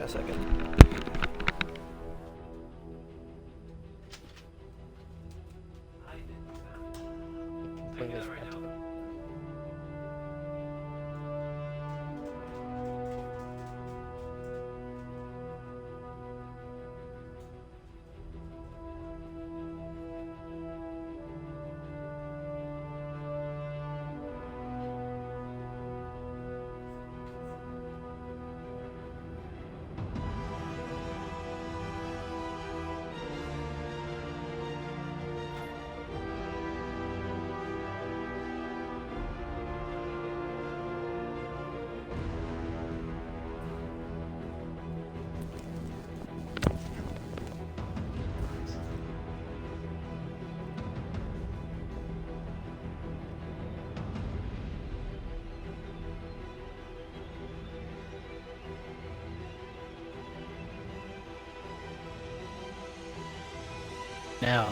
a second. Now,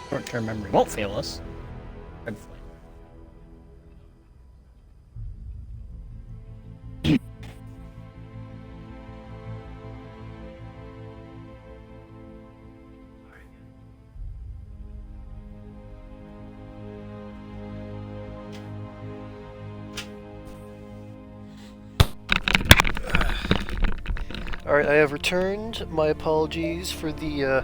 short-term memory won't fail us. Red flag. Alright, I have returned. My apologies for the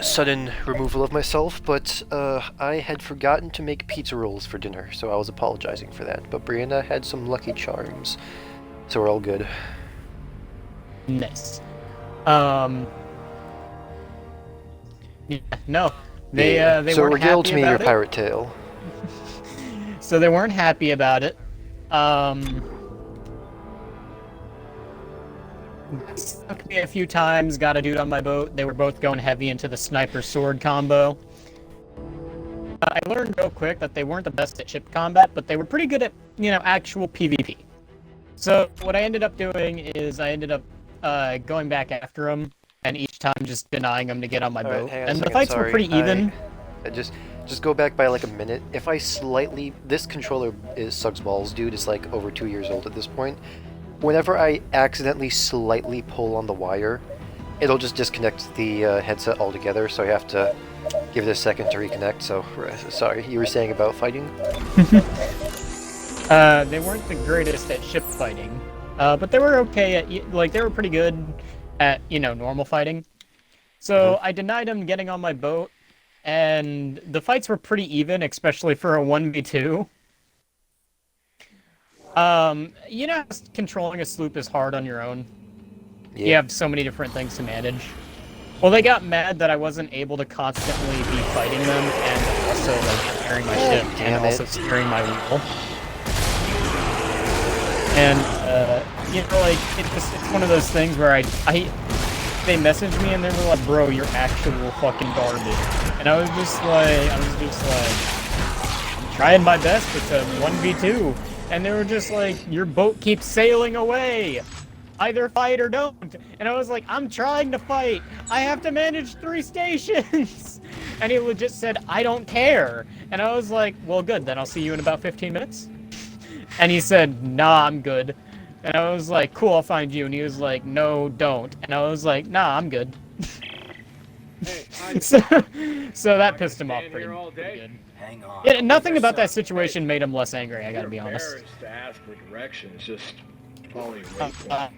sudden removal of myself, but I had forgotten to make pizza rolls for dinner, so I was apologizing for that. But Brianna had some lucky charms, so we're all good. Nice. Yeah, no. They so weren't regale happy to me about your it. pirate tale. So they weren't happy about it. Stuck me a few times, got a dude on my boat. They were both going heavy into the sniper sword combo. I learned real quick that they weren't the best at ship combat, but they were pretty good at, actual PvP. So what I ended up doing is I ended up going back after them, and each time just denying them to get on my Alright, boat. hang on a And the second, fights sorry. were pretty even. I just go back by like a minute. If I slightly... This controller sucks balls, dude. It's like over 2 years old at this point. Whenever I accidentally slightly pull on the wire, it'll just disconnect the headset altogether, so I have to give it a second to reconnect, so... Sorry, you were saying about fighting? They weren't the greatest at ship fighting, but they were okay at, they were pretty good at, normal fighting. So I denied them getting on my boat, and the fights were pretty even, especially for a 1v2. Controlling a sloop is hard on your own. Yeah. You have so many different things to manage. Well, they got mad that I wasn't able to constantly be fighting them and also securing my ship and also securing my wheel. And it's one of those things where they messaged me and they were like, "Bro, you're actual fucking garbage," and I was just like, I'm trying my best. It's a 1v2. And they were just like, "Your boat keeps sailing away. Either fight or don't." And I was like, "I'm trying to fight. I have to manage 3 stations." And he legit said, "I don't care." And I was like, "Well, good. Then I'll see you in about 15 minutes." And he said, "Nah, I'm good." And I was like, "Cool, I'll find you." And he was like, "No, don't." And I was like, "Nah, I'm good." so that pissed him off pretty good. Hang on. Yeah, nothing about that situation made him less angry, I gotta be honest. Embarrassed to ask for directions, just following waypoint.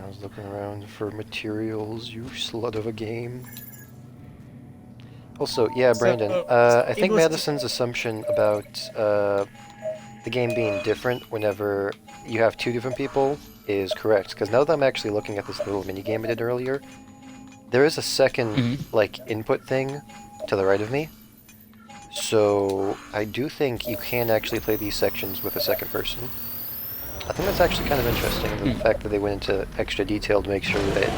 I was looking around for materials, you slut of a game. Also, yeah, Brandon, I think Madison's assumption about the game being different whenever you have 2 different people is correct, because now that I'm actually looking at this little minigame I did earlier, there is a second, input thing to the right of me. So, I do think you can actually play these sections with a second person. I think that's actually kind of interesting, the fact that they went into extra detail to make sure that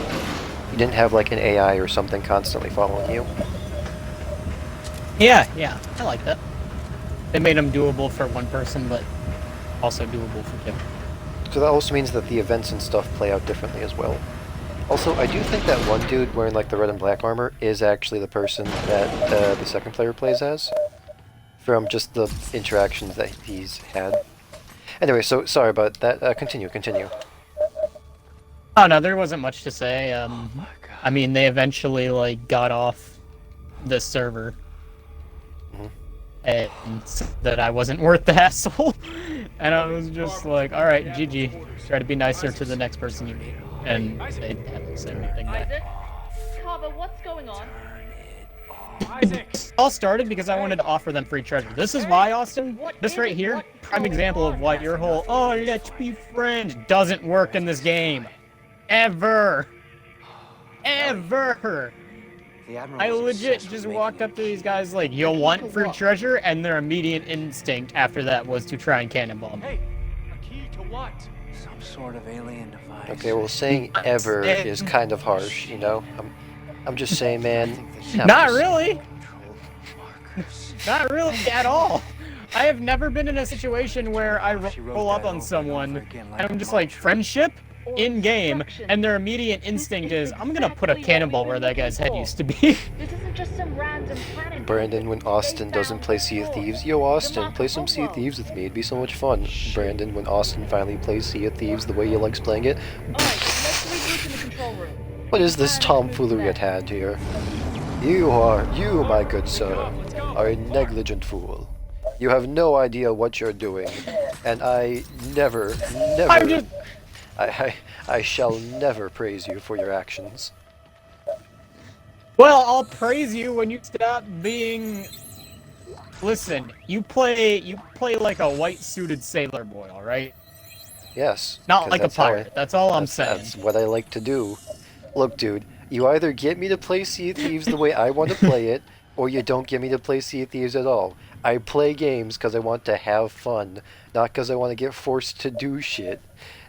you didn't have, like, an AI or something constantly following you. Yeah, I like that. They made them doable for 1 person, but also doable for 2. So that also means that the events and stuff play out differently as well. Also, I do think that one dude wearing like the red and black armor is actually the person that the second player plays as, from just the interactions that he's had. Anyway, so sorry about that. Continue. Oh no, there wasn't much to say. I mean, they eventually like got off the server, and said that I wasn't worth the hassle, and I was just like, all right, GG. Try to be nicer to the next person you meet, and they haven't said anything back. Isaac? Kava, what's going on? It all started because I wanted to offer them free treasure. This is why, Austin. This right here, prime example of why your whole "oh, let's be friends" doesn't work in this game. Ever. I legit just walked up to these guys like, "You'll want free treasure," and their immediate instinct after that was to try and cannonball me. Hey, a key to what? Some sort of alien device. Okay, well, saying ever is kind of harsh, you know? I'm just saying, man. Not really. Not really at all. I have never been in a situation where I roll up on someone and I'm just like, friendship? In game, and their immediate instinct is, I'm gonna put a cannonball where that guy's head used to be. This isn't just some random planet. Brandon, when Austin doesn't play Sea of Thieves, yo Austin, play some Sea of Thieves with me, it'd be so much fun. Brandon, when Austin finally plays Sea of Thieves the way he likes playing it. Alright, let's regroup in the control room. What is this tomfoolery at hand here? You, my good sir, are a negligent fool. You have no idea what you're doing, and I never, I'm just... I shall never praise you for your actions. Well, I'll praise you when you stop being... Listen, you play like a white-suited sailor boy, alright? Yes. Not 'cause like a that's how pirate, that's all I'm saying. That's what I like to do. Look, dude, you either get me to play Sea of Thieves the way I want to play it, or you don't get me to play Sea of Thieves at all. I play games because I want to have fun, not because I want to get forced to do shit.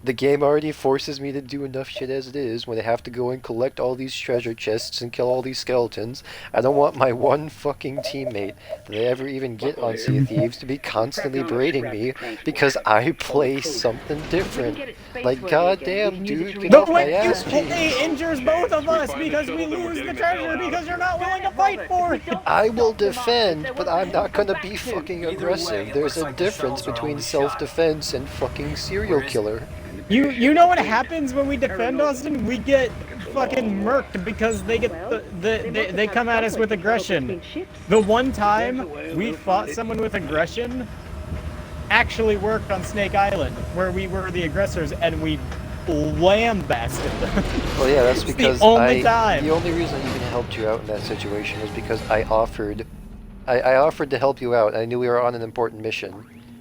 The game already forces me to do enough shit as it is when I have to go and collect all these treasure chests and kill all these skeletons. I don't want my one fucking teammate that I ever even get on Sea of Thieves to be constantly berating me because I play something different. Like, goddamn, dude, get The off my way you ass play cheeks. injures both of us because we lose the treasure because you're not willing to fight for it! I will defend, but I'm not gonna be fucking aggressive. There's a difference between self-defense and fucking serial killer. You know what happens when we defend Austin? We get fucking murked because they get they come at us with aggression. The one time we fought someone with aggression actually worked on Snake Island, where we were the aggressors and we lambasted them. Well, yeah, that's It's because the only time. the only reason I even helped you out in that situation was because I offered to help you out. I knew we were on an important mission,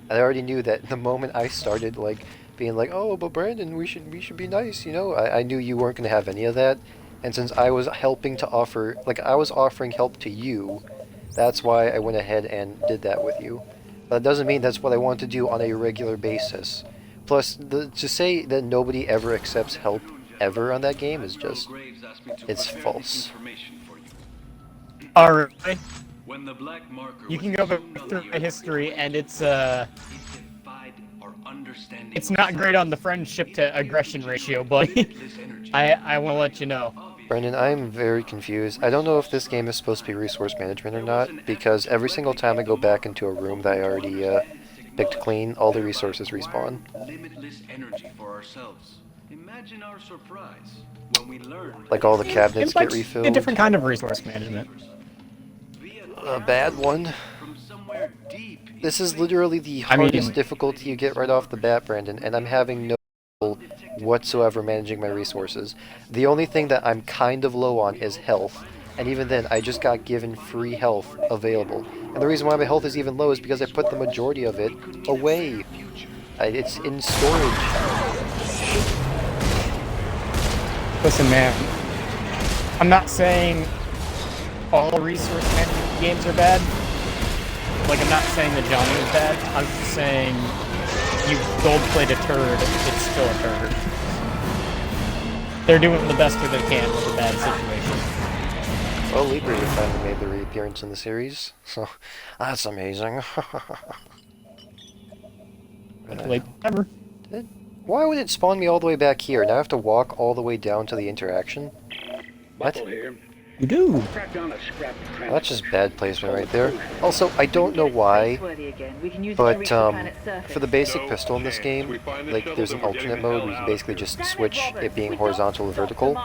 and I already knew that the moment I started like being like, oh, but Brandon, we should be nice, you know. I knew you weren't gonna have any of that, and since I was helping to offer, like I was offering help to you, that's why I went ahead and did that with you. But it doesn't mean that's what I want to do on a regular basis. Plus, to say that nobody ever accepts help ever on that game is just, it's false. Alright, When the black marker you was can go back shown through the my history and it's it defied our understanding it's of not great on the friendship to aggression ratio, buddy. limitless energy. I want to let you know. Brandon, I'm very confused. I don't know if this game is supposed to be resource management or not, because every single time I go back into a room that I already picked clean, all the resources respawn. Limitless energy for ourselves. Imagine our surprise when we learned Like all the cabinets It's like get a refilled. different kind of resource management. A bad one. from somewhere deep. This is literally the I mean- hardest difficulty you get right off the bat, Brandon, and I'm having no trouble whatsoever managing my resources. The only thing that I'm kind of low on is health, and even then I just got given free health available. And the reason why my health is even low is because I put the majority of it away. It's in storage. Listen, man. I'm not saying all resource management games are bad. Like, I'm not saying that Johnny is bad. I'm just saying you gold-plate a turd, it's still a turd. They're doing the best that they can with a bad situation. Well, Libra finally made the reappearance in the series, so that's amazing. Like, ever. Why would it spawn me all the way back here? Now I have to walk all the way down to the interaction? What? Buckle here. You do. Track down a scrap of Well, that's just bad placement right there. Also, I don't know why, but for the basic pistol in this game, like there's an alternate mode where you can basically just switch it being horizontal or vertical.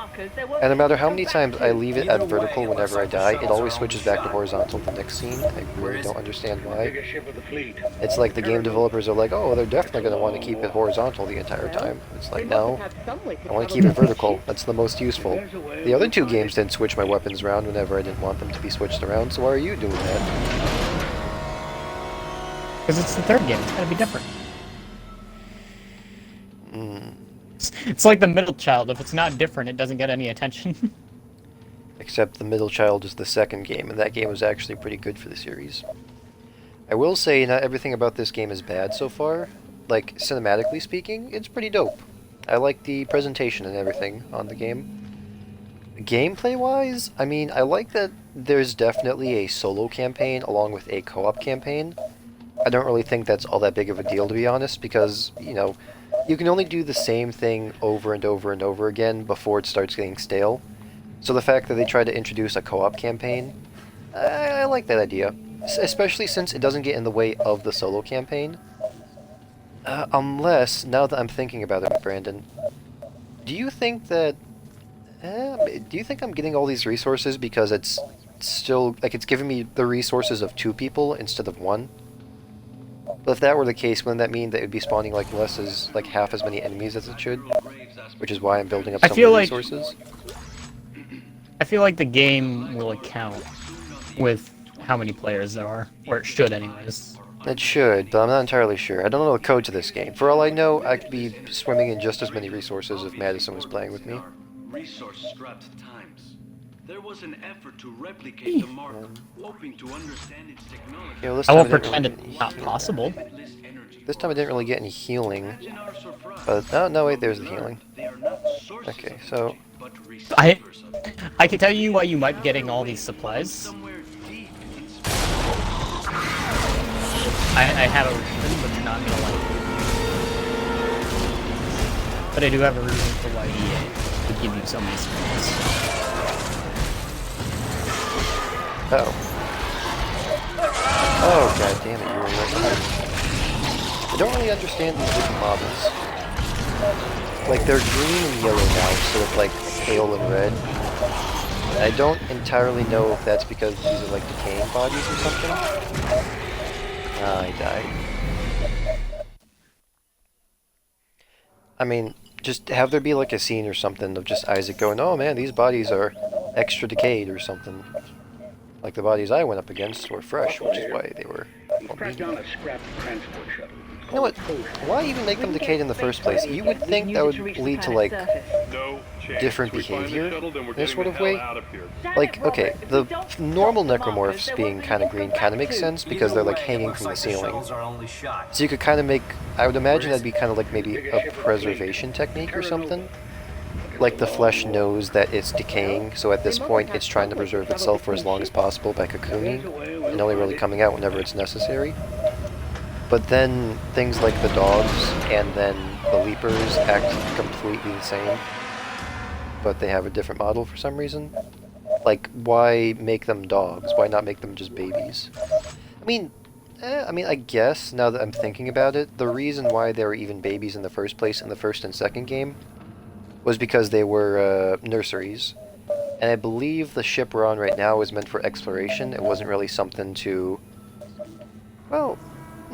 And no matter how many times I leave it at vertical whenever I die, it always switches back to horizontal the next scene. I really don't understand why. biggest ship of the fleet. It's like the game developers are like, oh, they're definitely going to want to keep it horizontal the entire time. It's like, no, I want to keep it vertical. That's the most useful. The other two games didn't switch my weapons around whenever I didn't want them to be switched around, so why are you doing that? Because it's the third game. It's gotta be different. It's like the middle child. If it's not different, it doesn't get any attention. Except the middle child is the second game, and that game was actually pretty good for the series. I will say not everything about this game is bad so far. Like, cinematically speaking, it's pretty dope. I like the presentation and everything on the game. Gameplay-wise, I mean, I like that there's definitely a solo campaign along with a co-op campaign. I don't really think that's all that big of a deal, to be honest, because, you know, you can only do the same thing over and over and over again before it starts getting stale. So the fact that they try to introduce a co-op campaign, I like that idea. Especially since it doesn't get in the way of the solo campaign. Unless, now that I'm thinking about it, Brandon, do you think that... do you think I'm getting all these resources because it's still... like, it's giving me the resources of 2 people instead of 1? But if that were the case, wouldn't that mean that it would be spawning, like, like, half as many enemies as it should? Which is why I'm building up some of the resources? I feel like the game will account with how many players there are, or it should anyways. It should, but I'm not entirely sure. I don't know the code to this game. For all I know, I could be swimming in just as many resources if Madison was playing with me. Resource-strapped times. There was an effort to replicate the mark, hoping to understand its technology. You know, this I time won't didn't pretend really- it's not possible. This time I didn't really get any healing. Imagine our surprise. But, no, wait, there's the healing. They are not sources Okay, of so... energy, but receivers of it. I can tell you why you might be getting all these supplies. Somewhere deep in space. I have a reason, but you're not gonna like it. But I do have a reason for why EA would give you so many supplies. Uh-oh. Oh, god damn it, you were right behind. I don't really understand these different models. Like, they're green and yellow now, so it's like pale and red. I don't entirely know if that's because these are like decaying bodies or something. Ah, I died. I mean, just have there be like a scene or something of just Isaac going, oh man, these bodies are extra decayed or something. Like the bodies I went up against were fresh, which is why they were... Track down a scrap transport shuttle. You know what? Why even make them decayed in the first place? You would think that would lead to, like, different behavior in this sort of way. Like, okay, the normal necromorphs being kind of green kind of makes sense because they're, like, hanging from the ceiling. So you could kind of make... I would imagine that'd be kind of like maybe a preservation technique or something. Like the flesh knows that it's decaying, so at this point it's trying to preserve itself for as long as possible by cocooning, and only really coming out whenever it's necessary. But then things like the dogs and then the leapers act completely the same, but they have a different model for some reason. Like, why make them dogs? Why not make them just babies? I mean, I guess, now that I'm thinking about it, the reason why they were even babies in the first place in the first and second game was because they were nurseries. And I believe the ship we're on right now is meant for exploration. It wasn't really something to... Well,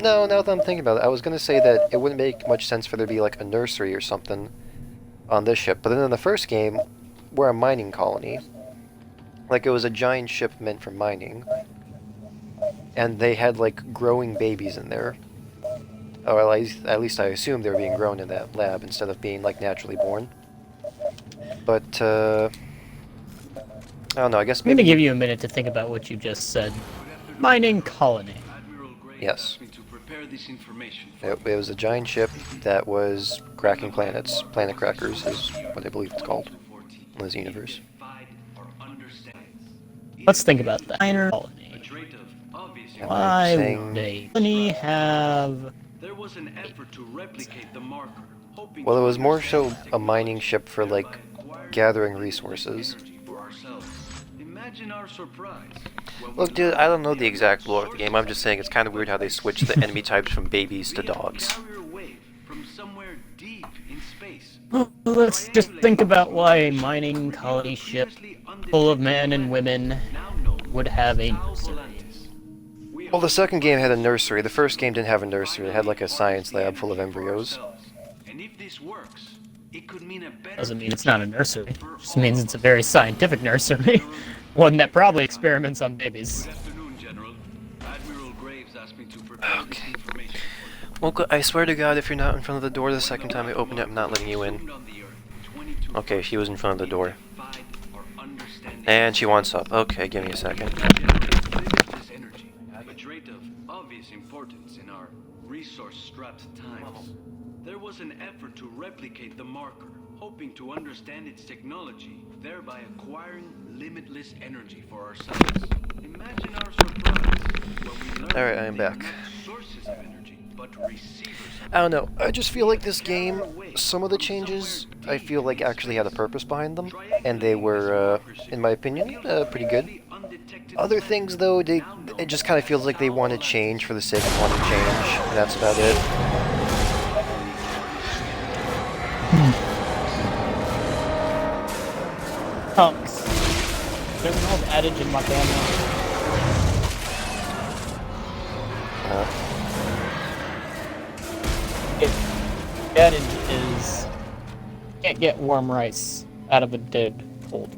no, now that I'm thinking about it, I was going to say that it wouldn't make much sense for there to be like a nursery or something on this ship. But then in the first game, we're a mining colony. Like, it was a giant ship meant for mining. And they had, like, growing babies in there. Or at least I assume they were being grown in that lab instead of being, like, naturally born. But, I don't know, I guess I'm gonna maybe... give you a minute to think about what you just said. Mining colony. Admiral Gray Yes. asked me to prepare this information for It was a giant ship that was cracking planets. Planet crackers is what I believe it's called in this universe. divide or understand. Let's think about that. Miner A colony. trait of obvious. Yeah. Why saying- would a colony have... There was an effort to replicate the marker, hoping Well, it to was more so understand a mining ship for, like, acquired gathering resources. energy for ourselves. Imagine our surprise. When we Look, dude, learned I don't know the the exact lore of the sources game. I'm just saying it's kind of weird how they switched the enemy types from babies to we have a dogs. carrier wave from somewhere deep in space. Let's just think about why a mining colony ship full of men and women would have a nursery. Well, the second game had a nursery. The first game didn't have a nursery. It had like a science lab full of embryos. And if this works, it could mean a better Doesn't mean it's not a nursery. Just means it's a very scientific nursery. One that probably experiments on babies. Good afternoon, General. Admiral Graves asked me to prepare this information. Well, I swear to God, if you're not in front of the door the second time I open it, I'm not letting you in. Okay, she was in front of the door. And she wants up. Okay, give me a second. This energy, a trait of obvious importance in our resource-strapped times. There was an effort to replicate the marker, hoping to understand its technology, thereby acquiring limitless energy for ourselves. Imagine our surprise when we learned Alright, I am they are back. not sources of energy, but receivers of I don't know. I just feel like this game, some of the changes, I feel like actually had a purpose behind them, and they were, in my opinion, pretty good. Other things, though, it just kind of feels like they want to change for the sake of wanting change, and that's about it. Punks. There's an old adage in my family. The adage is, can't get warm rice out of a dead cold.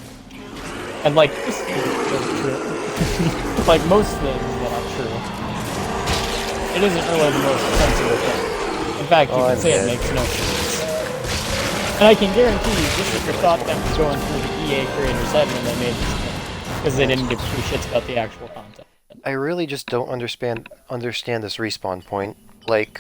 And like, this is really true. Like most things that are true, it isn't really the most sensible thing. In fact, you Oh, can I'm say dead. it makes no sense. And I can guarantee you, this is the thought that was going through the EA creators' head when they made this game. Because they didn't give two shits about the actual content. I really just don't understand this respawn point. Like,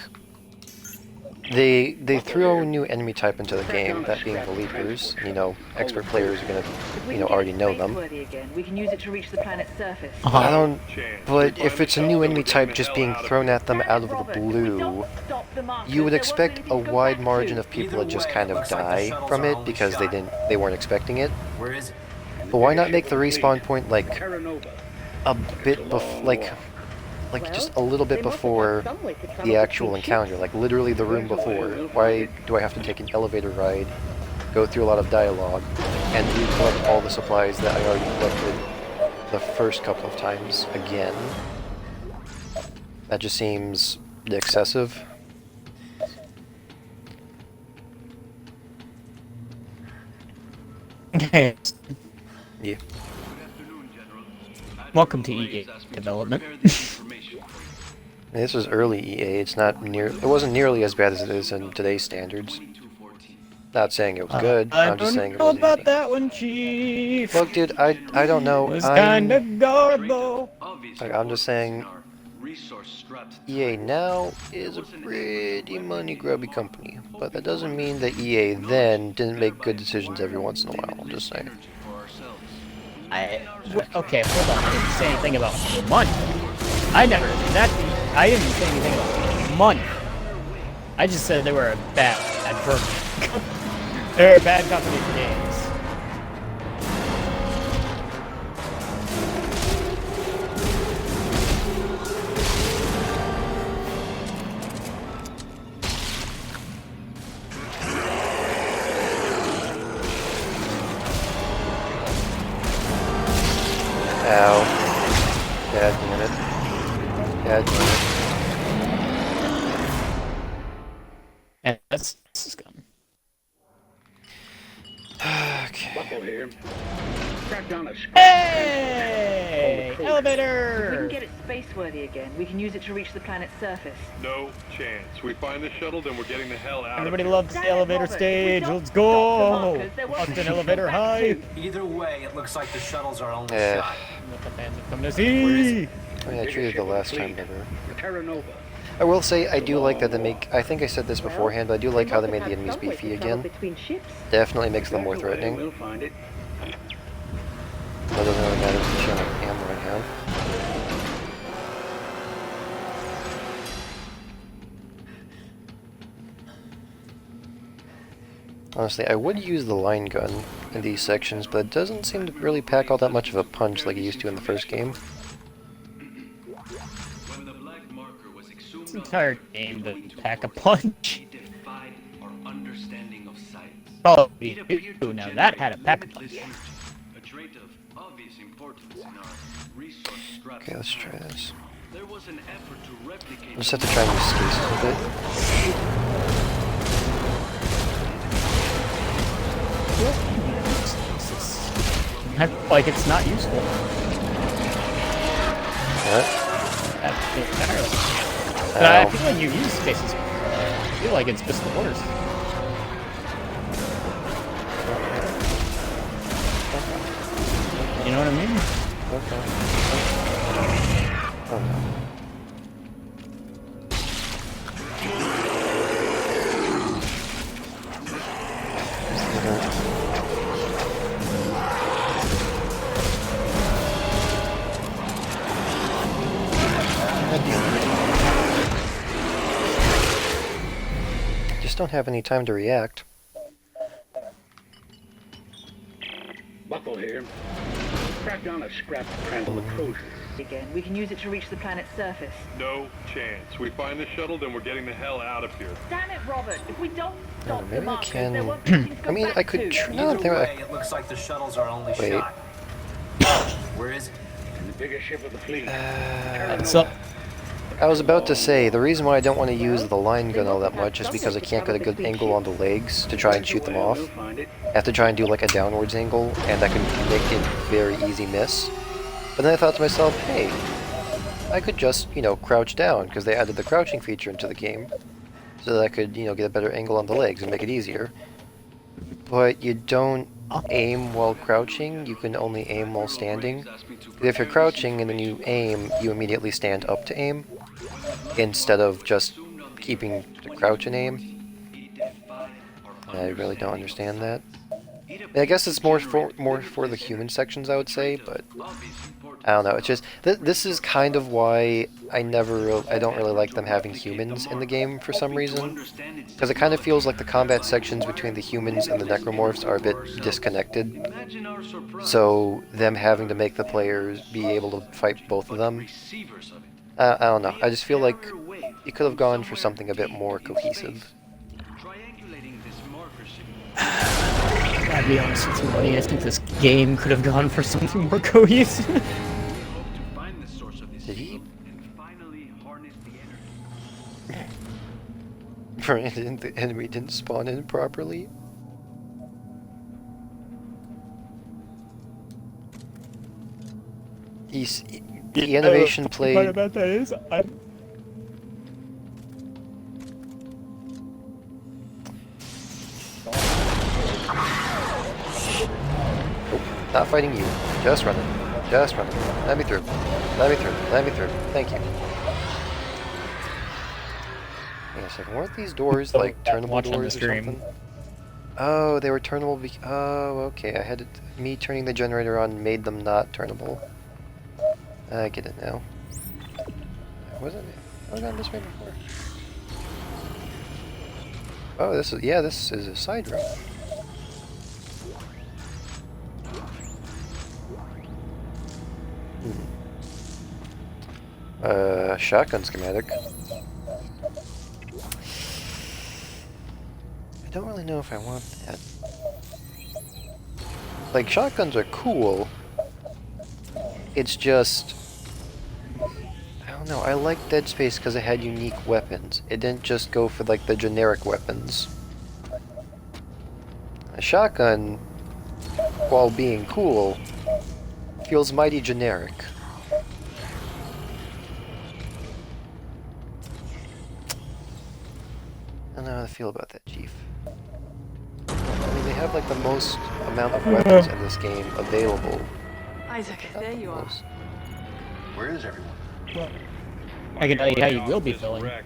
they threw a new enemy type into the game, that being the Leapers. You know, expert players are gonna, If we you know, can get already it know them. space-worthy again, we can use it to reach the planet's surface. I don't. But if it's a new enemy type just being thrown at them out of the Robert, if we blue, don't stop the markers, you would there won't expect be a anything to go wide back margin to. of people Either to just way, kind of looks like the die shuttle's from our it only because shot. they weren't expecting it. Where is it? But why not make the respawn point like Terra Nova. a bit like just a little bit before the actual encounter, like literally the room before? Why do I have to take an elevator ride, go through a lot of dialogue, and recollect all the supplies that I already collected the first couple of times again? That just seems excessive. Okay. Yeah. Welcome to EA development. This was early EA. It wasn't nearly as bad as it is in today's standards. Not saying it was good. I I'm just don't saying it know was. about that one, Chief. Look, dude, I don't know. It was kinda I'm, garbo. I'm just saying, EA now is a pretty money grubby company, but that doesn't mean that EA then didn't make good decisions every once in a while. I'm just saying. Okay, hold on. I didn't say anything about money. I didn't say anything about money. I just said they were a bad firm. They're a bad company for games. Ow. God damn it. God damn it. And that's scum. Okay. Buckle here. Track down a Hey! If we Elevator! can get it space-worthy again, we can use it to reach the planet's surface. No chance. We find the shuttle, then we're getting the hell out Everybody of here. loves the Damn it, elevator Robert, if we stage. don't Let's stop go! the markers, there won't be Austin anything elevator to go back high. to. Either way, it looks like the shuttle's our only Yeah. shot. Let the fans come to see. I mean, I treated the last time better. Terra Nova. I will say, I do like that they make. I think I said this beforehand, but I do like how they made the enemies Some way to beefy travel again. between ships. Definitely makes them more threatening. We'll find it. That doesn't really matter which amount of ammo I have. Honestly, I would use the line gun in these sections, but it doesn't seem to really pack all that much of a punch like it used to in the first game. When the black marker was exhumed This entire game doesn't pack a punch. it defied our understanding of science. Oh, It appeared to now that had a generate pack a limitless punch. energy, a trait of obvious importance in our resource-strapped Okay, let's try times. this. There was an effort to replicate I'll just have to try and use cases a bit. Like it's not useful. What? Entirely. But I Ow. feel like you use spaces. I feel like it's just the worst. You know what I mean? Okay. Oh no. Just don't have any time to react. Buckle here. Crack down a scrap Crandall Cruiser. Again, we can use it to reach the planet's surface. No chance. We find the shuttle, then we're getting the hell out of here. Damn it, Robert! If we don't stop the maybe I markers, can- there won't be anything to go I mean, back I could to. try. No, Either there. way, it looks like the shuttle's our only Wait. shot. Where is it? And the biggest ship of the fleet. So, I was about to say, the reason why I don't want to use the line gun all that much is because I can't get a good angle on the legs to try and shoot them off. We'll find it. I have to try and do like a downwards angle, and that can make it very easy miss. But then I thought to myself, hey, I could just, crouch down, because they added the crouching feature into the game, so that I could, get a better angle on the legs and make it easier. But you don't aim while crouching, you can only aim while standing. If you're crouching and then you aim, you immediately stand up to aim, instead of just keeping the crouch and aim. I really don't understand that. I guess it's more for the human sections, I would say, but I don't know. It's just this is kind of why I don't really like them having humans in the game for some reason, because it kind of feels like the combat sections between the humans and the necromorphs are a bit disconnected. Imagine our surprise. So them having to make the players be able to fight both of them, Receivers of it. I don't know. I just feel like you could have gone for something a bit more cohesive. Triangulating this marker signal. I'll be honest with you, buddy. I think this game could have gone for something more cohesive. We hope to find the source of this Did he? signal and finally harness the energy. Brandon, the enemy didn't spawn in properly. The innovation The part played. about that is, Not fighting you. Just running. Just running. Let me through. Let me through. Let me through. Thank you. Wait a second. Weren't these doors like turnable Watch on the doors or stream. something? Oh, they were turnable. Oh, okay. I had it. Me turning the generator on made them not turnable. I get it now. Wasn't it? I was on this way before. Oh, this is a side room. Shotgun schematic. I don't really know if I want that. Like, shotguns are cool. It's just... I don't know, I like Dead Space because it had unique weapons. It didn't just go for, like, the generic weapons. A shotgun, while being cool, feels mighty generic. I don't know how to feel about that, Chief. I mean, they have like the most amount of weapons in this game available. Isaac, there you are. Where is everyone? I can tell you how you will be feeling Wreck.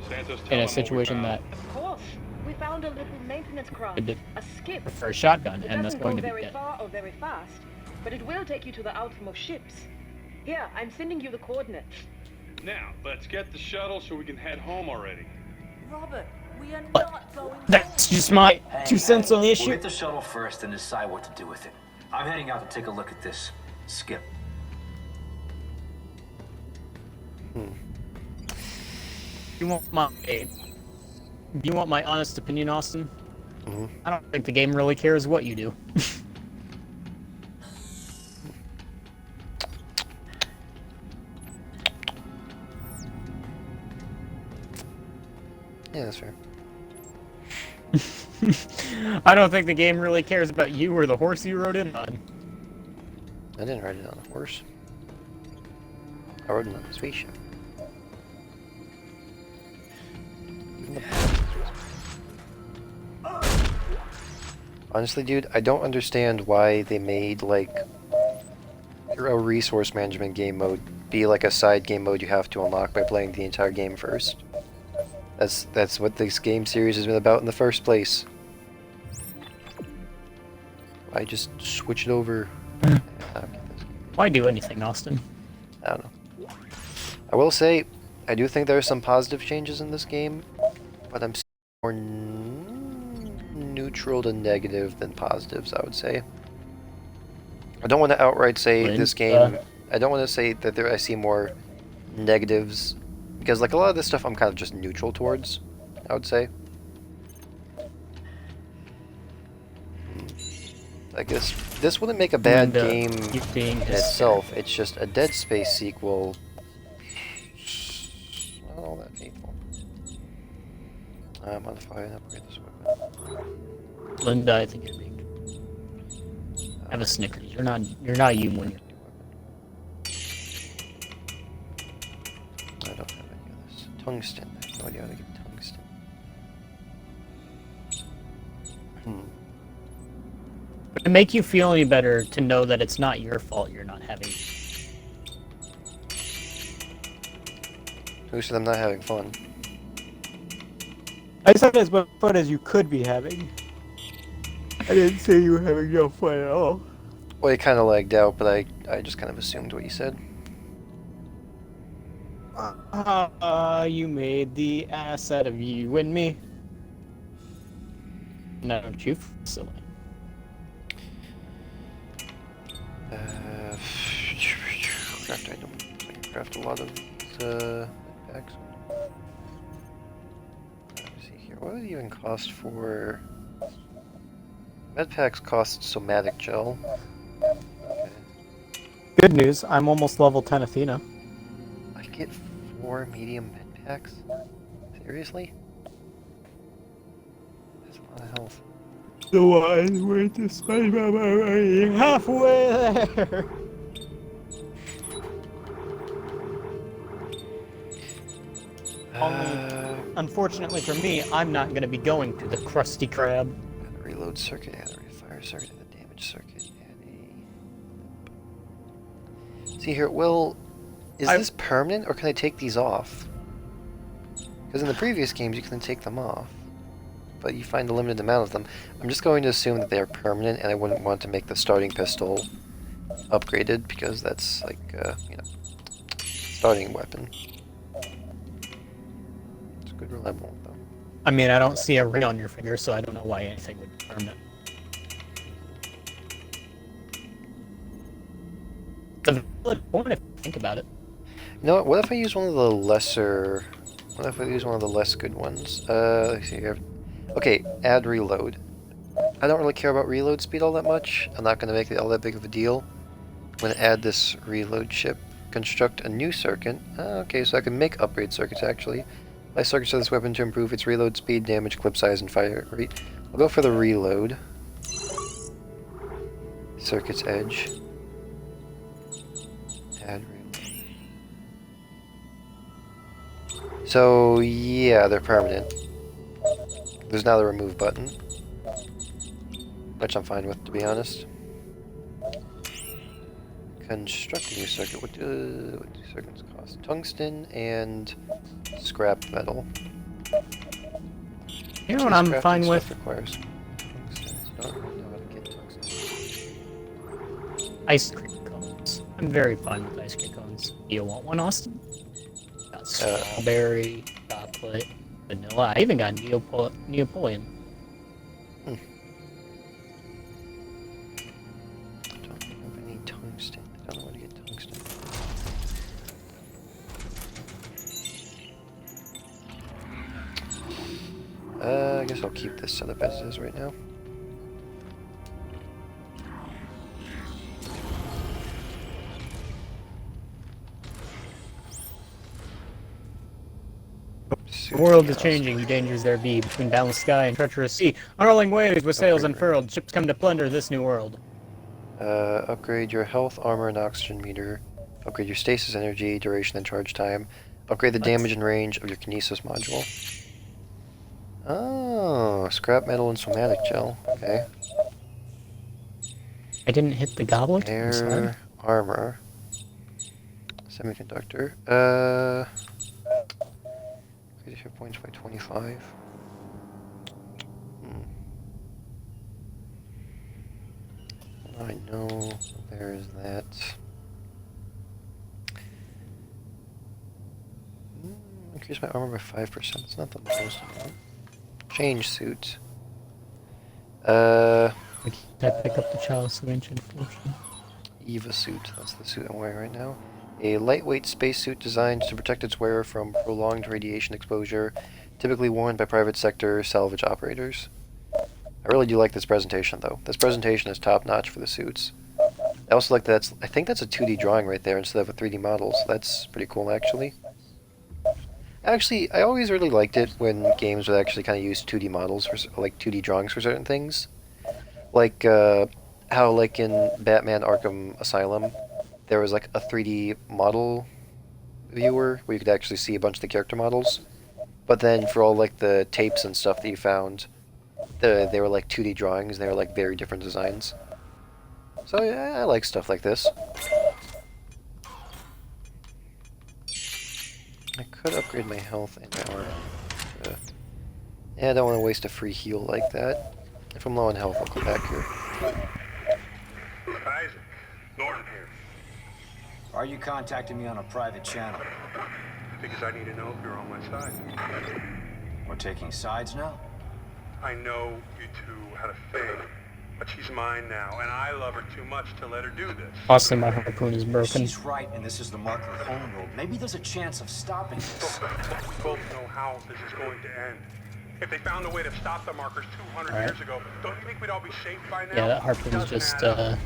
Santos, tell in them a what we situation found. that Of course. We found a little maintenance craft. Did- A skip. for a shotgun, It and that's doesn't going go to be very dead. far or very fast, but it will take you to the outermost ships. Here, I'm sending you the coordinates. Now, let's get the shuttle so we can head home already. Robert, We are But not going. that's just my 2 cents on the We'll issue. get the shuttle first and decide what to do with it. I'm heading out to take a look at this. Skip. You want my honest opinion, Austin? I don't think the game really cares what you do. Yeah, that's fair. I don't think the game really cares about you or the horse you rode in on. I didn't ride it on a horse. I rode it on a spaceship. Honestly, dude, I don't understand why they made, like, a resource management game mode be like a side game mode you have to unlock by playing the entire game first. That's what this game series has been about in the first place. I just switch it over. Why do anything, Austin? I don't know. I will say, I do think there are some positive changes in this game, but I'm more neutral to negative than positives, I would say. I don't want to outright say this game... I don't want to say that I see more negatives, because like a lot of this stuff I'm kind of just neutral towards, I would say. I guess this wouldn't make a bad game in itself. It's just a Dead Space sequel. Not all that painful. Modify and upgrade this weapon. Linda, I think you're being. Have a Snickers. You're not you when you're. I don't have any of this. Tungsten. I have no idea how to get tungsten. Would it make you feel any better to know that it's not your fault you're not having? Who said I'm not having fun? I said as much fun as you could be having. I didn't say you were having no fun at all. Well, it kind of lagged out, but I just kind of assumed what you said. You made the ass out of you and me. No, don't you feel silly. Craft item. I can craft a lot of packs. Let me see here. What would it even cost for... Med packs cost somatic gel. Okay. Good news, I'm almost level 10 Athena. I get 4 medium med packs? Seriously? That's a lot of health. The wise way to spend my money halfway there. Unfortunately for me, I'm not going to be going to the Krusty Krab. Add a reload circuit, add a fire circuit, and a damage circuit, and a... See here, well, is this permanent, or can I take these off? Because in the previous games you can take them off, but you find a limited amount of them. I'm just going to assume that they are permanent, and I wouldn't want to make the starting pistol upgraded, because that's like, you know, starting weapon. It's a good reliable one, though. I mean, I don't see a ring on your finger, so I don't know why anything would be permanent. It's a valid point if you think about it. You know what if I use one of the lesser... What if I use one of the less good ones? Let's see here. Okay, add reload. I don't really care about reload speed all that much. I'm not going to make it all that big of a deal. I'm going to add this reload chip. Construct a new circuit. Okay, so I can make upgrade circuits actually. Buy circuits of this weapon to improve its reload speed, damage, clip size, and fire rate. I'll go for the reload. Circuit's edge. Add reload. So, yeah, they're permanent. There's now the remove button, which I'm fine with, to be honest. Construct a new circuit. What do circuits cost? Tungsten and scrap metal. You know what I'm fine with? Requires tungsten, so I don't really know how to get tungsten. Ice cream cones. I'm very fine with ice cream cones. Do you want one, Austin? Got strawberry, chocolate, vanilla. I even got Neapolitan. Don't have any tungsten. I don't know where to get tungsten. I guess I'll keep this setup as it is right now. The world is changing, dangers there be, between boundless sky and treacherous sea. Unrolling waves with sails unfurled, ships come to plunder this new world. Upgrade your health, armor, and oxygen meter. Upgrade your stasis energy, duration, and charge time. Upgrade the damage and range of your kinesis module. Oh, scrap metal and somatic gel. Okay. I didn't hit the goblet. I'm sorry. Air, armor, semiconductor. Increase your points by 25. I know there's that. Increase my armor by 5%. It's not the most amount. Change suit. Did I pick up the Chalice of Ancient Fortune? Eva suit. That's the suit I'm wearing right now. A lightweight spacesuit designed to protect its wearer from prolonged radiation exposure, typically worn by private sector salvage operators. I really do like this presentation, though. This presentation is top-notch for the suits. I also like that. I think that's a 2D drawing right there instead of a 3D model, so that's pretty cool, actually. Actually, I always really liked it when games would actually kind of use 2D models, for, like 2D drawings for certain things. Like, how, like, in Batman Arkham Asylum, there was, like, a 3D model viewer where you could actually see a bunch of the character models. But then for all, like, the tapes and stuff that you found, they were, like, 2D drawings, and they were, like, very different designs. So, yeah, I like stuff like this. I could upgrade my health and my armor. Yeah, I don't want to waste a free heal like that. If I'm low on health, I'll come back here. Isaac, Norton here. Are you contacting me on a private channel? Because I need to know if you're on my side. We're taking sides now? I know you two had a thing, but she's mine now, and I love her too much to let her do this. Austin, my harpoon is broken. She's right, and this is the marker homeworld. Maybe there's a chance of stopping this. We both know how this is going to end. If they found a way to stop the markers 200 years ago, don't you think we'd all be safe by now? Yeah, that harpoon is just, Oh,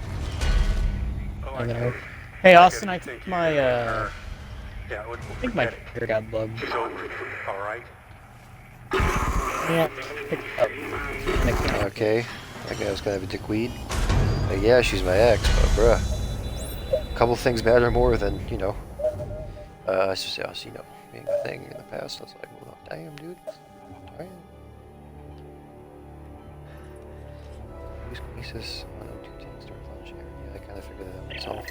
I don't know. Hey, Austin, I think my, Yeah, I think my computer got bugged. She's over, all right? Yeah, pick it up. And I can't- Okay, that guy was kind of a dickweed. Yeah, she's my ex, but bruh. A couple things matter more than, you know, it's just, you know, being a thing in the past. I was like, well, damn, dude. Damn. Use Kinesis on O2 tanks during launch area. Yeah, I kind of figured that out myself.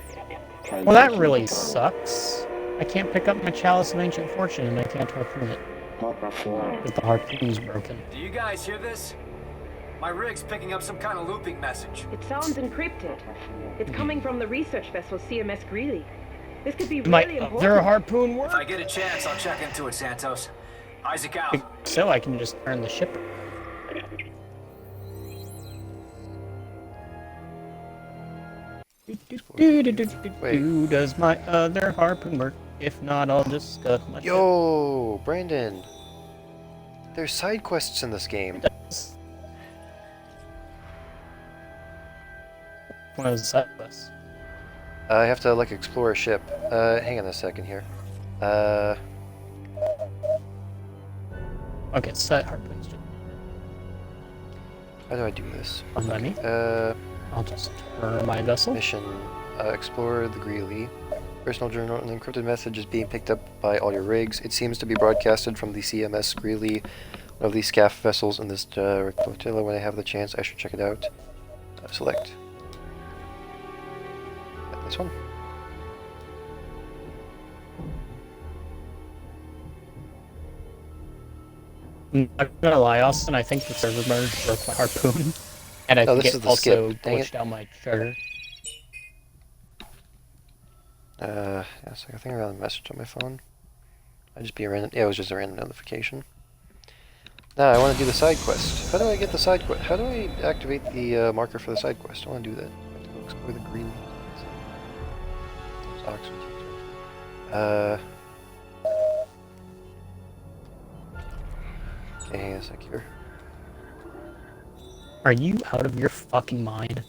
Well, that really sucks. I can't pick up my Chalice of Ancient Fortune and I can't harpoon it. But the harpoon's broken. Do you guys hear this? My rig's picking up some kind of looping message. It sounds encrypted. It's coming from the research vessel CMS Greeley. This could be My really important. other harpoon If work? I get a chance, I'll check into it, Santos. Isaac out. So I can just turn the ship. Wait. Does my other harpoon work? If not, I'll just cut my ship. Yo, Brandon. There's side quests in this game. One of the side quests. I have to, like, explore a ship. Hang on a second here. Okay, side harpoons. How do I do this? Let me. I'll just turn my vessel. Mission. Explore the Greeley. Personal journal. An encrypted message is being picked up by all your rigs. It seems to be broadcasted from the CMS Greeley, one of these SCAF vessels in this flotilla. When I have the chance, I should check it out. Select. This one. I'm not gonna lie, Austin, I think the server merge broke my harpoon. And I Oh, think this is it the also skip. Dang glitched it. out my charger. Yeah, so I think I got a message on my phone. I just be a random. Yeah, it was just a random notification. Now I want to do the side quest. How do I get the side quest? How do I activate the marker for the side quest? I want to do that. I have to go explore the green. Oxford. Okay, a sec here. Are you out of your fucking mind?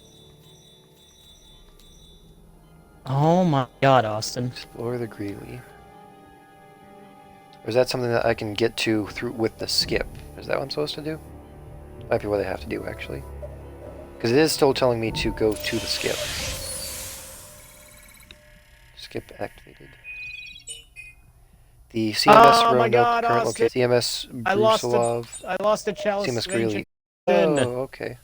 Oh my god, Austin. Explore the Greeley. Or is that something that I can get to through with the skip? Is that what I'm supposed to do? Might be what I have to do, actually. Because it is still telling me to go to the skip. Skip activated. The CMS Oh my Roanoke God, current Austin. location. CMS I lost a Brusilov. chalice CMS of Greeley. ancient Oh, sin. okay.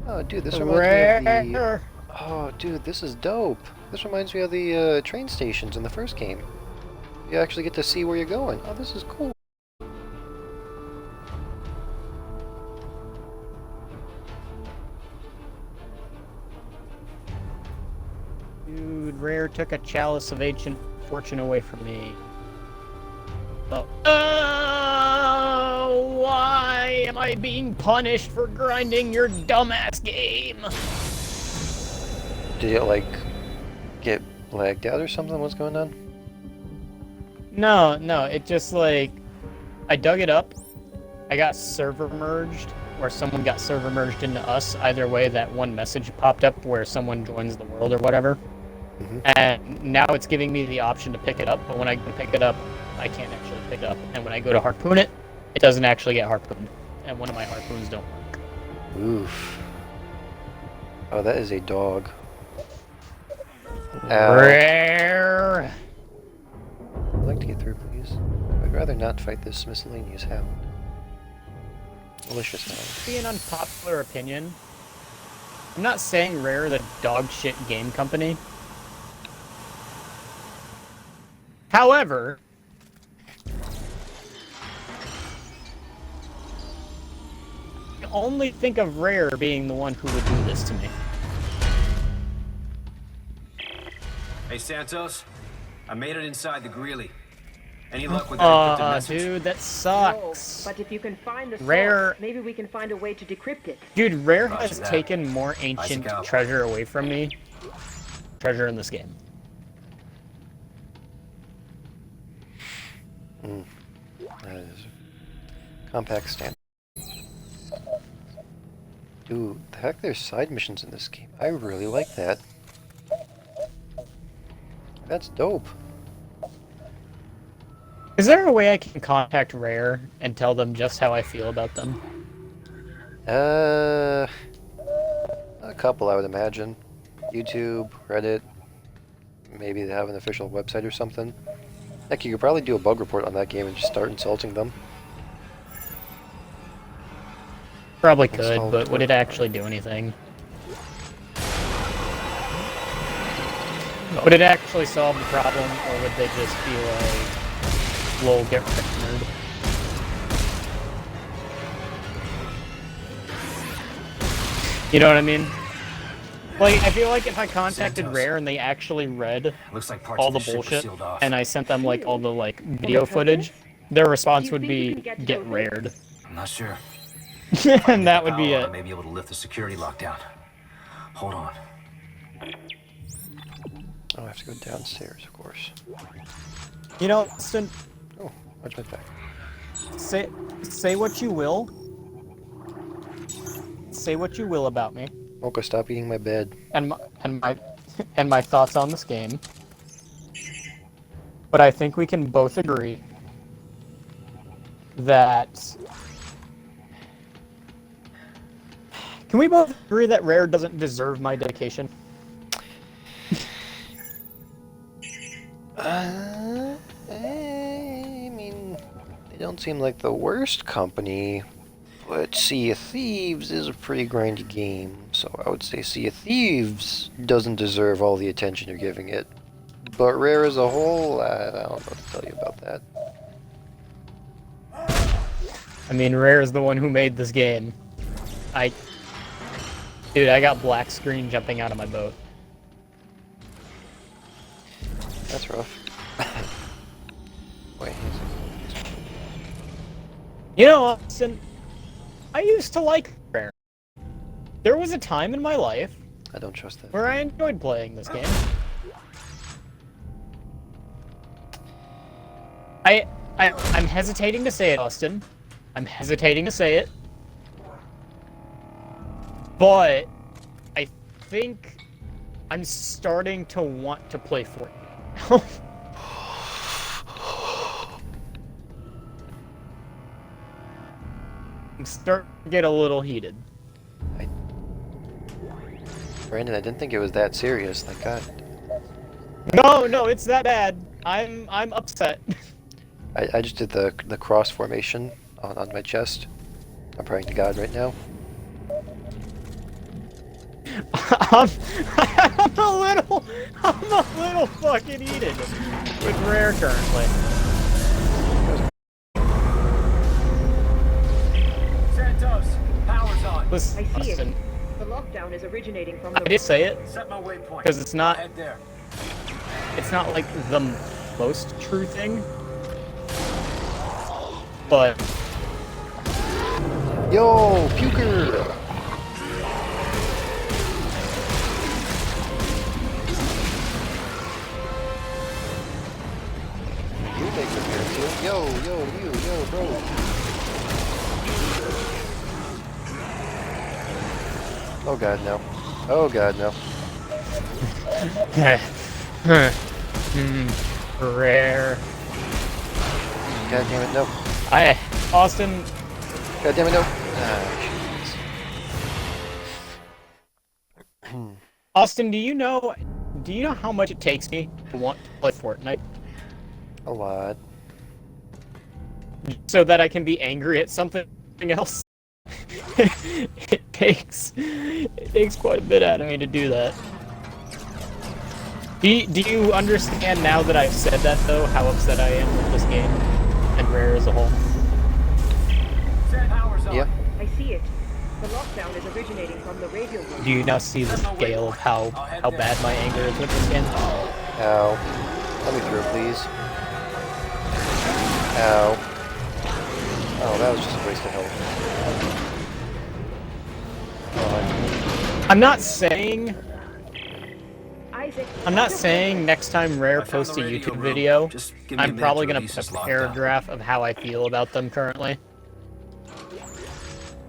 Oh, dude, this reminds me of the... Rare. Oh, dude, this is dope. This reminds me of the train stations in the first game. You actually get to see where you're going. Oh, this is cool. Dude, Rare took a chalice of ancient fortune away from me. Oh. Why am I being punished for grinding your dumbass game? Did it, like, get lagged out or something? What's going on? No, it just like, I dug it up, I got server merged, or someone got server merged into us. Either way, that one message popped up where someone joins the world or whatever. And now it's giving me the option to pick it up, but when I go pick it up, I can't actually pick it up. And when I go to harpoon it, it doesn't actually get harpooned. And one of my harpoons don't work. Oof. Oh, that is a dog. Rare! I'd like to get through, please. I'd rather not fight this miscellaneous hound. Malicious hound. Be an unpopular opinion. I'm not saying Rare is a dog shit game company. However, I only think of Rare being the one who would do this to me. Hey, Santos. I made it inside the Greeley. Any luck with that encrypted message? Dude, that sucks. No, but if you can find the source, Rare- maybe we can find a way to decrypt it. Dude, Rare Roger has that. taken more ancient Isaac out. treasure away from me. Treasure in this game. That is compact stand. Dude, the heck, there's side missions in this game. I really like that. That's dope. Is there a way I can contact Rare and tell them just how I feel about them? A couple, I would imagine. YouTube, Reddit. Maybe they have an official website or something. Heck, you could probably do a bug report on that game and just start insulting them. Probably could, Solve but it. would it actually do anything? Would it actually solve the problem, or would they just be like, lol, get wrecked, nerd? You know what I mean? Like, I feel like if I contacted Santos. Rare and they actually read Looks like parts all of the the ship were bullshit, sealed off. and I sent them like all the like video footage, their response Do you would think you be, can get to get those rared. I'm not sure. And that would be I it. may be able to lift the security lockdown. Hold on. Oh, I have to go downstairs, of course. You know, Austin, Oh, watch my back. say what you will. Say what you will about me Mocha, stop eating my bed. and my thoughts on this game. But I think we can both agree that... Can we both agree that Rare doesn't deserve my dedication? I mean, they don't seem like the worst company, but Sea of Thieves is a pretty grindy game, so I would say Sea of Thieves doesn't deserve all the attention you're giving it. But Rare as a whole, I don't know what to tell you about that. I mean, Rare is the one who made this game. Dude, I got black screen jumping out of my boat. That's rough. Wait, You know, Austin, I used to like Rare. There was a time in my life I don't trust that. where I enjoyed playing this game. I'm hesitating to say it, Austin. I'm hesitating to say it. But I think I'm starting to want to play Fortnite. I'm starting to get a little heated. Brandon, I didn't think it was that serious. Thank God. No, it's that bad. I'm upset. I just did the cross formation on my chest. I'm praying to God right now. I'm a little fucking heated with Rare currently. Santos, power's on. Listen, I see Austin, it. The lockdown is originating from I the... did say it Set my waypoint. because it's not Head there. like the most true thing, but Yo, puker! You make the appearance here. Yo, bro. Oh God, no. Oh God, no. Rare. God damn it, no. Austin, God damn it, no. Ah, jeez. Austin, do you know how much it takes me to want to play Fortnite A lot. so that I can be angry at something else? It takes quite a bit out of me to do that. Do you understand now that I've said that, though, how upset I am with this game and Rare as a whole? Power's on. Yeah. I see it. The lockdown is originating from the radio room. Do you now see the scale of how bad my anger is with this game? Ow. Let me through, please. Ow. Oh, that was just a waste of health. I'm not saying Isaac, next time Rare I found posts the a radio YouTube room. video, Just give me a I'm minute probably to gonna release put this a lockdown. paragraph of how I feel about them currently.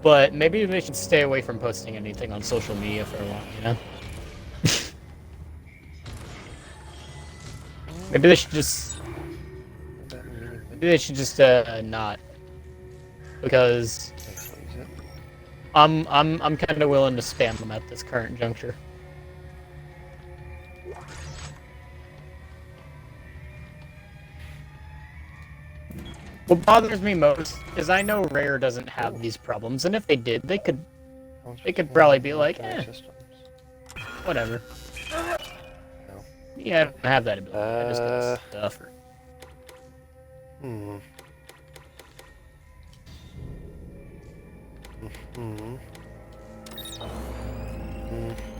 But maybe they should stay away from posting anything on social media for a while, you know? Maybe they should just not. Because I'm kind of willing to spam them at this current juncture. What bothers me most is I know Rare doesn't have these problems, and if they did, they could probably be like, whatever. Yeah, I don't have that ability. I just got stuff.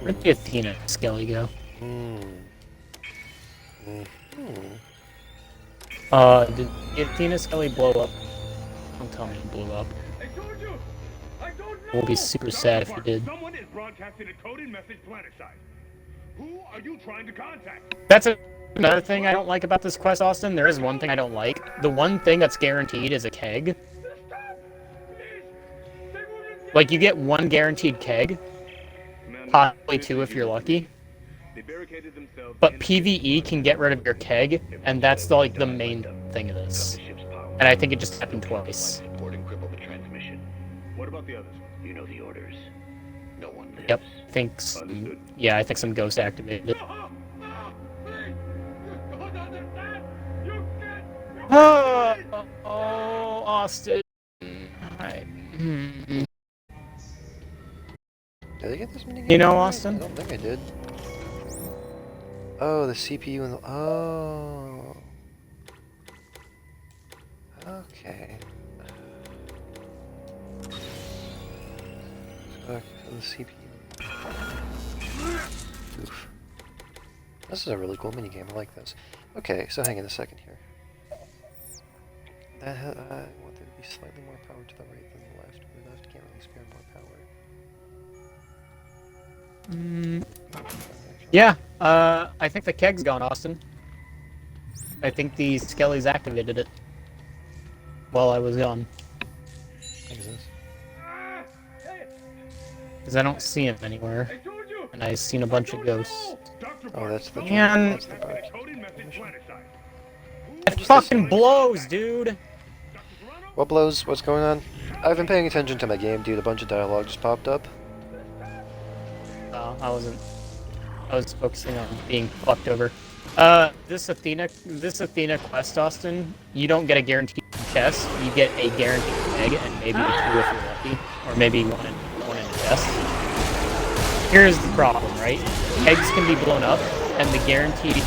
Where'd the Athena Skelly go? Did the Athena Skelly blow up? Don't tell me it blew up. I told you! I don't know! We'll be super sad if you did. Someone is broadcasting a coded message planetside. Who are you trying to contact? That's another thing I don't like about this quest, Austin. There is one thing I don't like. The one thing that's guaranteed is a keg. Like, you get one guaranteed keg. Possibly two if you're lucky. But PvE can get rid of your keg, and that's like the main thing of this. And I think it just happened twice. What about the others? You know the orders. No one lives. Yep, I think some ghost activated it. Oh, Austin. Alright. Did I get this minigame? You know, right? Austin? I don't think I did. Oh, the CPU and the... Oh. Okay. So the CPU... Oof. This is a really cool minigame. I like this. Okay, so hang on a second here. That I want there to be be slightly more power to the right than the left. The left can't really spare more power. Yeah, I think the keg's gone, Austin. I think the Skellies activated it while I was gone. Makes sense. Because I don't see him anywhere. And I've seen a bunch of ghosts. Oh, that's the Man. that's the part. It fucking blows, dude! What blows? What's going on? I've been paying attention to my game, dude. A bunch of dialogue just popped up. No, I wasn't. I was focusing on being fucked over. This Athena quest, Austin, you don't get a guaranteed chest. You get a guaranteed egg and maybe 2 if you're lucky. Or maybe one in a chest. Here's the problem, right? Eggs can be blown up, and the guaranteed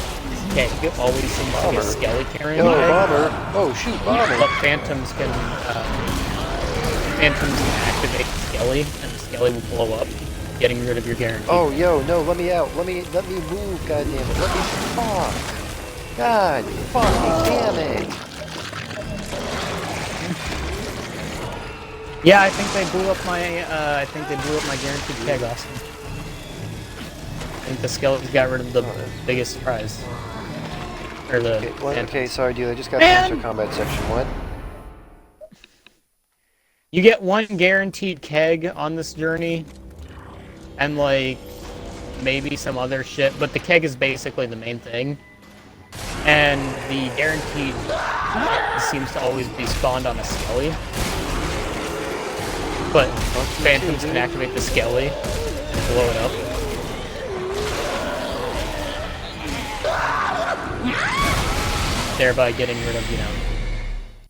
keg always seems to be a Skelly carrying Yo, the egg. bomber! Oh, shoot, bomber! But Phantoms can activate the Skelly, and the Skelly will blow up, getting rid of your guarantee. Oh, yo, no, let me out. Let me move, goddammit. Let me fuck. God, fucking damn it. Yeah, I think they blew up my guaranteed keg, Austin. I think the Skeletons got rid of the biggest surprise. Or the Okay, sorry, dude. I just got Man! to answer combat section. What? You get 1 guaranteed keg on this journey, and like maybe some other shit, but the keg is basically the main thing. And the guaranteed seems to always be spawned on a Skelly. But Phantoms can activate the Skelly and blow it up. Thereby getting rid of,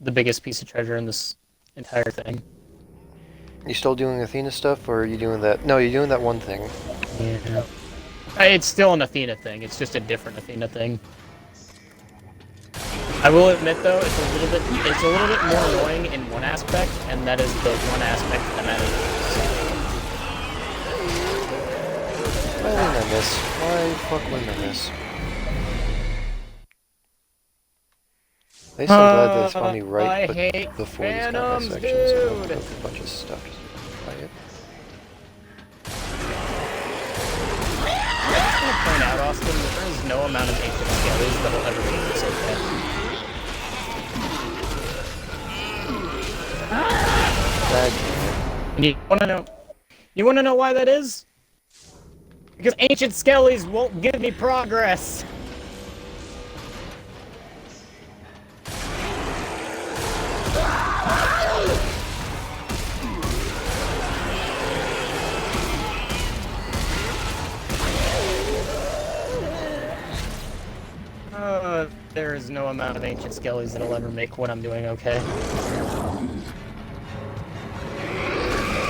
the biggest piece of treasure in this entire thing. You still doing Athena stuff, or are you doing that? No, you're doing that one thing. Yeah. It's still an Athena thing, it's just a different Athena thing. I will admit though, it's a little bit more annoying in one aspect, and that is the one aspect that matters. Why win on this? Why fuck win on this? I'm so glad they spawned me right before these combat sections. I don't have a bunch of stuff just by it. I just want to point out, Austin, that there is no amount of ancient skellies that will ever make this okay. And you wanna know why that is? Because ancient skellies won't give me progress. There is no amount of ancient skellies that'll ever make what I'm doing okay.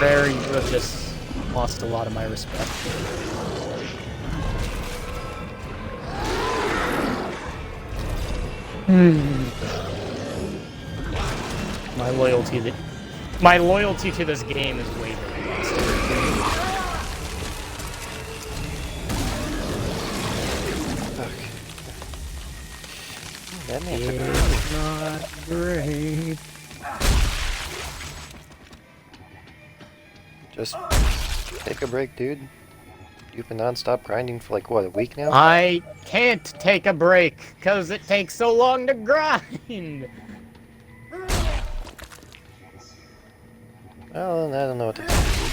Rare, you have just lost a lot of my respect. My loyalty to this game is wavering, Austin. That man's It's not great. Just take a break, dude. You've been non-stop grinding for like, what, a week now? I can't take a break, because it takes so long to grind! Well, I don't know what to tell you.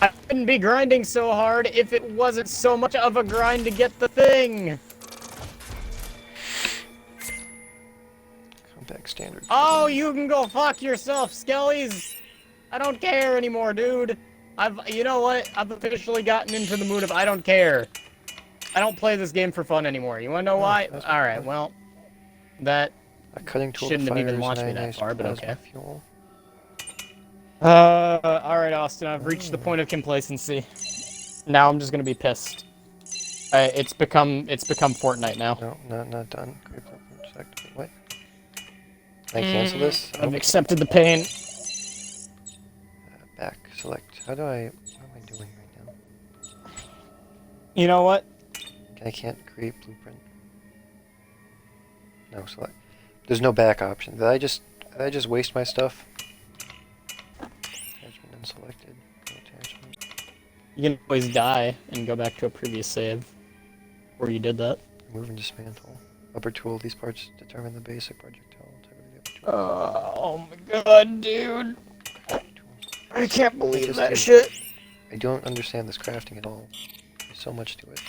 I wouldn't be grinding so hard if it wasn't so much of a grind to get the thing! Comeback standard. Oh, you can go fuck yourself, Skellies! I don't care anymore, dude. You know what? I've officially gotten into the mood of I don't care. I don't play this game for fun anywore. You wanna know why? Alright, well, that shouldn't have even launched me that far, but okay. Fuel. Alright, Austin, I've reached the point of complacency. Now I'm just gonna be pissed. It's become Fortnite now. No, not done. What? Can I cancel this? I've accepted the pain. Back, select. What am I doing right now? You know what? I can't create blueprint. No, select. There's no back option. Did I just waste my stuff? been unselected. No attachment. You can always die and go back to a previous save where you did that. Remove and dismantle. Upper tool. These parts determine the basic projectile type of the upper tool. Oh my god, dude. I can't believe that shit. I don't understand this crafting at all. There's so much to it.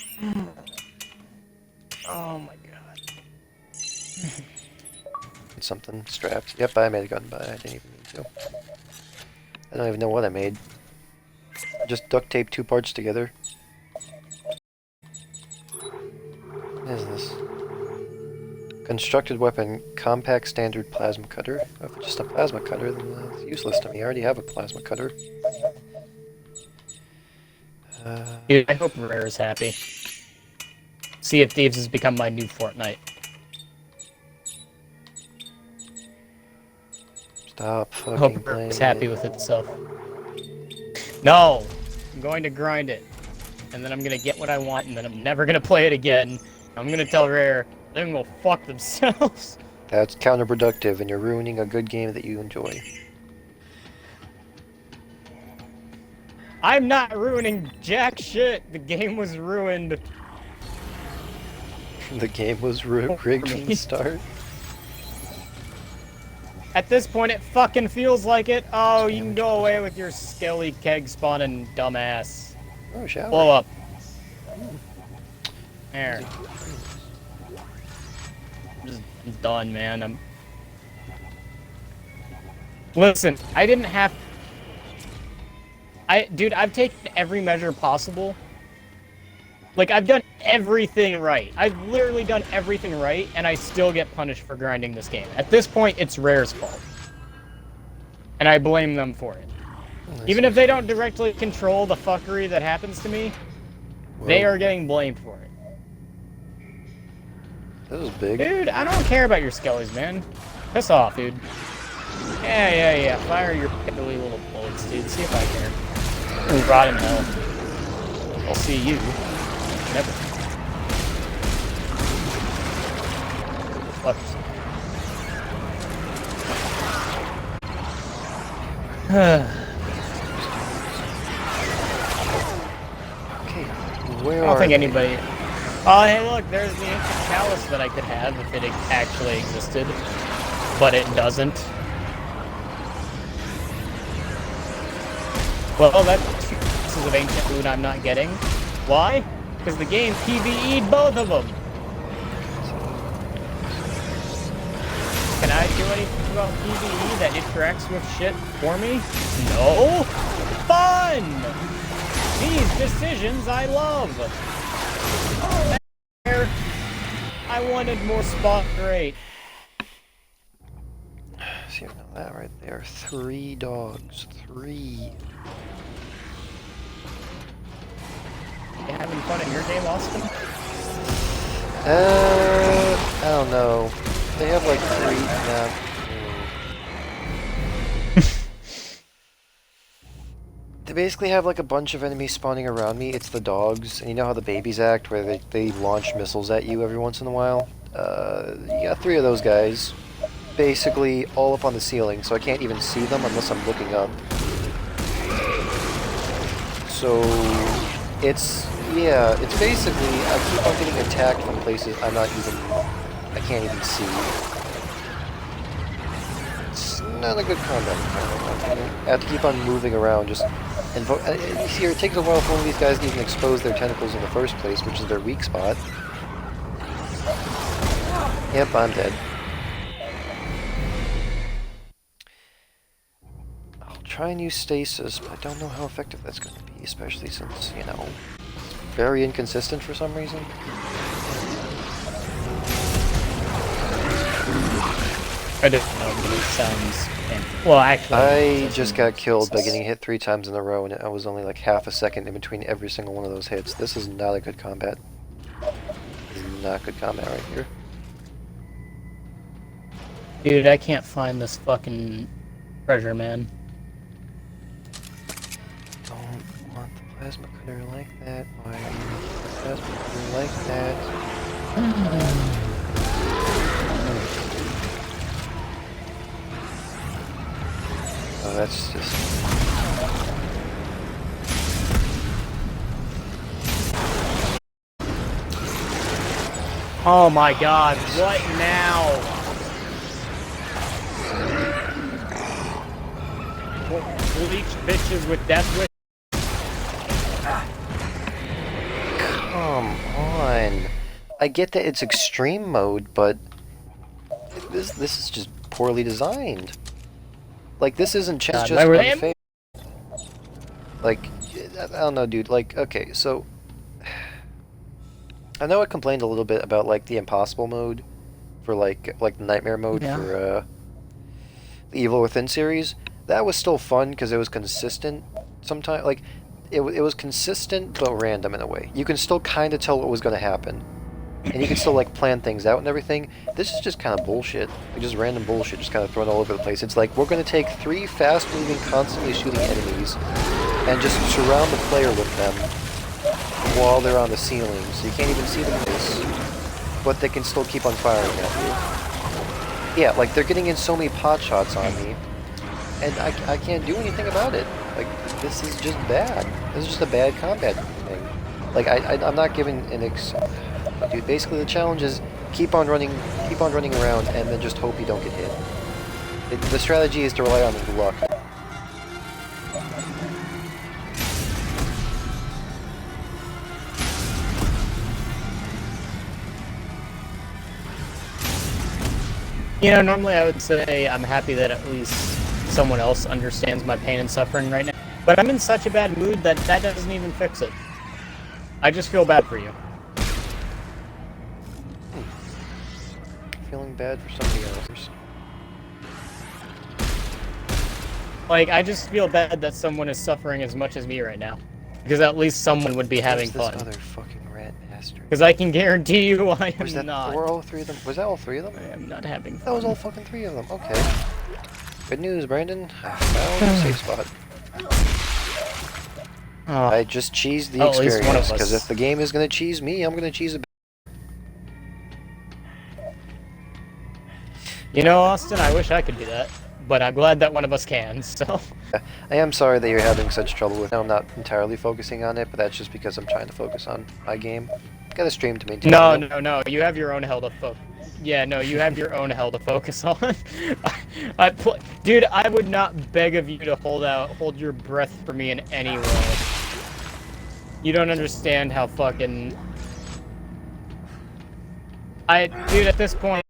Oh my god. It's something strapped. Yep, I made a gun, but I didn't even need to. I don't even know what I made. Just duct tape 2 parts together. What is this? Constructed weapon, compact standard plasma cutter. Oh, if it's just a plasma cutter, then it's useless to me. I already have a plasma cutter. Dude, I hope Rare is happy. Sea of Thieves has become my new Fortnite. Stop I fucking hope playing. Rare is happy with itself. No! I'm going to grind it. And then I'm gonna get what I want, and then I'm never gonna play it again. I'm gonna tell Rare, they're gonna go fuck themselves. That's counterproductive, and you're ruining a good game that you enjoy. I'm not ruining jack shit. The game was ruined. The game was rigged from the start. At this point, it fucking feels like it. Oh, you can go away with your skelly keg spawning dumbass. Oh, shower. Blow up. There. I'm done, man. Listen, I didn't have... Dude, I've taken every measure possible. Like, I've done everything right. I've literally done everything right, and I still get punished for grinding this game. At this point, it's Rare's fault. And I blame them for it. Even if they don't directly control the fuckery that happens to me, they are getting blamed for it. That was big. Dude, I don't care about your skellies, man. Piss off, dude. Yeah. Fire your piddly little bullets, dude. See if I care. Ooh, rot in hell. I'll see you. Never. Fuck. Okay, where I are don't think they? anybody... Oh, hey, look, there's the ancient chalice that I could have if it actually existed. But it doesn't. Well, that's 2 pieces of ancient loot I'm not getting. Why? Because the game PvE'd both of them. Can I do anything about PvE that interacts with shit for me? No? Fun! These decisions I love! I wanted more spot rate. See, now that right there. 3 dogs. 3. You having fun in your game, Austin? I don't know. They have like 3 now. They basically have like a bunch of enemies spawning around me. It's the dogs, and you know how the babies act, where they launch missiles at you every once in a while? You got 3 of those guys, basically all up on the ceiling, so I can't even see them unless I'm looking up. So, it's basically, I keep on getting attacked from places I can't even see. It's not a good combat mechanic. I have to keep on moving around, just... here, it takes a while for one of these guys to even expose their tentacles in the first place, which is their weak spot. Yep, I'm dead. I'll try and use stasis, but I don't know how effective that's going to be, especially since, you know, it's very inconsistent for some reason. I don't know, but it sounds... Well, actually... I just got killed by getting hit 3 times in a row, and I was only like half a second in between every single one of those hits. This is not a good combat. This is not good combat right here. Dude, I can't find this fucking treasure, man. Don't want the plasma cutter like that. Why do you want the plasma cutter like that? Oh, that's just... Oh my god, what now? Bleach bitches with death wish. Come on. I get that it's extreme mode, but this is just poorly designed. Like, this isn't just unfair. Like, I don't know, dude. Like, okay, so I know I complained a little bit about like the impossible mode for like the nightmare mode for the Evil Within series. That was still fun because it was consistent. Sometimes, like, it was consistent but random in a way. You can still kind of tell what was going to happen, and you can still like plan things out and everything. This is just kind of bullshit. Like, just random bullshit, just kind of thrown all over the place. It's like we're going to take 3 fast-moving, constantly shooting enemies and just surround the player with them while they're on the ceiling, so you can't even see them face, but they can still keep on firing at you. Yeah, like, they're getting in so many pot shots on me, and I can't do anything about it. Like, this is just bad. This is just a bad combat thing. Like, I'm not giving an dude, basically the challenge is keep on running around, and then just hope you don't get hit. The strategy is to rely on luck. You know, normally I would say I'm happy that at least someone else understands my pain and suffering right now. But I'm in such a bad mood that that doesn't even fix it. I just feel bad for you. Feeling bad for somebody else. Like, I just feel bad that someone is suffering as much as me right now. Because at least someone would be having fun. This other fucking rat bastard. Because I can guarantee you I am not. Were all 3 of them? Was that all 3 of them? I am not having fun. That was all fucking 3 of them. Okay. Good news, Brandon. I found a safe spot. Oh. I just cheesed the experience, because if the game is going to cheese me, I'm going to cheese it. You know, Austin, I wish I could do that. But I'm glad that one of us can, so... I am sorry that you're having such trouble with it. I'm not entirely focusing on it, but that's just because I'm trying to focus on my game. Gotta stream to maintain. No. You have your own hell to focus. Yeah, no, you have your own hell to focus on. Dude, I would not beg of you to hold your breath for me in any way. You don't understand how fucking... Dude, at this point...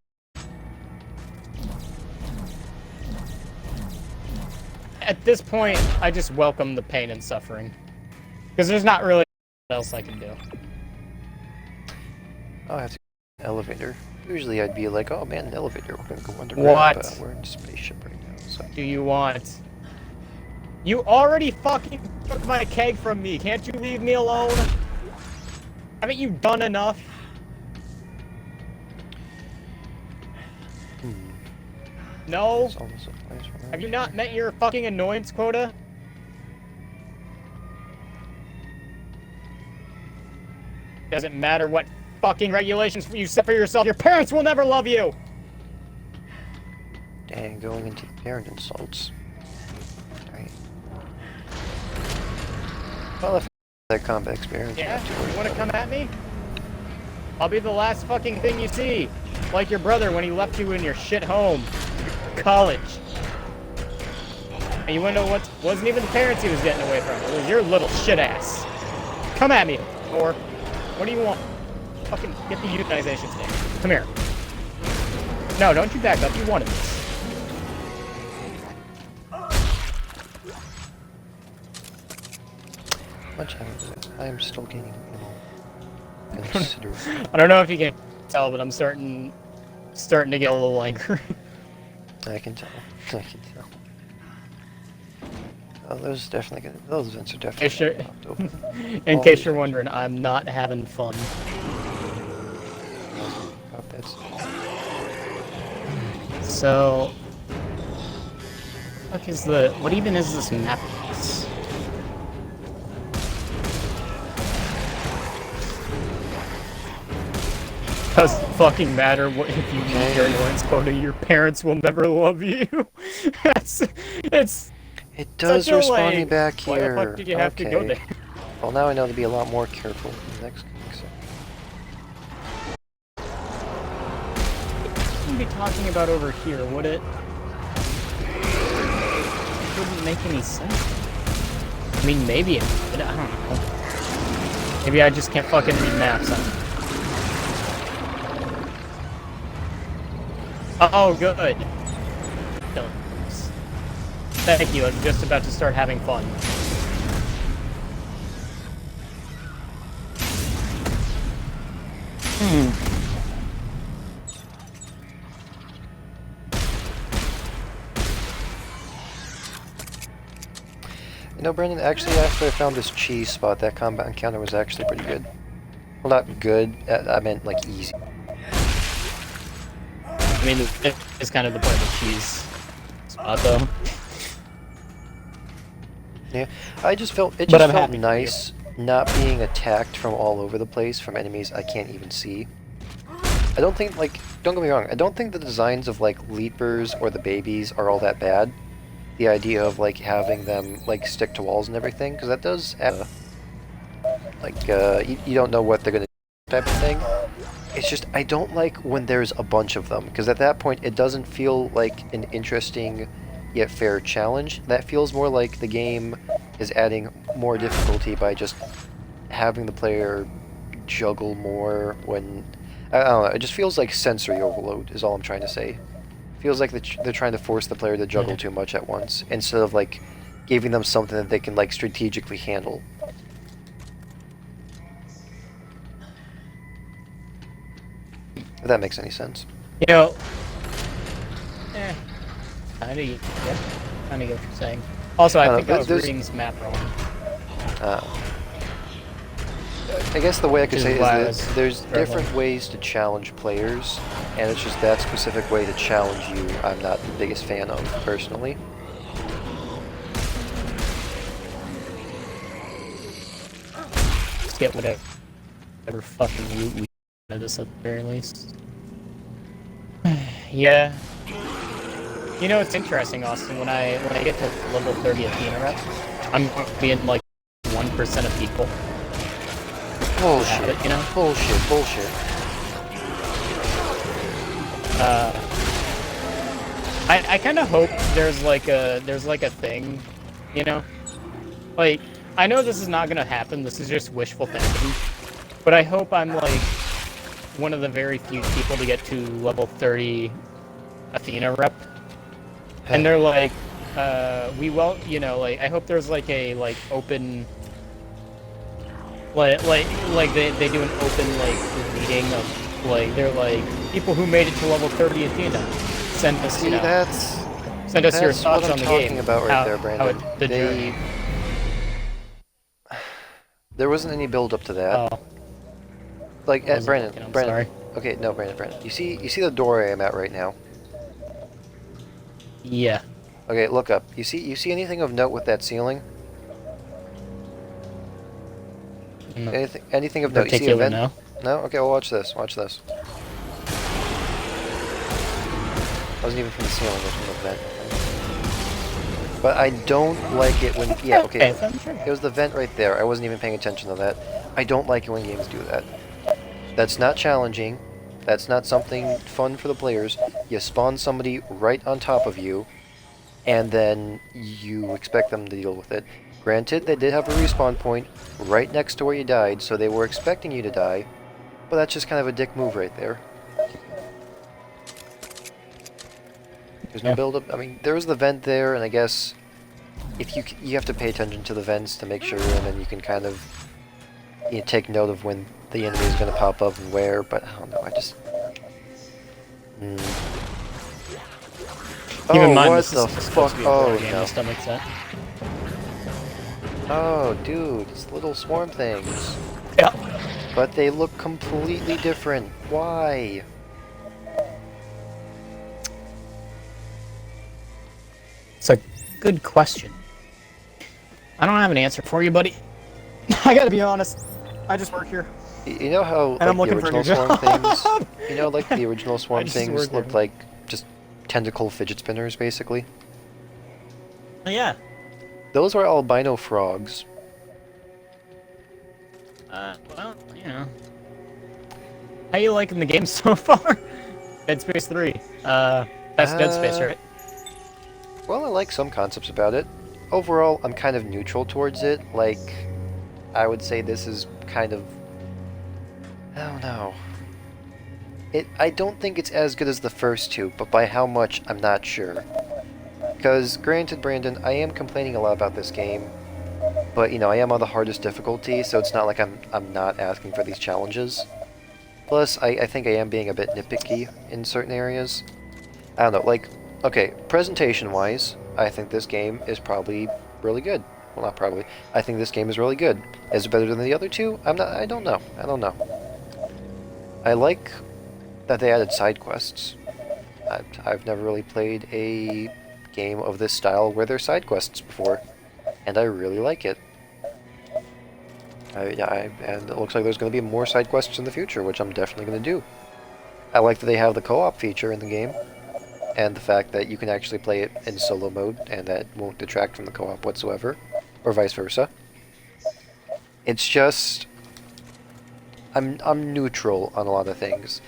At this point, I just welcome the pain and suffering. Because there's not really anything else I can do. I'll have to go to an elevator. Usually I'd be like, oh man, an elevator, we're gonna go underground. What? But we're in a spaceship right now, so... Do you want? You already fucking took my keg from me. Can't you leave me alone? Haven't you done enough? No? Have you not met your fucking annoyance quota? Doesn't matter what fucking regulations you set for yourself, your parents will never love you! Dang, going into the parent insults. Right. Well, if that combat experience... Yeah? You wanna come at me? I'll be the last fucking thing you see. Like your brother when he left you in your shit home. College. And you wanna know what? Wasn't even the parents he was getting away from. It was your little shit ass. Come at me, or what do you want? Fucking get the euthanization thing. Come here. No, don't you back up. You wanted this. I am still gaining considerable. I don't know if you can tell, but I'm starting to get a little angry. I can tell. I can tell. Oh, those vents are definitely locked open. In case you're wondering, I'm not having fun. Oh, that's... So, what even is this map? Doesn't fucking matter what if you meet your annoyance quota, your parents will never love you. It does respawn me back here. Why the fuck did you have to go there? Well, now I know to be a lot more careful in the next game. So. be talking about over here, would it? It wouldn't make any sense. I mean, maybe it would, I don't know. Maybe I just can't fucking read maps. Oh, good. Thank you, I'm just about to start having fun. You know, Brandon, actually, after I found this cheese spot, that combat encounter was actually pretty good. Well, not good, I meant, like, easy. I mean, it's kind of the point of the cheese spot, though. Yeah, I just felt, it But just I'm felt happy. nice not being attacked from all over the place from enemies I can't even see. I don't think, like, don't get me wrong, I don't think the designs of, like, leapers or the babies are all that bad. The idea of, like, having them, like, stick to walls and everything, because that does add, like, you don't know what they're gonna do type of thing. It's just, I don't like when there's a bunch of them, because at that point it doesn't feel like an interesting yet fair challenge. That feels more like the game is adding more difficulty by just having the player juggle more when... I don't know, it just feels like sensory overload is all I'm trying to say. Feels like they're trying to force the player to juggle too much at once, instead of, like, giving them something that they can, like, strategically handle. If that makes any sense. You know, kinda, yeah, kinda get what you're saying. Also, I think I was reading this map wrong. I guess the way I could Which say is it why I is was that there's struggling. different ways to challenge players, and it's just that specific way to challenge you I'm not the biggest fan of, personally. Just get whatever fucking loot we out of this at the very least. Yeah. You know, it's interesting, Austin, when I get to level 30 Athena reps, I'm going to be in, like, 1% of people. Bullshit, It, you know? bullshit. I kind of hope there's like a thing, you know? Like, I know this is not gonna happen, this is just wishful thinking, but I hope I'm like one of the very few people to get to level 30 Athena rep. And they're like, you know, like, I hope there's like a, like, open, like they do an open, like, meeting of, like, they're like, people who made it to level 30 Athena, send us, you know, send us your thoughts what I'm on the talking game. about right there, Brandon. The journey. There wasn't any build up to that. Oh. Like, I wasn't Brandon, looking, I'm Brandon. sorry. Okay, no, Brandon. You see the doorway I'm at right now? Yeah. Okay, look up. You see anything of note with that ceiling? No. Anything of note? You see a Particular, vent? no. No? Okay, well, watch this. Watch this. Wasn't even from the ceiling, it was from the vent. But I don't like it when... Yeah, okay. It was the vent right there. I wasn't even paying attention to that. I don't like it when games do that. That's not challenging. That's not something fun for the players. You spawn somebody right on top of you, and then you expect them to deal with it. Granted, they did have a respawn point right next to where you died, so they were expecting you to die, but that's just kind of a dick move right there. There's no build-up. I mean, there was the vent there, and I guess if you have to pay attention to the vents to make sure, and then you can kind of take note of when the enemy is going to pop up and where. But I don't know. I just. Keep in mind, what this the is supposed fuck? to be a Oh horror game, no! the stomach set. Oh, dude, it's little swarm things. Yeah. But they look completely different. Why? It's a good question. I don't have an answer for you, buddy. I gotta be honest. I just work here. You know how And I'm like, the looking for a original new swarm job. things? You know, like the original swarm just things work looked here. like just tentacle fidget spinners, basically. Oh, yeah. Those were albino frogs. Well, you know. How you liking the game so far? Dead Space 3. That's Dead Space, right? Well, I like some concepts about it. Overall, I'm kind of neutral towards it. Like, I would say this is kind of... I don't know. I don't think it's as good as the first two, but by how much, I'm not sure. Because, granted, Brandon, I am complaining a lot about this game, but, you know, I am on the hardest difficulty, so it's not like I'm not asking for these challenges. Plus, I think I am being a bit nitpicky in certain areas. I don't know, like, okay, presentation-wise, I think this game is probably really good. Well, not probably. I think this game is really good. Is it better than the other two? I don't know. I don't know. I like that they added side quests. I've never really played a game of this style where there's side quests before, and I really like it. And it looks like there's going to be more side quests in the future, which I'm definitely going to do. I like that they have the co-op feature in the game, and the fact that you can actually play it in solo mode, and that won't detract from the co-op whatsoever, or vice versa. It's just... I'm neutral on a lot of things.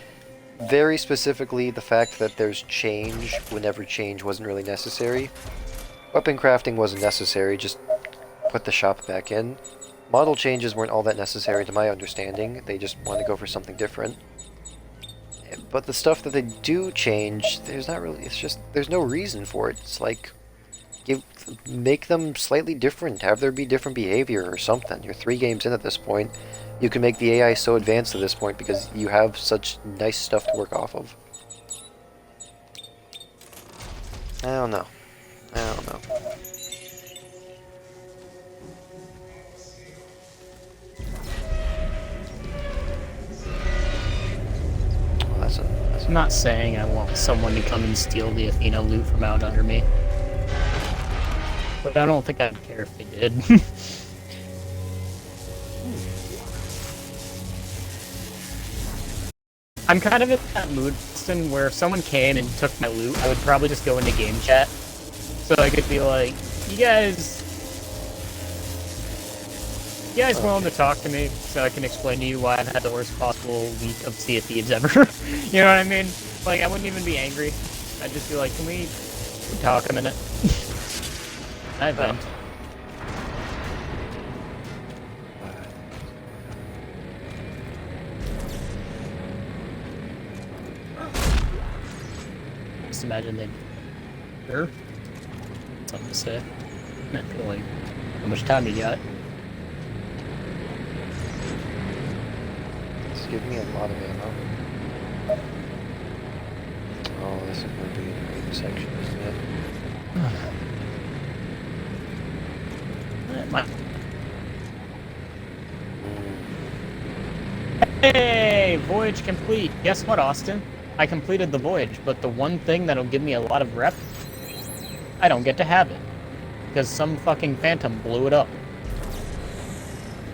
Very specifically, the fact that there's change whenever change wasn't really necessary. Weapon crafting wasn't necessary, just put the shop back in. Model changes weren't all that necessary to my understanding, they just want to go for something different. But the stuff that they do change, there's not really, it's just, there's no reason for it. It's like, make them slightly different, have there be different behavior or something. You're 3 games in at this point. You can make the AI so advanced at this point because you have such nice stuff to work off of. I don't know. I don't know. I'm not saying I want someone to come and steal the Athena loot from out under me. But I don't think I'd care if they did. I'm kind of in that mood, Austin, where if someone came and took my loot, I would probably just go into game chat. So I could be like, you guys willing to talk to me so I can explain to you why I've had the worst possible week of Sea of Thieves ever? You know what I mean? Like, I wouldn't even be angry. I'd just be like, can we talk a minute? I vent. Just imagine they'd... Sure? Something to say. Not feel like... How much time you got? It's giving me a lot of ammo. Oh, this is going to be a great section, isn't it? Hey! Voyage complete! Guess what, Austin? I completed the voyage, but the one thing that'll give me a lot of rep, I don't get to have it. Because some fucking phantom blew it up.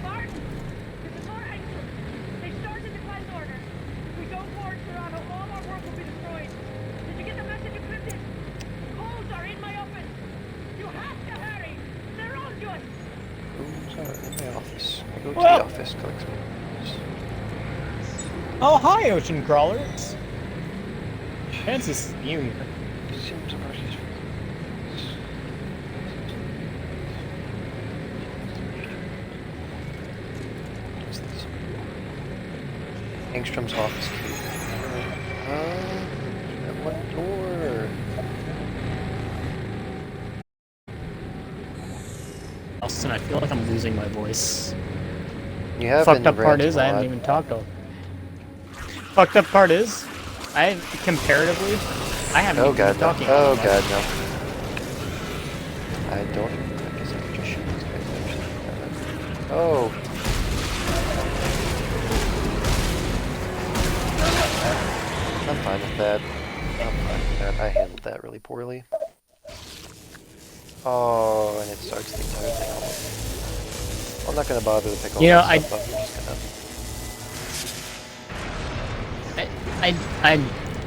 Martin! This is our anchor. They started the Clan order. If we don't board Toronto, all our work will be destroyed. Did you get the message encrypted? Codes are in my office. You have to hurry. They're on to us. Rooms are in my office. I go to the office, collect some rooms. Oh, hi, ocean crawlers! Fancy seeing you here. Seems a mercy's What's this? Angstrom's office key. That one door. Austin, I feel like I'm losing my voice. You have Fucked been up part ranting is a I haven't lot. even talked to him. Fucked up part is, comparatively, I haven't Oh even god, been no. talking. Oh much. god, no. I don't even, I guess I could just shoot these guys actually. Oh. I'm fine with that. I'm fine with that. I handled that really poorly. Oh, and it starts the entire thing all over. I'm not gonna bother to pick all that stuff up. I'm just gonna...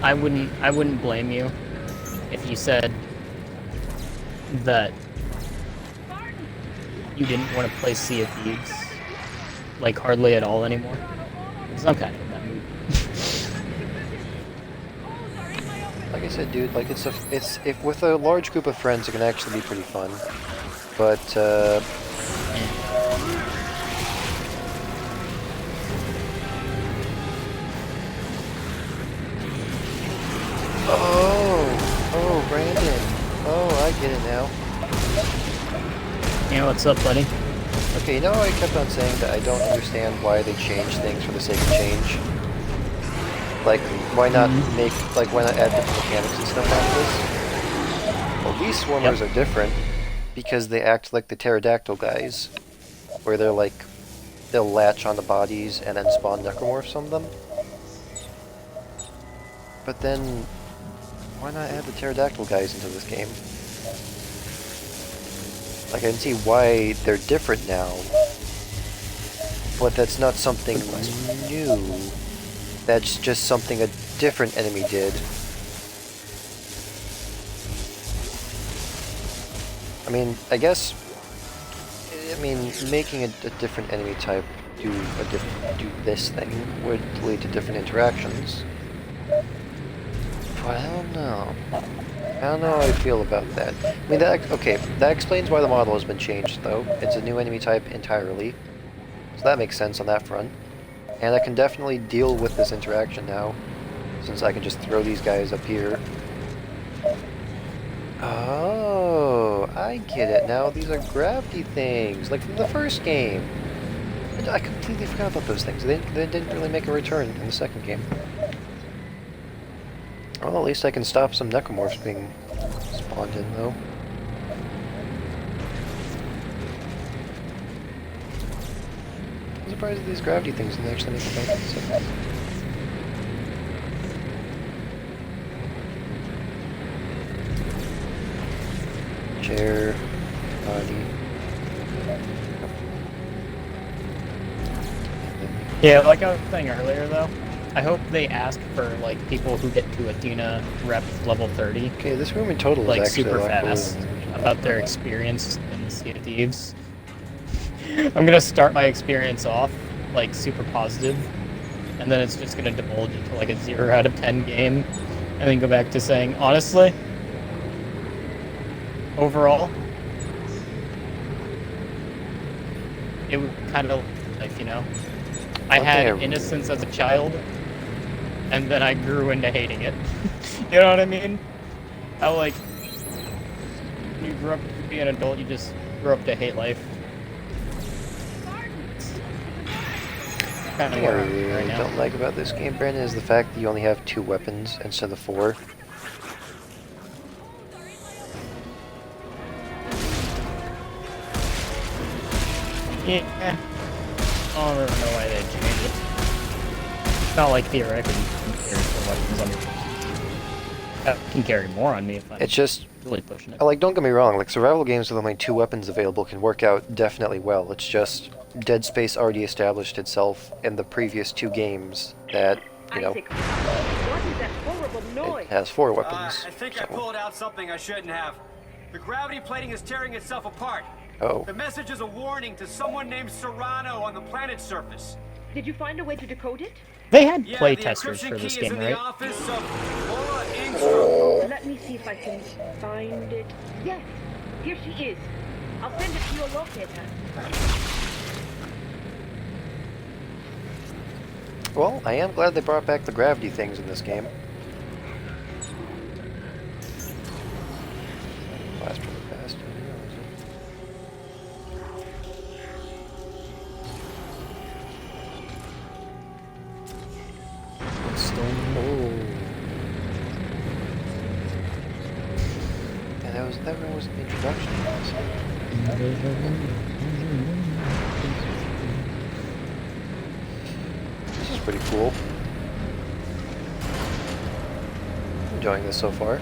I wouldn't blame you if you said that you didn't want to play Sea of Thieves, like hardly at all anymore. Because I'm kind of in that mood. I said, dude, like it's if with a large group of friends, it can actually be pretty fun. But oh, Brandon. Oh, I get it now. Yeah, what's up, buddy? Okay, you know how I kept on saying that I don't understand why they change things for the sake of change? Like, why not why not add different mechanics and stuff like this? Well, these swarmers are different because they act like the pterodactyl guys, where they're like, they'll latch onto bodies and then spawn necromorphs on them. But then, why not add the pterodactyl guys into this game? Like, I can see why they're different now, but that's not something new. That's just something a different enemy did. I mean, making a different enemy type do this thing would lead to different interactions. But I don't know. I don't know how I feel about that. I mean, that explains why the model has been changed, though. It's a new enemy type entirely. So that makes sense on that front. And I can definitely deal with this interaction now, since I can just throw these guys up here. Oh, I get it now. These are gravity things, like from the first game. I completely forgot about those things. They didn't really make a return in the second game. Well, at least I can stop some necromorphs being spawned in, though. I'm surprised that these gravity things didn't actually make a fight. Chair, body. Yeah, like I was saying earlier, though, I hope they ask for like people who get to Athena rep level 30. Okay, this room in total like is actually super a lot fast cooler than about their experience in the Sea of Thieves. I'm gonna start my experience off like super positive, and then it's just gonna divulge into like a 0 out of 10 game, and then go back to saying honestly, overall, it was kind of life, you know. I had innocence as a child, and then I grew into hating it. You know what I mean? How like when you grew up to be an adult, you just grew up to hate life. The thing I really don't like about this game, Brandon, is the fact that you only have 2 weapons instead of 4. Yeah. I don't really know why they changed it. It's not like theoretically you can carry 4 weapons on me. I can carry more on me if I'm It's just really pushing it. like, don't get me wrong, like survival games with only 2 weapons available can work out definitely well. It's just Dead Space already established itself in the previous 2 games that, you know, Isaac, what is that horrible noise? it has 4 weapons. I think so. I pulled out something I shouldn't have. The gravity plating is tearing itself apart. Oh. The message is a warning to someone named Serrano on the planet's surface. Did you find a way to decode it? They had Yeah, play the testers encryption for this key is game, in right? the office of Laura Ingstrom. Let me see if I can find it. Yes, here she is. I'll send it to your locator. Well, I am glad they brought back the gravity things in this game. Last pretty fast. Oh. Yeah, that was the introduction. This is pretty cool. Enjoying this so far.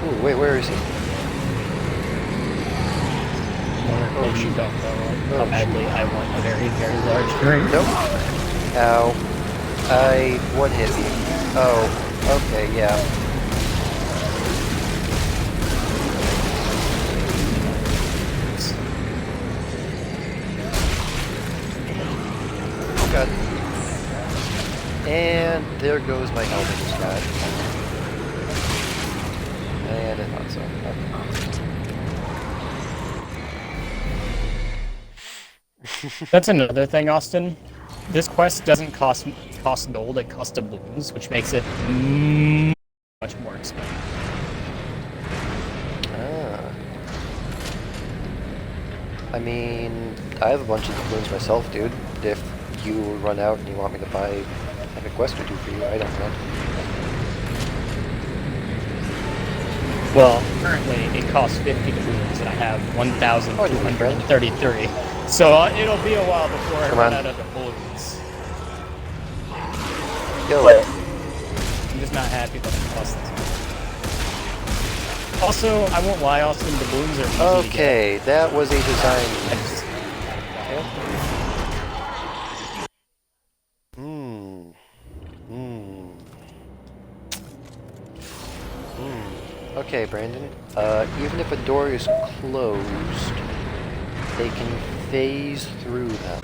Ooh, wait, where is he? Oh, shoot. How badly I want a very, very large drink. Nope. Ow. I one hit me. Oh, okay, yeah. And there goes my helmet, Scott. And I thought so. Okay. That's another thing, Austin. This quest doesn't cost gold, it costs doubloons, which makes it much more expensive. Ah. I mean, I have a bunch of doubloons myself, dude. If you run out and you want me to buy like a quest or two for you, I don't know. Well, currently it costs 50 doubloons, and I have 1,233. So it'll be a while before I run out of doubloons. Yo. I'm just not happy that it costs this much. Also, I won't lie, Austin, doubloons are easy Okay, that was a design. Okay, Brandon. Even if a door is closed, they can phase through them.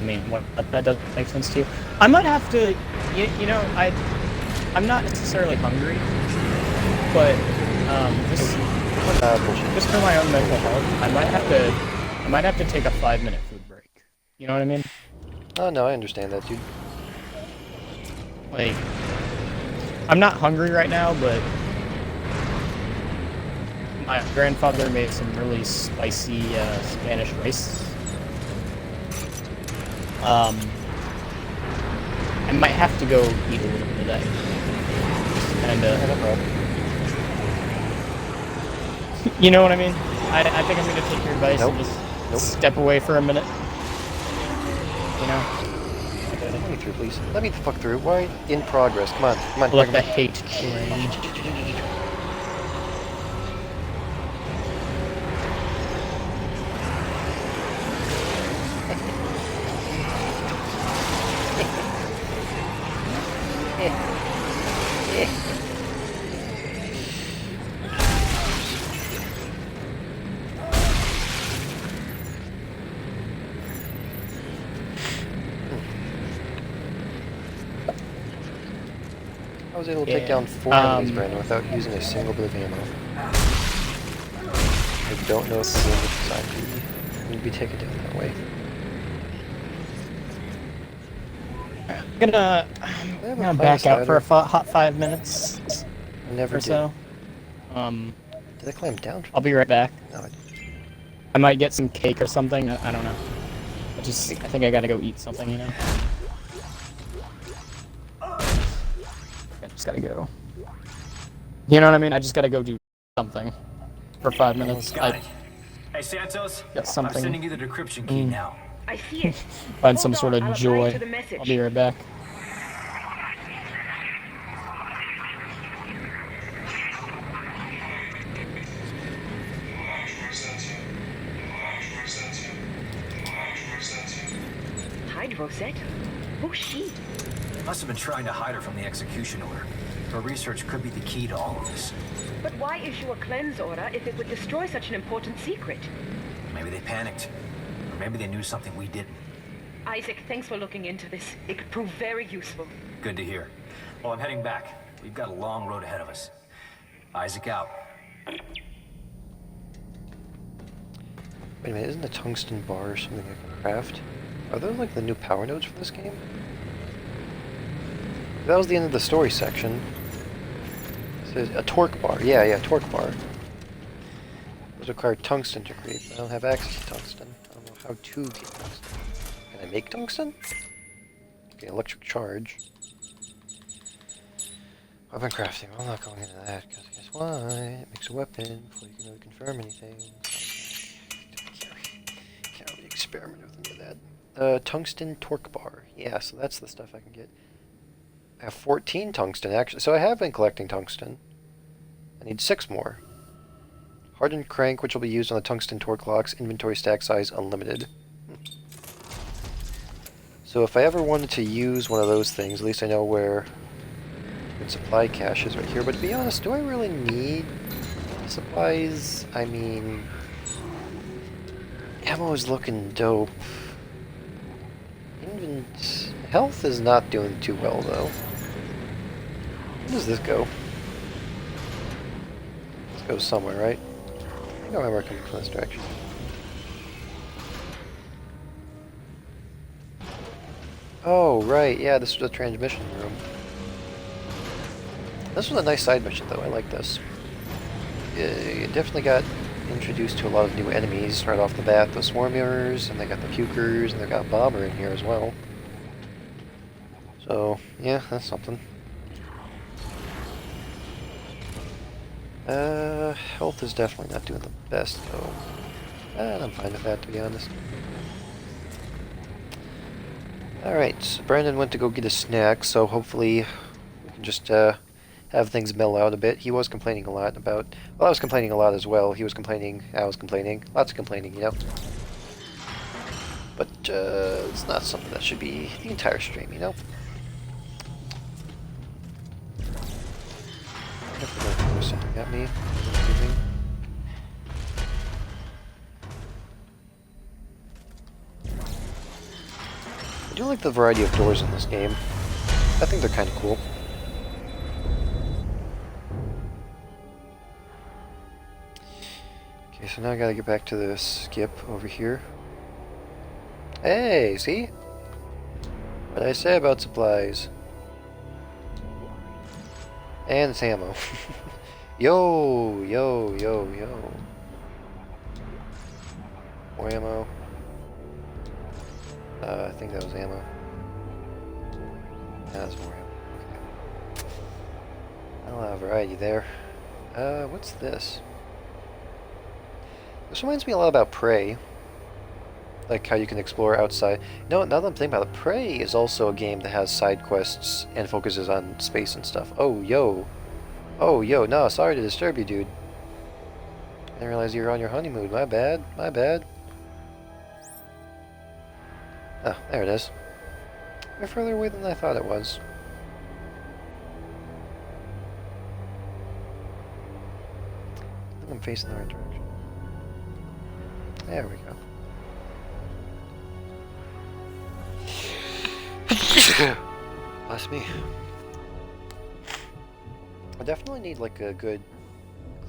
I mean, that doesn't make sense to you. I might have to, you know, I'm not necessarily hungry, but just for my own mental health, I might have to take a 5-minute food break. You know what I mean? Oh no, I understand that, dude. Like, I'm not hungry right now, but my grandfather made some really spicy Spanish rice. I might have to go eat a little bit of that. And No problem. you know what I mean? I think I'm gonna take your advice and just step away for a minute. You know? Let me through, please. Let me the fuck through. Why? In progress. Come on. Come on. Let come the on. hate train. I was able to take down 4 enemies, Brandon, without using a single bit of ammo. I don't know if the game was designed to be taken down that way. I'm gonna back out for a hot 5 minutes I never or did. so. Did I climb down? I'll be right back. No, I didn't. I might get some cake or something. I don't know. I think I gotta go eat something, you know. I just gotta go. You know what I mean? I just gotta go do something for 5 minutes. Got it. Hey Santos, got something. I'm sending you the decryption key now. I see it. Find some Hold sort on, of I'll reply joy. to the message. I'll be right back. Hide Rosetta? Who's she? Must have been trying to hide her from the execution order. Her research could be the key to all of this. But why issue a cleanse order if it would destroy such an important secret? Maybe they panicked. Or maybe they knew something we didn't. Isaac, thanks for looking into this. It could prove very useful. Good to hear. Well, I'm heading back. We've got a long road ahead of us. Isaac out. Wait a minute, isn't a tungsten bar something I can craft? Are there like the new power nodes for this game? That was the end of the story section. It says a torque bar. Yeah, torque bar. Those require tungsten to create, but I don't have access to tungsten. I don't know how to get tungsten. Can I make tungsten? Okay, electric charge. Weapon crafting. I'm not going into that, because guess what? It makes a weapon before you can really confirm anything. Can't really experiment with any of that. Tungsten torque bar. Yeah, so that's the stuff I can get. I have 14 tungsten, actually. So I have been collecting tungsten. I need 6 more. Hardened crank, which will be used on the tungsten torque locks. Inventory stack size unlimited. So if I ever wanted to use one of those things, at least I know where good supply cache is right here. But to be honest, do I really need supplies? I mean, Ammo is looking dope. Health is not doing too well though. Where does this go? This goes somewhere, right? I think I remember coming from this direction. Oh, right, yeah, this was the transmission room. This was a nice side mission though, I like this. You definitely got introduced to a lot of new enemies right off the bat. The Swarmers, and they got the Pukers, and they got Bomber in here as well. So, yeah, that's something. Health is definitely not doing the best though. And I'm fine with that, to be honest. Alright, so Brandon went to go get a snack, so hopefully we can just have things mellow out a bit. He was complaining a lot about... Well, I was complaining a lot as well. He was complaining, I was complaining. Lots of complaining, you know? But it's not something that should be the entire stream, you know? Definitely throw something at me. I do like the variety of doors in this game. I think they're kind of cool. Okay, so now I gotta get back to the skip over here. Hey, see? What did I say about supplies? And it's ammo. Yo, yo, yo, yo. More ammo. I think that was ammo. That's more ammo. Okay. I'll have a variety there. What's this? This reminds me a lot about Prey. Like how you can explore outside. No, now that I'm thinking about it, Prey is also a game that has side quests and focuses on space and stuff. Oh, yo. Oh, yo, no, sorry to disturb you, dude. I didn't realize you were on your honeymoon. My bad, my bad. Oh, there it is. We're further away than I thought it was. I think I'm facing the right direction. There we go. Bless me. I definitely need like a good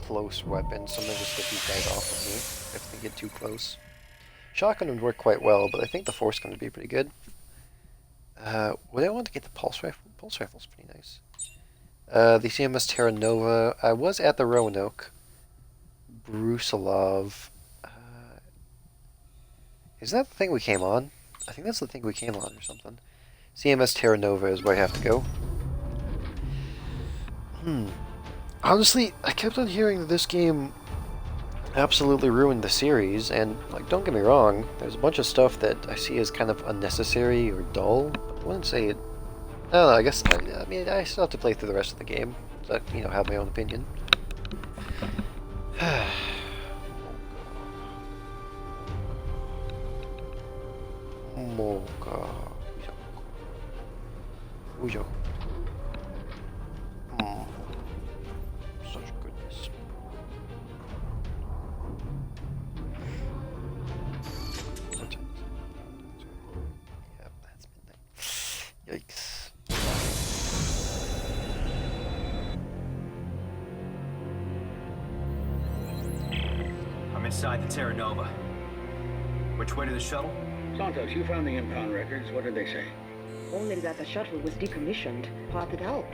close weapon, something to just get these guys off of me if they get too close. Shotgun would work quite well, but I think the Force gun would be pretty good. Would I want to get the Pulse Rifle? Pulse Rifle's pretty nice. The CMS Terra Nova. I was at the Roanoke. Brusilov. Is that the thing we came on? I think that's the thing we came on or something. CMS Terra Nova is where I have to go. Honestly, I kept on hearing that this game absolutely ruined the series, and like, don't get me wrong, there's a bunch of stuff that I see as kind of unnecessary or dull. I wouldn't say it. I don't know. I guess I mean I still have to play through the rest of the game, so you know, have my own opinion. Mocha. Ujo. Such goodness. Yep, that's midnight. Yikes. I'm inside the Terra Nova. Which way to the shuttle? Santos, you found the impound records. What did they say? Only that the shuttle was decommissioned, parted out.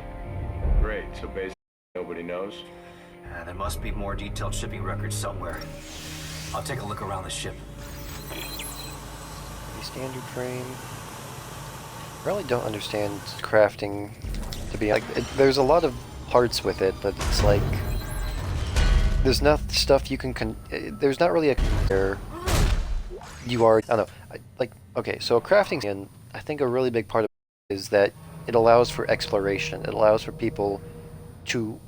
Great, so basically nobody knows? There must be more detailed shipping records somewhere. I'll take a look around the ship. The standard frame. I really don't understand crafting, to be like, there's a lot of parts with it, but it's like there's not stuff you can there's not really a where you are, I don't know, like, okay, so a crafting, and I think a really big part of it is that it allows for exploration. It allows for people to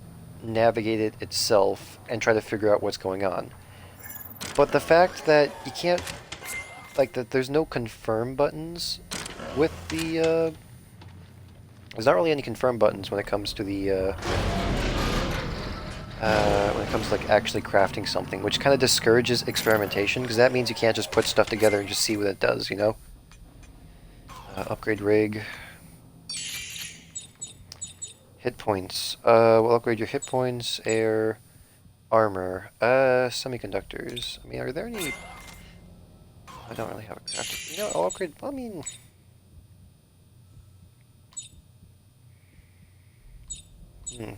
navigate it itself and try to figure out what's going on. But the fact that you can't, like, that there's no confirm buttons with the, there's not really any confirm buttons when it comes to the, when when it comes to like actually crafting something, which kind of discourages experimentation, because that means you can't just put stuff together and just see what it does, you know? Upgrade rig. Hit points. We'll upgrade your hit points, air, armor, semiconductors. I mean, are there any... I don't really have a crafting. You know, I'll upgrade... I mean... It's gonna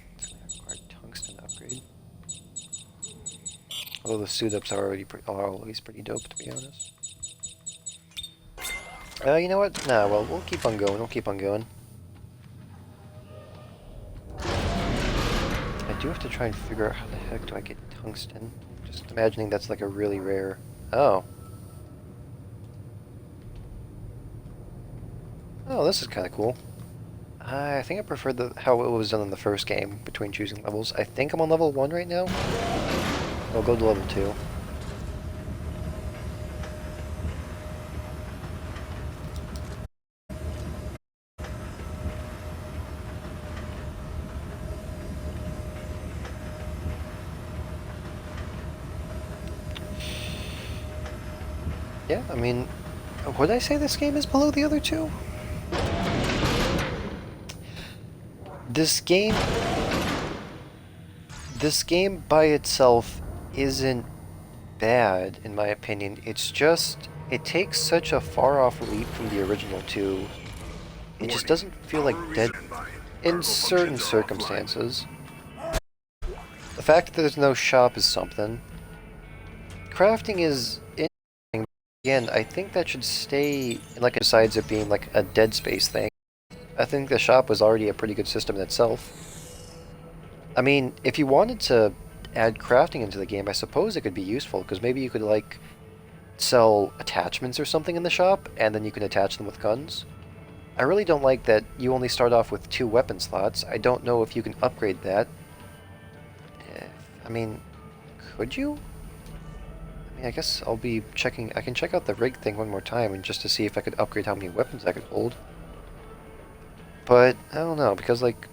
require tungsten upgrade. Although the suit ups are always pretty dope, to be honest. You know what? Nah, well, we'll keep on going. We'll keep on going. I do have to try and figure out how the heck do I get tungsten. Just imagining that's like a really rare... Oh. Oh, this is kind of cool. I think I preferred how it was done in the first game between choosing levels. I think I'm on level 1 right now. I'll go to level 2. Yeah, I mean, would I say this game is below the other two? This game by itself isn't bad, in my opinion. It's just, it takes such a far-off leap from the original two. It just doesn't feel like dead in certain circumstances. The fact that there's no shop is something. Crafting is interesting. Again, I think that should stay, like, besides it being like a Dead Space thing. I think the shop was already a pretty good system in itself. I mean, if you wanted to add crafting into the game, I suppose it could be useful, because maybe you could, like, sell attachments or something in the shop, and then you can attach them with guns. I really don't like that you only start off with 2 weapon slots. I don't know if you can upgrade that. I mean, could you? I mean, I guess I'll be checking... I can check out the rig thing one more time, and just to see if I could upgrade how many weapons I could hold. But, I don't know, because, like...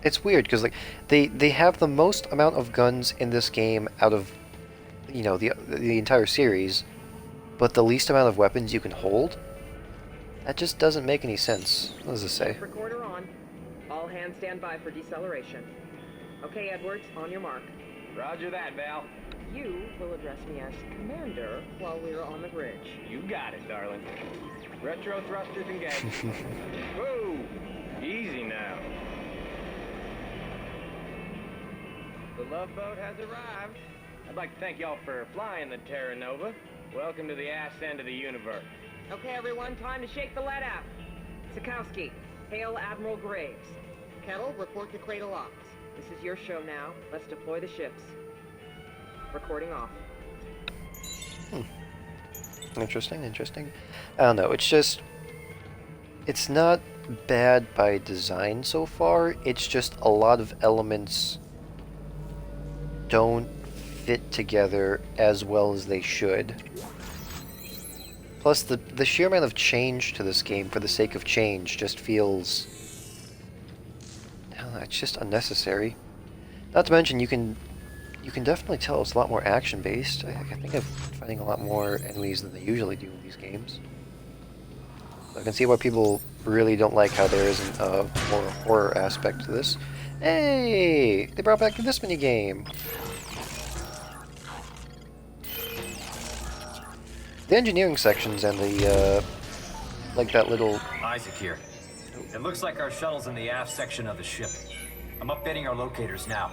It's weird, because, like, they have the most amount of guns in this game out of, you know, the entire series, but the least amount of weapons you can hold? That just doesn't make any sense. What does this say? Recorder on. All hands stand by for deceleration. Okay, Edwards, on your mark. Roger that, Val. You will address me as Commander while we're on the bridge. You got it, darling. Retro thrusters engaged. Whoa! Easy now. The Love Boat has arrived. I'd like to thank y'all for flying the Terra Nova. Welcome to the ass end of the universe. Okay, everyone, time to shake the lead out. Sikowski, hail Admiral Graves. Kettle, report to Cradle Ops. This is your show now. Let's deploy the ships. Recording off. Interesting, interesting. I don't know, it's just... It's not bad by design so far, it's just a lot of elements don't fit together as well as they should. Plus, the sheer amount of change to this game for the sake of change just feels... I don't know, it's just unnecessary. Not to mention, you can definitely tell it's a lot more action-based. I think I'm finding a lot more enemies than they usually do in these games. I can see why people really don't like how there isn't a more horror aspect to this. Hey! They brought back this minigame! The engineering sections and the, like that little... Isaac here. It looks like our shuttle's in the aft section of the ship. I'm updating our locators now.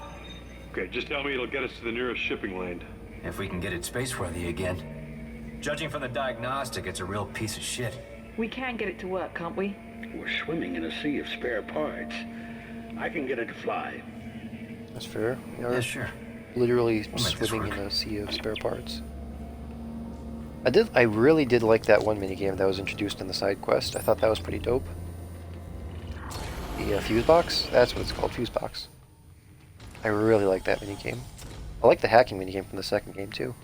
Okay, just tell me it'll get us to the nearest shipping lane. If we can get it spaceworthy again. Judging from the diagnostic, it's a real piece of shit. We can get it to work, can't we? We're swimming in a sea of spare parts. I can get it to fly. That's fair. You're Yeah, sure. literally swimming in a sea of spare parts. I really did like that one minigame that was introduced in the side quest. I thought that was pretty dope. The fuse box? That's what it's called, fuse box. I really like that minigame. I like the hacking minigame from the second game too.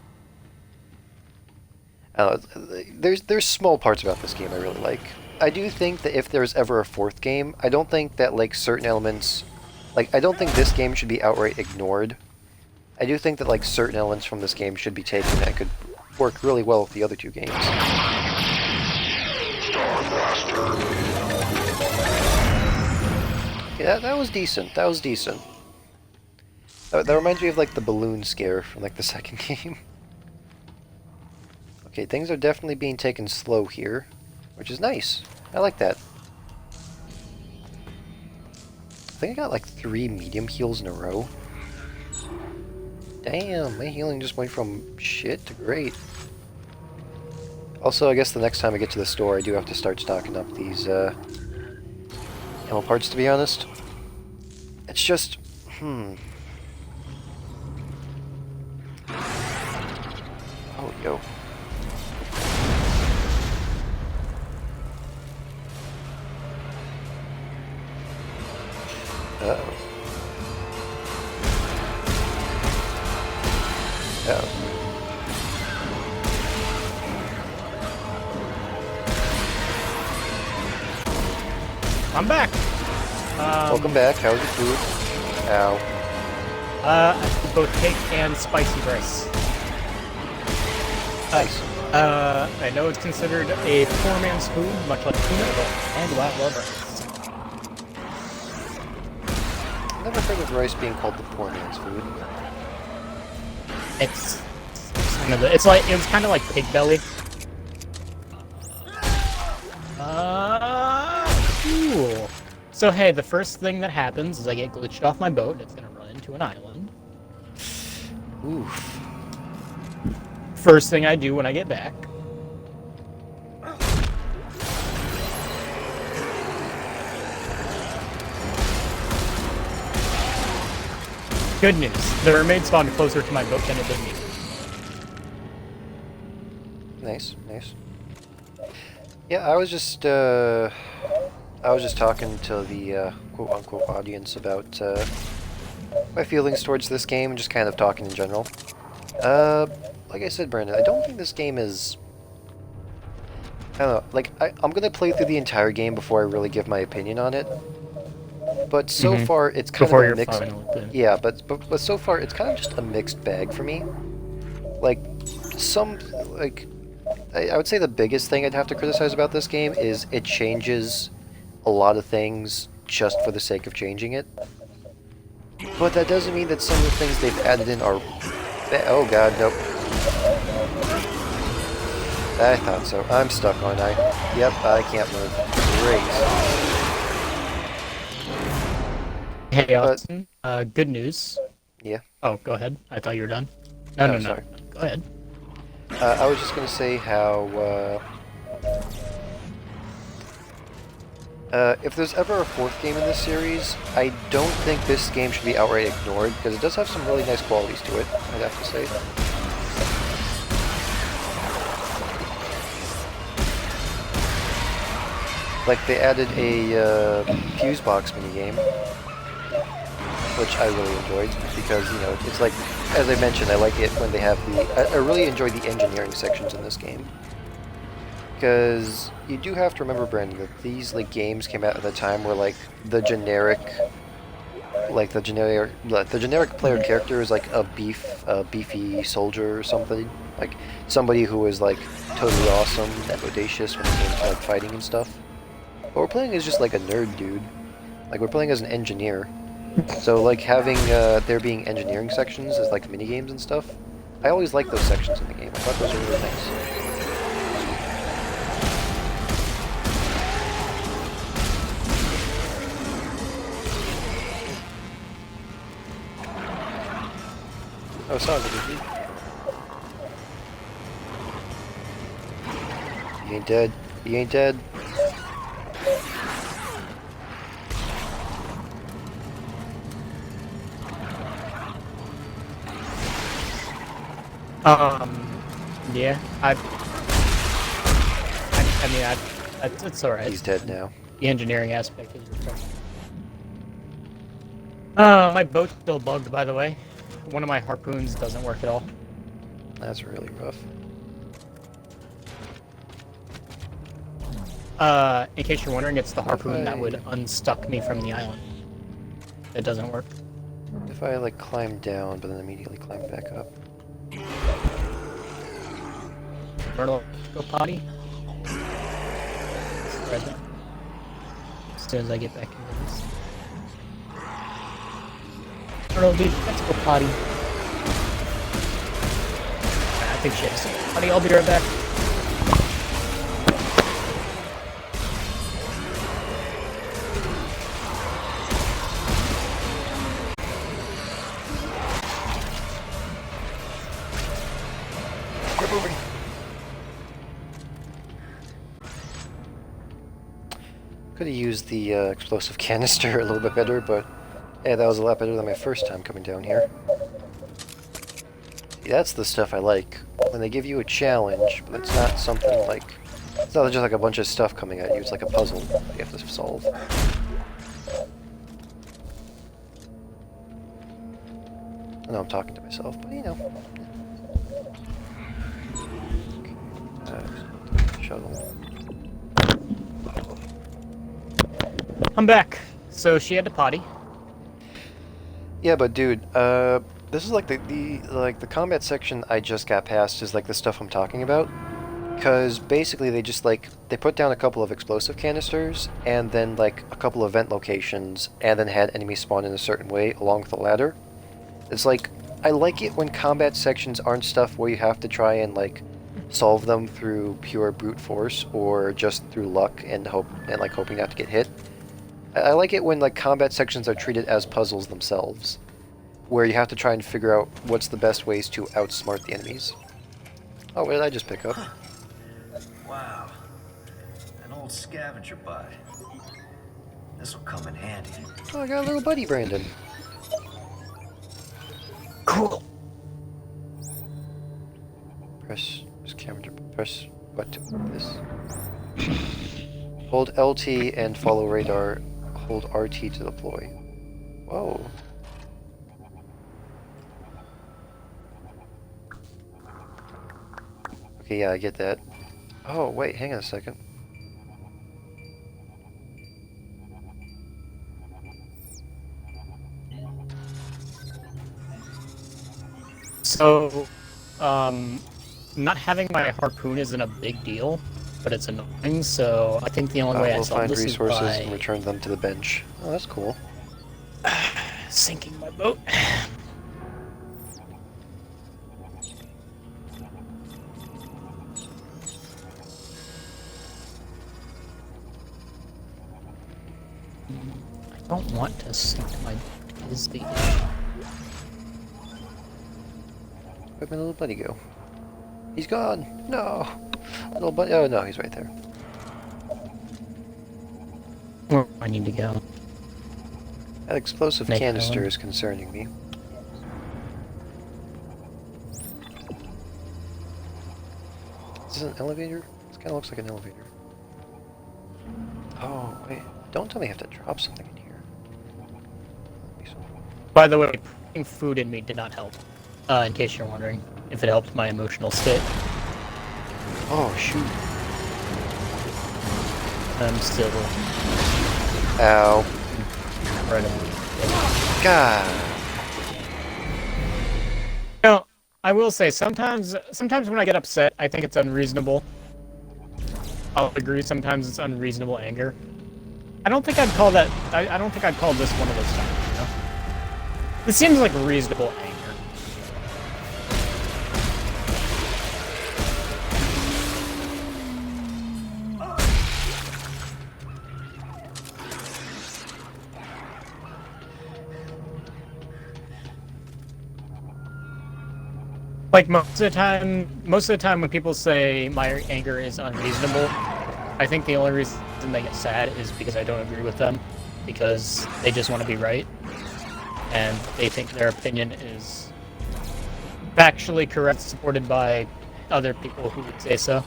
There's small parts about this game I really like. I do think that if there's ever a 4th game, I don't think that like certain elements Like, I don't think this game should be outright ignored. I do think that, like, certain elements from this game should be taken that could work really well with the other two games. Yeah, that was decent. That was decent. That reminds me of, like, the balloon scare from, like, the second game. Okay, things are definitely being taken slow here, which is nice. I like that. I think I got, like, 3 medium heals in a row. Damn, my healing just went from shit to great. Also, I guess the next time I get to the store, I do have to start stocking up these, ammo parts, to be honest. It's just, Oh, yo. Uh-oh. Uh-oh. I'm back. Welcome back. How's your food? Ow. Both cake and spicy rice. Nice. I know it's considered a poor man's food, much like tuna, and I love rice. I've never heard of rice being called the poor man's food. It's kind of it's like it was kind of like pig belly. Cool. So hey, the first thing that happens is I get glitched off my boat. It's gonna run into an island. Oof. First thing I do when I get back. Good news. The mermaid spawned closer to my boat than it did me. Nice, nice. Yeah, I was just talking to the quote-unquote audience about my feelings towards this game and just kind of talking in general. Like I said, Brandon, I don't think this game is... I don't know, like, I'm gonna play through the entire game before I really give my opinion on it. But so far, it's kind of a mixed... Yeah, but so far, it's kind of just a mixed bag for me. Like, I would say the biggest thing I'd have to criticize about this game is it changes a lot of things just for the sake of changing it. But that doesn't mean that some of the things they've added in are... Oh god, nope. I thought so. I'm stuck, aren't I? Yep, I can't move. Great. Hey, Austin. Good news. Yeah? Oh, go ahead. I thought you were done. No. Sorry. Go ahead. I was just going to say how... if there's ever a 4th game in this series, I don't think this game should be outright ignored, because it does have some really nice qualities to it, I'd have to say. Like, they added a fuse box minigame, which I really enjoyed, because, you know, it's like, as I mentioned, I like it when they have I really enjoy the engineering sections in this game. Because you do have to remember, Brandon, that these like games came out at a time where like the generic player character is like a beefy soldier or something, like somebody who is like totally awesome and audacious when it came to like fighting and stuff. But we're playing as just like a nerd dude, like we're playing as an engineer. So like having there being engineering sections as like mini games and stuff, I always liked those sections in the game. I thought those were really nice. Oh, sorry, you ain't dead. You ain't dead. Yeah, it's alright. He's dead now. The engineering aspect is refreshing. My boat's still bugged, by the way. One of my harpoons doesn't work at all. That's really rough. In case you're wondering, it's the harpoon that would unstuck me from the island. it doesn't work. If I like climb down, but then immediately climb back up. Turtle, go potty. Right. As soon as I get back into this. Turtle, dude, let's go potty. I think she has to potty. I'll be right back. Could have used the explosive canister a little bit better, but yeah, that was a lot better than my first time coming down here. See, that's the stuff I like. When they give you a challenge, but it's not something like... It's not just like a bunch of stuff coming at you, it's like a puzzle that you have to solve. I know I'm talking to myself, but you know. Shuttle. I'm back. So she had to potty. Yeah, but dude, this is like the combat section I just got past is like the stuff I'm talking about. Because basically they just like, they put down a couple of explosive canisters, and then like a couple of vent locations, and then had enemies spawn in a certain way along with the ladder. It's like, I like it when combat sections aren't stuff where you have to try and like solve them through pure brute force or just through luck and hope and like hoping not to get hit. I like it when like combat sections are treated as puzzles themselves, where you have to try and figure out what's the best ways to outsmart the enemies. Oh, what did I just pick up? Wow. An old scavenger bot. This'll come in handy. Oh, I got a little buddy, Brandon. Cool. Press camera. Press what? This. Hold LT and follow radar. Hold RT to deploy. Whoa. Okay, yeah, I get that. Oh, wait, hang on a second. So, not having my harpoon isn't a big deal, but it's annoying, so I think the only way I we'll solve find this resources is by and return them to the bench. Oh, that's cool. sinking my boat. I don't want to sink my boat, is the issue. Where'd my little buddy go? He's gone! No! Little buddy, oh no, he's right there. Where do I need to go? That explosive Make canister one. is concerning me. Is this an elevator? This kind of looks like an elevator. Oh, wait. Don't tell me I have to drop something in here. By the way, putting food in me did not help. In case you're wondering if it helped my emotional state. Oh, shoot. I'm still Ow. incredibly. God. You know, I will say sometimes when I get upset, I think it's unreasonable. I'll agree. Sometimes it's unreasonable anger. I don't think I'd call that. I don't think I'd call this one of those times. You know, this seems like reasonable anger. Like most of the time when people say my anger is unreasonable, I think the only reason they get sad is because I don't agree with them, because they just want to be right, and they think their opinion is factually correct, supported by other people who would say so,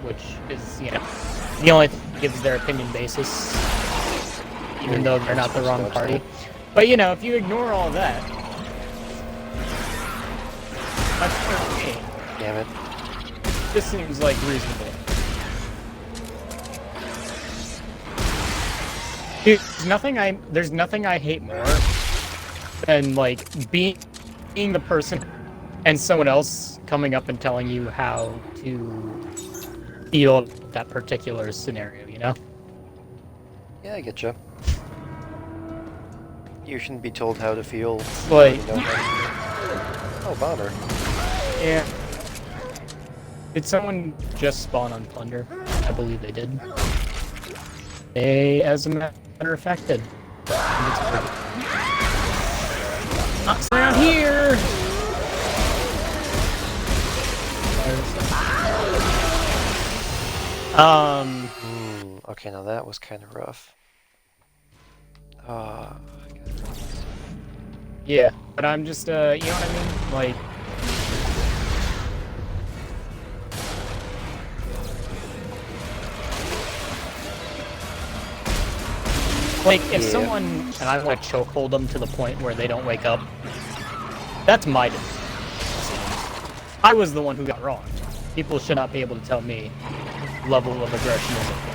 which is, you know, the only thing that gives their opinion basis, even though they're not the wrong party. But you know, if you ignore all that, that's fair game. Damn it. This seems like reasonable. Dude, there's nothing I hate more than like being the person and someone else coming up and telling you how to feel that particular scenario, you know? Yeah, I get you. You shouldn't be told how to feel. Like, You know how to... Oh, bomber. yeah. Did someone just spawn on Plunder? I believe they did. They, as a matter of fact, did. Not around here! Okay, now that was kind of rough. Yeah, but I'm just, you know what I mean? Like, if Yeah. someone, and I want to chokehold them to the point where they don't wake up, that's my decision. I was the one who got wrong. People should not be able to tell me level of aggression is okay.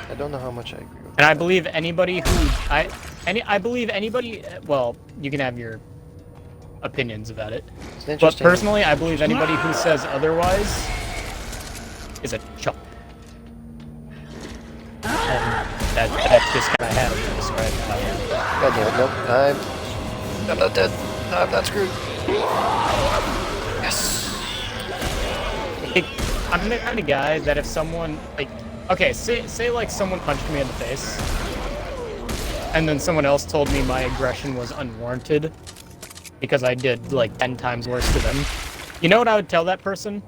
I don't know how much I agree with And I believe anybody who, I believe anybody, well, you can have your opinions about it. It's But interesting. personally, I believe anybody who says otherwise is a chump. And that's just kind of how to describe how I am. God damn it, nope. I'm not dead. I'm not screwed. Yes. I'm the kind of guy that if someone, like, okay, say like someone punched me in the face, and then someone else told me my aggression was unwarranted because I did like 10 times worse to them. You know what I would tell that person?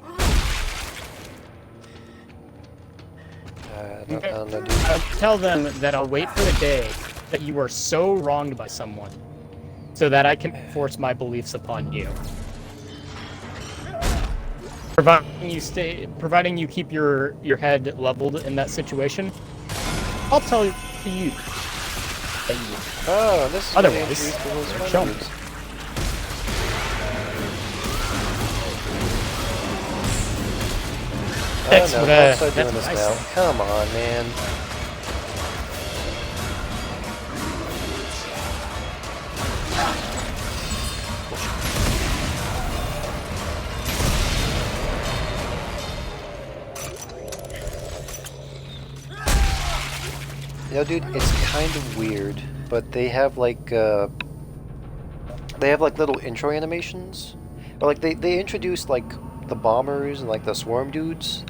I don't know, dude. I would tell them that I'll wait for the day that you are so wronged by someone so that I can force my beliefs upon you. Providing you keep your head leveled in that situation, I'll tell you that you. Oh, this is Otherwise, they're chumps. That's no, what I'll start that's doing this what I now. said. Come on, man. You know, dude, it's kind of weird, but they have like little intro animations, or like they introduced like the bombers and like the swarm dudes.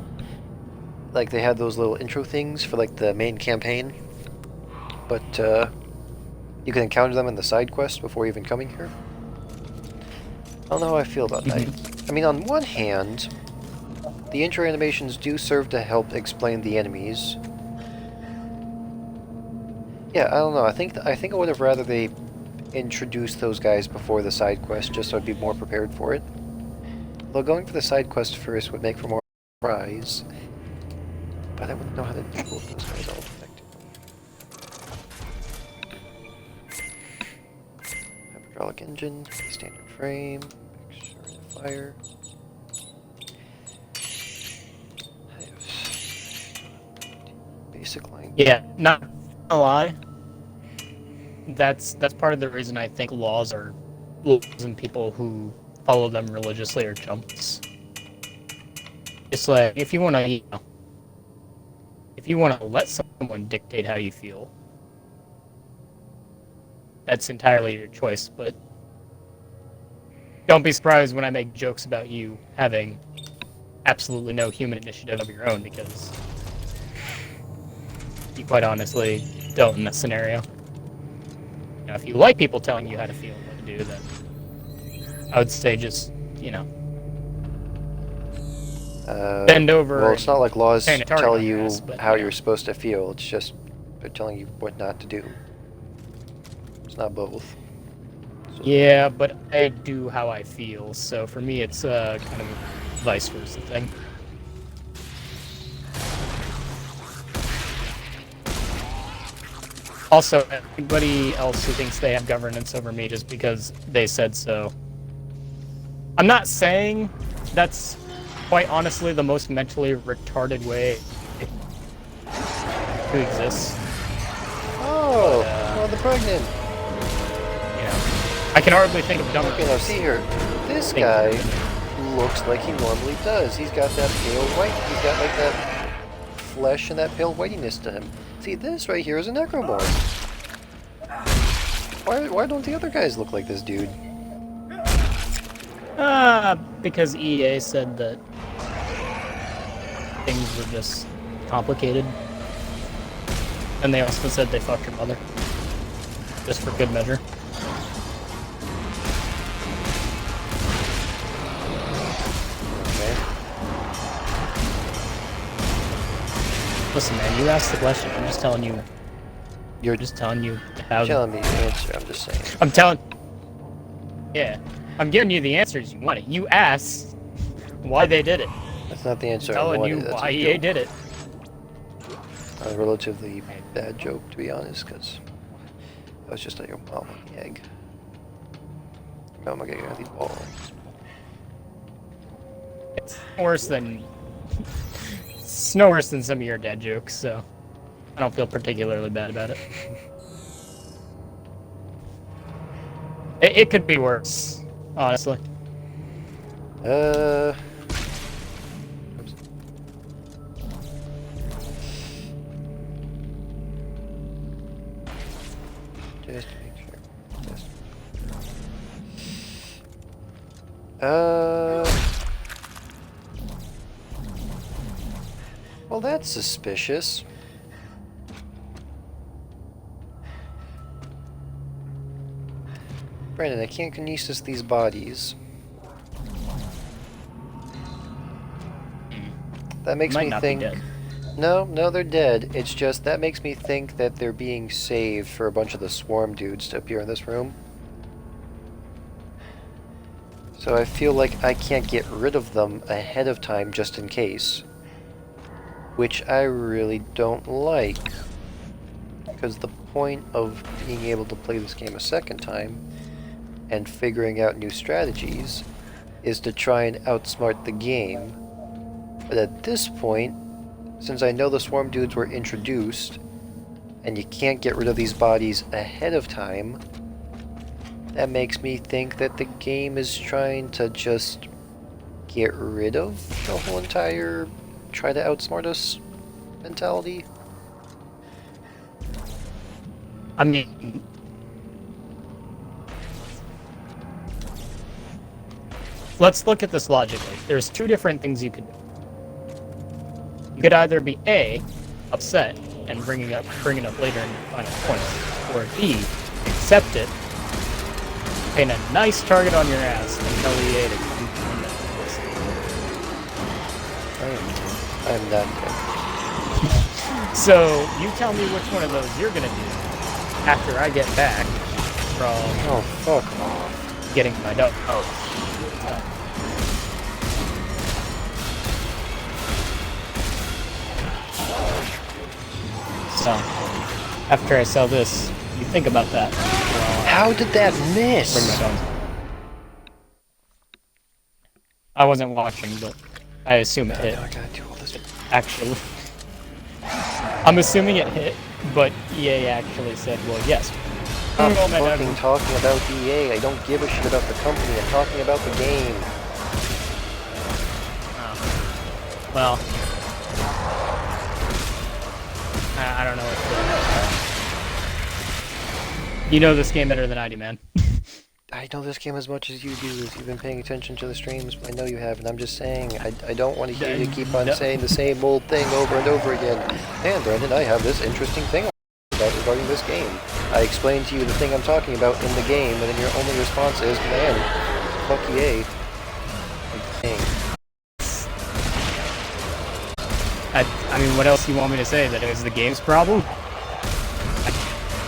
Like they had those little intro things for like the main campaign, but you can encounter them in the side quest before even coming here. I don't know how I feel about that. I mean, on one hand, the intro animations do serve to help explain the enemies. Yeah, I don't know. I think I would have rather they introduced those guys before the side quest, just so I'd be more prepared for it. Though going for the side quest first would make for more surprise, but I wouldn't know how to deal with those guys all effectively. Hydraulic engine, standard frame, extra rate of fire. Basic line. Yeah, not gonna lie. That's part of the reason I think laws and people who follow them religiously are chumps. It's like if you want to let someone dictate how you feel, that's entirely your choice. But don't be surprised when I make jokes about you having absolutely no human initiative of your own, because you quite honestly don't in this scenario. You know, if you like people telling you how to feel and what to do, then I would say just, you know, bend over. Well, it's not like laws and paint a target tell on your you ass, but, how you know. you're supposed to feel. It's just they're telling you what not to do. It's not both. So. Yeah, but I do how I feel, so for me it's kind of a vice versa thing. Also, anybody else who thinks they have governance over me just because they said so. I'm not saying that's quite honestly the most mentally retarded way to exist. Oh, well, the pregnant. I can hardly think of dumber. Okay, now see here. This guy looks like he normally does. He's got that pale white. He's got like that flesh and that pale whitiness to him. See, this right here is a necromorph. Why don't the other guys look like this dude? Because EA said that things were just complicated. And they also said they fucked your mother. Just for good measure. Okay. Listen, man, you asked the question. I'm just telling you. You're just telling you how. You're telling me the answer, I'm just saying. I'm telling. Yeah. I'm giving you the answers you wanted. You asked why they did it. That's not the answer I'm telling I wanted. you That's why a EA joke. did it. A relatively bad joke, to be honest, because that was just like your mom on the egg. Your mama getting out these balls. It's worse than. It's no worse than some of your dad jokes, so I don't feel particularly bad about it. It could be worse, honestly. Oops. Just to make sure. Just. Well, that's suspicious. Brandon, I can't kinesis these bodies. That makes me think. No, they're dead. It's just that makes me think that they're being saved for a bunch of the swarm dudes to appear in this room. So I feel like I can't get rid of them ahead of time just in case. Which I really don't like. Because the point of being able to play this game a second time and figuring out new strategies is to try and outsmart the game. But at this point, since I know the swarm dudes were introduced, and you can't get rid of these bodies ahead of time, that makes me think that the game is trying to just get rid of the whole entire try to outsmart us mentality. I mean, let's look at this logically. There's two different things you could do. You could either be A, upset and bring it up later in your final point, or B, accept it, paint a nice target on your ass, and tell EA to come clean that pussy. I'm not good. So you tell me which one of those you're gonna do after I get back from fuck off. Getting my dough. So, after I sell this, you think about that. How did that miss? Bring my dough. I wasn't watching, but I assume it hit. I gotta do all this. Actually, I'm assuming it hit, but EA actually said, well, yes. I'm fucking talking about EA. I don't give a shit about the company. I'm talking about the game. Well, I don't know what to do. You know this game better than I do, man. I know this game as much as you do. If you've been paying attention to the streams, I know you have, and I'm just saying, I don't want to hear you keep on saying the same old thing over and over again. And Brandon, I have this interesting thing about regarding this game. I explained to you the thing I'm talking about in the game, and then your only response is, man, fuck EA. I mean, what else do you want me to say? That it was the game's problem?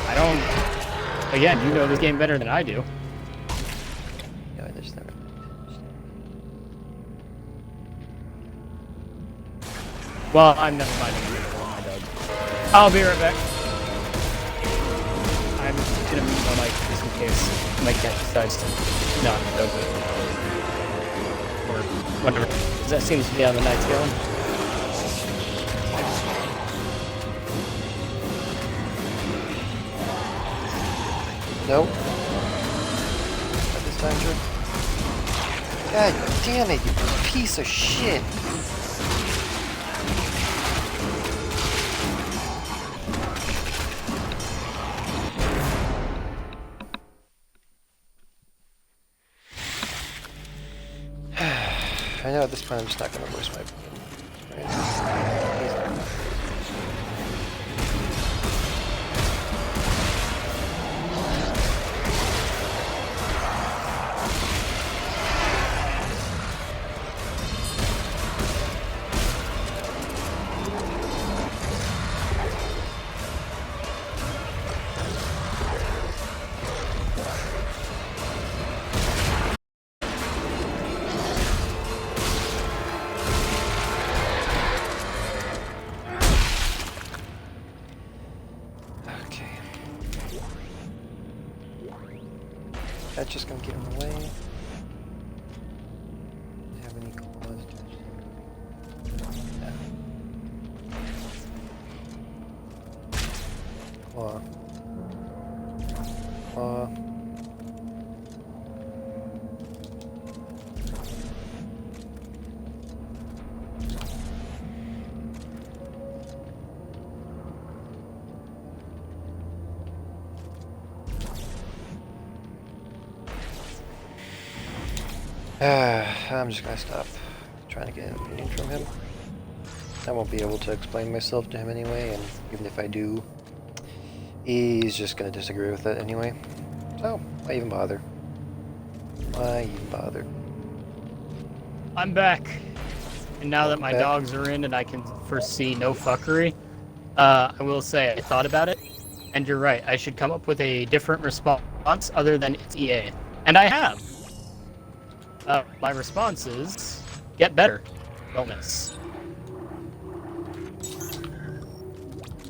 I don't... Again, you know this game better than I do. Yeah, I just never... Well, I'm never mind. I'll be right back. I'm gonna mute my mic just in case my cat decides to not go good. Or whatever. That seems to be on the night scale. Nope. Not this time, Drew. God damn it, you piece of shit. I know at this point I'm just not going to waste my... That's just gonna get in the way. Didn't have any claws. Yeah. Claw. Claw. I'm just gonna stop trying to get an opinion from him. I won't be able to explain myself to him anyway, and even if I do, he's just gonna disagree with it anyway. So, why even bother? Why even bother? I'm back. And now that my dogs are in and I can foresee no fuckery, I will say I thought about it, and you're right, I should come up with a different response other than it's EA. And I have! My response is, get better. Don't miss.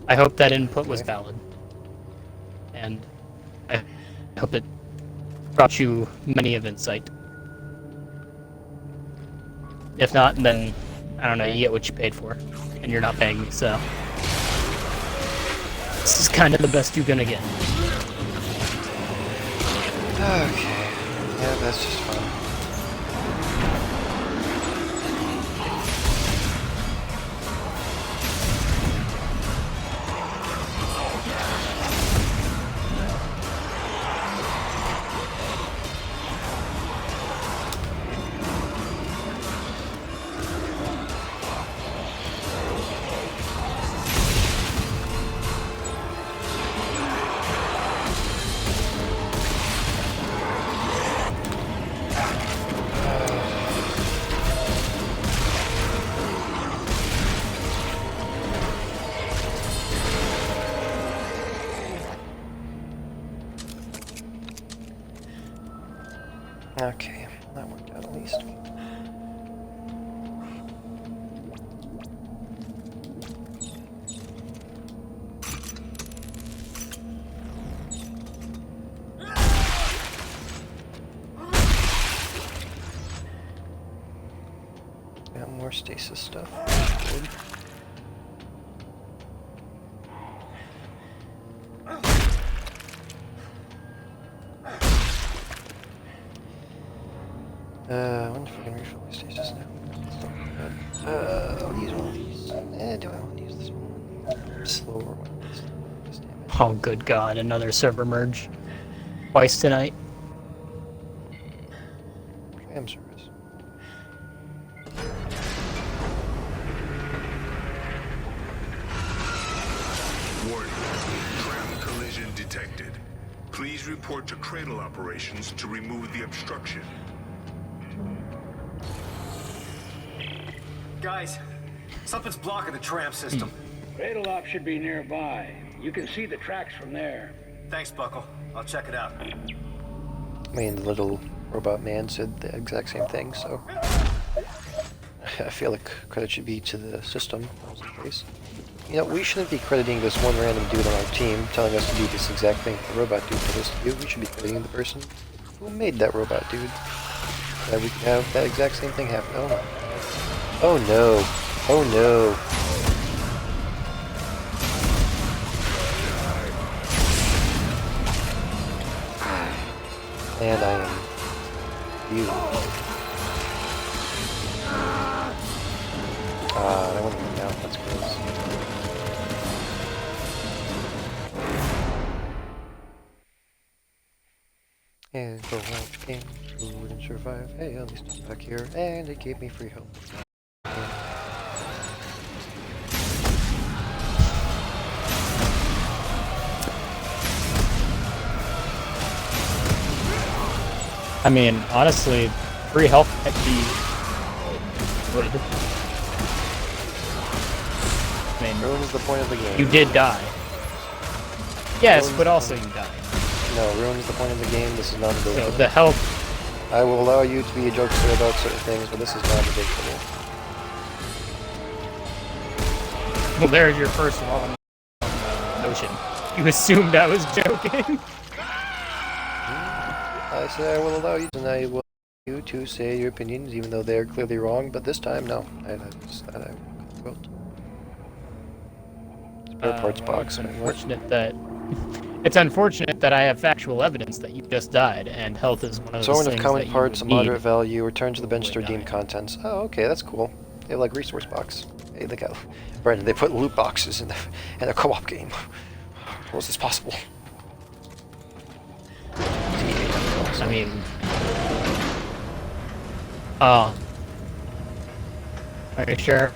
I hope that input was valid. And I hope it brought you many of insight. If not, then, I don't know, you get what you paid for. And you're not paying me, so... This is kind of the best you're gonna get. Okay. Yeah, that's just fun. Okay, that worked out at least. Got more stasis stuff. Good. I wonder if I can refill my stasis now. I'll use one of these. Do I want to use this one? Slower one. Oh, good God, another server merge. Twice tonight. Tram service. Warning. Tram collision detected. Please report to Cradle Operations to remove the obstruction. Guys, something's blocking the tram system. Cradle Op should be nearby. You can see the tracks from there. Thanks, Buckle. I'll check it out. I mean, the little robot man said the exact same thing, so... I feel like credit should be to the system. That was the case. You know, we shouldn't be crediting this one random dude on our team telling us to do this exact thing the robot dude told us to do. We should be crediting the person who made that robot dude. that we could have that exact same thing happen. Oh my. Oh no. Oh no. And I am you. That went in the mouth, that's gross. And go watch games, who wouldn't survive? Hey, at least I'm back here, and it gave me free help. I mean, honestly, free health might be good. I mean, Ruins the point of the game. you did die. Yes, but also you died. No, ruins the point of the game. This is not a big So deal. the health. I will allow you to be a jokester about certain things, but this is not a big deal. Well, there's your first wrong notion. You assumed I was joking. I say I will allow you, and I will allow you to say your opinions, even though they are clearly wrong. But this time, no. I won't. Spare parts box. It's unfortunate that I have factual evidence that you just died, and health is one of those Someone things of common that you parts, a would need. moderate value, return to the bench to redeem contents. Oh, okay, that's cool. They have like resource box. Hey, look how Brandon, they put loot boxes in a co-op game. How is this possible? I mean, are you sure?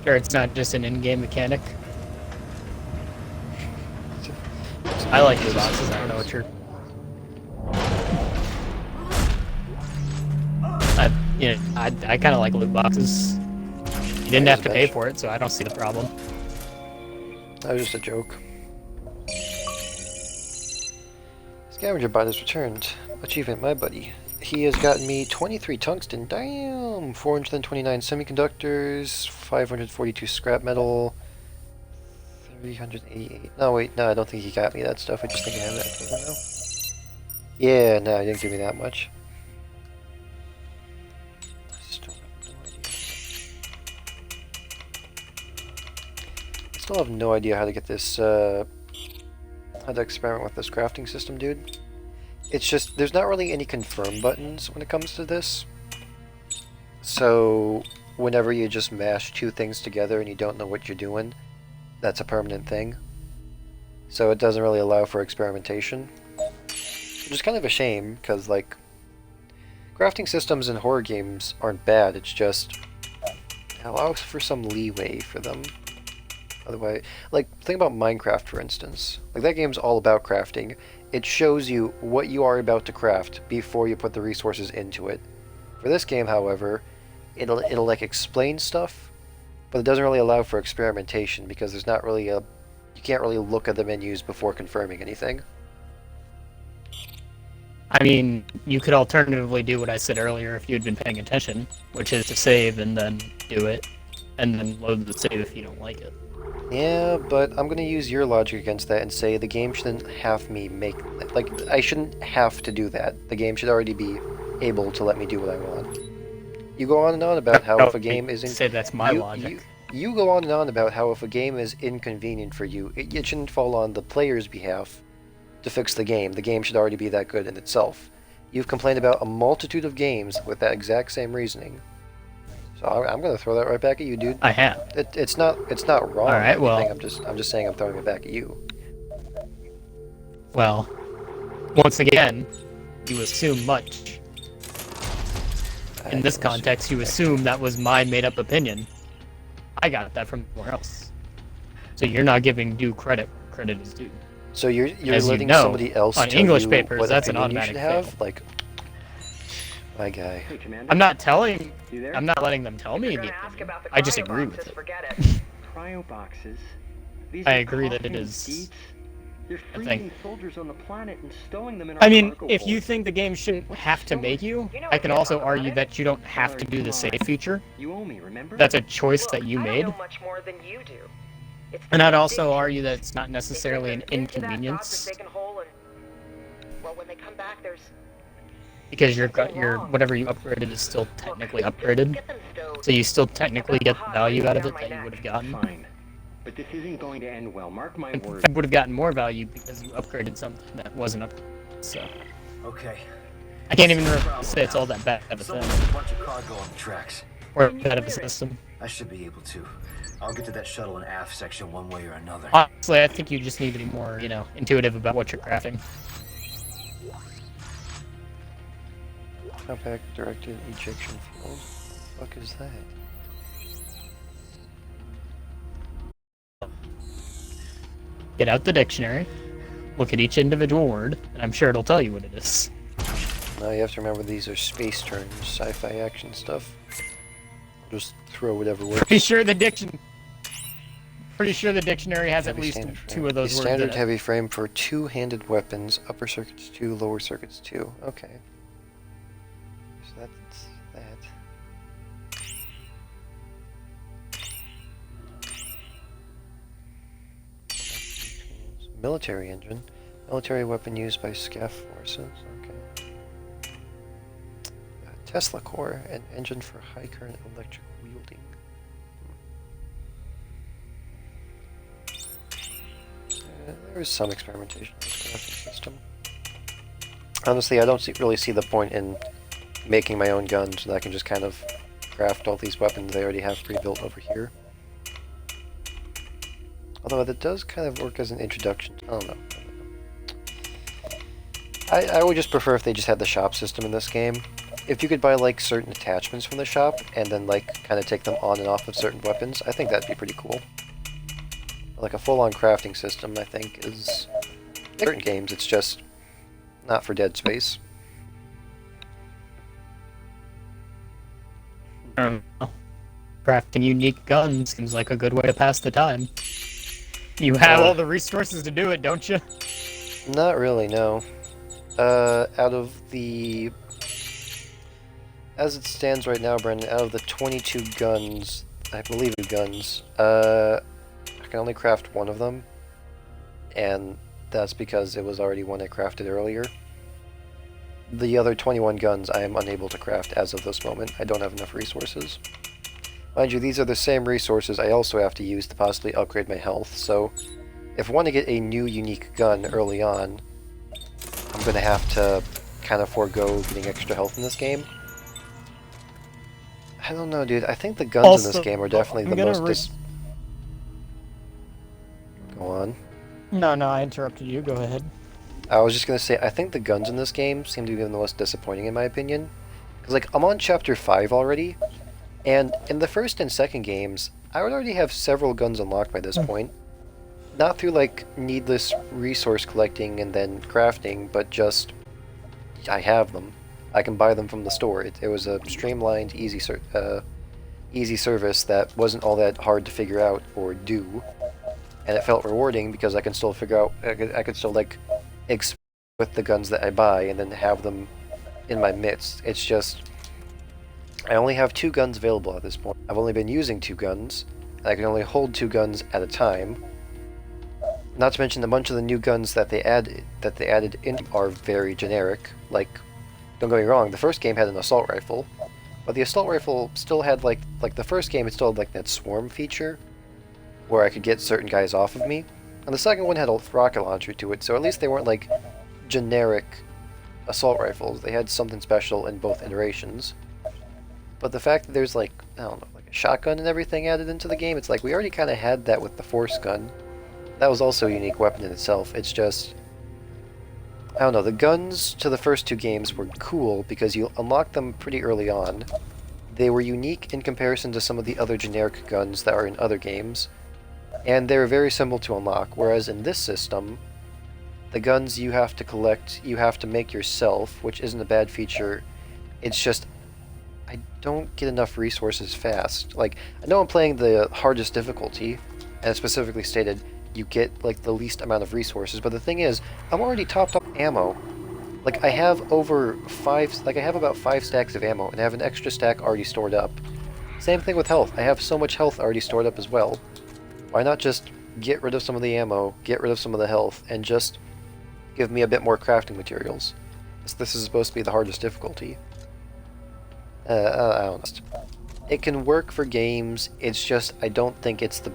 Sure, it's not just an in-game mechanic. I like loot boxes. I don't know what you're. I kind of like loot boxes. You didn't have to pay for it, so I don't see the problem. That was just a joke. Scavenger bot has returned. Achievement, my buddy. He has gotten me 23 tungsten. Damn! 429 semiconductors, 542 scrap metal, 388. No, wait, no, I don't think he got me that stuff. I just think I have that. I don't know. Yeah, no, he didn't give me that much. I still have no idea how to get this, how to experiment with this crafting system, dude. It's just, there's not really any confirm buttons when it comes to this. So, whenever you just mash two things together and you don't know what you're doing, that's a permanent thing. So it doesn't really allow for experimentation. Which is kind of a shame, because, like, crafting systems in horror games aren't bad, it's just, it allows for some leeway for them. Otherwise, like, think about Minecraft, for instance. Like, that game's all about crafting. It shows you what you are about to craft before you put the resources into it. For this game, however, it'll like explain stuff, but it doesn't really allow for experimentation because there's not really a, you can't really look at the menus before confirming anything. I mean, you could alternatively do what I said earlier if you'd been paying attention, which is to save and then do it, and then load the save if you don't like it. Yeah, but I'm gonna use your logic against that and say the game shouldn't have me make, like, I shouldn't have to do that. The game should already be able to let me do what I want. You go on and on about how if a game is say that's my logic. You go on and on about how if a game is inconvenient for you, it shouldn't fall on the player's behalf to fix the game. The game should already be that good in itself. You've complained about a multitude of games with that exact same reasoning. So I'm gonna throw that right back at you, dude. I have. It's not wrong. All right, well, I'm just saying I'm throwing it back at you. Well, once again, you assume much. In this context, you assume that was my made-up opinion. I got that from somewhere else. So you're not giving due credit. Credit is due. So you're As letting you know, somebody else on tell English you papers, what that's an opinion you automatic should have? fail. Like, my guy. Hey, Commander. I'm not telling. You there? I'm not letting them tell me. You're gonna ask about the I just cryo agree boxes, with it. forget it. Cryo boxes. These I are agree that it coughing is deets. You're a thing. freezing soldiers on the planet and stowing them in our I mean, cargo if you holds. think the game shouldn't have to make you, You know I can what also about argue it? that you don't have to do the save feature. You owe me, remember? That's a choice that you Look, made. I don't know much more than you do. It's And I'd the also big argue that it's not necessarily an into that inconvenience. godforsaken hole and, well, when they come back, there's because your whatever you upgraded is still technically upgraded, so you still technically get the value out of it that you would have gotten. Fine. But this isn't going to end well. Mark my In words. fact, would have gotten more value because you upgraded something that wasn't upgraded. So Okay. I can't even say it's all that bad of a thing, Someone put a bunch of cargo on the tracks. or bad of a system. I should be able to. I'll get to that shuttle and aft section one way or another. Honestly, I think you just need to be more, intuitive about what you're crafting. Compact directed ejection field. What the fuck is that? Get out the dictionary, look at each individual word, and I'm sure it'll tell you what it is. Now you have to remember these are space terms, sci-fi action stuff. Just throw whatever works. Pretty sure the dictionary has at Heavy least standard 2 frame. of those A words in standard it. heavy frame for two-handed weapons, upper circuits 2, lower circuits 2. Okay. So that's that. Military engine. Military weapon used by SCAF forces. Okay. Tesla core, an engine for high current electric wielding. There is some experimentation in this crafting system. Honestly, I don't really see the point in making my own guns when I can just kind of craft all these weapons I already have pre-built over here. Although that does kind of work as an introduction. I don't know. I would just prefer if they just had the shop system in this game. If you could buy like certain attachments from the shop and then like kind of take them on and off of certain weapons, I think that'd be pretty cool. Like a full-on crafting system, I think, is in certain games. It's just not for Dead Space. Crafting unique guns seems like a good way to pass the time. You have all the resources to do it, don't you? Not really, no. Out of the... As it stands right now, Brendan, out of the 22 guns, I believe guns, I can only craft one of them. And that's because it was already one I crafted earlier. The other 21 guns I am unable to craft as of this moment. I don't have enough resources. Mind you, these are the same resources I also have to use to possibly upgrade my health, so if I want to get a new unique gun early on, I'm going to have to kind of forego getting extra health in this game. I don't know, dude. I think the guns in this game are definitely the most Go on. No, I interrupted you. Go ahead. I was just going to say, I think the guns in this game seem to be the most disappointing in my opinion. Because, like, I'm on Chapter 5 already, and in the first and second games, I would already have several guns unlocked by this point. Not through, like, needless resource collecting and then crafting, but just, I have them. I can buy them from the store. It was a streamlined, easy service that wasn't all that hard to figure out or do. And it felt rewarding because I can still figure out, I could still, like, experiment with the guns that I buy and then have them in my midst. It's just, I only have 2 guns available at this point. I've only been using 2 guns, and I can only hold 2 guns at a time. Not to mention a bunch of the new guns that they added in are very generic. Like, don't get me wrong, the first game had an assault rifle, but the assault rifle still had like the first game, it still had like that swarm feature, where I could get certain guys off of me. And the second one had a rocket launcher to it, so at least they weren't like generic assault rifles. They had something special in both iterations. But the fact that there's like, I don't know, like a shotgun and everything added into the game, it's like we already kind of had that with the Force gun. That was also a unique weapon in itself. It's just, I don't know, the guns to the first 2 games were cool because you unlocked them pretty early on. They were unique in comparison to some of the other generic guns that are in other games, and they were very simple to unlock, whereas in this system, the guns you have to collect, you have to make yourself, which isn't a bad feature. It's just, I don't get enough resources fast. Like, I know I'm playing the hardest difficulty, and it specifically stated you get like the least amount of resources, but the thing is, I'm already topped up ammo. Like, I have I have about 5 stacks of ammo, and I have an extra stack already stored up. Same thing with health. I have so much health already stored up as well. Why not just get rid of some of the ammo, get rid of some of the health, and just give me a bit more crafting materials? This is supposed to be the hardest difficulty. I don't know. It can work for games, it's just I don't think it's the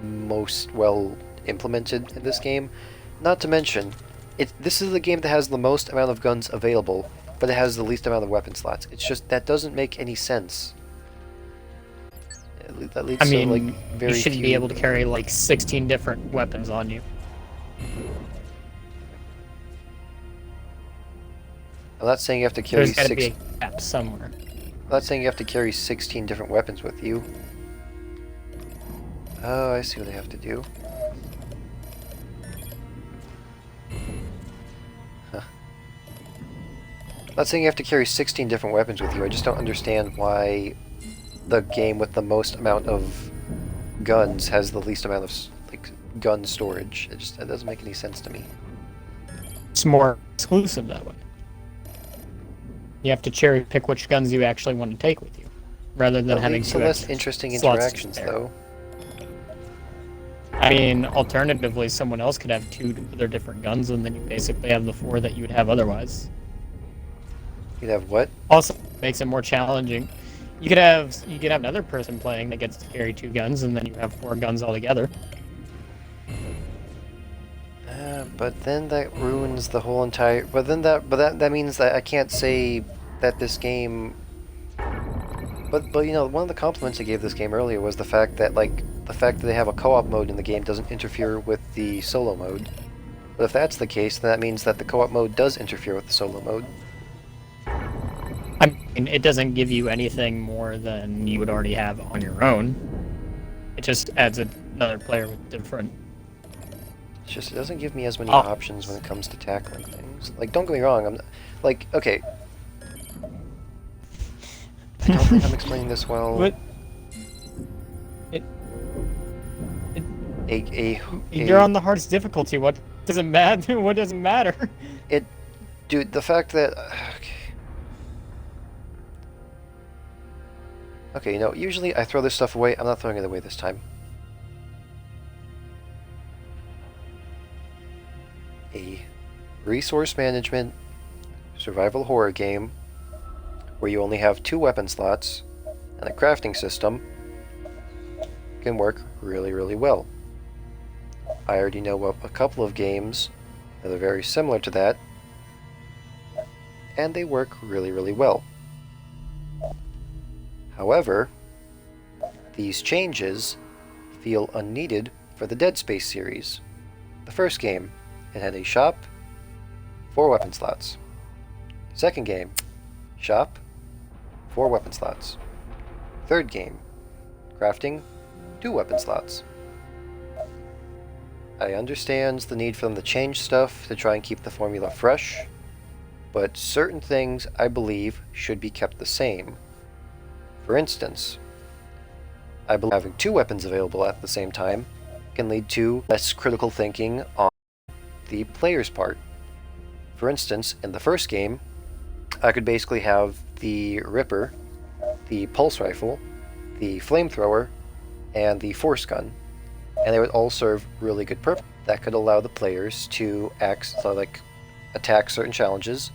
most well implemented in this game. Not to mention, this is the game that has the most amount of guns available, but it has the least amount of weapon slots. It's just, that doesn't make any sense. That leads to, like, very you should few... be able to carry like 16 different weapons on you. I'm not saying you have to carry There's gotta be a gap somewhere. I'm not saying you have to carry 16 different weapons with you. Oh, I see what I have to do. Huh. I'm not saying you have to carry 16 different weapons with you, I just don't understand why the game with the most amount of guns has the least amount of, like, gun storage. That doesn't make any sense to me. It's more exclusive that way. You have to cherry pick which guns you actually want to take with you, rather than having some two less extra interesting slots interactions, there. though. I mean, alternatively, someone else could have 2 other different guns, and then you basically have the 4 that you would have otherwise. You'd have what? Also, makes it more challenging. You could have another person playing that gets to carry 2 guns, and then you have 4 guns altogether. But then that ruins the whole entire... But that means that I can't say that this game... But you know, one of the compliments I gave this game earlier was the fact that, like, they have a co-op mode in the game doesn't interfere with the solo mode. But if that's the case, then that means that the co-op mode does interfere with the solo mode. I mean, it doesn't give you anything more than you would already have on your own. It just adds another player with different... It's just, it doesn't give me as many options when it comes to tackling things. Like, don't get me wrong, I'm not, like, okay. I don't think I'm explaining this well. What? You're on the hardest difficulty. What doesn't matter? What doesn't matter? Dude, the fact that... Okay, you know, usually I throw this stuff away. I'm not throwing it away this time. A resource management survival horror game where you only have 2 weapon slots and a crafting system can work really, really well. I already know of a couple of games that are very similar to that, and they work really, really well. However, these changes feel unneeded for the Dead Space series. The first game, it had a shop, 4 weapon slots. Second game, shop, 4 weapon slots. Third game, crafting, 2 weapon slots. I understand the need for them to change stuff to try and keep the formula fresh, but certain things, I believe, should be kept the same. For instance, I believe having 2 weapons available at the same time can lead to less critical thinking on the player's part. For instance, in the first game, I could basically have the Ripper, the Pulse Rifle, the Flamethrower, and the Force Gun, and they would all serve really good purpose. That could allow the players to attack certain challenges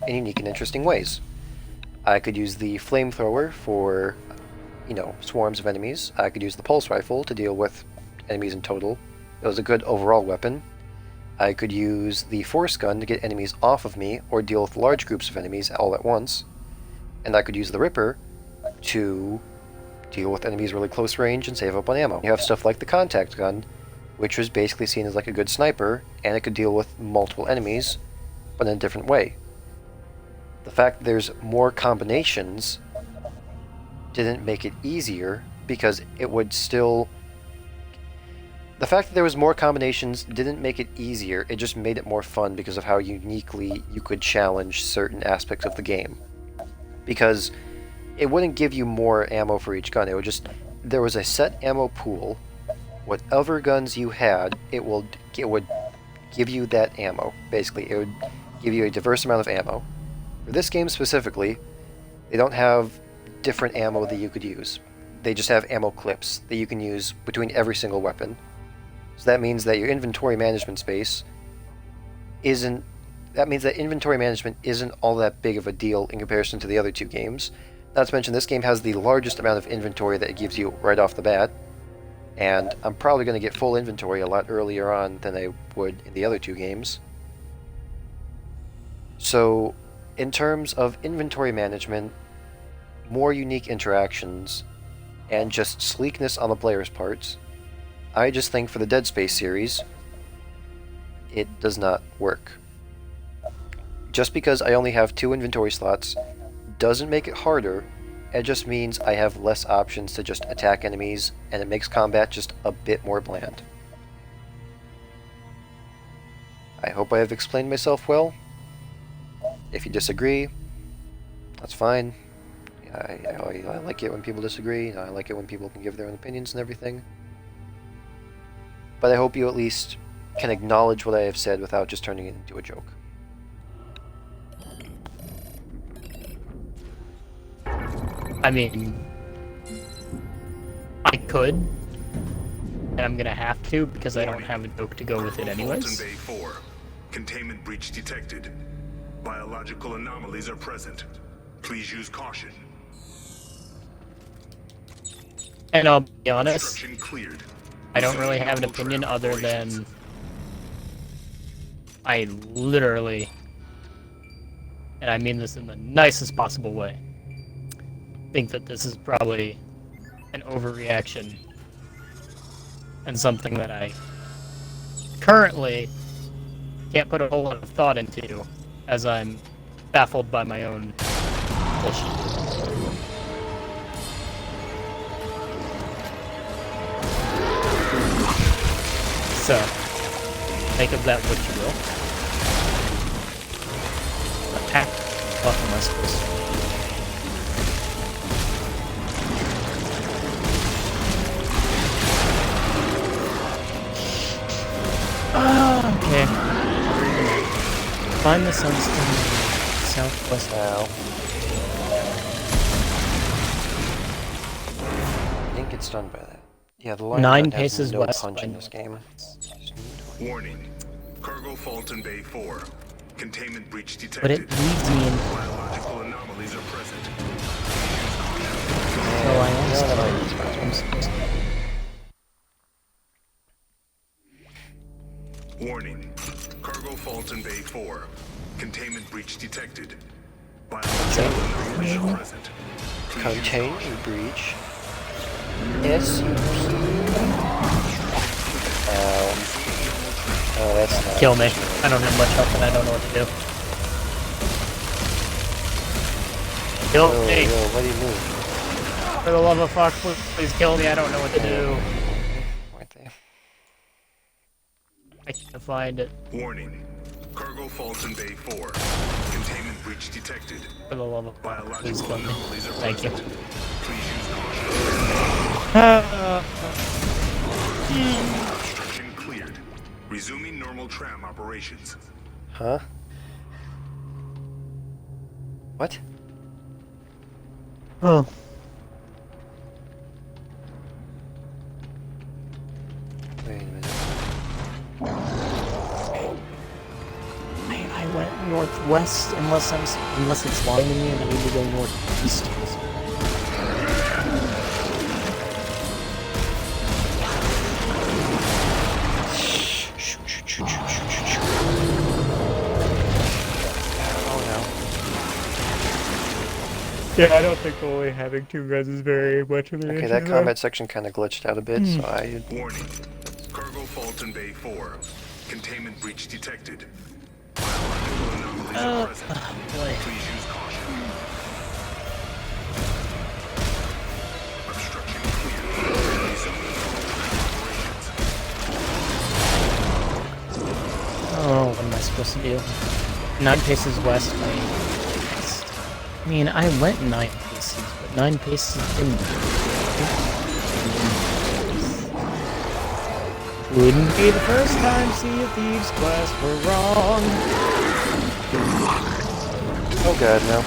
in unique and interesting ways. I could use the Flamethrower for, you know, swarms of enemies. I could use the Pulse Rifle to deal with enemies in total. It was a good overall weapon. I could use the Force Gun to get enemies off of me or deal with large groups of enemies all at once. And I could use the Ripper to deal with enemies really close range and save up on ammo. You have stuff like the Contact Gun, which was basically seen as like a good sniper, and it could deal with multiple enemies, but in a different way. The fact that there's more combinations didn't make it easier, because it would still... The fact that there was more combinations didn't make it easier, it just made it more fun because of how uniquely you could challenge certain aspects of the game. Because it wouldn't give you more ammo for each gun, it would just... There was a set ammo pool. Whatever guns you had, it would give you that ammo. Basically, it would give you a diverse amount of ammo. For this game specifically, they don't have different ammo that you could use. They just have ammo clips that you can use between every single weapon. So that means that your inventory management space isn't that means that inventory management isn't all that big of a deal in comparison to the other two games. Not to mention, this game has the largest amount of inventory that it gives you right off the bat, and I'm probably going to get full inventory a lot earlier on than I would in the other two games. So, in terms of inventory management, more unique interactions, and just sleekness on the player's part, I just think for the Dead Space series, it does not work. Just because I only have 2 inventory slots doesn't make it harder, it just means I have less options to just attack enemies, and it makes combat just a bit more bland. I hope I have explained myself well. If you disagree, that's fine. I like it when people disagree, I like it when people can give their own opinions and everything. But I hope you at least can acknowledge what I have said without just turning it into a joke. I mean, I could, and I'm gonna have to because I don't have a joke to go with it anyways. Bay 4. Containment breach detected. Biological anomalies are present. Please use caution. And I'll be honest, Construction cleared. I don't really have an opinion other than I literally, and I mean this in the nicest possible way, think that this is probably an overreaction and something that I currently can't put a whole lot of thought into as I'm baffled by my own bullshit. So, make of that what you will. Attack. What am I supposed to do? Okay. Find the sunstone southwest. Now, I think it's done by that. Yeah, the line 9 has paces no west. punch in this game. Warning. Cargo fault in Bay 4. Containment breach detected. But it leads me in. Biological anomalies are present. So I am supposed to. Warning. Cargo fault in Bay 4. Containment breach detected. Biological anomalies are present. Containment breach. SCP. Oh, that's not. Kill me. I don't have much health and I don't know what to do. Kill me. Yo, what do you mean? For the love of fuck, please kill me. I don't know what to do. Right there. I can't find it. Warning. Cargo fault in Bay 4. Containment breach detected. For the love of fuck, please Biological kill me. anomalies are Thank you. present. Please use caution. Obstruction cleared. Resuming normal tram operations. Huh? What? Oh. Wait a minute. I went northwest unless it's lying to me and I need to go northeast. Yeah, I don't think only having 2 guns is very much of an Okay, issue. that combat section kind of glitched out a bit, so I... Warning. Cargo fault in Bay 4. Containment breach detected. Biological anomalies are present. Please use caution. Obstruction cleared. Resuming operations. Oh, what am I supposed to do? 9 paces west. I mean, I went 9 paces, but 9 paces didn't. Wouldn't be the first time Sea of Thieves Quest were wrong. Oh god, no.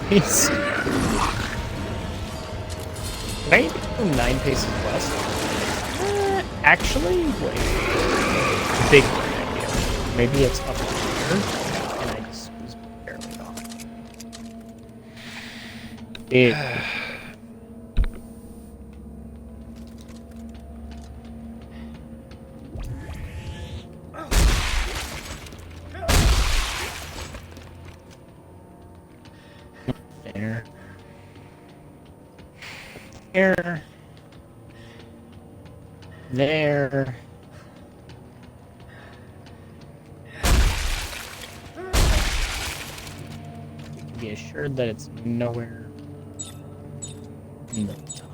Please. Wait, 9 paces west? Actually, wait. big idea. Maybe it's up here, and I just was barely off. Big. There. There. There. Be assured that it's nowhere in the top.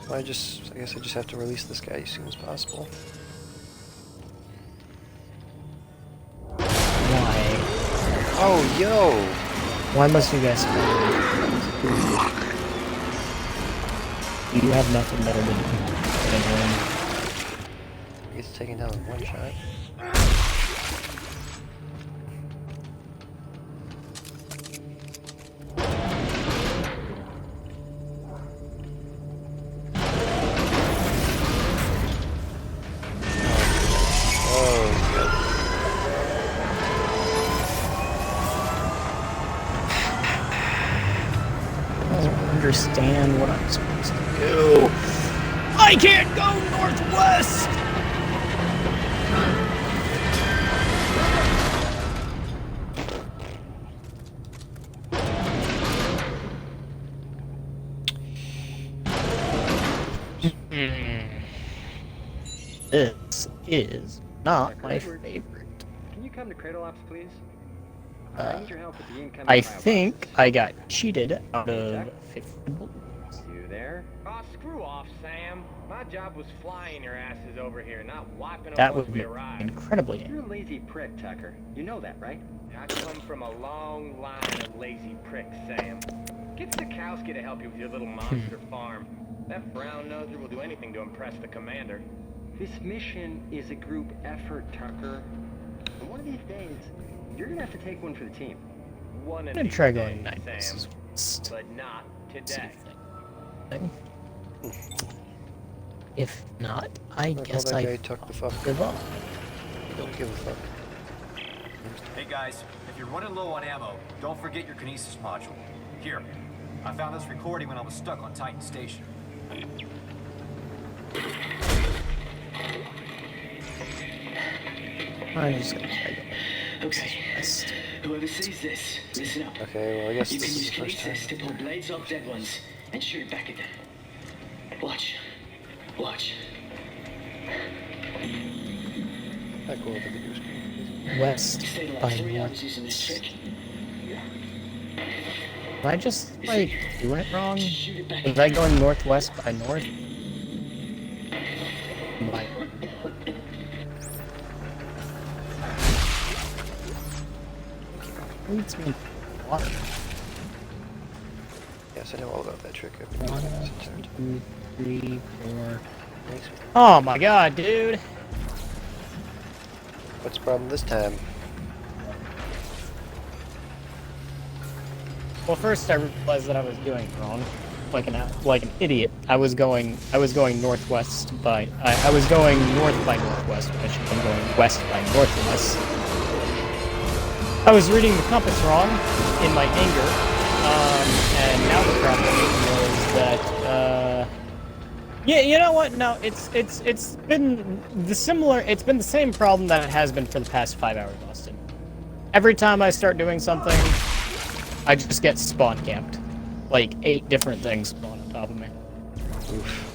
Well, I guess I just have to release this guy as soon as possible. Why? Oh, yo! Why must you guys You have nothing better to do. He's taken down in one shot. Understand what I'm supposed to do. I can't go northwest! This is not my favorite. Can you come to Cradle Ops, please? I need your help with the incoming I biobox. think I got cheated out of 50 bullets. You there? Oh, screw off, Sam. My job was flying your asses over here, not wiping them That once would we be arrived. incredibly. You're a lazy prick, Tucker. You know that, right? I come from a long line of lazy pricks, Sam. Get Sikowski to help you with your little monster farm. That brown noser will do anything to impress the commander. This mission is a group effort, Tucker. And one of these days, you're gonna have to take one for the team. One of I'm gonna these try days, going 9 Sam. places west. But not today. If not, I Look, guess all that I guy took the fuck. give up. Don't give a fuck. Hey guys, if you're running low on ammo, don't forget your kinesis module. Here, I found this recording when I was stuck on Titan Station. I'm just gonna try going. Okay. Whoever sees this, listen up. Okay, well I guess You this can is use the first time. kinesis to pull blades off dead ones and shoot it back at them. Watch. Watch. Not cool with the video screen. West Stayed like by 3 north. hours using this trick. Am I just like doing it wrong? Was I going northwest by north? By leads me water. Yes, I know all about that trick. 1, 2, 3, 4. Oh my god, dude! What's the problem this time? Well, first I realized that I was doing it wrong, like an idiot. I was going northwest by I was going north by northwest. I should have been going west by northwest. I was reading the compass wrong in my anger, and now the problem was that yeah, you know what? No, it's been the same problem that it has been for the past 5 hours, Austin. Every time I start doing something, I just get spawn camped. Like 8 different things spawn on top of me. Oof.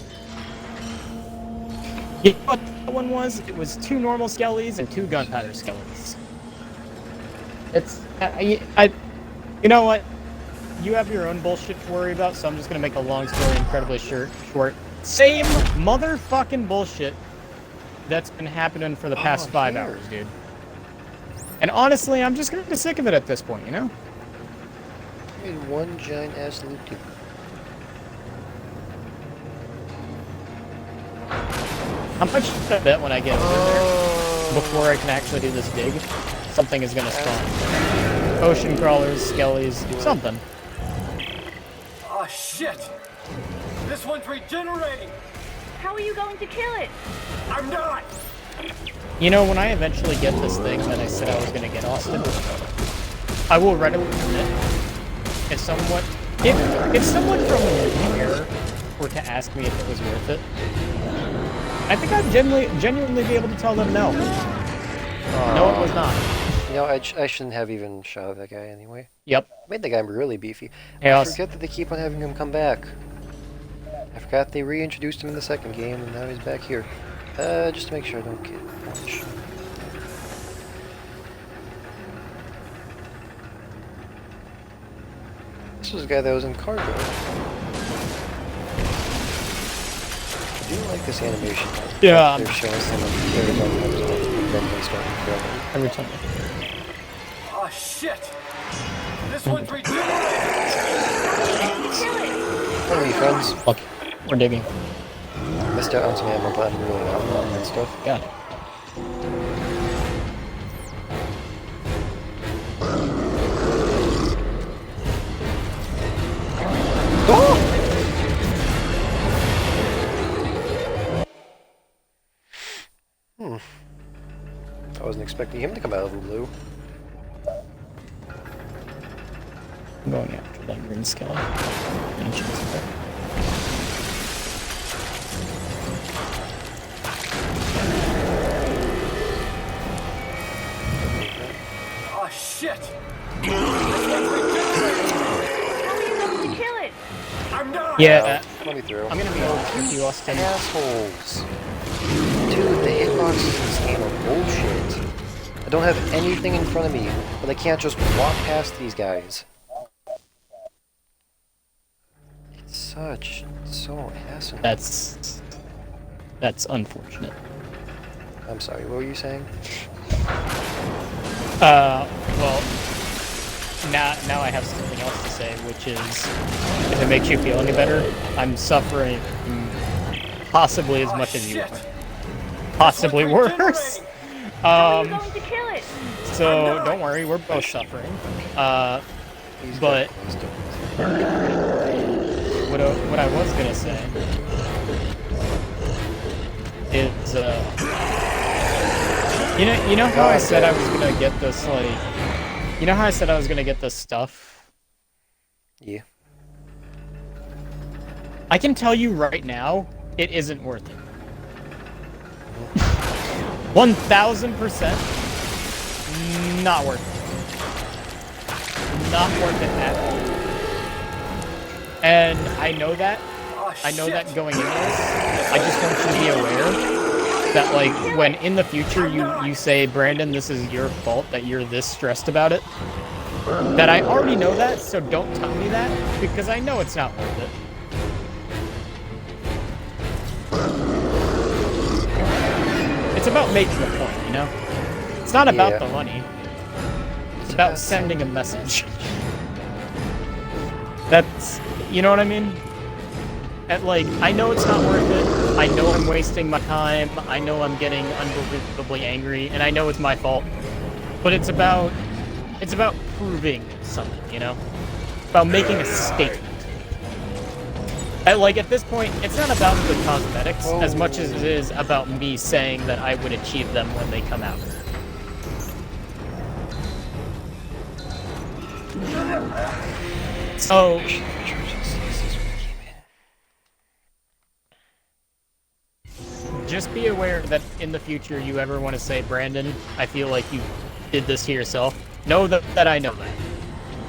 You know what that one was? It was 2 normal skellies and 2 gunpowder skellies. It's you know what? You have your own bullshit to worry about, so I'm just gonna make a long story incredibly short. Same motherfucking bullshit that's been happening for the past 5 hours, dude. And honestly, I'm just gonna be sick of it at this point, you know? I made one giant ass loop. How much should I bet when I get over there, before I can actually do this dig, something is gonna spawn? Ocean crawlers, skellies, something. Oh shit! This one's regenerating! How are you going to kill it? I'm not! You know, when I eventually get this thing that I said I was gonna get, Austin, I will readily admit, if someone from here were to ask me if it was worth it, I think I'd genuinely be able to tell them no. No, it was not. You know, I shouldn't have even shot that guy anyway. Yep. Made the guy really beefy. Hey, I forget that they keep on having him come back. I forgot they reintroduced him in the second game, and now he's back here. Just to make sure I don't get punched. This was the guy that was in cargo. I do like this animation. Yeah. They're showing some of the players on the episode, and then they start forever. Every time. Oh shit! This one's ridiculous! How many friends? Fuck. We're digging. Missed out on some ammo, but I'm really not on that stuff. God. I wasn't expecting him to come out of the blue. I'm going after that green skeleton. Oh shit! I'm not! Yeah. Let me through. I'm gonna be over with you, Austin. Assholes. Dude, the hitboxes in this game are bullshit. I don't have anything in front of me, but I can't just walk past these guys. It's so asinine. That's unfortunate. I'm sorry, what were you saying? Well, now I have something else to say, which is, if it makes you feel any better, I'm suffering possibly as much as you are. Possibly worse. So don't worry, we're both suffering. But what I was gonna say is, you know how I said I was gonna get this, like, you know how I said I was gonna get this stuff? Yeah. I can tell you right now, it isn't worth it. 1000% not worth it. Not worth it at all. And I know that. I know that going into this. I just want you to be aware that, like, when in the future you say, Brandon, this is your fault that you're this stressed about it, that I already know that, so don't tell me that, because I know it's not worth it. It's about making a point, you know? It's not about the money. It's about sending a message. That's, you know what I mean? And, like, I know it's not worth it. I know I'm wasting my time. I know I'm getting unbelievably angry, and I know it's my fault. But it's about proving something, you know? About making a statement. Like, at this point, it's not about the cosmetics as much as it is about me saying that I would achieve them when they come out. So, just be aware that in the future you ever want to say, Brandon, I feel like you did this to yourself. Know that I know that.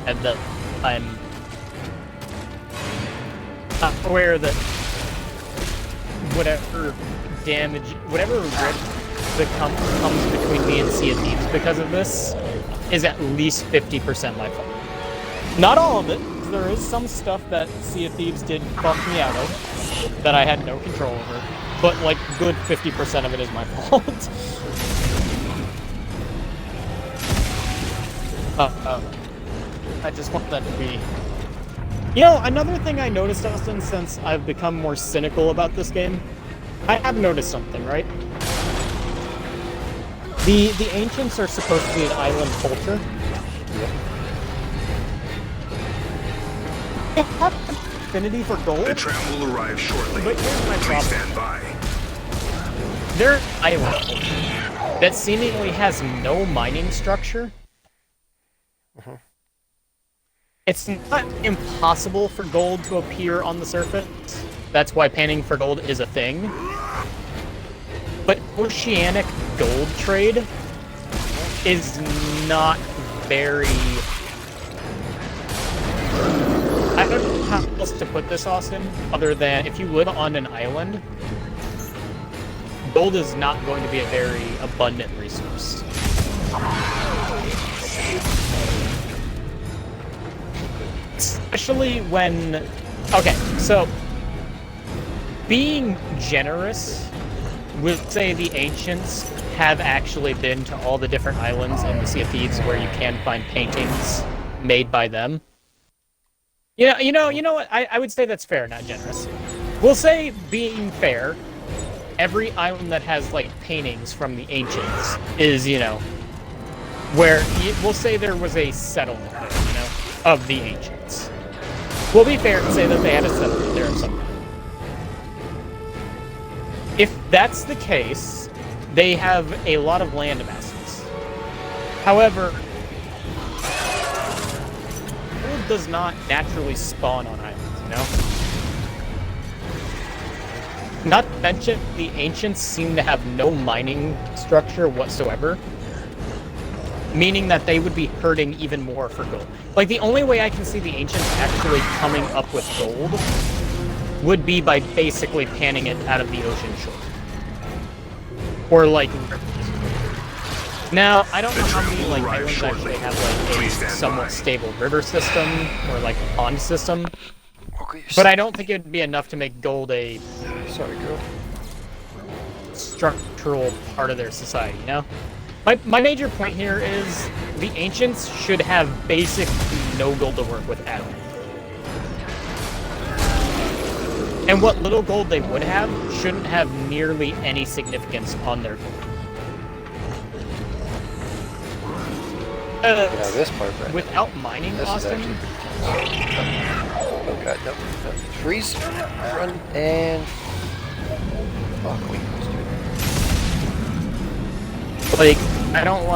And that I'm aware that whatever damage, whatever rift that comes between me and Sea of Thieves because of this is at least 50% my fault. Not all of it, because there is some stuff that Sea of Thieves did fuck me out of that I had no control over. But, like, good 50% of it is my fault. I just want that to be... You know, another thing I noticed, Austin, since I've become more cynical about this game, I have noticed something, right? The Ancients are supposed to be an island culture. affinity for gold. The tram will arrive shortly. But here's my Please problem. stand by. Their island that seemingly has no mining structure. It's not impossible for gold to appear on the surface. That's why panning for gold is a thing. But oceanic gold trade is not very... I don't know how else to put this, Austin, other than if you live on an island, gold is not going to be a very abundant resource. Especially when... Okay, so... Being generous would say the ancients have actually been to all the different islands in the Sea of Thieves where you can find paintings made by them. You know what? I would say that's fair, not generous. We'll say, being fair, every island that has, like, paintings from the ancients is, you know, where... We'll say there was a settlement there, you know, of the ancients. We'll be fair and say that they had a settlement there of some kind. If that's the case, they have a lot of land masses. However, gold does not naturally spawn on islands, you know? Not to mention, the ancients seem to have no mining structure whatsoever, meaning that they would be hurting even more for gold. Like, the only way I can see the ancients actually coming up with gold would be by basically panning it out of the ocean shore. Or, like... Now, I don't know how many, like, islands actually have, like, a somewhat stable river system, or, like, a pond system. But I don't think it would be enough to make gold a... Sorry, girl. Structural part of their society, you know? My major point here is the ancients should have basically no gold to work with at all. And what little gold they would have shouldn't have nearly any significance on their gold. Now this part, right? Without mining, This Austin? is actually... Oh god, no. Freeze, run, and... Fuck, wait, let's do it. Like, I don't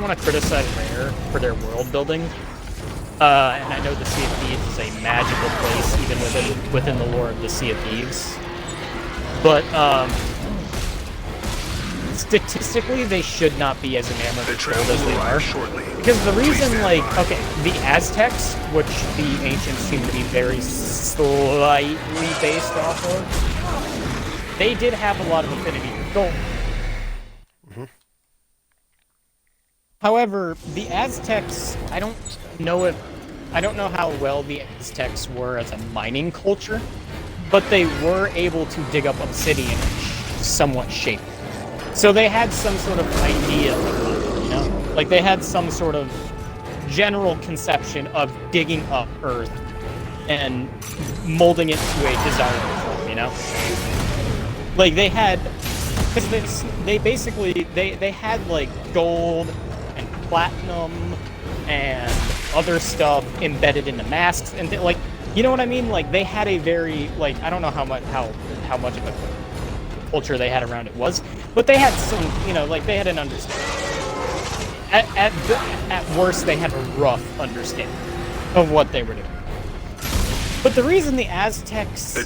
want to criticize Rare for their world building. And I know the Sea of Thieves is a magical place, even within the lore of the Sea of Thieves. But, statistically, they should not be as enamored with gold as they are. Because the reason, like, okay, the Aztecs, which the ancients seem to be very slightly based off of, they did have a lot of affinity with gold. However, the Aztecs, I don't know how well the Aztecs were as a mining culture, but they were able to dig up obsidian in somewhat shape. So they had some sort of idea of it, you know? Like, they had some sort of general conception of digging up earth and molding it to a desirable form, you know? Like, they had... Because they basically... They had, like, gold and platinum and other stuff embedded in the masks and like, you know what I mean? Like, they had a very, like, I don't know how much of a culture they had around it was, but they had some, you know, like, they had an understanding. At worst, they had a rough understanding of what they were doing. But the reason the Aztecs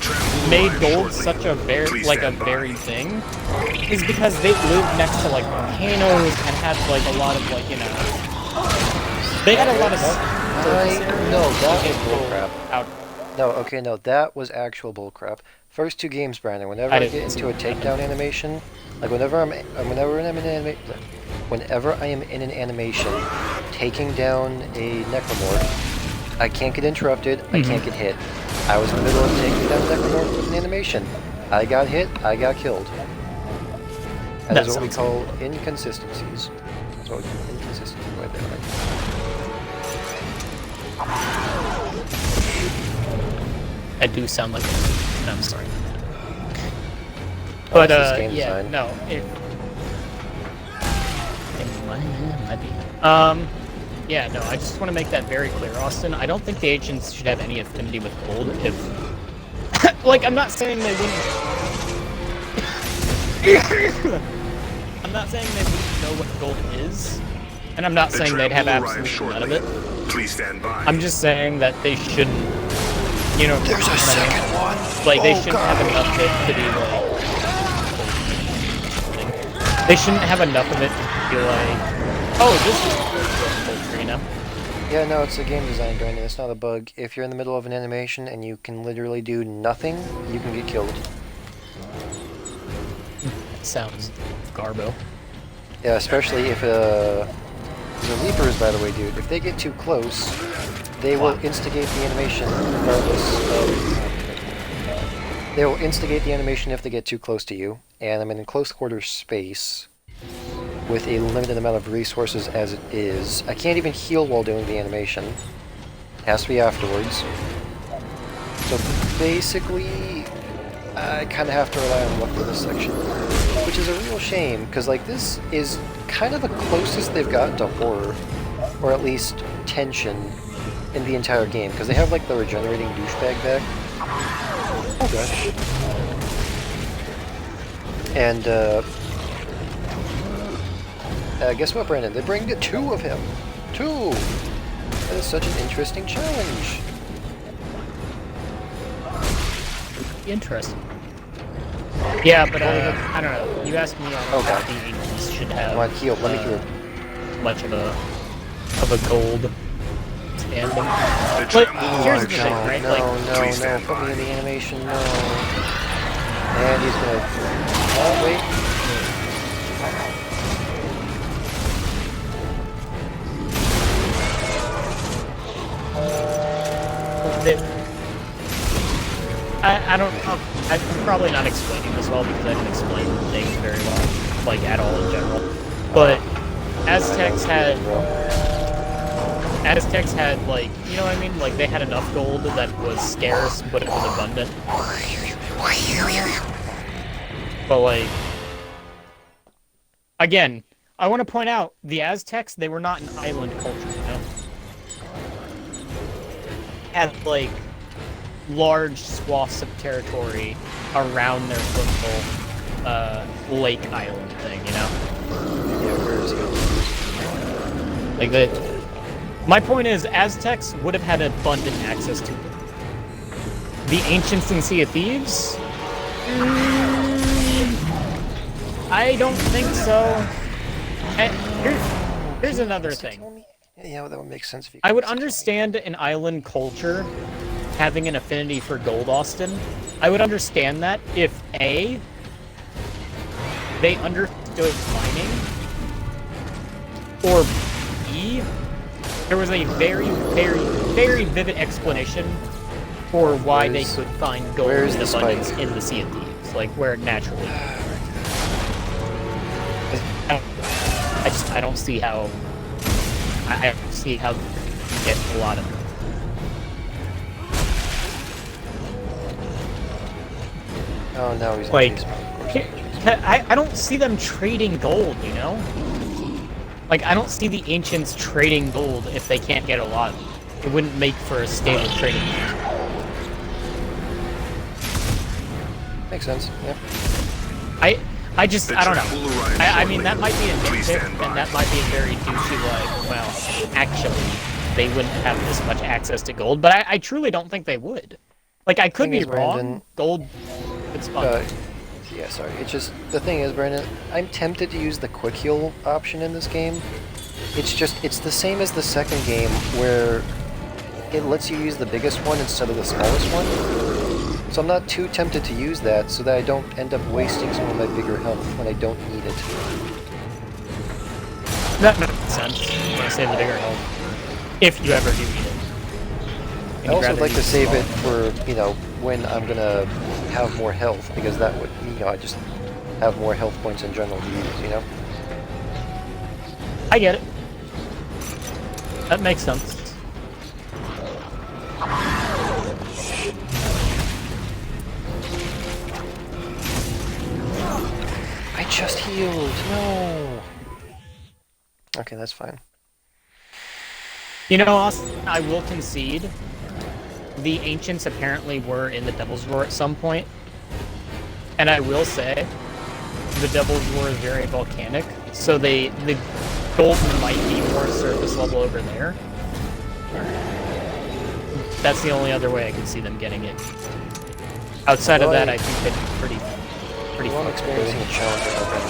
made gold such a varied thing is because they lived next to, like, volcanoes and had, like, a lot of, like, you know, they had a lot of... No, that was bullcrap. No, okay, no, that was actual bullcrap. First two games, Brandon, whenever I get into a takedown animation, like, whenever I am in an animation taking down a necromorph, I can't get interrupted, I can't get hit. I was in the middle of taking down a necromorph with an animation. I got hit, I got killed. That is what we call inconsistencies. That's what we call inconsistencies right there, right? I do sound like no, I'm sorry. But yeah, no, it might be. Yeah, no, I just want to make that very clear, Austin. I don't think the Ancients should have any affinity with gold if... like, I'm not saying they wouldn't... I'm not saying they wouldn't know what gold is, and I'm not saying they'd have absolutely none of it. Please stand by. I'm just saying that they shouldn't, you know... There's a second one! Like, they shouldn't have enough of it to be, like... They shouldn't have enough of it to be like... Oh, this is poultry, you know? Yeah, no, it's a game design, Brandon. It's not a bug. If you're in the middle of an animation and you can literally do nothing, you can get killed. Sounds garbo. Yeah, especially if the Reapers, by the way, dude, if they get too close, they will instigate the animation regardless of... They will instigate the animation if they get too close to you, and I'm in a close quarters space with a limited amount of resources as it is. I can't even heal while doing the animation. It has to be afterwards. So basically, I kind of have to rely on luck for this section, which is a real shame, because like this is kind of the closest they've gotten to horror, or at least tension, in the entire game, because they have like the regenerating douchebag back. Oh gosh. And guess what, Brandon? They bring 2 of him. 2! That is such an interesting challenge. Interesting. Yeah, but I don't know. You asked me about the Ancients should have. Come on, heal. Let me heal. Much of a gold stand. But here's the thing, right? No, like, no, put me in the animation. No. And he's gonna. Oh wait. I don't. I'm probably not explaining this well because I didn't explain things very well, like at all in general. But Aztecs had like, you know what I mean? Like they had enough gold that was scarce, but it was abundant. But like, again, I want to point out the Aztecs, they were not an island culture, you know? Had like large swaths of territory around their coastal lake island thing, you know? Yeah, where is he? Like the. My point is, Aztecs would have had abundant access to it. The Ancients in Sea of Thieves? I don't think so. Here's another thing. Yeah, that would make sense if you. I would understand an island culture having an affinity for gold, Austin. I would understand that if A, they understood mining, or B, there was a very, very, very vivid explanation for why they could find gold in abundance in the Sea of Thieves, like where it naturally. I don't see how. I don't see how you get a lot of it. Oh no, he's like. I don't see them trading gold, you know? Like, I don't see the Ancients trading gold if they can't get a lot. It wouldn't make for a stable trading. Makes sense, yeah. I don't know. I mean, that might be a nitpick, and that might be a very douchey, like, well, actually, they wouldn't have this much access to gold, but I truly don't think they would. Like, I could be wrong. Gold, it's fun. Yeah, sorry. It's just, the thing is, Brandon, I'm tempted to use the quick heal option in this game. It's just, it's the same as the second game, where it lets you use the biggest one instead of the smallest one. So I'm not too tempted to use that, so that I don't end up wasting some of my bigger health when I don't need it. That makes sense. You want to save the bigger health. If you ever do need it. I also would like to save it for, you know, when I'm gonna have more health, because that would, you know, I just have more health points in general to use, you know? I get it. That makes sense. I just healed, no! Okay, that's fine. You know, Austin, I will concede. The ancients apparently were in the Devil's Roar at some point. And I will say, the Devil's Roar is very volcanic, so the gold might be more surface level over there. That's the only other way I can see them getting it. Outside of that, I think they'd be pretty While I'm experiencing a challenge,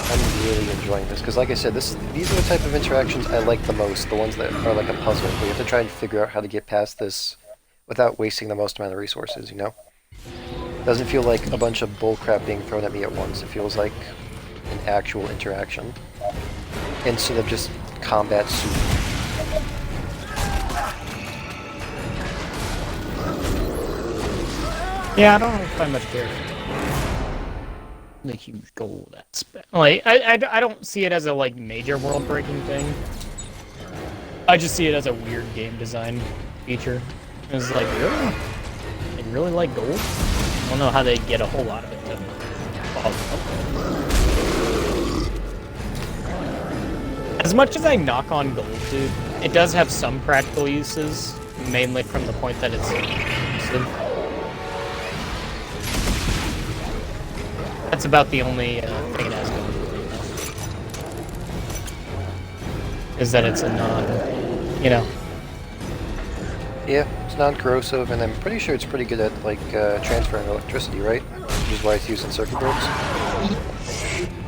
I'm really enjoying this, because like I said, these are the type of interactions I like the most, the ones that are like a puzzle, where you have to try and figure out how to get past this without wasting the most amount of resources, you know? It doesn't feel like a bunch of bullcrap being thrown at me at once, it feels like an actual interaction, instead of just combat soup. Yeah, I don't find much care. The huge gold aspect. Like, I don't see it as a like major world-breaking thing. I just see it as a weird game design feature. It's like, really? They really like gold? I don't know how they get a whole lot of it to As much as I knock on gold, dude, it does have some practical uses, mainly from the point that it's exclusive. That's about the only thing it has going for it, is that it's a non, you know. Yeah, it's non-corrosive, and I'm pretty sure it's pretty good at like transferring electricity, right? Which is why it's used in circuit boards.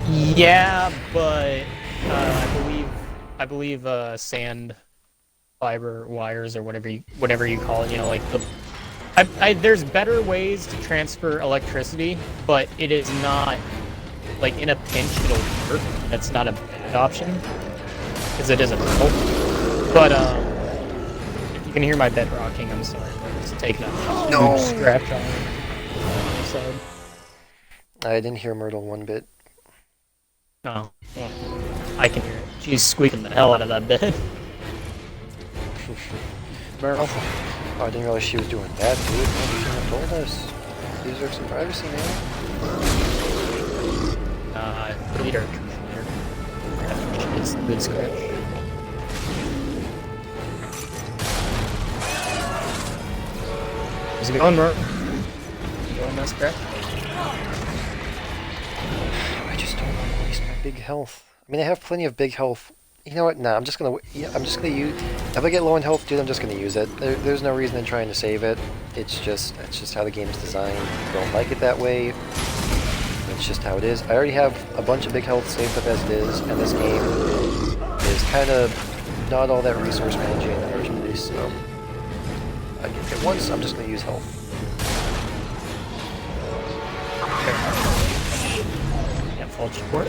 Yeah, but I believe sand fiber wires or whatever you call it, you know, like the. There's better ways to transfer electricity, but it is not, like, in a pinch it'll work. That's not a bad option, because it isn't metal. But, if you can hear my bed rocking, I'm sorry, but it's taking a huge scratch on the side. I didn't hear Myrtle one bit. No, well, I can hear it. She's squeaking the hell out of that bed. Myrtle? Oh, I didn't realize she was doing that, dude. Maybe you shouldn't have told us. You deserve some privacy, man. Delete her computer. It's a good scratch. Is it going, Murph? You going that scratch? I just don't want to waste my big health. I mean, I have plenty of big health. You know what? Nah, I'm just gonna use. If I get low in health, dude, I'm just gonna use it. There's no reason in trying to save it. It's just how the game's designed. I don't like it that way. It's just how it is. I already have a bunch of big health saved up as it is, and this game is kind of not all that resource managing originally. So I get it once. I'm just gonna use health. Yeah, full support.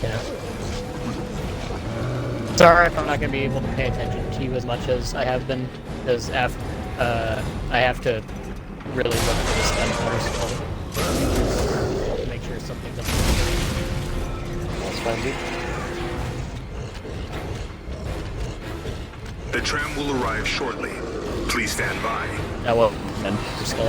Yeah. Sorry if I'm not going to be able to pay attention to you as much as I have been, because I have to really look for the stem cells to make sure something's up. That's fine, dude. The tram will arrive shortly. Please stand by. Oh, well, then we're still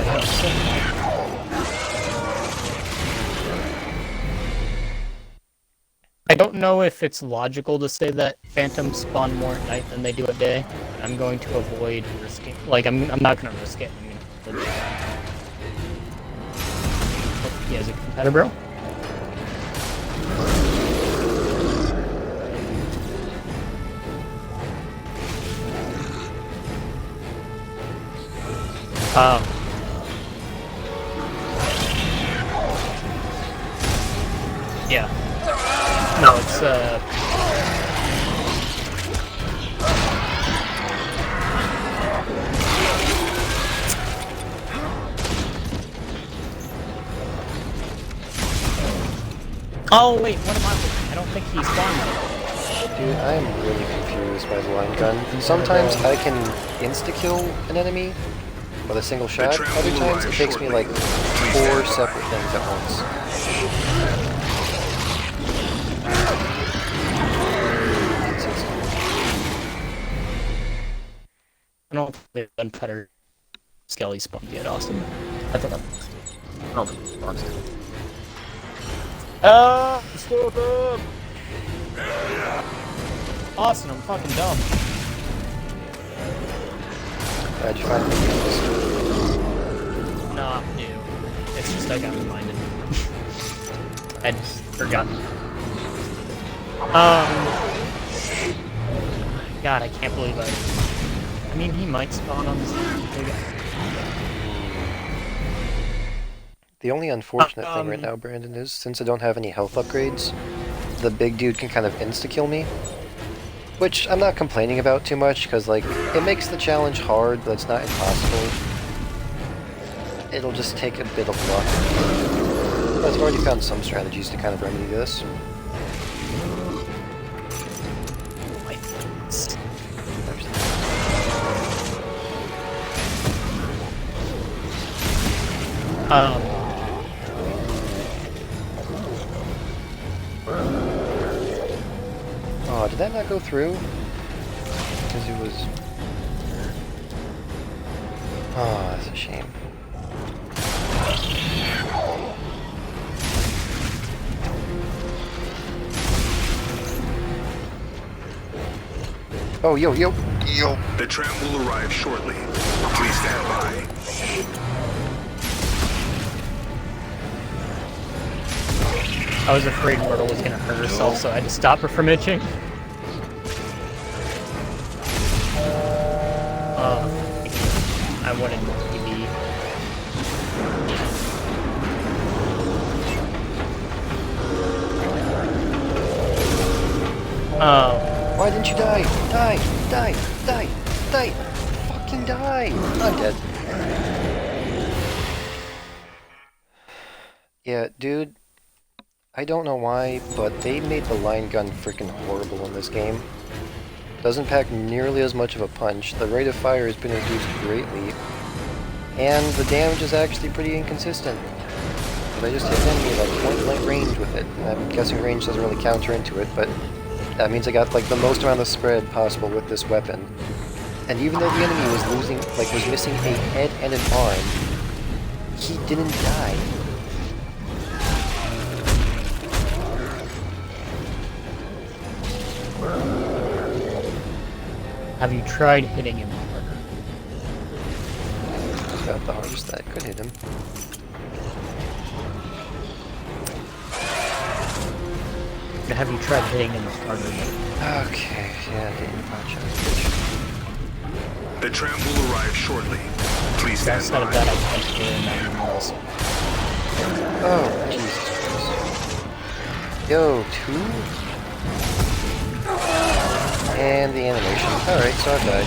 I don't know if it's logical to say that phantoms spawn more at night than they do at day. I'm going to avoid risking. Like, I'm not going to risk it. I'm gonna he has a competitor, bro. Yeah. No, it's oh wait, what am I looking? I don't think he spawned there. Dude, I am really confused by the line gun. Sometimes I can insta-kill an enemy with a single shot. Other times it takes me like 4 separate things at once. I don't think they've done better Skelly spawned yet, Austin. I don't think it's spawned. Stop up! Austin, I'm fucking dumb. How'd you find the Nah, new. It's just I got reminded. I just forgot. God, I can't believe I mean, he might spawn on this. The only unfortunate thing right now, Brandon, is since I don't have any health upgrades, the big dude can kind of insta-kill me. Which I'm not complaining about too much, because, like, it makes the challenge hard, but it's not impossible. It'll just take a bit of luck. But I've already found some strategies to kind of remedy this. Oh, did that not go through? Because it was... Oh, that's a shame. Oh, yo. The tram will arrive shortly. Please stand by. I was afraid Myrtle was gonna hurt herself, so I had to stop her from itching. I wanted more TV. Why didn't you die? Die! Fucking die! I'm dead. Yeah, dude. I don't know why, but they made the line gun freaking horrible in this game. Doesn't pack nearly as much of a punch, the rate of fire has been reduced greatly, and the damage is actually pretty inconsistent. But I just hit an enemy like point-blank range with it. I'm guessing range doesn't really counter into it, but that means I got like the most amount of spread possible with this weapon. And even though the enemy was was missing a head and an arm, he didn't die. Have you tried hitting him harder? That's about the hardest I could hit him. Have you tried hitting him harder? Okay, yeah, getting punch The tram will arrive shortly. Please stand Outside of by. that, I can't hear him also. Oh, Jesus Christ. Yo, 2? And the animation. Alright, so I've died.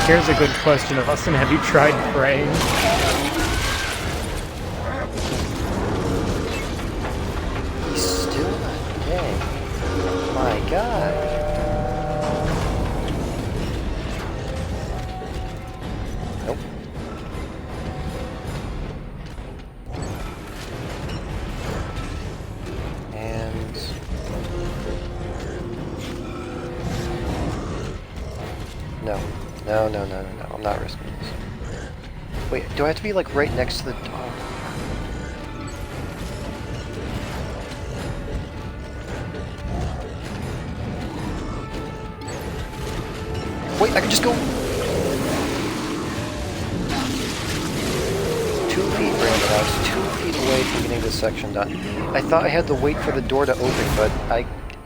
Here's a good question, Austin. Have you tried praying? He's still not dead. My god. Nope. And... No. I'm not risking this. Wait, do I have to be like right next to the dog? Wait, I can just go 2 feet, Brandon. I was 2 feet away from getting this section done. I thought I had to wait for the door to open, but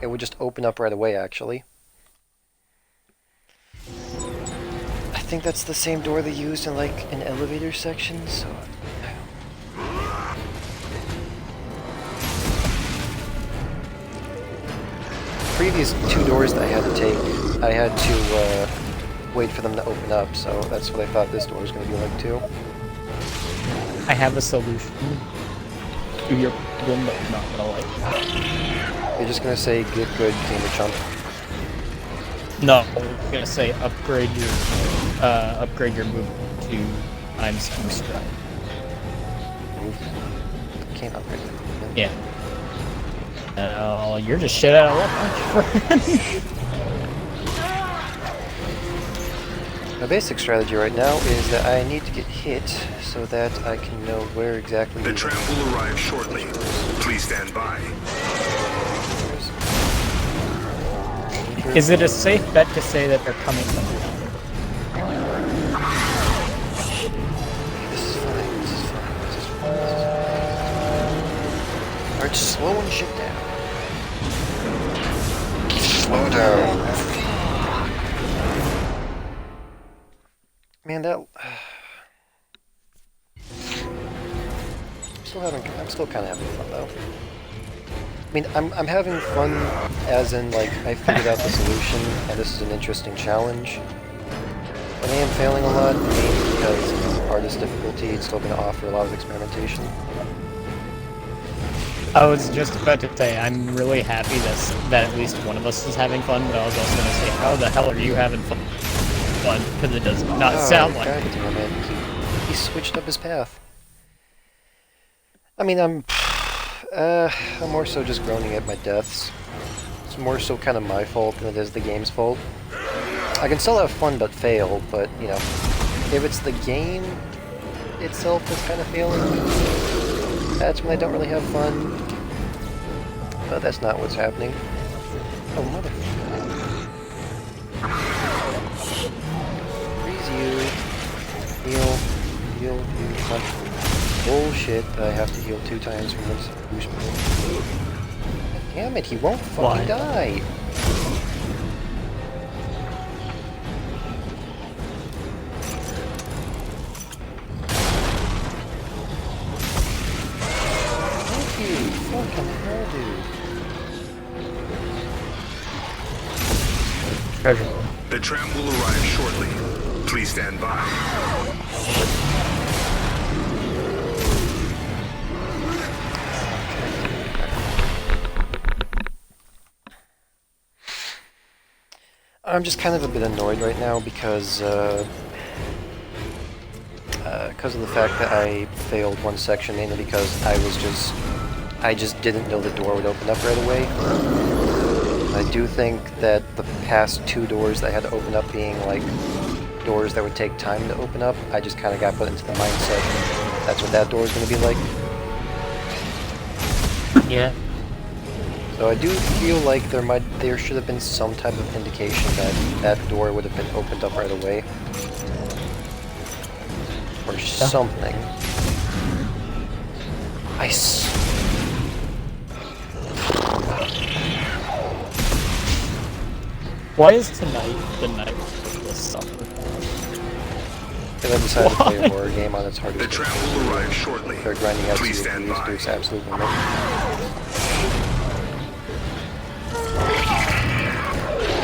it would just open up right away, actually. I think that's the same door they used in like an elevator section, so... Previous 2 doors that I had to take, I had to wait for them to open up, so that's what I thought this door was going to be like too. I have a solution to your problem, but I'm not gonna like that. You're just going to say, get good, gamer chump. No, I'm gonna say upgrade your movement to times 2 stride. Can't upgrade that movement. Yeah. Oh, you're just shit out of luck, aren't you, friend? My basic strategy right now is that I need to get hit so that I can know where exactly... The tram will arrive shortly. Please stand by. Is it a safe bet to say that they're coming from the This is fine. This is fine. This is fine. Alright, just slowing shit down. Slow down. Man, that. I'm still kind of having fun though. I mean, I'm having fun as in, like, I figured out the solution, and this is an interesting challenge. But I am failing a lot, mainly because it's the hardest difficulty, it's still going to offer a lot of experimentation. I was just about to say, I'm really happy that at least one of us is having fun, but I was also going to say, how the hell are you having fun? Because it does not sound like God damn it. He switched up his path. I mean, I'm more so just groaning at my deaths. It's more so kind of my fault than it is the game's fault. I can still have fun but fail, but, you know, if it's the game itself that's kind of failing, that's when I don't really have fun. But that's not what's happening. Oh, motherfucker. Freeze you. Heal. Heal. Come on. Bullshit that I have to heal 2 times from this boost move. Damn it, he won't fucking die! Thank you! Fucking hell, dude. treasure. The tram will arrive shortly. Please stand by. I'm just kind of a bit annoyed right now because of the fact that I failed one section, mainly because I just didn't know the door would open up right away. I do think that the past 2 doors that I had to open up being like doors that would take time to open up, I just kind of got put into the mindset that's what that door is going to be like. Yeah. So I do feel like there should have been some type of indication that that door would have been opened up right away. Or something. Why is tonight the night of this summer? Because I decided to play a horror game on its hardest. The tram will arrive shortly. They're grinding out Please stand by. to its absolute limit.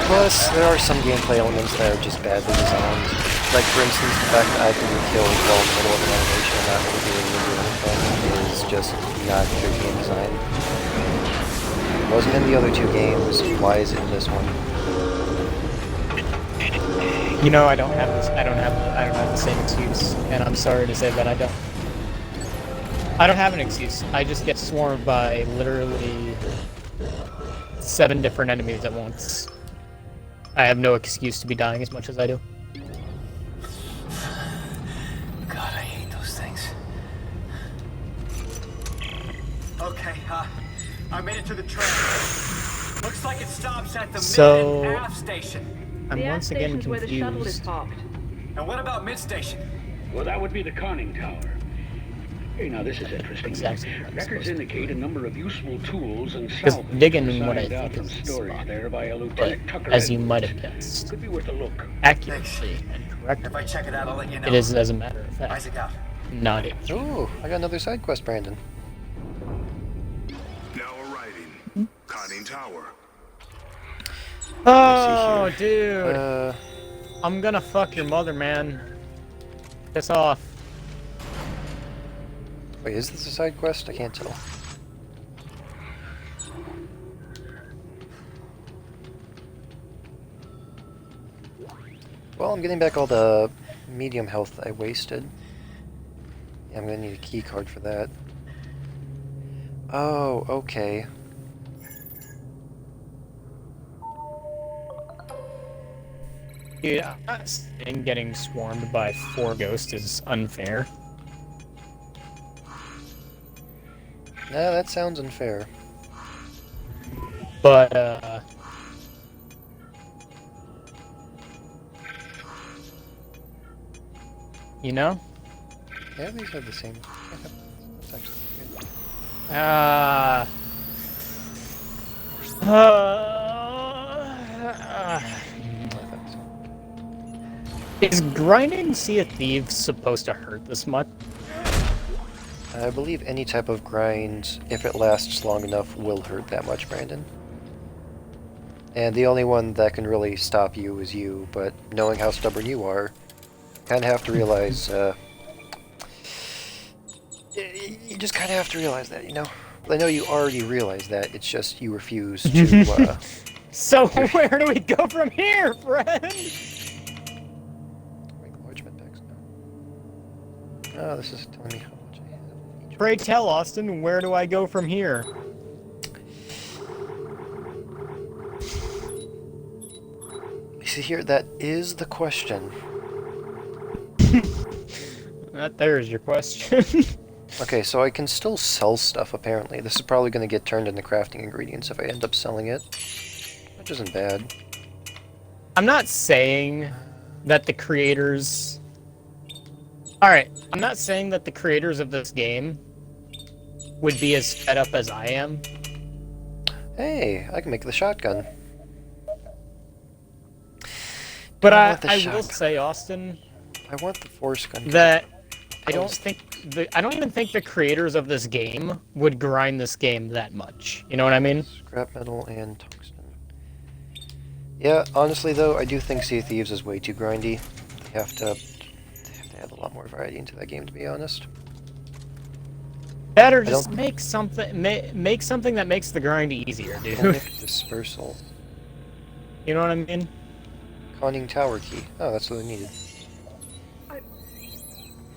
Plus, there are some gameplay elements that are just badly designed. Like, for instance, the fact that I can be killed while in the middle of an animation and not really being able to do anything is just not good game design. It wasn't in the other 2 games, why is it in this one? You know, I don't have the same excuse, and I'm sorry to say that I don't have an excuse. I just get swarmed by literally 7 different enemies at once. I have no excuse to be dying as much as I do. God, I hate those things. Okay, I made it to the train. Looks like it stops at the mid and aft station. I'm once again confused. Where the shuttle is parked. And what about mid-station? Well, that would be the conning tower. Hey, now this is interesting. Exactly. Records indicate a number of useful tools and Because salvage digging what I assigned out think from is storage spot. there by a But, Lieutenant Tucker. as you might Edwards. have guessed, Could be worth a look. accurately and correctly, If I check it out, I'll let you know. it is, as a matter of fact, Isaac out. not it. Ooh, I got another side quest, Brandon. Now arriving. Conning tower. Oh, dude. I'm gonna fuck your mother, man. Piss off. Wait, is this a side quest? I can't tell. Well, I'm getting back all the medium health I wasted. Yeah, I'm gonna need a key card for that. Oh, okay. Dude, I'm not saying getting swarmed by 4 ghosts is unfair. No, that sounds unfair. But, You know? Yeah, these are the same. It's actually good. Is grinding Sea of Thieves supposed to hurt this much? I believe any type of grind, if it lasts long enough, will hurt that much, Brandon. And the only one that can really stop you is you, but knowing how stubborn you are, kind of have to realize, you just kind of have to realize that, you know? I know you already realize that, it's just you refuse to, So, where do we go from here, friend? Oh, this is telling me how much I have. Pray tell, Austin, where do I go from here? You see here, that is the question. That there is your question. Okay, so I can still sell stuff, apparently. This is probably going to get turned into crafting ingredients if I end up selling it. Which isn't bad. I'm not saying that the creators... Alright, I'm not saying that the creators of this game would be as fed up as I am. Hey, I can make the shotgun. But I I will say, Austin, I want the force gun. that I don't even think the creators of this game would grind this game that much. You know what I mean? Scrap metal and tungsten. Yeah, honestly though, I do think Sea of Thieves is way too grindy. They have to add a lot more variety into that game, to be honest. That or just make something make something that makes the grind easier, dude. Onyx dispersal. You know what I mean? Conning tower key. Oh, that's what I needed.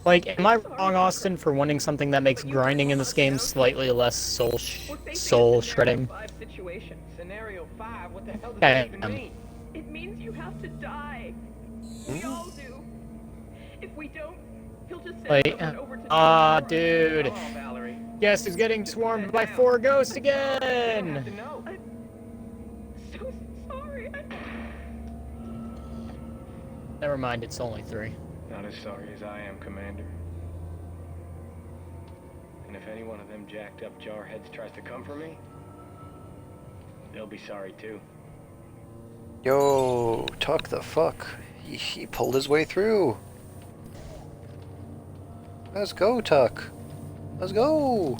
Like, am I wrong, Austin, for wanting something that makes grinding in this game slightly less soul shredding? Situation. Scenario 5. What the hell does Yeah, that even mean? It means you have to die. We all do. If we don't, he'll just send Like, someone over to dude. Come on, Valerie. Guess who's getting swarmed by 4 ghosts again? To know. I'm so sorry. Never mind, it's only 3. Not as sorry as I am, Commander. And if any one of them jacked up jarheads tries to come for me, they'll be sorry too. Yo, Tuck the fuck. He pulled his way through. Let's go, Tuck. Let's go.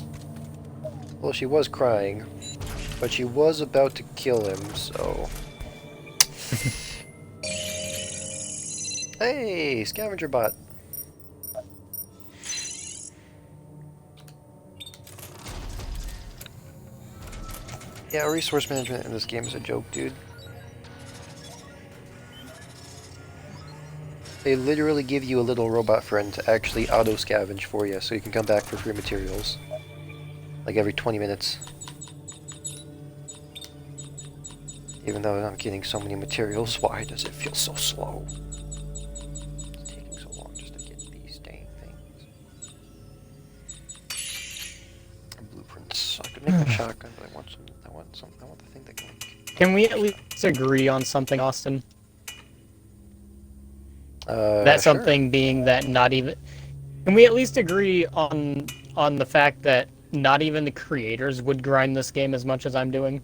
Well, she was crying, but she was about to kill him, so... Hey, scavenger bot. Yeah, resource management in this game is a joke, dude. They literally give you a little robot friend to actually auto-scavenge for you, so you can come back for free materials. Like every 20 minutes. Even though I'm getting so many materials, why does it feel so slow? It's taking so long just to get these dang things. Blueprints. I could make a shotgun, but I want the thing that can... Can we at least agree on something, Austin? That something sure. being that not even... Can we at least agree on the fact that not even the creators would grind this game as much as I'm doing?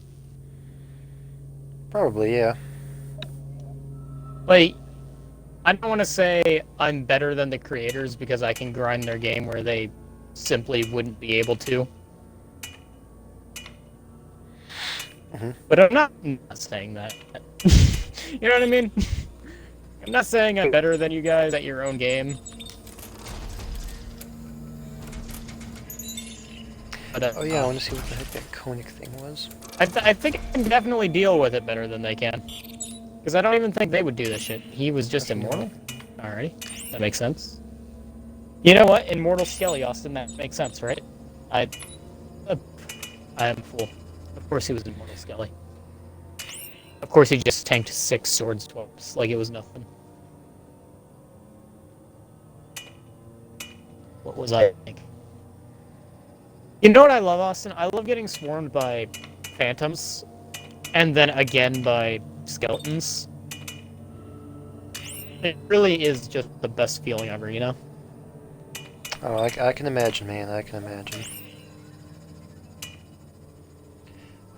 Probably, yeah. Like, I don't want to say I'm better than the creators because I can grind their game where they simply wouldn't be able to. But I'm not saying that. You know what I mean? I'm not saying I'm better than you guys at your own game. But, oh yeah, I want to see what the heck that conic thing was. I think I can definitely deal with it better than they can. Because I don't even think they would do this shit. He was just immortal? Alrighty. That makes sense. You know what? Immortal Skelly, Austin, that makes sense, right? I am a fool. Of course he was Immortal Skelly. Of course he just tanked 6 sword swaps like it was nothing. What was I thinking? You know what I love, Austin? I love getting swarmed by phantoms, and then again by skeletons. It really is just the best feeling ever, you know? Oh, I can imagine, man. I can imagine.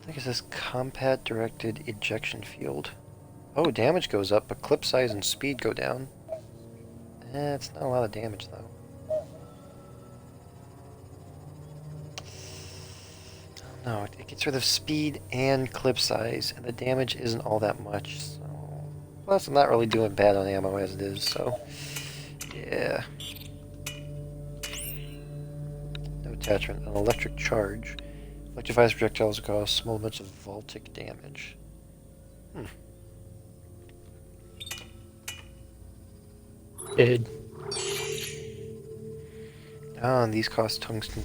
I think it says combat directed ejection field. Oh, damage goes up, but clip size and speed go down. It's not a lot of damage, though. No, it gets rid of speed and clip size, and the damage isn't all that much, so... Plus, I'm not really doing bad on ammo as it is, so... Yeah. No attachment. An electric charge. Electrifies projectiles that cause small amounts of voltic damage. Dude. Oh, and these cost tungsten.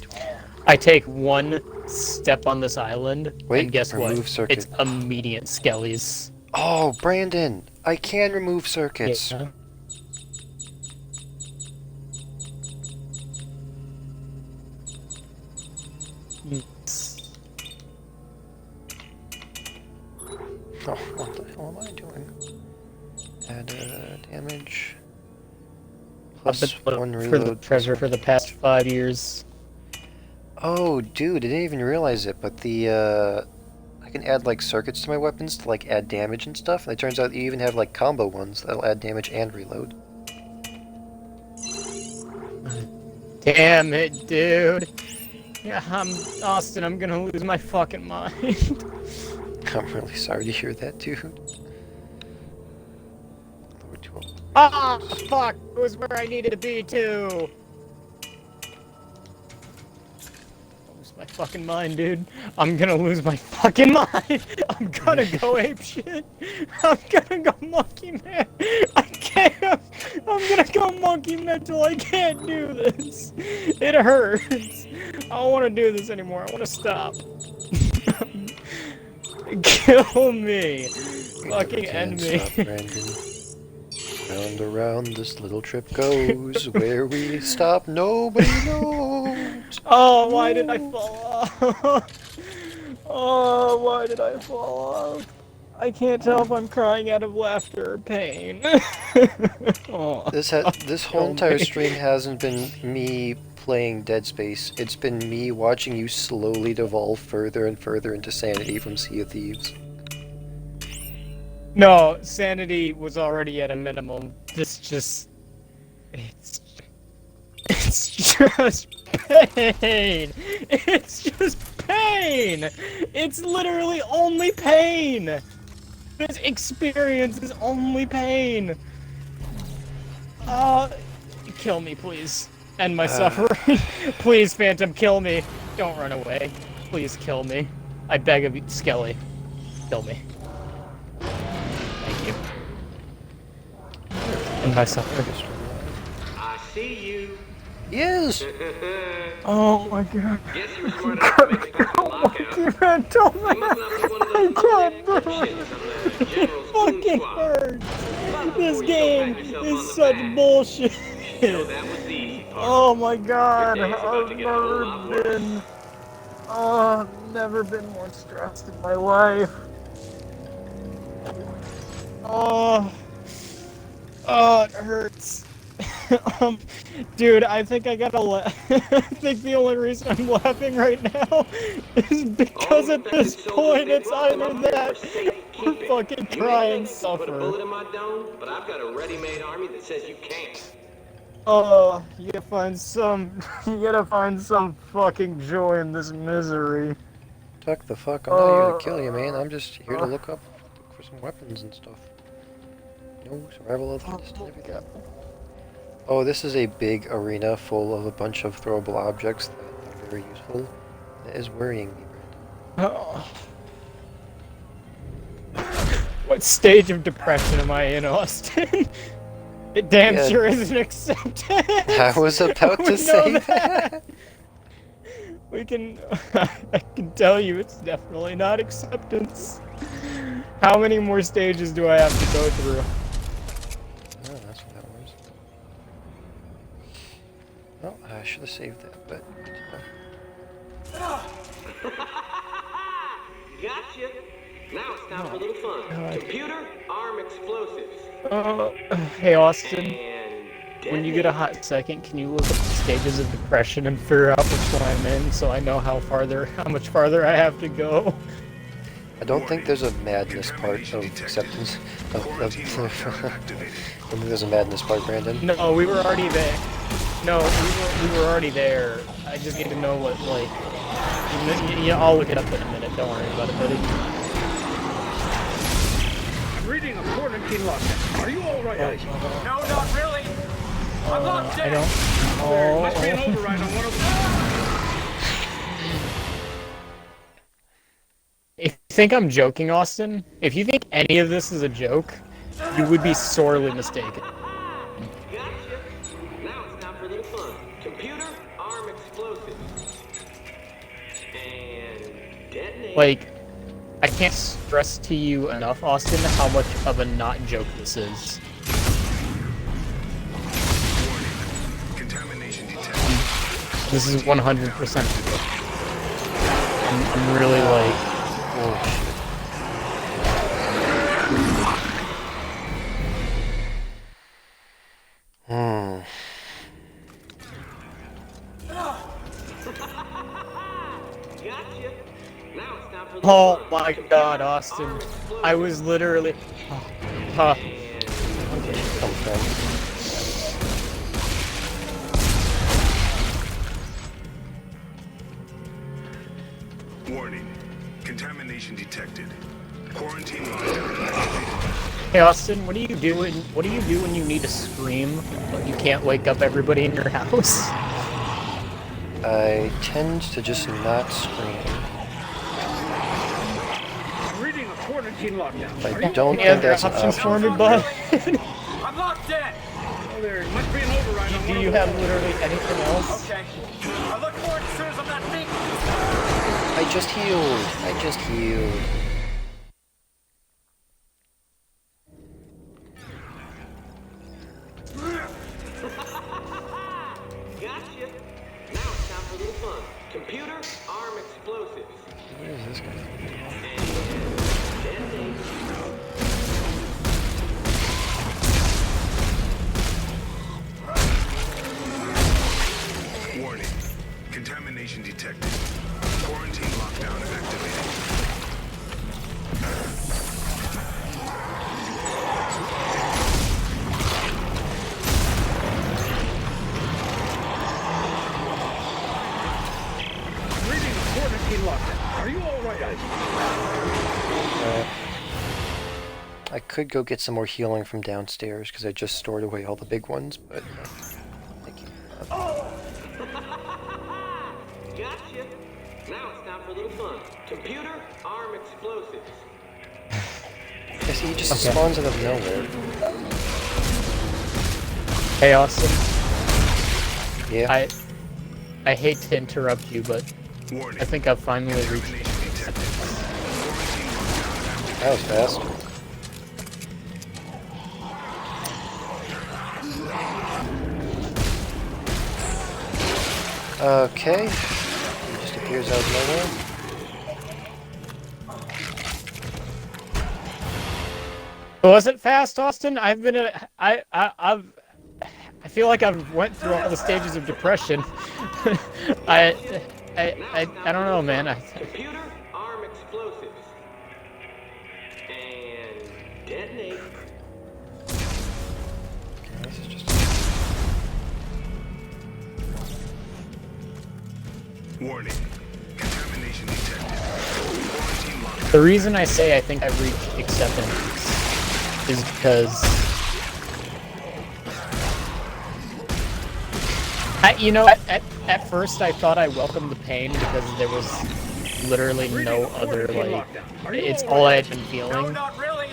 I take one step on this island, Wait, and guess what? remove circuit. It's immediate skellies. Oh, Brandon! I can remove circuits! Yeah. Oh, what the hell am I doing? Add damage. Plus I've been one looking for the reload. treasure for the past 5 years. Oh, dude, I didn't even realize it, but the, I can add, like, circuits to my weapons to, like, add damage and stuff, and it turns out you even have, like, combo ones that'll add damage and reload. Damn it, dude. Yeah, Austin, I'm gonna lose my fucking mind. I'm really sorry to hear that, dude. Ah, fuck! It was where I needed to be, too! Lose my fucking mind, dude. I'm gonna lose my fucking mind! I'm gonna go apeshit! I'm gonna go monkey man! I can't! I'm gonna go monkey mental! I can't do this! It hurts! I don't wanna do this anymore, I wanna stop. Kill me! Fucking end me. Stop, Brandon. Round around this little trip goes. Where we stop, nobody knows. Oh, why did I fall off? Oh, why did I fall off? I can't tell if I'm crying out of laughter or pain. Oh, This whole entire stream hasn't been me playing Dead Space. It's been me watching you slowly devolve further and further into sanity from Sea of Thieves. No, sanity was already at a minimum. This just... It's just pain! It's just pain! It's literally only pain! This experience is only pain! Kill me, please. End my suffering. Please, Phantom, kill me. Don't run away. Please kill me. I beg of you, Skelly. Kill me. Thank you. End my suffering. I see you. Yes! Oh my god. Guess you were smart enough to make a lockout. I can't do it. It fucking hurts. This game is such bullshit. Oh my god, I've never been more stressed in my life. Oh, it hurts. Dude, I think I gotta I think the only reason I'm laughing right now is because at this point it's either that or fucking cry and suffer. Put a bullet in my dome, but I've got a ready-made army that says you can't. Oh, you gotta find some fucking joy in this misery. Tuck the fuck, I'm not here to kill you, man. I'm just here to look for some weapons and stuff. No survival of the fittest and everything. Oh, this is a big arena full of a bunch of throwable objects that are very useful. That is worrying me, Brandon. What stage of depression am I in, Austin? It damn Yeah. sure isn't acceptance! I was about to We say know that! We can... I can tell you it's definitely not acceptance. How many more stages do I have to go through? Oh, that's what that was. Well, I should have saved that, but... Gotcha. Now it's time for a little fun. God. Computer, arm explosives. Hey Austin, And when you get a hot second, can you look up the stages of depression and figure out which one I'm in, so I know how much farther I have to go. I don't think there's a madness part of acceptance. I don't think there's a madness part, Brandon. No, we were already there. No, we were already there. I just need to know what, like... Yeah, I'll look it up in a minute. Don't worry about it, buddy. I'm reading a quarantine lockdown. Are you all right, Ice? No, not really. I'm locked in. I don't... There must be an override on one of them. If you think I'm joking, Austin, if you think any of this is a joke, you would be sorely mistaken. Gotcha. Now it's time for a little fun. Computer, arm explosives. And detonate. Like, I can't stress to you enough, Austin, how much of a not joke this is. Contamination detected. This is 100%. I'm really like, oh shit. Oh my god, Austin. I was literally... Warning. Contamination detected. Quarantine lockdown. Hey Austin, what do you do when you need to scream, but you can't wake up everybody in your house? I tend to just not scream. I'm reading a quarantine lockdown. I don't Any think other that's an options for option. me, bud? I'm locked in. Oh, there must be an override on Do one you of have them. literally anything else? Okay. I'll look for it as soon as I'm not thinking. I just healed. I just healed. Gotcha. Now it's time for a little fun. Computer, arm explosives. Where is this guy? Warning. Contamination detected. Quarantine lockdown activated. I'm reading a quarantine lockdown. Are you all right, Ice? I could go get some more healing from downstairs because I just stored away all the big ones, but thank you. Gotcha. Now it's time for a little fun. Computer, arm explosives. I see he just spawns out of nowhere. Hey Austin. Yeah. I hate to interrupt you, but I think I've finally reached it. That was fast. Okay. He just appears out of nowhere. Was it fast, Austin? I've been I feel like I've went through all the stages of depression. I don't know, man. Computer, arm explosives. And detonate. This is just... Warning. Contamination detected. Quarantine lockdown. The reason I say I think I've reached acceptance is because at first I thought I welcomed the pain because there was literally no other, like, it's all I had been No, feeling. not really.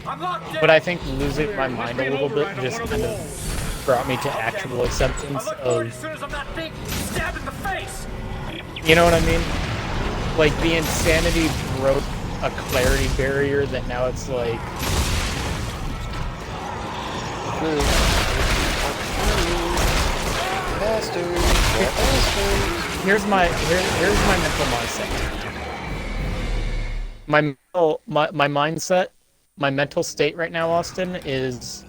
I'm locked in. But I think losing my mind a little bit just kind of brought me to actual acceptance I'll look for it of, as soon as I'm not thinking. Stab in the face. you know what I mean? Like, the insanity broke a clarity barrier that now it's like, here's my mental mindset. My mindset, my mental state right now, Austin, is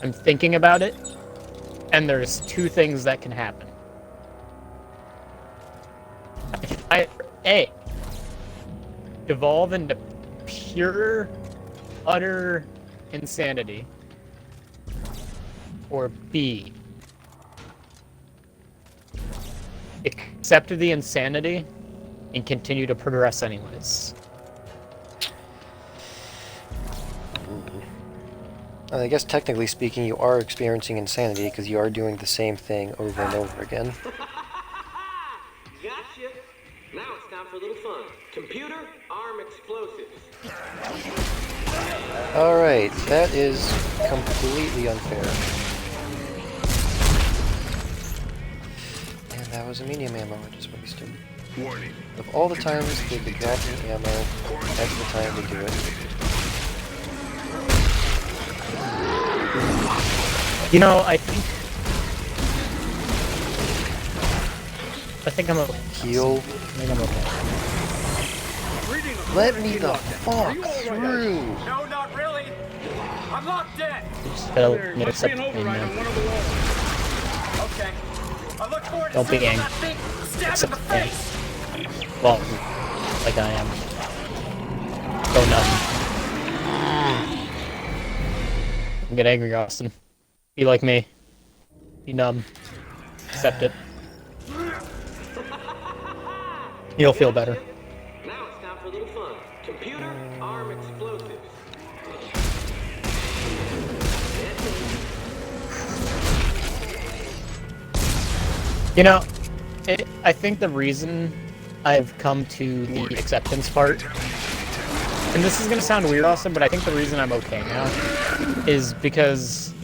I'm thinking about it, And there's two things that can happen. A. Devolve into pure, utter insanity. Or B. Accept the insanity and continue to progress anyways. I guess technically speaking, you are experiencing insanity because you are doing the same thing over and over again. Gotcha. Now it's time for a little fun. Computer, arm explosives. Alright, that is completely unfair. And that was a medium ammo I just wasted. Warning. Of all the times they could drop the ammo, that's the time to do it. You know, I think I'm okay. Heal. I think I'm okay. Let me the fuck through! No, not really. I'm locked in. Just gotta accept the pain, man. Okay. I look forward to Don't be seeing angry. that thing stab in Accept the the pain. face. Well, like I am. Go nuts. Get angry, Austin. Be like me. Be numb. Accept it. You'll feel better. Now it's time for a little fun. Computer, arm explosives. You know, I think the reason I've come to the acceptance part, and this is gonna sound weird, Austin, but I think the reason I'm okay now is because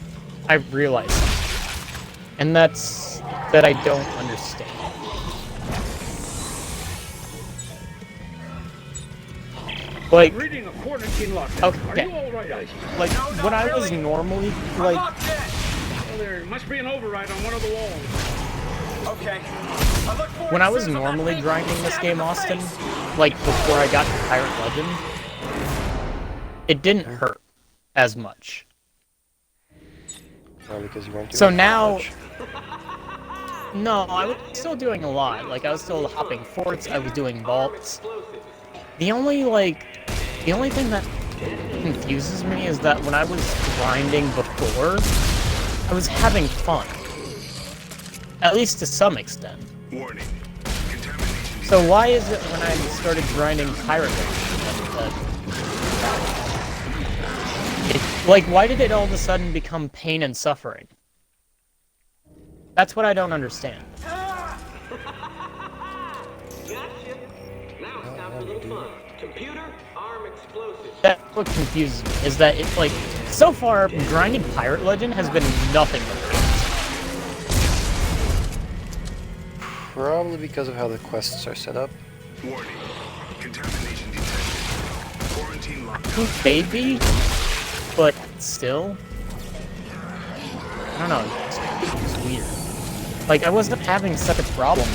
I realize something. And that's that I don't understand. Like, Reading a quarantine lockdown. okay, Are you all right, Isaac? like when I was normally like, Well, there must be an override on one of the walls. Okay. I look forward when to I was seeing that normally thing grinding this stab in game, the Austin, face. like before I got to Pirate Legend, it didn't hurt as much. Probably because you weren't doing So that now, much. no, I was still doing a lot. Like I was still hopping forts. I was doing vaults. The only thing that confuses me is that when I was grinding before, I was having fun. At least to some extent. Warning. So why is it when I started grinding Pirate Legend like, why did it all of a sudden become pain and suffering? That's what I don't understand. Gotcha. Now it's time for a little fun. Computer, arm explosives. That's what confuses me, is that it's like, so far, grinding Pirate Legend has been nothing but pain. Probably because of how the quests are set up. Warning. Contamination detected. Quarantine lockdown. Maybe, but still. I don't know, it's weird. Like, I wasn't having such a problem.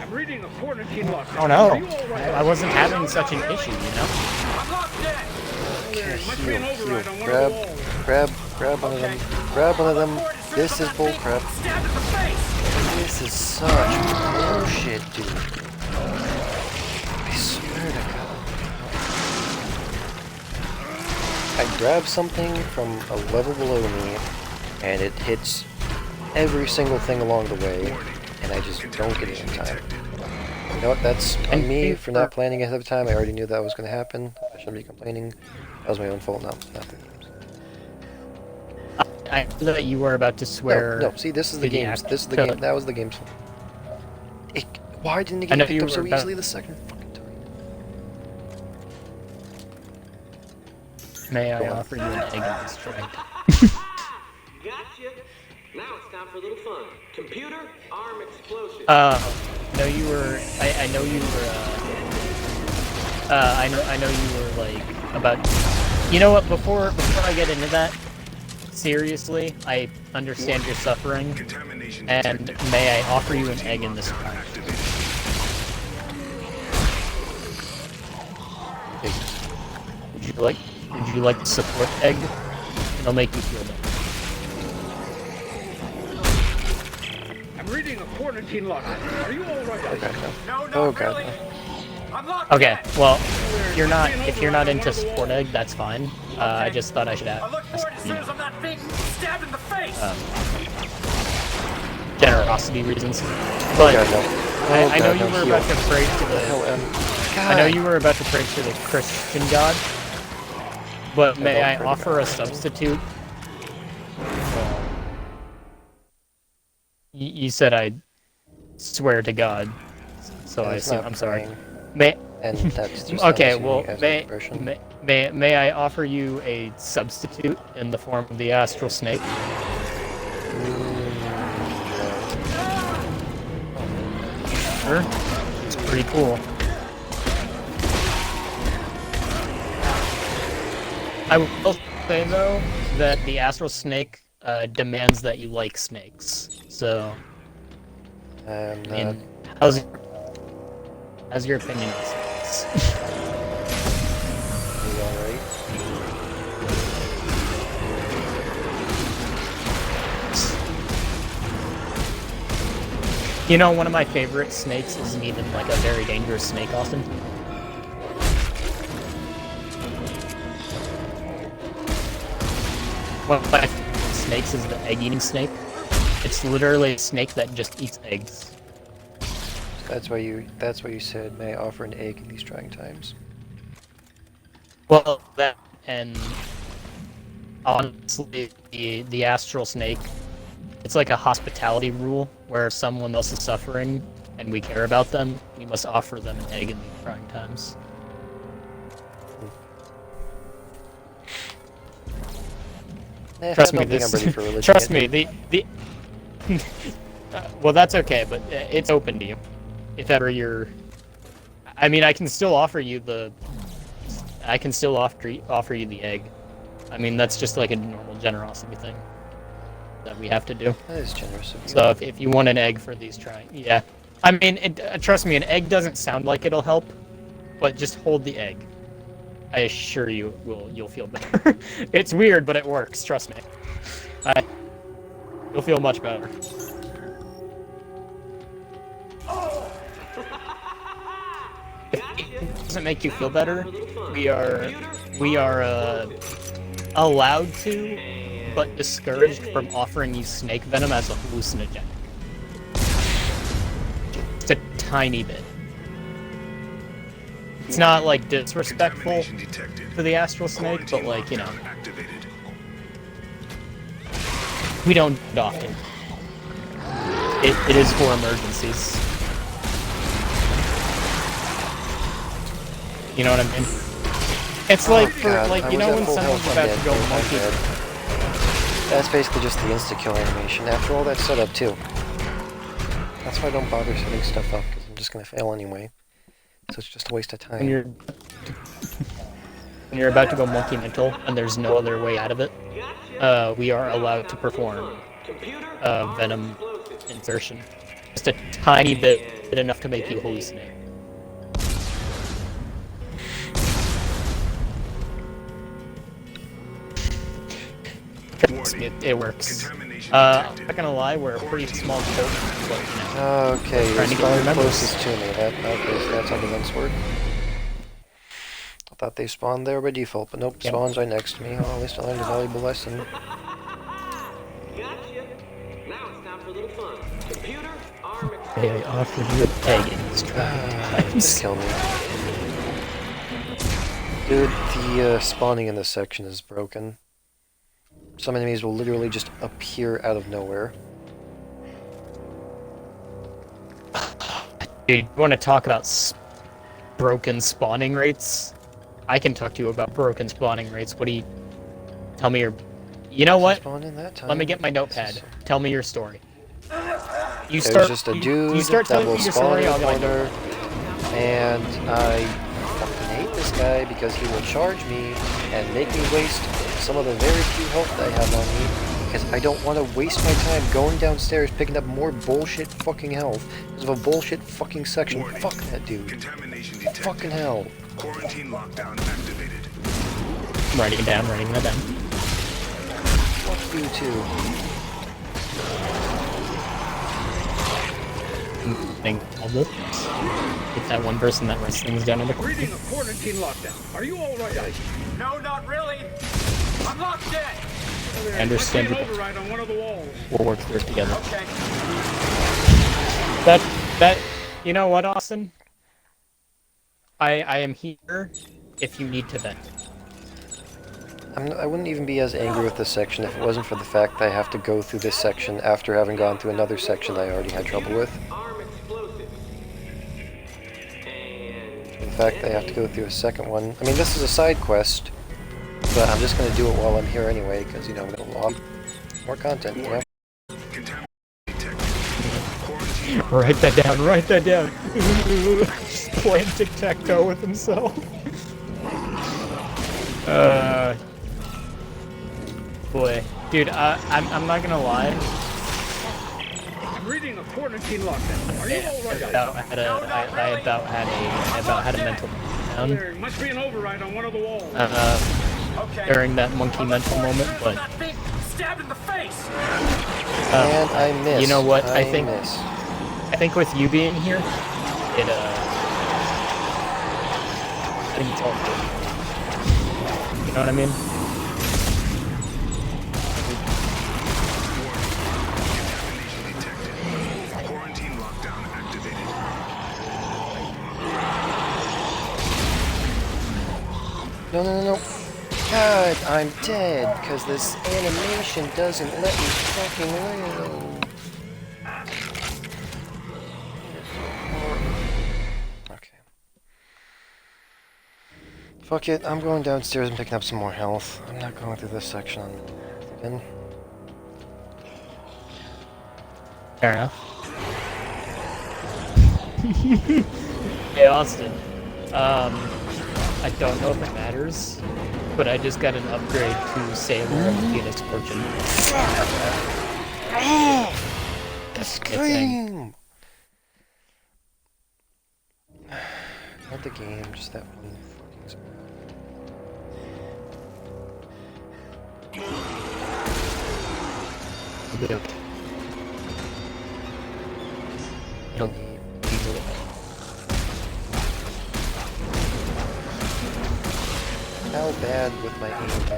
I'm reading a quarantine lockdown. Oh no, Are you all right? I wasn't having such an issue, you know? Well, there must be an override on one of the Grab, walls. grab one of them. Grab one of them. This is bullcrap. This is such bullshit, dude. I swear to God. I grab something from a level below me, and it hits every single thing along the way, and I just don't get it in time. You know what, that's on me for not planning ahead of time. I already knew that was going to happen. I shouldn't be complaining. That was my own fault, not the game's. I know that you were about to swear. No, see, this is the game's. This is the game. That was the game's fault. Why didn't it get picked up so easily the second fucking time? May I offer you an egg in this tray? Gotcha. Now it's time for a little fun. Computer, arm explosives. No, you were. I know you were. I know you were like about. You know what? Before I get into that, seriously, I understand your suffering, and may I offer you an egg in this tray? Would you like? Would you like to support egg? It'll make you feel better. I'm reading a quarantine log. Are you all right? Okay, No, Oh, not God. really. I'm locked Okay, in. well, if you're not into support egg, that's fine. I just thought I should I ask. look for it as soon as I'm not being stabbed in the face. Generosity reasons. But God, no. I know God, you no, were heal. about to pray to Hell, the. God. I know you were about to pray to the Christian God. But may don't I pray to offer God. a substitute? You said I swear to God, so I It's assume not I'm sorry. praying. May And that's just okay. not Well, as an may, expression. may I offer you a substitute in the form of the astral snake? Sure. It's pretty cool. I will say though that the astral snake demands that you like snakes. So, I mean, how's your opinion on snakes? Alright. You know, one of my favorite snakes isn't even like a very dangerous snake often. One of my favorite snakes is the egg-eating snake. It's literally a snake that just eats eggs. That's why you said, may I offer an egg in these trying times. Well, that and honestly, the astral snake, it's like a hospitality rule where if someone else is suffering and we care about them, we must offer them an egg in these trying times. Trust me, I'm ready for religion trust yet. me, the well, that's okay, but it's open to you. If ever you're, I mean, I can still offer you the egg. I mean, that's just like a normal generosity thing that we have to do. That is generous of you. So if you want an egg for these yeah. I mean, trust me, an egg doesn't sound like it'll help, but just hold the egg. I assure you, you'll feel better. It's weird, but it works. Trust me. You'll feel much better. If it doesn't make you feel better, we are allowed to, but discouraged from offering you snake venom as a hallucinogenic. Just a tiny bit. It's not like disrespectful to the astral snake, but like, you know, we don't do it often. It is for emergencies. You know what I mean? It's like for God, like, I you was know at when full someone's health, about I'm to go dead. I'm monkey. dead. That's basically just the insta-kill animation. After all that's set up too. That's why I don't bother setting stuff up, because I'm just gonna fail anyway. So it's just a waste of time. When you're about to go monkey mental and there's no other way out of it, we are allowed to perform venom insertion. Just a tiny bit enough to make you hallucinate. It works. I'm not gonna lie, we're a pretty small cult, but you know. Okay, trying you're to get your spawned members. closest to me. Okay, so that's how the events work. I thought they spawned there by default, but nope, Yep. spawns right next to me. Well, at least I learned a valuable lesson. Gotcha. Now it's time for a little fun. Computer, arm, Hey, I offered you an egg in this trying Just times. kill me. Dude, the spawning in this section is broken. Some enemies will literally just appear out of nowhere. Dude, you want to talk about broken spawning rates? I can talk to you about broken spawning rates. What do you... Tell me your... You know what? Spawned in that time. Let me get my notepad. Tell me your story. You There's start, just a you- dude you start that telling will me your spawn story, in I'll the be like, corner, and I fucking hate this guy because he will charge me and make me waste some of the very few health that I have on me, because I don't want to waste my time going downstairs picking up more bullshit fucking health because of a bullshit fucking section. Warning. Fuck that dude. Contamination detected. Fucking hell. Quarantine lockdown activated. I'm writing it down, writing that down. Fuck you too. Think all this. It's that one person that writes things down in the corner. Reading a quarantine lockdown. Are you all right, Ike? No, not really. I'm locked in. I understand. Must be an override on one of the walls. We'll work through it together. Okay. That, you know what, Austin? I am here if you need to vent. I wouldn't even be as angry with this section if it wasn't for the fact that I have to go through this section after having gone through another section that I already had trouble with. The fact that I have to go through a second one. I mean, this is a side quest, but I'm just going to do it while I'm here anyway, because, you know, I'm going to log more content, you know? Write that down, write that down. Just playing tic-tac-toe with himself. Boy. Dude, I'm not gonna lie. I'm reading a quarantine lockdown. Are you all right, Ike? I about had a mental breakdown. There must be an override on one of the walls. During that monkey mental moment, but... Stabbed in the face! And I miss. You know what, I think with you being here, it, I think it's all good. You know what I mean? Quarantine lockdown activated. No. God, I'm dead, because this animation doesn't let me fucking live. Okay. Fuck it, I'm going downstairs and picking up some more health. I'm not going through this section again. Fair enough. Hey, Austin. I don't know if it matters, but I just got an upgrade to Sailor of Phoenix Fortune. The scream! Not the game, just that one fucking Yep. How bad with my aim am I?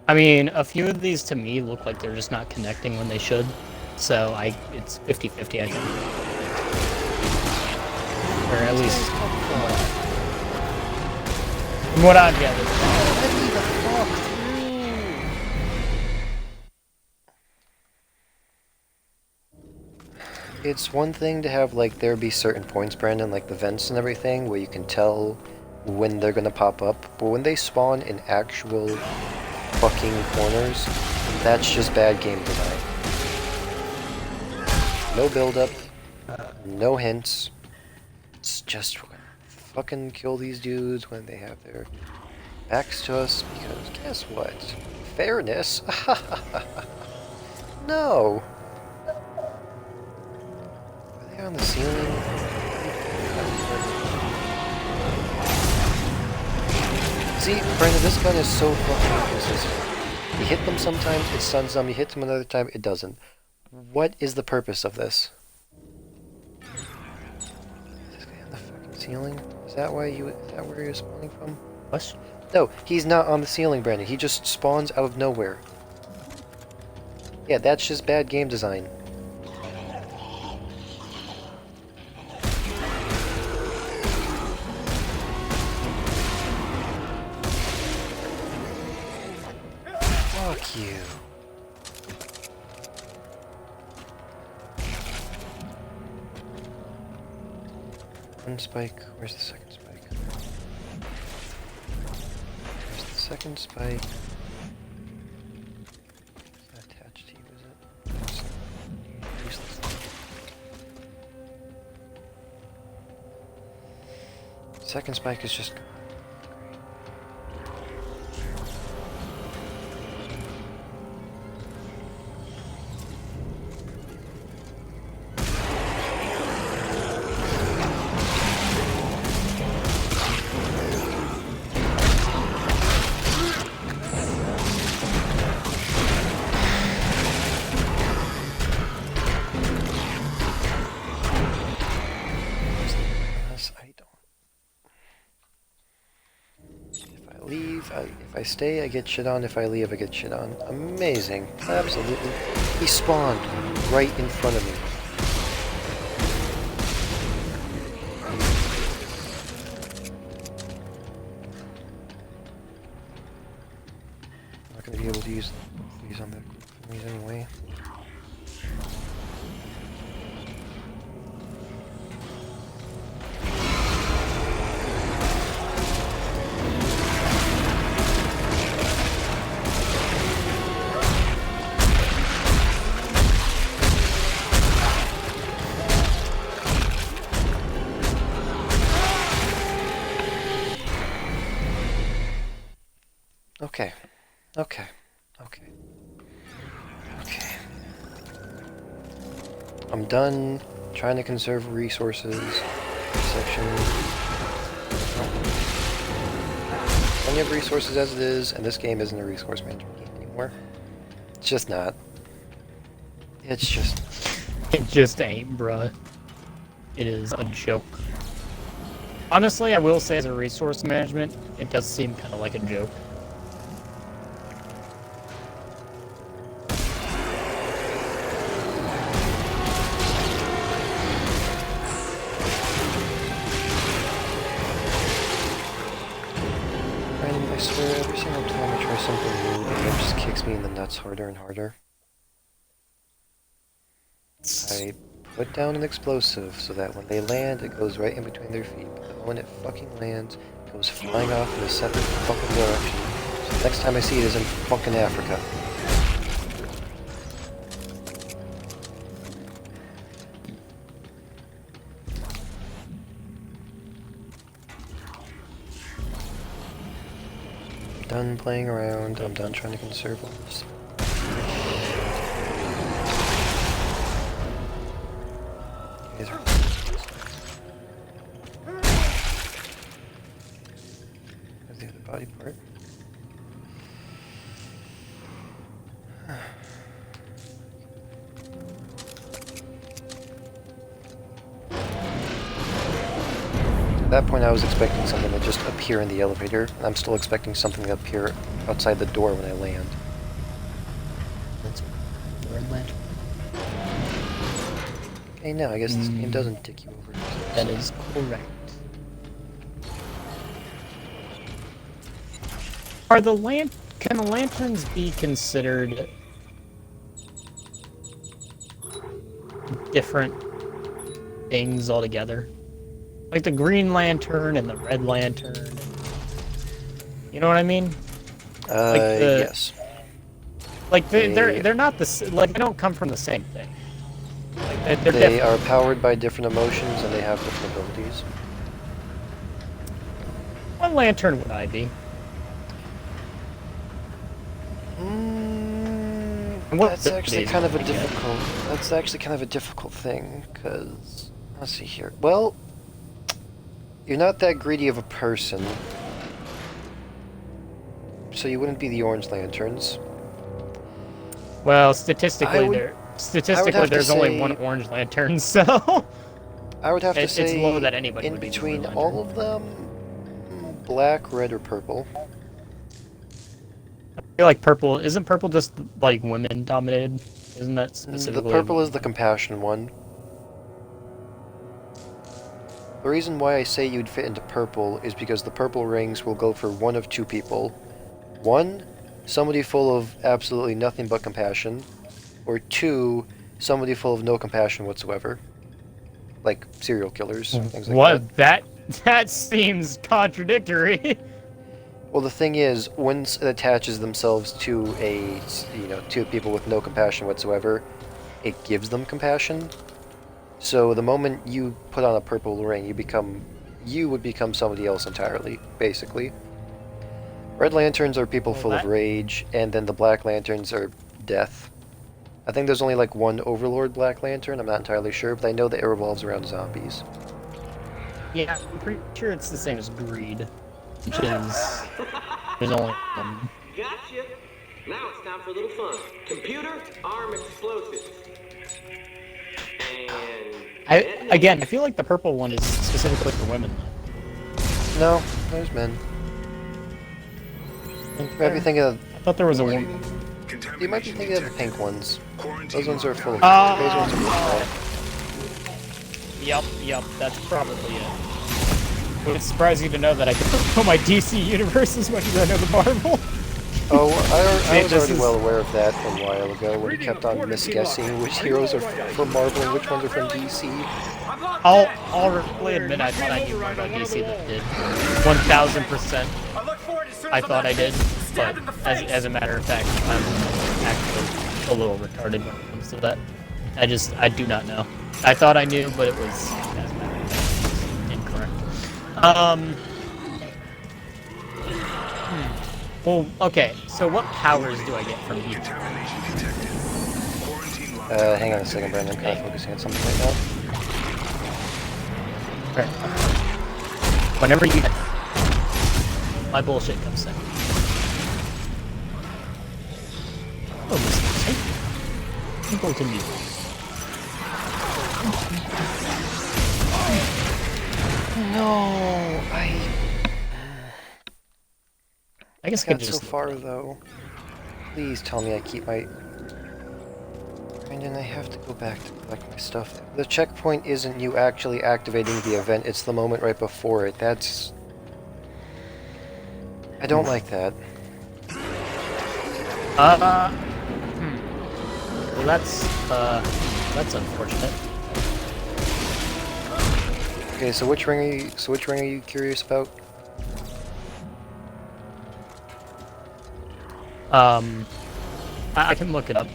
I mean, a few of these to me look like they're just not connecting when they should, so it's 50-50, I think. Or at least from what I've gathered. It's one thing to have, like, there be certain points, Brandon, like the vents and everything, where you can tell when they're gonna pop up, but when they spawn in actual fucking corners, that's just bad game design. No build-up, no hints, it's just fucking kill these dudes when they have their backs to us, because guess what? Fairness? No! On the ceiling. See, Brandon, this gun is so fucking inconsistent. You hit them sometimes, it stuns them. You hit them another time, it doesn't. What is the purpose of this? Is this guy on the fucking ceiling? Is that where you're spawning from? What? No, he's not on the ceiling, Brandon. He just spawns out of nowhere. Yeah, that's just bad game design. Fuck you. One spike. Where's the second spike? Where's the second spike? Is that attached to you, is it? Useless. Second spike is just... If I stay, I get shit on. If I leave, I get shit on. Amazing. Absolutely. He spawned right in front of me. I'm not going to be able to use these on the these anyway. Okay. Okay. Okay. Okay. I'm done trying to conserve resources. Section. Plenty of resources as it is, and this game isn't a resource management game anymore. It's just not. It's just... It just ain't, bruh. It is a joke. Honestly, I will say as a resource management, it does seem kind of like a joke. I swear, every single time I try something new, the game just kicks me in the nuts harder and harder. I put down an explosive so that when they land, it goes right in between their feet. But the moment it fucking lands, it goes flying off in a separate fucking direction. So next time I see it is in fucking Africa. Done playing around, I'm done trying to conserve all this. These are... There's the other body part. At that point I was expecting something to just appear in the elevator, and I'm still expecting something to appear outside the door when I land. That's Red Lantern. Okay, no, I guess this game doesn't tick you over. That is correct. Are the can the lanterns be considered different things altogether? Like the Green Lantern and the Red Lantern. You know what I mean? Yes. Like they're not they don't come from the same thing. Like they are powered by different emotions and they have different abilities. What lantern would I be? That's actually kind of a difficult. That's actually kind of a difficult thing, because let's see here. Well, you're not that greedy of a person, so you wouldn't be the Orange Lanterns. Well, statistically, there's only one Orange Lantern, so I would have to say it's low that anybody in would be between all of them, black, red, or purple. I feel like purple isn't purple just like women dominated? Isn't that specifically? The purple is the compassion one. The reason why I say you'd fit into purple is because the purple rings will go for one of two people. One, somebody full of absolutely nothing but compassion, or two, somebody full of no compassion whatsoever. Like serial killers, things like that. That seems contradictory. Well, the thing is, once it attaches themselves to to people with no compassion whatsoever, it gives them compassion. So the moment you put on a purple ring, you would become somebody else entirely, basically. Red Lanterns are people full of rage, and then the Black Lanterns are death. I think there's only like one Overlord Black Lantern, I'm not entirely sure, but I know that it revolves around zombies. Yeah, I'm pretty sure it's the same as Greed, which is... There's only one. Gotcha! Now it's time for a little fun. Computer, arm explosives. And... Again, I feel like the purple one is specifically for women. No, there's men. You might be thinking of. I thought there was a one. You might be thinking of the pink ones. Those ones are full of. Oh, Those ones are full. Yep, that's probably it. But it's surprising to know that I can know my DC universe as much as I know the Marvel. Oh, I was This already is- well aware of that a while ago when he kept on misguessing which heroes are from Marvel and which ones are from DC. I'll really admit I thought I knew more about DC than I did. 1000%. I thought I did, but as a matter of fact, I'm actually a little retarded when it comes to that. I do not know. I thought I knew, but it was, as a matter of fact, incorrect. Well, okay, so what powers do I get from you? Hang on a second, Brandon. I'm kind of focusing on something right now. Right. Whenever you... My bullshit comes second. Oh, this is safe. Continue. No, I guess I got could so just... far though. Please tell me I keep my. Brandon, I have to go back to collect my stuff. The checkpoint isn't you actually activating the event, it's the moment right before it. That's... I don't like that. Well, that's unfortunate. Okay, so which ring are you curious about? I can look it up.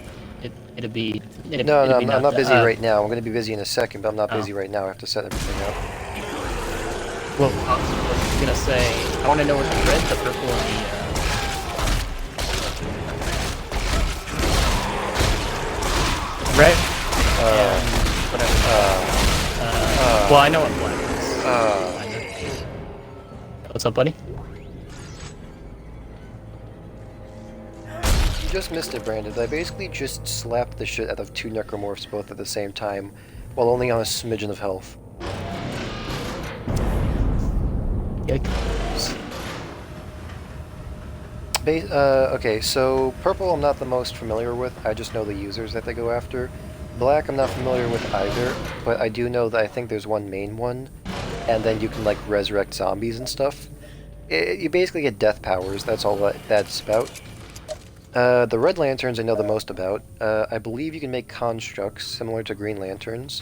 It'll be... No, I'm not busy right now. I'm going to be busy in a second, but I'm not busy right now. I have to set everything up. Well, I was gonna say, I want to know what the red, the purple, and the... red, and whatever. Well, I know what black is. What's up, buddy? You just missed it, Brandon. I basically just slapped the shit out of two necromorphs both at the same time, while only on a smidgen of health. Yikes. Okay, so purple I'm not the most familiar with. I just know the users that they go after. Black I'm not familiar with either, but I do know that I think there's one main one, and then you can like resurrect zombies and stuff. You basically get death powers, that's all that's about. The Red Lanterns I know the most about. I believe you can make constructs similar to Green Lanterns.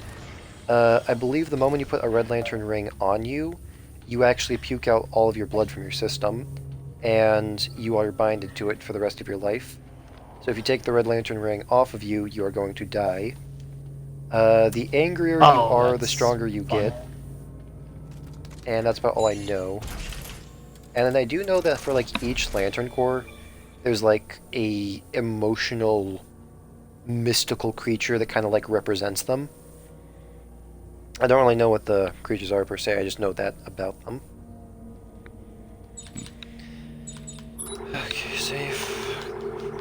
I believe the moment you put a Red Lantern ring on you, you actually puke out all of your blood from your system, and you are binded to it for the rest of your life. So if you take the Red Lantern ring off of you, you are going to die. The angrier you are, the stronger you get. And that's about all I know. And then I do know that for like each Lantern Corps, there's like a emotional, mystical creature that kind of like represents them. I don't really know what the creatures are per se, I just know that about them. Okay, save.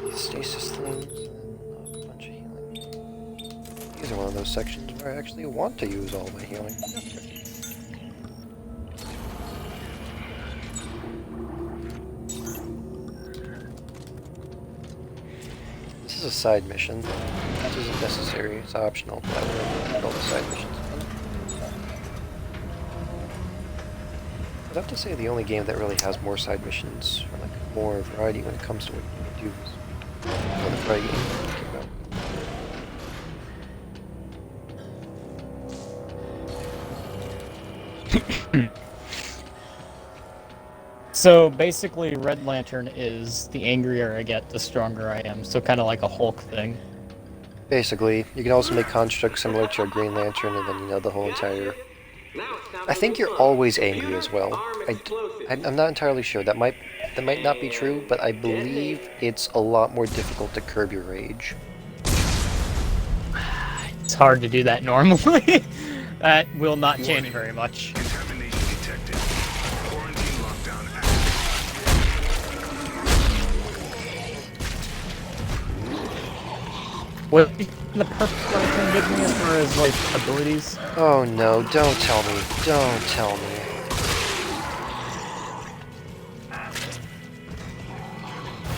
These stasis things, and a bunch of healing. These are one of those sections where I actually want to use all my healing. This is a side mission. This isn't necessary, it's optional, but I want to get all the side missions done. I'd have to say the only game that really has more side missions, or like more variety when it comes to what you can do is the Fry game that came out. So basically, Red Lantern is the angrier I get, the stronger I am. So kind of like a Hulk thing. Basically, you can also make constructs similar to a Green Lantern, and then you know the whole entire. I think you're always angry as well. I'm not entirely sure. That might not be true, but I believe it's a lot more difficult to curb your rage. It's hard to do that normally. That will not change very much. What the purple Lantern give me as far as like abilities? Oh no, don't tell me. Don't tell me.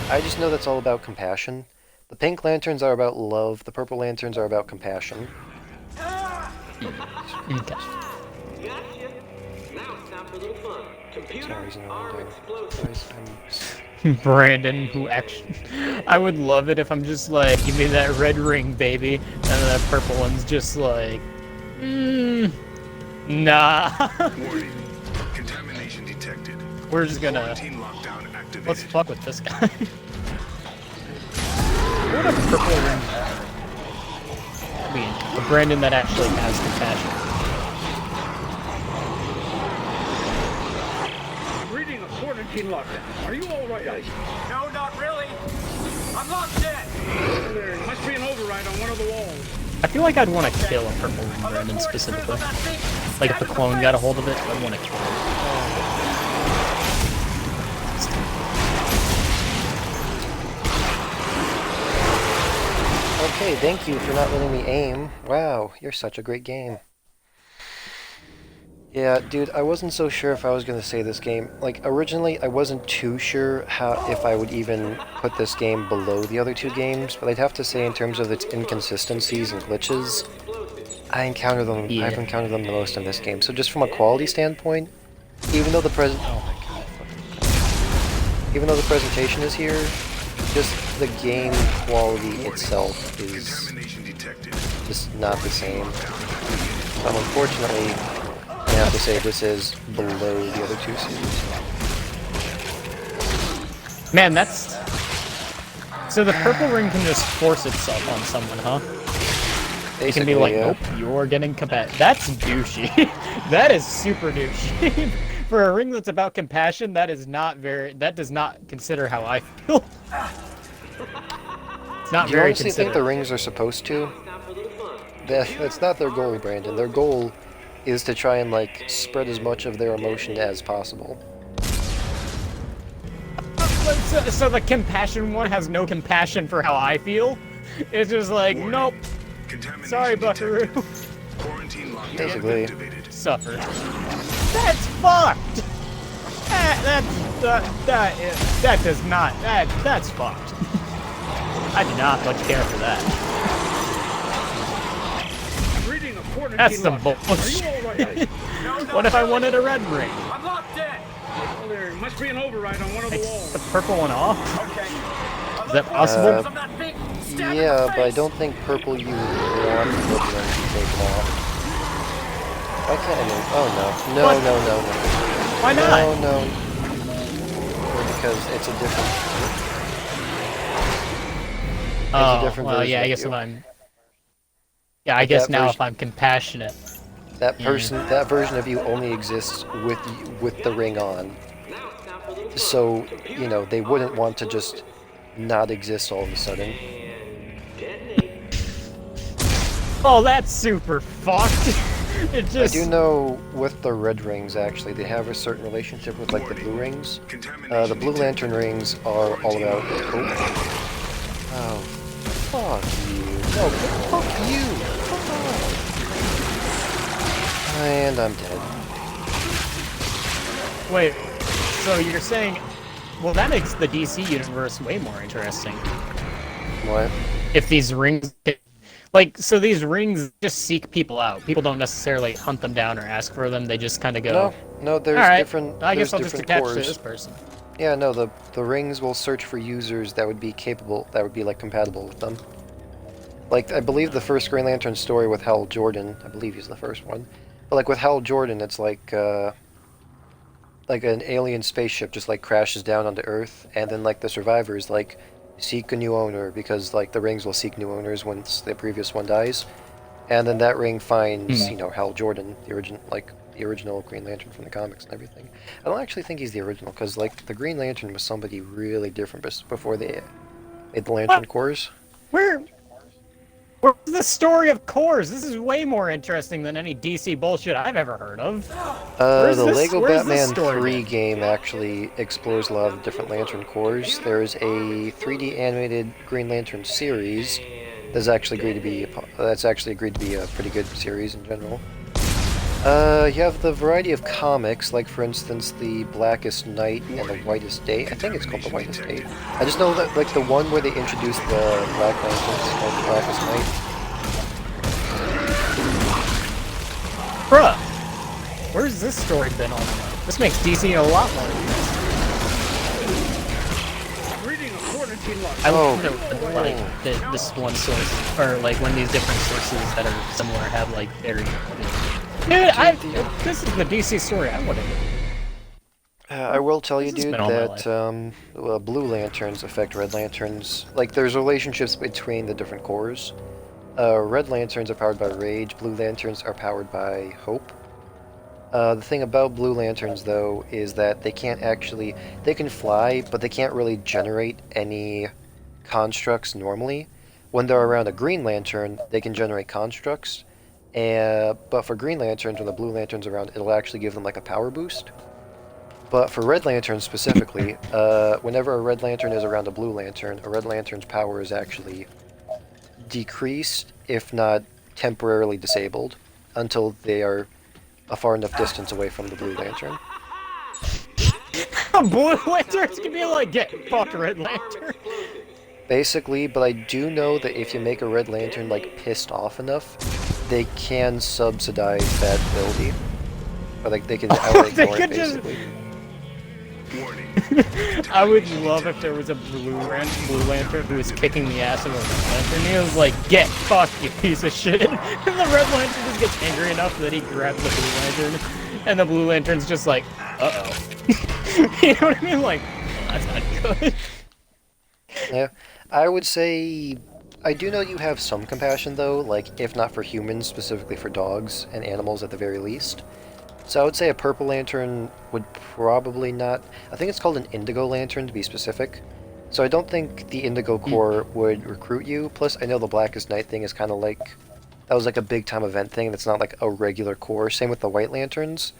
I just know that's all about compassion. The pink lanterns are about love. The purple lanterns are about compassion. Okay. Gotcha. Now it's time for a little fun. Computer, arm Brandon, who actually... I would love it if I'm just like, give me that red ring, baby. And then that purple one's just like... nah. Warning. Contamination detected. We're just gonna... Quarantine lockdown activated. Let's fuck with this guy. What a purple ring. I mean, a Brandon that actually has compassion. Reading a quarantine lockdown. Are you all right, guys? No, not really. I'm locked in. There must be an override on one of the walls. I feel like I'd want to kill a purple ring Brandon specifically. Like if the clone got a hold of it, I'd want to kill it. Okay, thank you for not letting me aim. Wow, you're such a great game. Yeah, dude, I wasn't so sure if I was gonna say this game. Like, originally, I wasn't too sure if I would even put this game below the other two games, but I'd have to say in terms of its inconsistencies and glitches, I've encountered them the most in this game. So just from a quality standpoint, even though the presentation is here, just the game quality itself is just not the same. Unfortunately, I have to say this is below the other two series. Man, that's... So the purple ring can just force itself on someone, huh? It can be like, yeah. nope, you're getting combat. That's douchey. That is super douchey. For a ring that's about compassion, that is not very... That does not consider how I feel. It's not Do you very honestly think the rings are supposed to? That's not their goal, Brandon. Their goal is to try and, like, spread as much of their emotion as possible. So the compassion one has no compassion for how I feel? It's just like, nope. Sorry, Buckaroo. Basically. Suffer. That's fucked! That does not... That's fucked. I do not much care for that. Reading a quarantine That's some lockdown. bullshit. Are you all right? What if I wanted a red ring? I'm locked in. Well, there must be an override on one of the walls. The purple one off? Okay. Is that possible? Yeah, but I don't think purple you want the purple ring to be taken off. Why can't I move? Oh no. What? No. Why not? No. Because it's a different... Oh, different well, version yeah, I of guess you. if I'm... Yeah, I But guess that now version- if I'm compassionate. That version of you only exists with the ring on. So, you know, they wouldn't want to just not exist all of a sudden. Oh, that's super fucked. It just... I do know with the red rings, actually, they have a certain relationship with, like, the blue rings. The blue lantern rings are all about... Oh, fuck you. No, fuck you. And I'm dead. Wait, so you're saying... Well, that makes the DC universe way more interesting. What? If these rings... Like, so these rings just seek people out. People don't necessarily hunt them down or ask for them. They just kind of go... No, there's Alright, different I guess I'll just different attach cores. to this person. Yeah, no, the rings will search for users that would be capable, that would be, like, compatible with them. Like, I believe the first Green Lantern story with Hal Jordan, I believe he's the first one, but, like, with Hal Jordan, it's like an alien spaceship just, like, crashes down onto Earth, and then, like, the survivors, like, seek a new owner, because, like, the rings will seek new owners once the previous one dies, and then that ring finds, you know, Hal Jordan, the original Green Lantern from the comics and everything. I don't actually think he's the original, because, like, the Green Lantern was somebody really different before they made the Lantern Corps. Where's the story of Cores? This is way more interesting than any DC bullshit I've ever heard of. The Lego Batman 3 game actually explores a lot of different Lantern Corps. There's a 3D animated Green Lantern series that's actually agreed to be a pretty good series in general. You have the variety of comics, like for instance the Blackest Night and the Whitest Day. I think it's called the Whitest Day. I just know that like the one where they introduced the Black Lanterns called the Blackest Night. Bruh! Where's this story been all night? This makes DC a lot more interesting. Reading a quarantine log. I love like this one source, or like when these different sources that are similar have like very. Dude, this is the DC story I wanted. I will tell you, This has dude, been all my that Blue Lanterns affect Red Lanterns. Like, there's relationships between the different cores. Red Lanterns are powered by Rage, Blue Lanterns are powered by Hope. The thing about Blue Lanterns, though, is that they can't actually... They can fly, but they can't really generate any constructs normally. When they're around a Green Lantern, they can generate constructs. But for Green Lanterns, when the Blue Lantern's around, it'll actually give them, like, a power boost. But for Red Lanterns specifically, whenever a Red Lantern is around a Blue Lantern, a Red Lantern's power is actually decreased, if not temporarily disabled, until they are a far enough distance away from the Blue Lantern. Blue Lanterns can be like, get fucked, Red Lantern. Basically, but I do know that if you make a Red Lantern, like, pissed off enough, they can subsidize that ability. Or, like, they can outright ignore it, basically. I would love if there was a Blue Lantern who was kicking the ass of a Red Lantern. He was like, get fucked, you piece of shit. And the Red Lantern just gets angry enough that he grabs the Blue Lantern. And the Blue Lantern's just like, uh-oh. You know what I mean? Like, oh, that's not good. Yeah, I would say... I do know you have some compassion, though, like, if not for humans, specifically for dogs and animals at the very least. So I would say a Purple Lantern would probably not... I think it's called an Indigo Lantern, to be specific. So I don't think the Indigo Corps would recruit you. Plus, I know the Blackest Night thing is kind of like... That was like a big-time event thing, and it's not like a regular Corps. Same with the White Lanterns.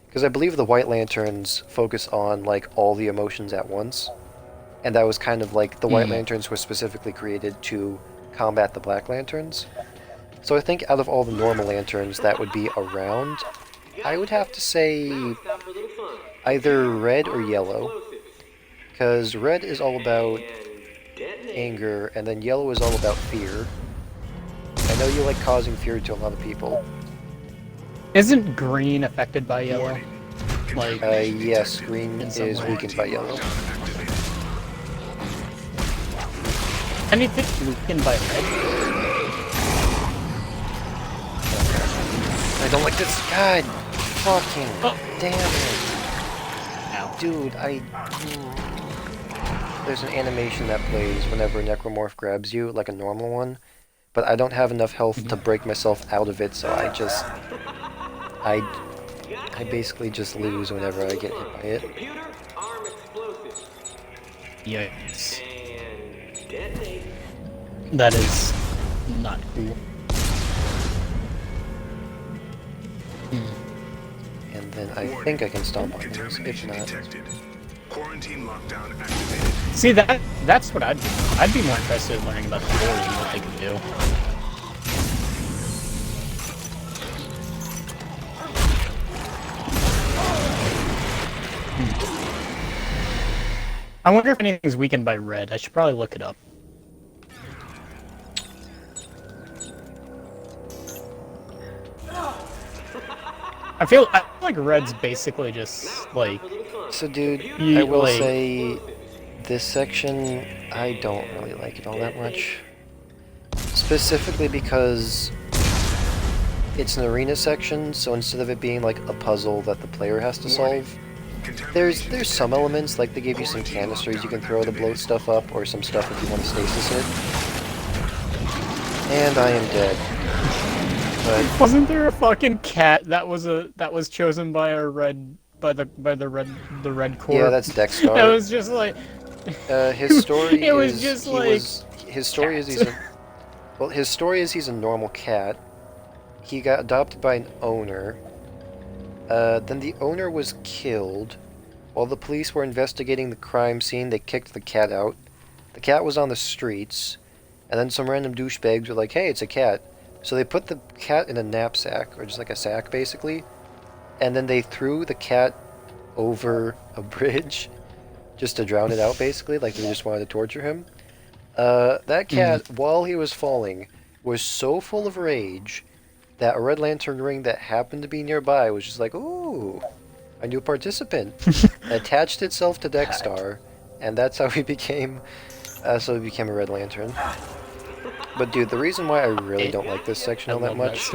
Because I believe the White Lanterns focus on, like, all the emotions at once. And that was kind of like... The White Lanterns were specifically created to combat the Black Lanterns. So I think out of all the normal Lanterns that would be around... I would have to say either red or yellow, because red is all about anger, and then yellow is all about fear. I know you like causing fear to a lot of people. Isn't green affected by yellow? Like, yes, green is weakened by yellow. Anything weakened by red? I don't like this. God, fucking damn it. Dude, there's an animation that plays whenever a Necromorph grabs you, like a normal one, but I don't have enough health to break myself out of it, so I basically just lose whenever I get hit by it. Yikes. That is not cool. And then I think I can stomp on those, if not... Quarantine lockdown activated. See, that's what I'd do. I'd be more interested in learning about the lore and what they can do. I wonder if anything's weakened by red. I should probably look it up. I feel like red's basically just like... So dude, I will say this section, I don't really like it all that much. Specifically because it's an arena section, so instead of it being like a puzzle that the player has to solve, there's some elements, like they give you some canisters you can throw to blow stuff up, or some stuff if you want to stasis it. And I am dead. But wasn't there a fucking cat that was chosen by a red the red corps? Yeah, that's Dexstar. It was just like his story it was just like his story is he's a normal cat. He got adopted by an owner. Then the owner was killed. While the police were investigating the crime scene, they kicked the cat out. The cat was on the streets, and then some random douchebags were like, "Hey, it's a cat. So they put the cat in a knapsack, or just like a sack basically, and then they threw the cat over a bridge just to drown it out basically, like they just wanted to torture him. That cat, while he was falling, was so full of rage that a Red Lantern ring that happened to be nearby was just like, ooh, a new participant. Attached itself to Dexstar, and that's how he became, a Red Lantern. But dude, the reason why I really don't like this section all that much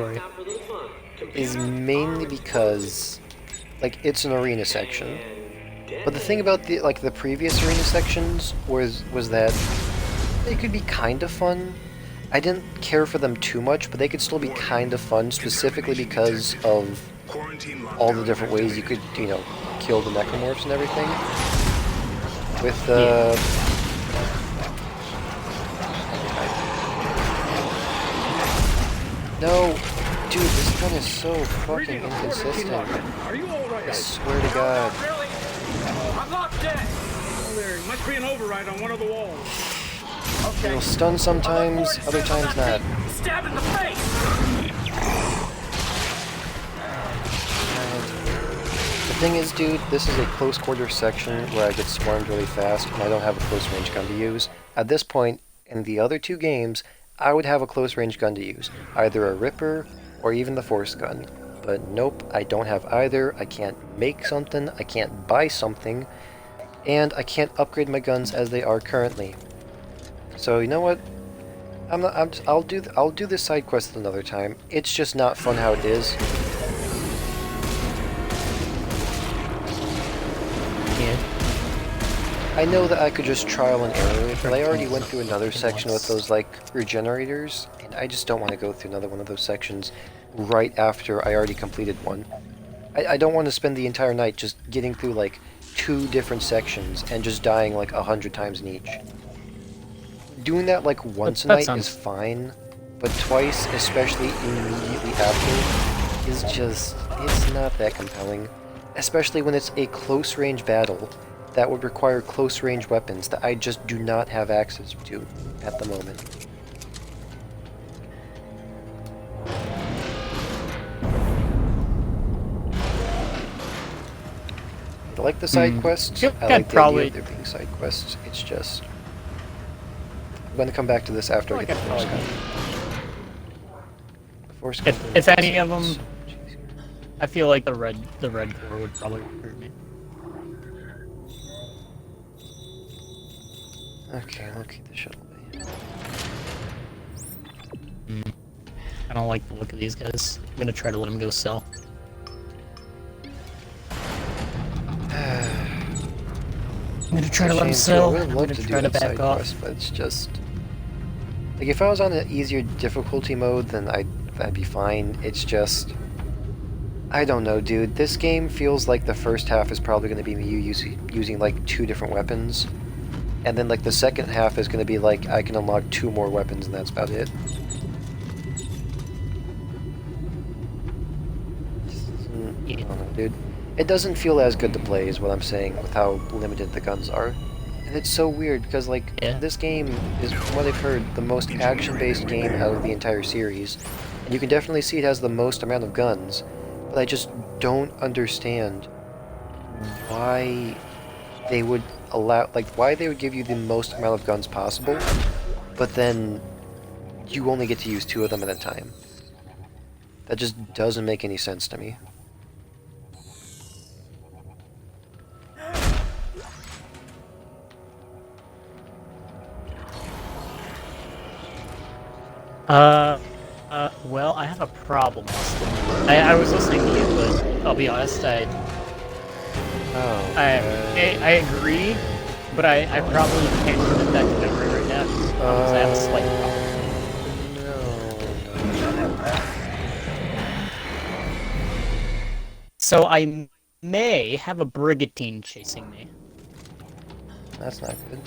is mainly because, like, it's an arena section. But the thing about the previous arena sections was that they could be kind of fun. I didn't care for them too much, but they could still be kind of fun, specifically because of all the different ways you could, you know, kill the necromorphs and everything. With No, dude, this gun is so fucking inconsistent. Are you all right? I swear to God. I'm locked in. Oh, there must be an override on one of the walls. It'll stun sometimes, other times not. Stab in the face. The thing is, dude, this is a close quarter section where I get swarmed really fast and I don't have a close range gun to use. At this point, in the other two games, I would have a close range gun to use, either a Ripper or even the Force gun. But nope, I don't have either. I can't make something, I can't buy something, and I can't upgrade my guns as they are currently. So you know what? I'll do this side quest another time. It's just not fun how it is. Yeah. I know that I could just trial and error it, but I already went through another section with those, like, regenerators, and I just don't want to go through another one of those sections right after I already completed one. I don't want to spend the entire night just getting through, like, 2 different sections and just dying, like, 100 times in each. Doing that, like, once a night is fine, but twice, especially immediately after, is just, it's not that compelling. Especially when it's a close-range battle that would require close-range weapons that I just do not have access to at the moment. I like the side quests. I like the idea of there being side quests. It's just, I'm going to come back to this after I get the Force gun. If any of them, I feel like the red core would probably hurt me. Okay, I'll keep the shuttle bay. I don't like the look of these guys. I'm gonna try to let them go sell. I'm gonna try to let them sell. I would love to do that side quest, but it's just, like, if I was on an easier difficulty mode, then I'd be fine. It's just, I don't know, dude. This game feels like the first half is probably going to be me using like 2 different weapons, and then like the second half is going to be like I can unlock 2 more weapons, and that's about it. I don't know, dude. It doesn't feel as good to play, is what I'm saying, with how limited the guns are. And it's so weird, because, like, this game is, from what I've heard, the most action-based game out of the entire series. And you can definitely see it has the most amount of guns. But I just don't understand why they would allow, like, why they would give you the most amount of guns possible, but then you only get to use 2 of them at a time. That just doesn't make any sense to me. Well, I have a problem. I was listening to you, but I'll be honest, I agree, but I probably can't commit that to memory right now, because I have a slight problem. So I may have a brigantine chasing me. That's not good.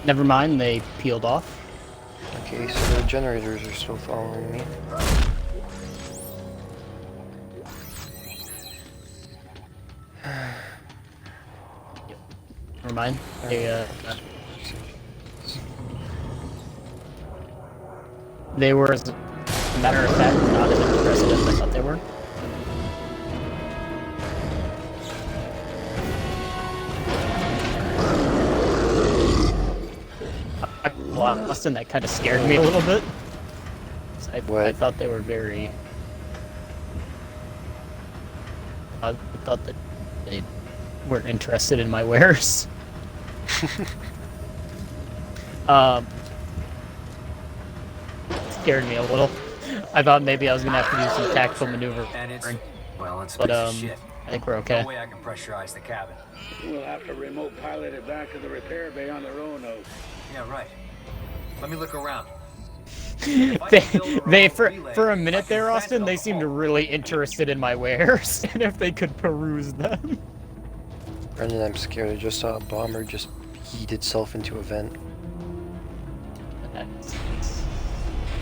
Never mind, they peeled off. Okay, so the generators are still following me. Never mind. They, they were, as a matter of fact, not as interested as I thought they were. Well, Austin, that kind of scared me a little bit. I thought they were very... I thought that they weren't interested in my wares. Scared me a little. I thought maybe I was gonna have to do some tactical maneuvering. Well, it's But I think we're okay. No way I can pressurize the cabin. We'll have to remote pilot it back to the repair bay on the Roanoke. Yeah, right. Let me look around. They for a minute there, Austin, they seemed really interested in my wares and if they could peruse them. Brendan, I'm scared. I just saw a bomber just yeet itself into a vent.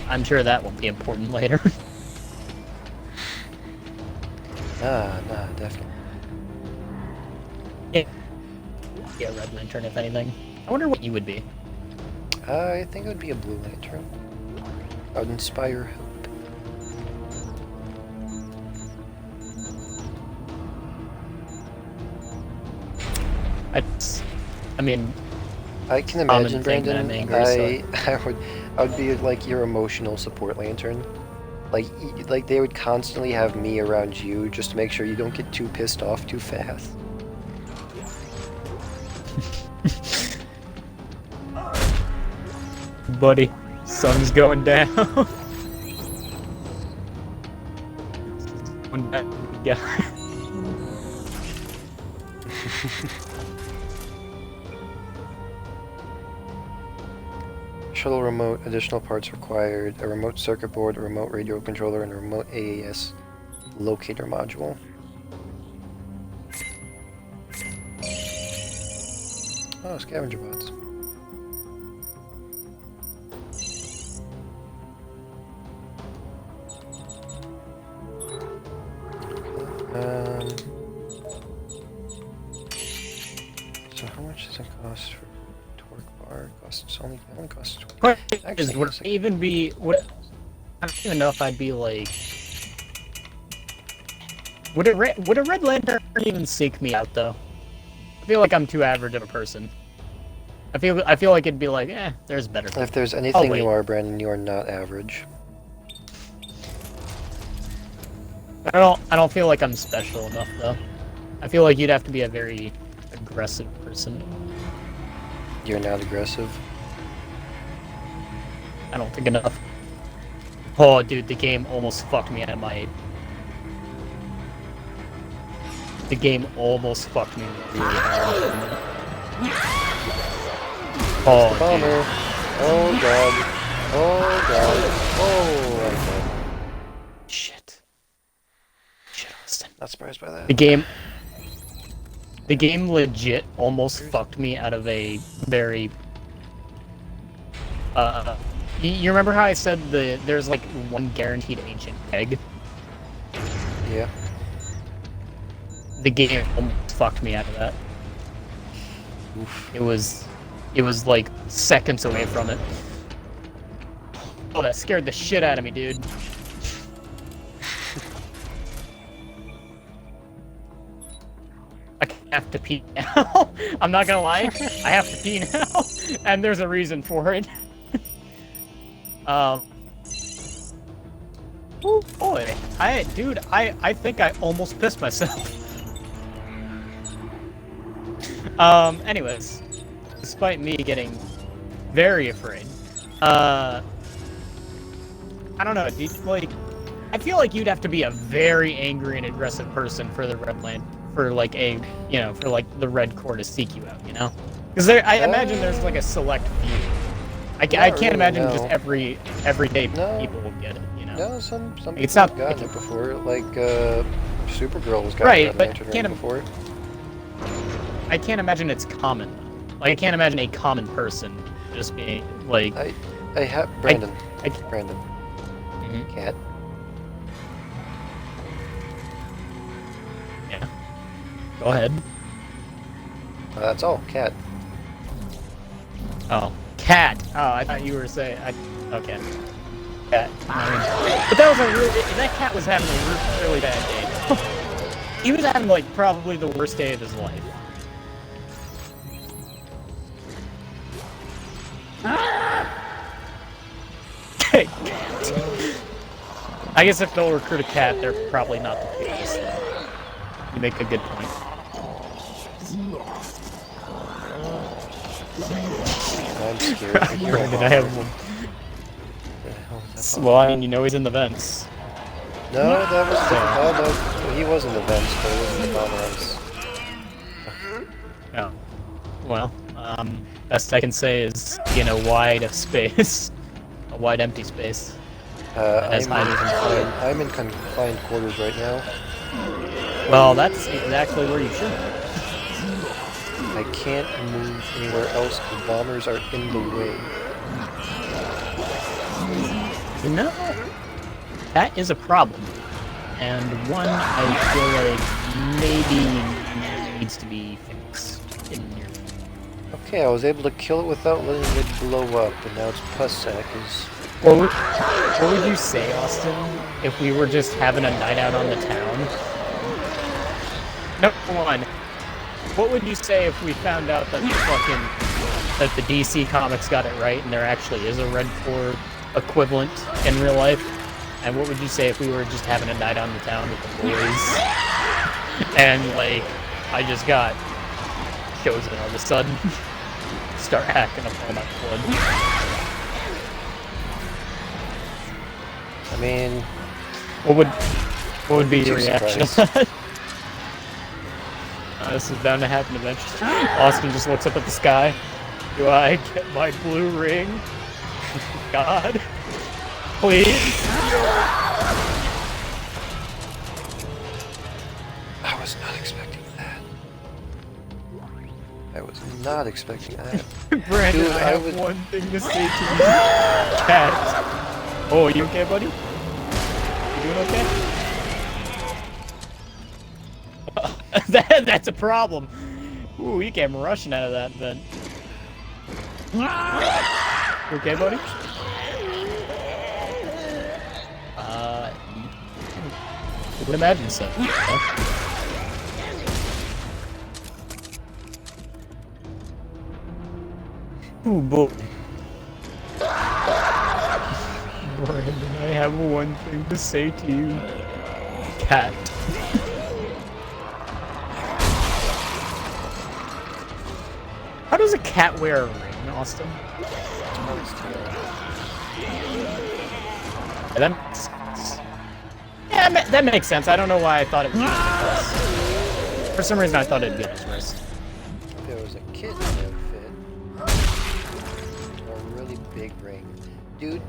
I'm sure that will be important later. Nah, definitely. Yeah, Red Lantern, if anything. I wonder what you would be. I think it would be a Blue Lantern. I would inspire hope. I mean, I can imagine, Brandon. I'm angry, I would be like your emotional support lantern. Like they would constantly have me around you just to make sure you don't get too pissed off too fast. Buddy, sun's going down. Yeah. Shuttle remote, additional parts required, a remote circuit board, a remote radio controller, and a remote AAS locator module. Oh, scavenger bots. So how much does it cost for torque bar? It only costs 20. Actually, Would I even be? I don't even know if I'd be like. Would a Red Lantern even seek me out though? I feel like I'm too average of a person. I feel like it'd be like, there's better. If there's anything you are, Brandon, you are not average. I don't feel like I'm special enough though. I feel like you'd have to be a very aggressive person. You're not aggressive? I don't think enough. Oh, dude, the game almost fucked me at my... The game almost fucked me really hard. Oh, bomber. Dude. Oh, God. Oh, God. Oh, okay. Shit, Austin. Not surprised by that. The game legit almost fucked me out of a very... You remember how I said there's like one guaranteed ancient egg? Yeah. The game almost fucked me out of that. Oof. It was like seconds away from it. Oh, that scared the shit out of me, dude. I have to pee now. I'm not gonna lie, I have to pee now, and there's a reason for it. Oh boy, I think I almost pissed myself. Anyways, despite me getting very afraid, I don't know, dude, like, I feel like you'd have to be a very angry and aggressive person for the Red Land, for like for like the Red Corps to seek you out, you know? Because I imagine there's like a select few. I can't imagine just everyday people will get it, you know? No, some people it's not have gotten it before, like Supergirl's gotten right, but Lantern Ring before. I can't imagine it's common. Like, I can't imagine a common person just being like. I have Brandon. Brandon. Mm-hmm. Cat. Yeah. Go ahead. That's all. Cat. Oh, cat. Oh, I thought you were saying. Okay. cat. But that was that cat was having a really bad day. He was having like probably the worst day of his life. I guess if they'll recruit a cat, they're probably not the cutest. You make a good point. I'm scared. Brandon, I have one. Well, I mean, you know he's in the vents. No, that was oh no, he was in the vents, but it wasn't the bomb runs. Oh. Well, best I can say is in a wide space. A wide empty space. I'm in confined quarters right now. Well, that's exactly where you should be. I can't move anywhere else because bombers are in the way. No, that is a problem, and one I feel like maybe needs to be fixed in your. Okay, I was able to kill it without letting it blow up, and now its pus sac is. What would you say, Austin, if we were just having a night out on the town? Number one, what would you say if we found out that that the DC Comics got it right and there actually is a Red Corps equivalent in real life? And what would you say if we were just having a night on the town with the boys? And like, I just got chosen all of a sudden, start hacking up all my blood. I mean, what would be your reaction to that? This is bound to happen eventually. Austin just looks up at the sky. Do I get my blue ring? God, please. I was not expecting that. I was not expecting that. Brandon, Dude, I have one thing to say to you. Cat. Oh, are you okay, buddy? You doing okay? That's a problem. Ooh, he came rushing out of that vent. You okay, buddy? I would imagine so. Ooh, boy. Brandon, I have one thing to say to you. Cat. How does a cat wear a ring, Austin? That makes sense. Yeah, that makes sense. I don't know why I thought it was his wrist. For some reason, I thought it'd be his wrist. If there was a kitten outfit, or a really big ring. Dude,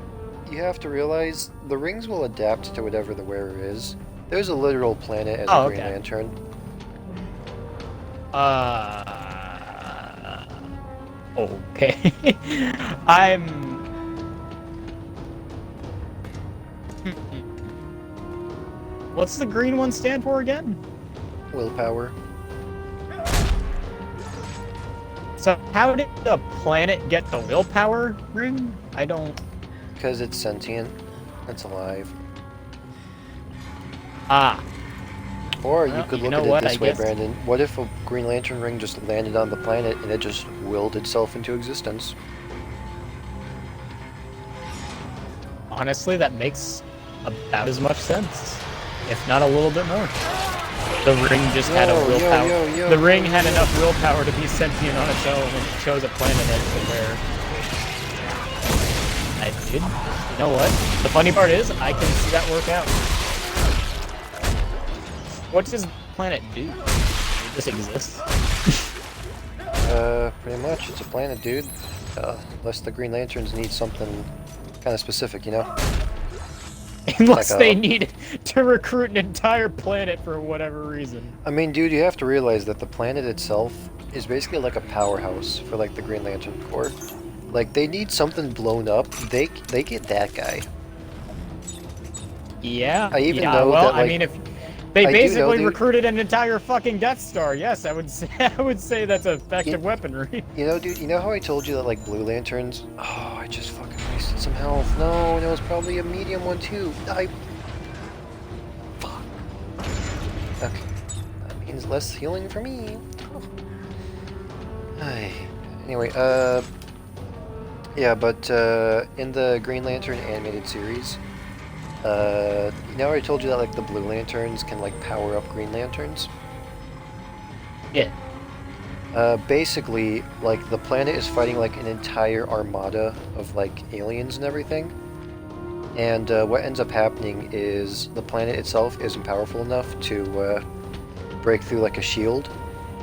you have to realize, the rings will adapt to whatever the wearer is. There's a literal planet as a Green Lantern. Okay. What's the green one stand for again? Willpower. So how did the planet get the willpower ring? I don't... Because it's sentient. It's alive. Ah. Or you could look at it this way, guess... Brandon. What if a Green Lantern ring just landed on the planet and it just willed itself into existence? Honestly, that makes about as much sense. If not a little bit more. The ring just had a willpower. The ring had enough willpower to be sentient on its own and chose a planet where... I did. You know what? The funny part is, I can see that work out. What does the planet do? It just exists? Pretty much. It's a planet, dude. Unless the Green Lanterns need something kind of specific, you know? Unless they need to recruit an entire planet for whatever reason. I mean, dude, you have to realize that the planet itself is basically like a powerhouse for, like, the Green Lantern Corps. Like, they need something blown up, they get that guy. Yeah. I even know well, that, like, I mean, They I do know basically they- recruited an entire fucking Death Star. Yes, I would say that's effective weaponry. You know, dude, you know how I told you that, like, Blue Lanterns... Oh, I just fucking wasted some health. No, it was probably a medium one, too. Fuck. Okay. That means less healing for me. Oh. Anyway, yeah, but, in the Green Lantern animated series, you know I told you that, like, the Blue Lanterns can, like, power up Green Lanterns? Yeah. Basically, like, the planet is fighting, like, an entire armada of, like, aliens and everything. And, what ends up happening is the planet itself isn't powerful enough to, break through, like, a shield.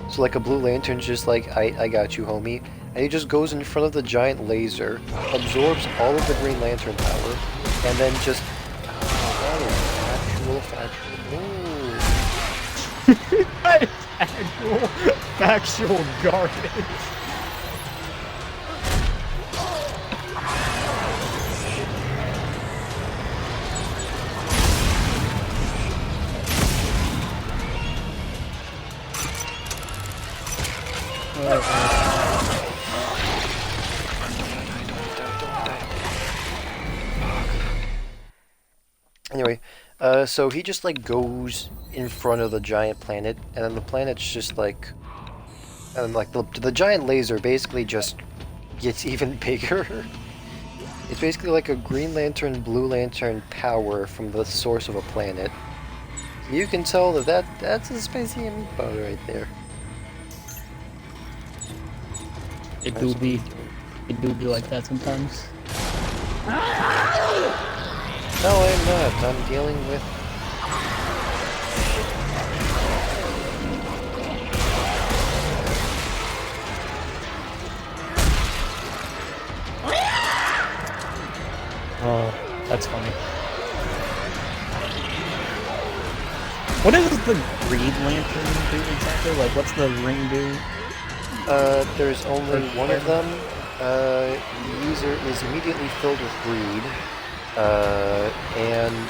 So, like, a Blue Lantern's just like, I got you, homie. And he just goes in front of the giant laser, absorbs all of the Green Lantern power, and then just... Oh, that is actual Factual garbage. Anyway, so he just, like, goes in front of the giant planet, and then the planet's just, like... And, like, the giant laser basically just gets even bigger. It's basically like a Green Lantern, Blue Lantern power from the source of a planet. You can tell that's a spicy meatball right there. It do be like that sometimes. No, I'm not. I'm dealing with... Oh, that's funny. What does the Green Lantern do exactly? Like, what's the ring do? There's only one of them. The user is immediately filled with greed. And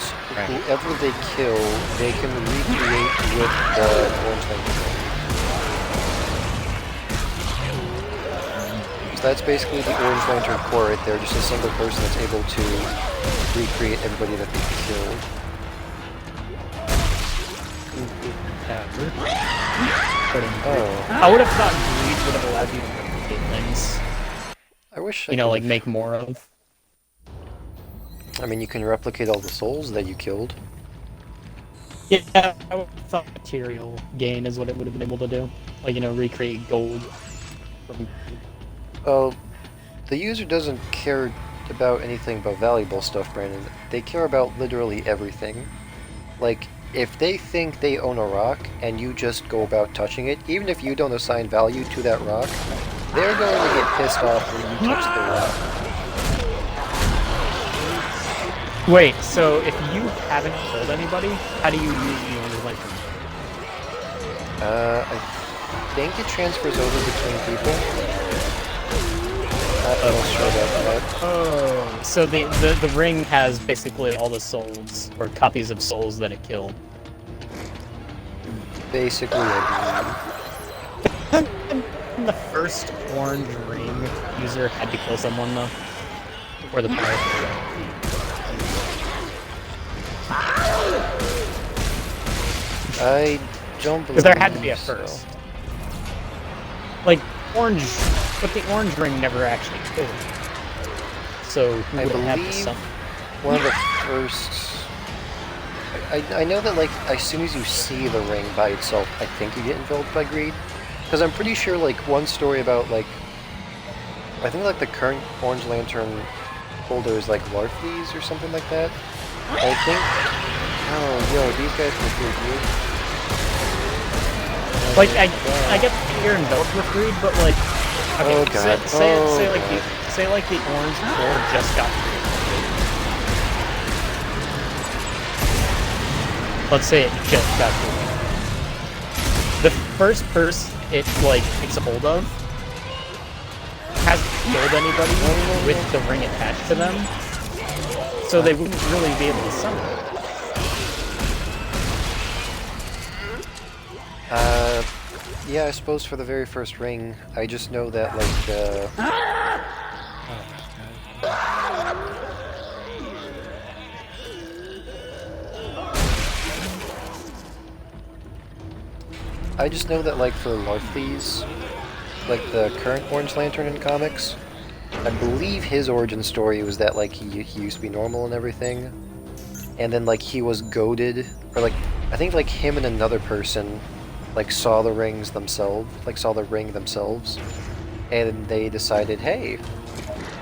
whoever they kill, they can recreate with the Orange Lantern. So that's basically the Orange Lantern core right there, just a single person that's able to recreate everybody that they killed. Oh. I would have thought greed would have allowed you to replicate things. I wish I You know, could like have- make more of. I mean, you can replicate all the souls that you killed. Yeah, I would have thought material gain is what it would have been able to do. Like, you know, recreate gold from... Well, the user doesn't care about anything but valuable stuff, Brandon. They care about literally everything. Like, if they think they own a rock and you just go about touching it, even if you don't assign value to that rock, they're going to get pissed off when you touch the rock. Wait, so if you haven't killed anybody, how do you use the Orange Lantern? I think it transfers over between people. I'm not sure about that. Oh, so the ring has basically all the souls, or copies of souls that it killed. Basically, The first orange ring user had to kill someone, though, before the power. I don't believe Because there had to be a so. first. Like, orange, but the orange ring never actually killed. So, who I would have to believe summon? one of the first... I know that, like, as soon as you see the ring by itself, I think you get enveloped by greed. Because I'm pretty sure, like, one story about, like... I think, like, the current Orange Lantern holder is, like, Larfleeze or something like that. I think... Oh, yo, these guys were good, dude. Like, I get that you're enveloped with greed, but, like... Okay, Oh, God. say like the orange core just got created. Let's say it just got created. The first person it, like, takes a hold of hasn't killed anybody with the ring attached to them, so they wouldn't really be able to summon it. Yeah, I suppose for the very first ring, I just know that, like, I just know that, like, for Larfleeze, like, the current Orange Lantern in comics, I believe his origin story was that, like, he used to be normal and everything, and then, like, he was goaded, or, like, I think, like, him and another person, like, saw the rings themselves, like, saw the ring themselves, and they decided, hey,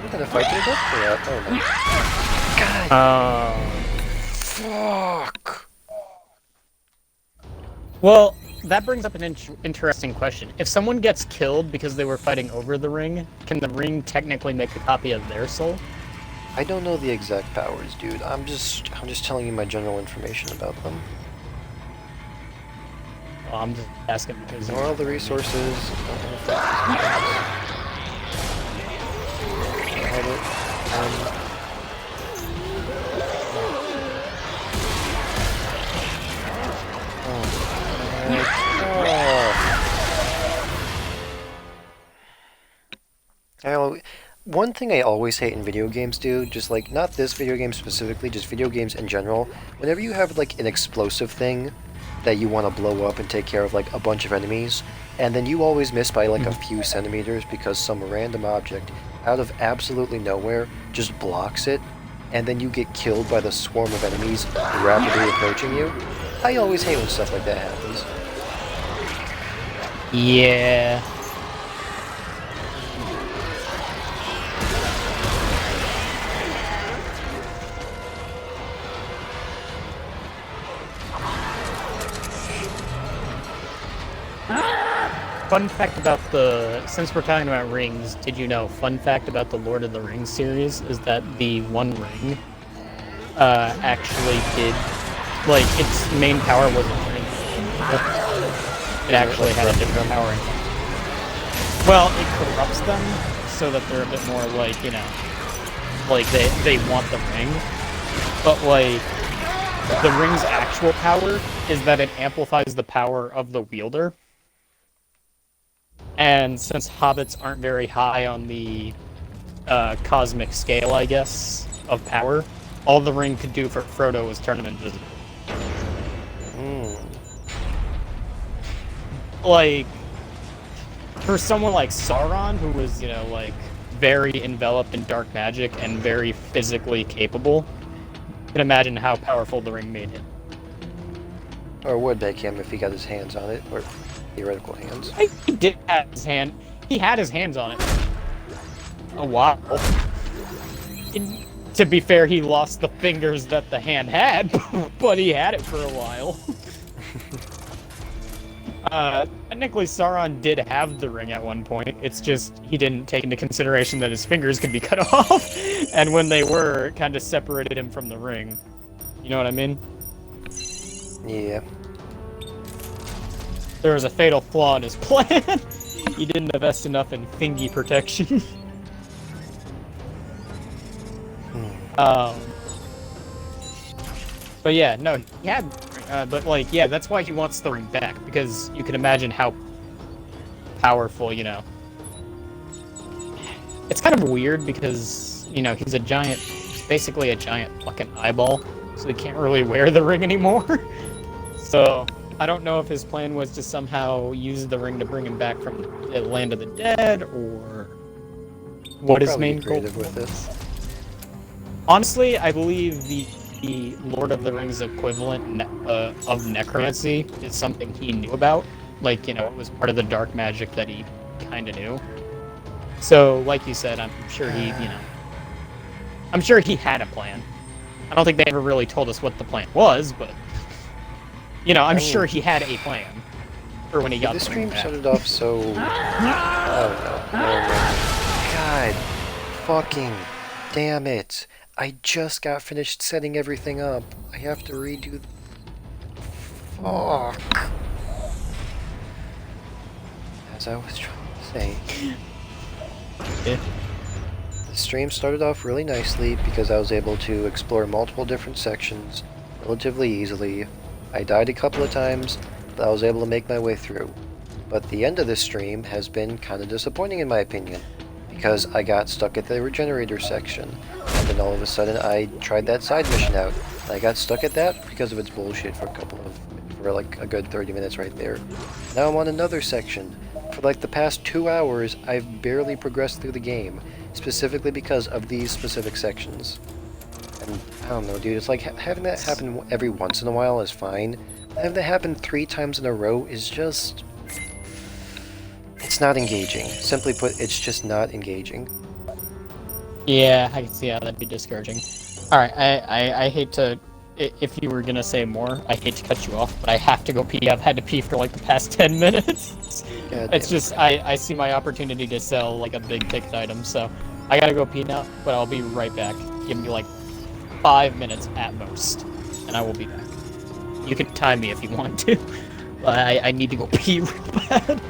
we're gonna fight to the death for that. Oh my god. Fuck. Well, that brings up an interesting question. If someone gets killed because they were fighting over the ring, can the ring technically make a copy of their soul? I don't know the exact powers, dude. I'm just telling you my general information about them. Well, I'm just asking because... Ignore all the resources. One thing I always hate in video games, dude, just like, not this video game specifically, just video games in general, whenever you have like an explosive thing that you want to blow up and take care of like a bunch of enemies, and then you always miss by like a few centimeters because some random object out of absolutely nowhere just blocks it, and then you get killed by the swarm of enemies rapidly approaching you. I always hate when stuff like that happens. Yeah. Fun fact about since we're talking about rings, did you know, fun fact about the Lord of the Rings series is that the One Ring actually did, like, its main power wasn't ring. It actually had a different power. Well, it corrupts them so that they're a bit more like, you know, like they want the ring. But like, the ring's actual power is that it amplifies the power of the wielder. And since hobbits aren't very high on the cosmic scale, I guess, of power, all the ring could do for Frodo was turn him invisible. Like, for someone like Sauron, who was, you know, like, very enveloped in dark magic and very physically capable, you can imagine how powerful the ring made him. Or would make him if he got his hands on it, or theoretical hands. He did have his hand. He had his hands on it. A while. To be fair, he lost the fingers that the hand had, but he had it for a while. Technically, Sauron did have the ring at one point. It's just he didn't take into consideration that his fingers could be cut off, and when they were, it kind of separated him from the ring. You know what I mean? Yeah. There was a fatal flaw in his plan. He didn't invest enough in fingy protection. But yeah, no, he had, but like, yeah, that's why he wants the ring back, because you can imagine how powerful, you know. It's kind of weird because, you know, he's basically a giant fucking eyeball, so he can't really wear the ring anymore. So, I don't know if his plan was to somehow use the ring to bring him back from the land of the dead, or what his main goal was. Honestly, I believe the Lord of the Rings equivalent of necromancy is something he knew about. Like, you know, it was part of the dark magic that he kind of knew. So, like you said, I'm sure he, you know, I'm sure he had a plan. I don't think they ever really told us what the plan was, but, you know, I'm sure he had a plan for when he got the stream back. started off so... Oh no. God. Fucking damn it. I just got finished setting everything up. I have to redo... Fuck. As I was trying to say... Yeah. The stream started off really nicely because I was able to explore multiple different sections relatively easily. I died a couple of times, that I was able to make my way through. But the end of this stream has been kind of disappointing in my opinion, because I got stuck at the regenerator section, and then all of a sudden I tried that side mission out. I got stuck at that because of its bullshit for like a good 30 minutes right there. Now I'm on another section. For like the past 2 hours, I've barely progressed through the game, specifically because of these specific sections. And I don't know, dude, it's like having that happen every once in a while is fine. Having that happen 3 times in a row is just... it's not engaging. Simply put, it's just not engaging. Yeah, I can see how that'd be discouraging. Alright, I hate to... if you were gonna say more, I hate to cut you off, but I have to go pee. I've had to pee for like the past 10 minutes. It's just, I see my opportunity to sell like a big ticket item, so I gotta go pee now, but I'll be right back. Give me like 5 minutes at most, and I will be back. You can time me if you want to, but I need to go pee real bad.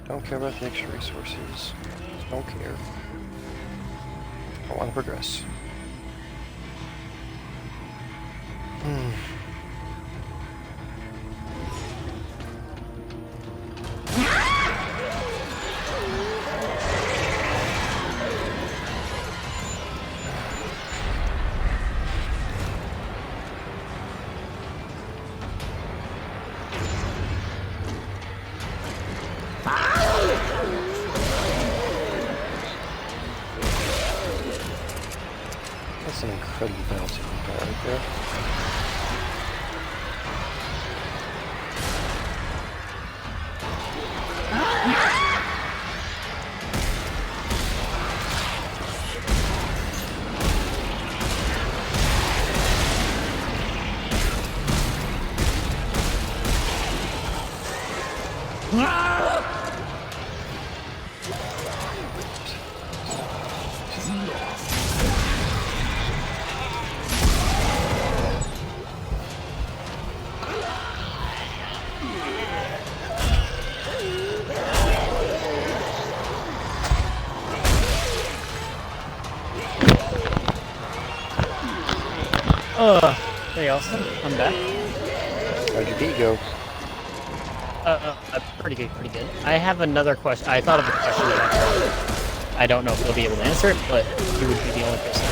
Don't care about the extra resources. Don't care. I want to progress. That's an incredible bouncy right there. Hey Austin, I'm back. How'd your beat go? Pretty good, pretty good. I have another question. I thought of a question that I don't know if you'll be able to answer it, but you would be the only person.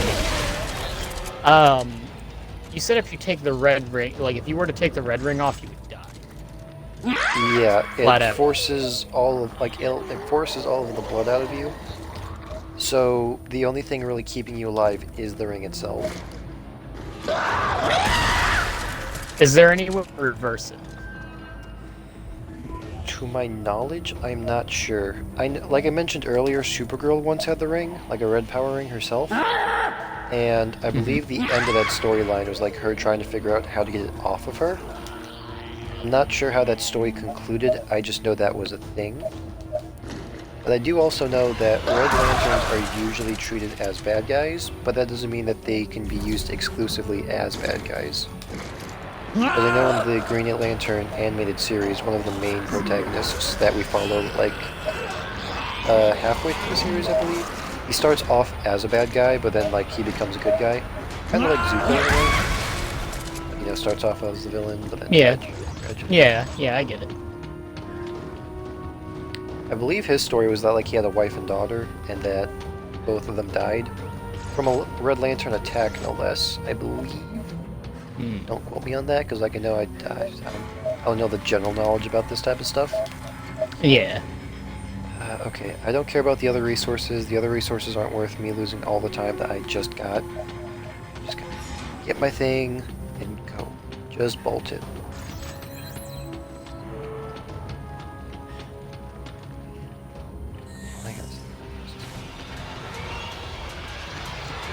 You said if you take the red ring, like if you were to take the red ring off, you would die. Yeah, Flat it out. forces all of it forces all of the blood out of you. So the only thing really keeping you alive is the ring itself. Is there any way to reverse it? To my knowledge, I'm not sure. Like I mentioned earlier, Supergirl once had the ring, like a red power ring herself. And I believe the end of that storyline was like her trying to figure out how to get it off of her. I'm not sure how that story concluded, I just know that was a thing. But I do also know that Red Lanterns are usually treated as bad guys, but that doesn't mean that they can be used exclusively as bad guys. As I know in the Green Lantern animated series, one of the main protagonists that we follow, like, halfway through the series, I believe, he starts off as a bad guy, but then, like, he becomes a good guy. Kind of like Zuko in a way. You know, starts off as the villain, but then... Yeah, I get it. I believe his story was that, like, he had a wife and daughter, and that both of them died. from a Red Lantern attack, no less, I believe. Don't quote me on that, because like I know I don't know the general knowledge about this type of stuff. Yeah. Okay, I don't care about the other resources. The other resources aren't worth me losing all the time that I just got. Just gonna get my thing and go. Just bolt it.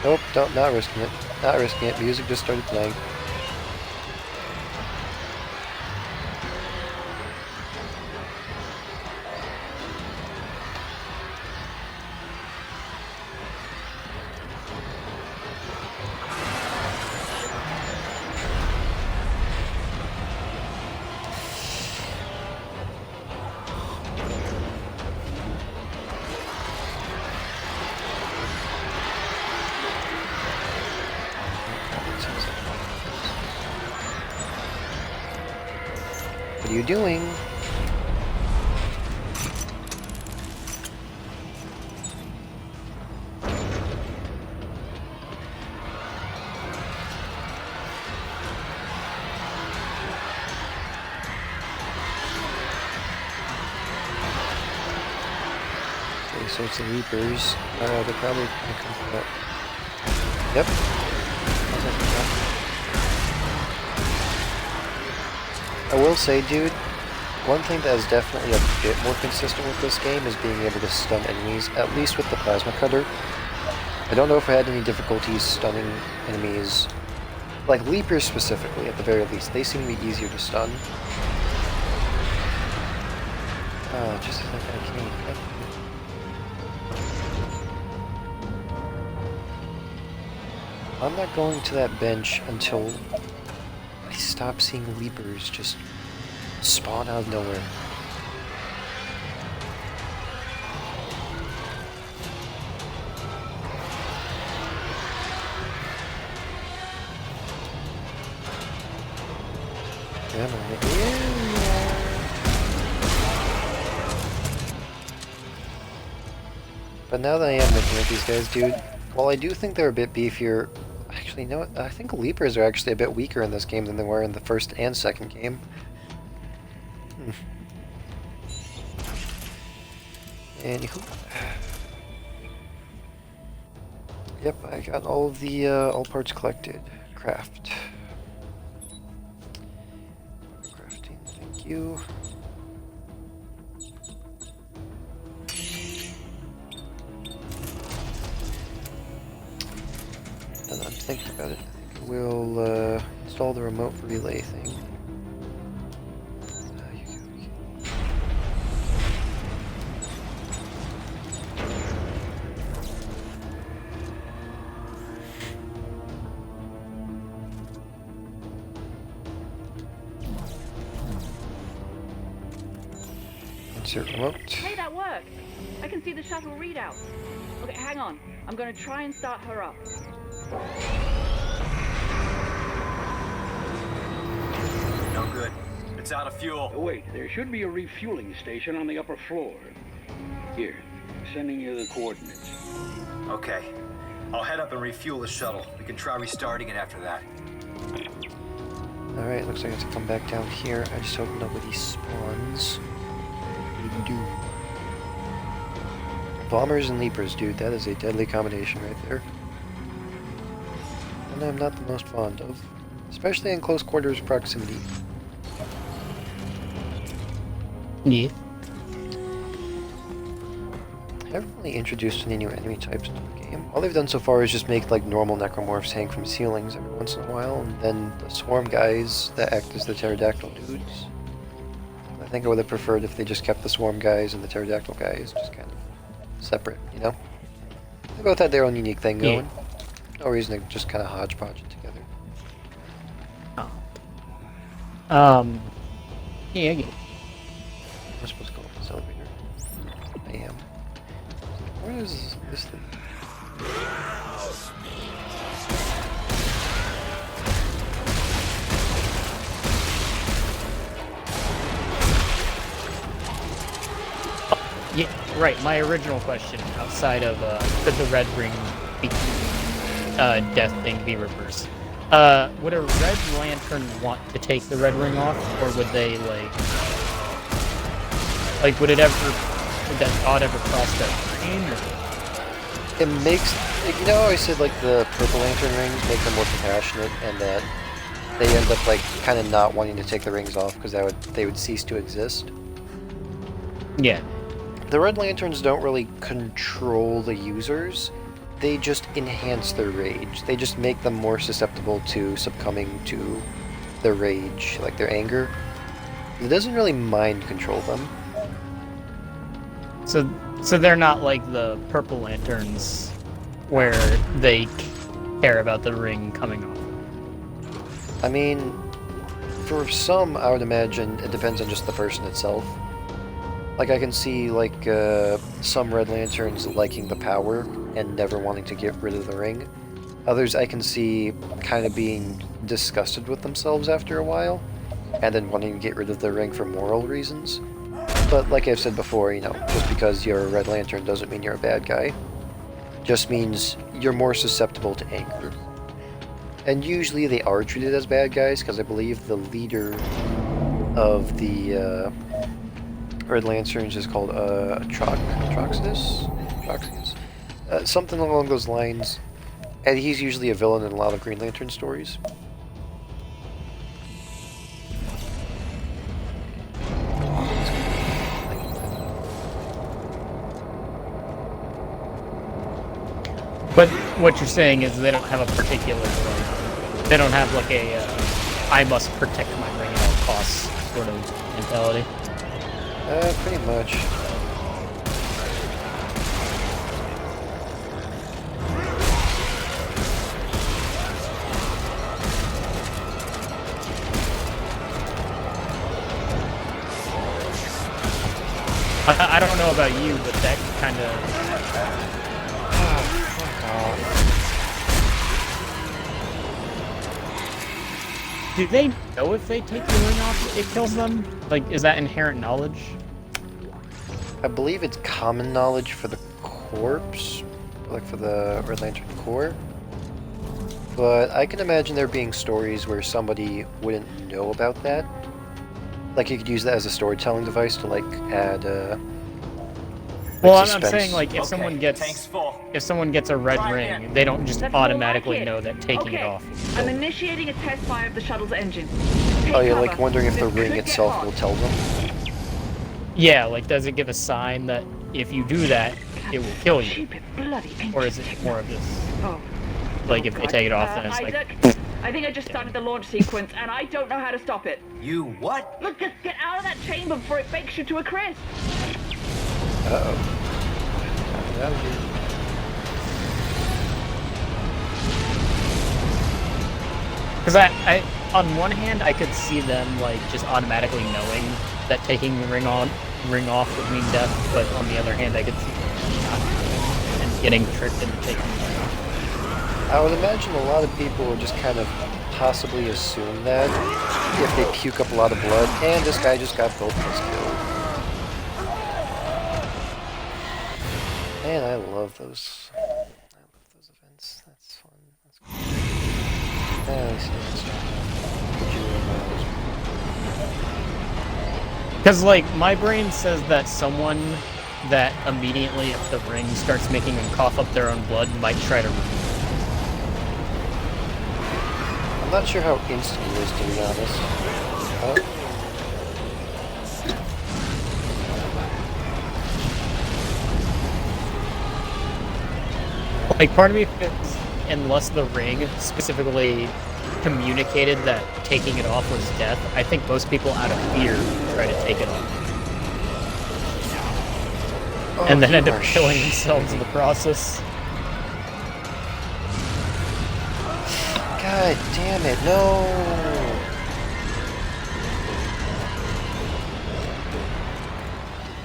Nope, not risking it. Not risking it. Music just started playing. What are you doing? Okay, so it's the Reapers. They're probably gonna come for that. Yep. I will say, dude, one thing that is definitely a bit more consistent with this game is being able to stun enemies, at least with the plasma cutter. I don't know if I had any difficulties stunning enemies, like Leapers specifically, at the very least. They seem to be easier to stun. Oh, just like I can't. I'm not going to that bench until I stop seeing Leapers just spawn out of nowhere. Come on, But now that I am looking at these guys, dude, while I do think they're a bit beefier, actually, you know what? I think Leapers are actually a bit weaker in this game than they were in the first and second game. Anywho. Yep, I got all of the all parts collected. Craft. Crafting, thank you. Now that I'm thinking about it, I think we'll install the remote relay thing. Insert remote. Hey, that worked. I can see the shuttle readout. Okay, hang on. I'm going to try and start her up. No good. It's out of fuel. Oh, wait, there should be a refueling station on the upper floor. Here, sending you the coordinates. Okay. I'll head up and refuel the shuttle. We can try restarting it after that. Alright, looks like I have to come back down here. I just hope nobody spawns. Do. Bombers and Leapers, dude, that is a deadly combination right there. And I'm not the most fond of, especially in close quarters proximity. Yeah. I haven't really introduced any new enemy types into the game. All they've done so far is just make like normal necromorphs hang from ceilings every once in a while, and then the swarm guys that act as the pterodactyl dudes. I think I would have preferred if they just kept the swarm guys and the pterodactyl guys just kind of separate, you know? They both had their own unique thing going. No reason to just kind of hodgepodge it together. Yeah, I get it. I'm supposed to go up this elevator. I am. Where is this thing? Yeah, right. My original question, outside of could the red ring be death thing be reversed. Would a Red Lantern want to take the red ring off, or would they would that thought ever cross that brain? It makes, you know how I said like the Purple Lantern rings make them more compassionate, and that they end up like kind of not wanting to take the rings off because they would cease to exist. Yeah. The Red Lanterns don't really control the users. They just enhance their rage. They just make them more susceptible to succumbing to their rage, like their anger. It doesn't really mind control them. So they're not like the Purple Lanterns, where they care about the ring coming off. I mean, for some, I would imagine it depends on just the person itself. Like, I can see, like, some Red Lanterns liking the power and never wanting to get rid of the ring. Others I can see kind of being disgusted with themselves after a while, and then wanting to get rid of the ring for moral reasons. But like I've said before, you know, just because you're a Red Lantern doesn't mean you're a bad guy. Just means you're more susceptible to anger. And usually they are treated as bad guys, because I believe the leader of the Red Lanterns is called Troxus? Something along those lines. And he's usually a villain in a lot of Green Lantern stories. But what you're saying is they don't have a particular, they don't have like a, I must protect my ring at all costs sort of mentality. Pretty much. I don't know about you, but that kind of... Do they know if they take the ring off, it kills them? Like, is that inherent knowledge? I believe it's common knowledge for the corpse, like for the Red Lantern Corps. But I can imagine there being stories where somebody wouldn't know about that. Like, you could use that as a storytelling device to, like, add, well, like, I'm saying, like, if someone gets a red ring, they don't just automatically know that taking it off. I'm initiating a test fire of the shuttle's engine. Oh, you're like wondering if the ring itself will tell them? Yeah, like, does it give a sign that if you do that, it will kill you? Or is it more of this? Like, if they take it off, then it's like... I think I just started the launch sequence, and I don't know how to stop it. You what? Look, just get out of that chamber before it bakes you to a crisp. Uh-oh. Out of here. Because I, on one hand, I could see them, like, just automatically knowing that taking the ring off would mean death, but on the other hand, I could see them not knowing and getting tricked into taking the ring off. I would imagine a lot of people would just kind of possibly assume that if they puke up a lot of blood, and this guy just got both of us killed. Man, I love those. Events. That's fun. That's cool. Because, like, my brain says that someone that immediately, if the ring starts making them cough up their own blood, might try to remove it. I'm not sure how instant it is, to be honest. Oh. Like, part of me thinks, unless the ring specifically communicated that taking it off was death, I think most people, out of fear, try to take it off. Oh, and then end up killing themselves in the process. God damn it, no!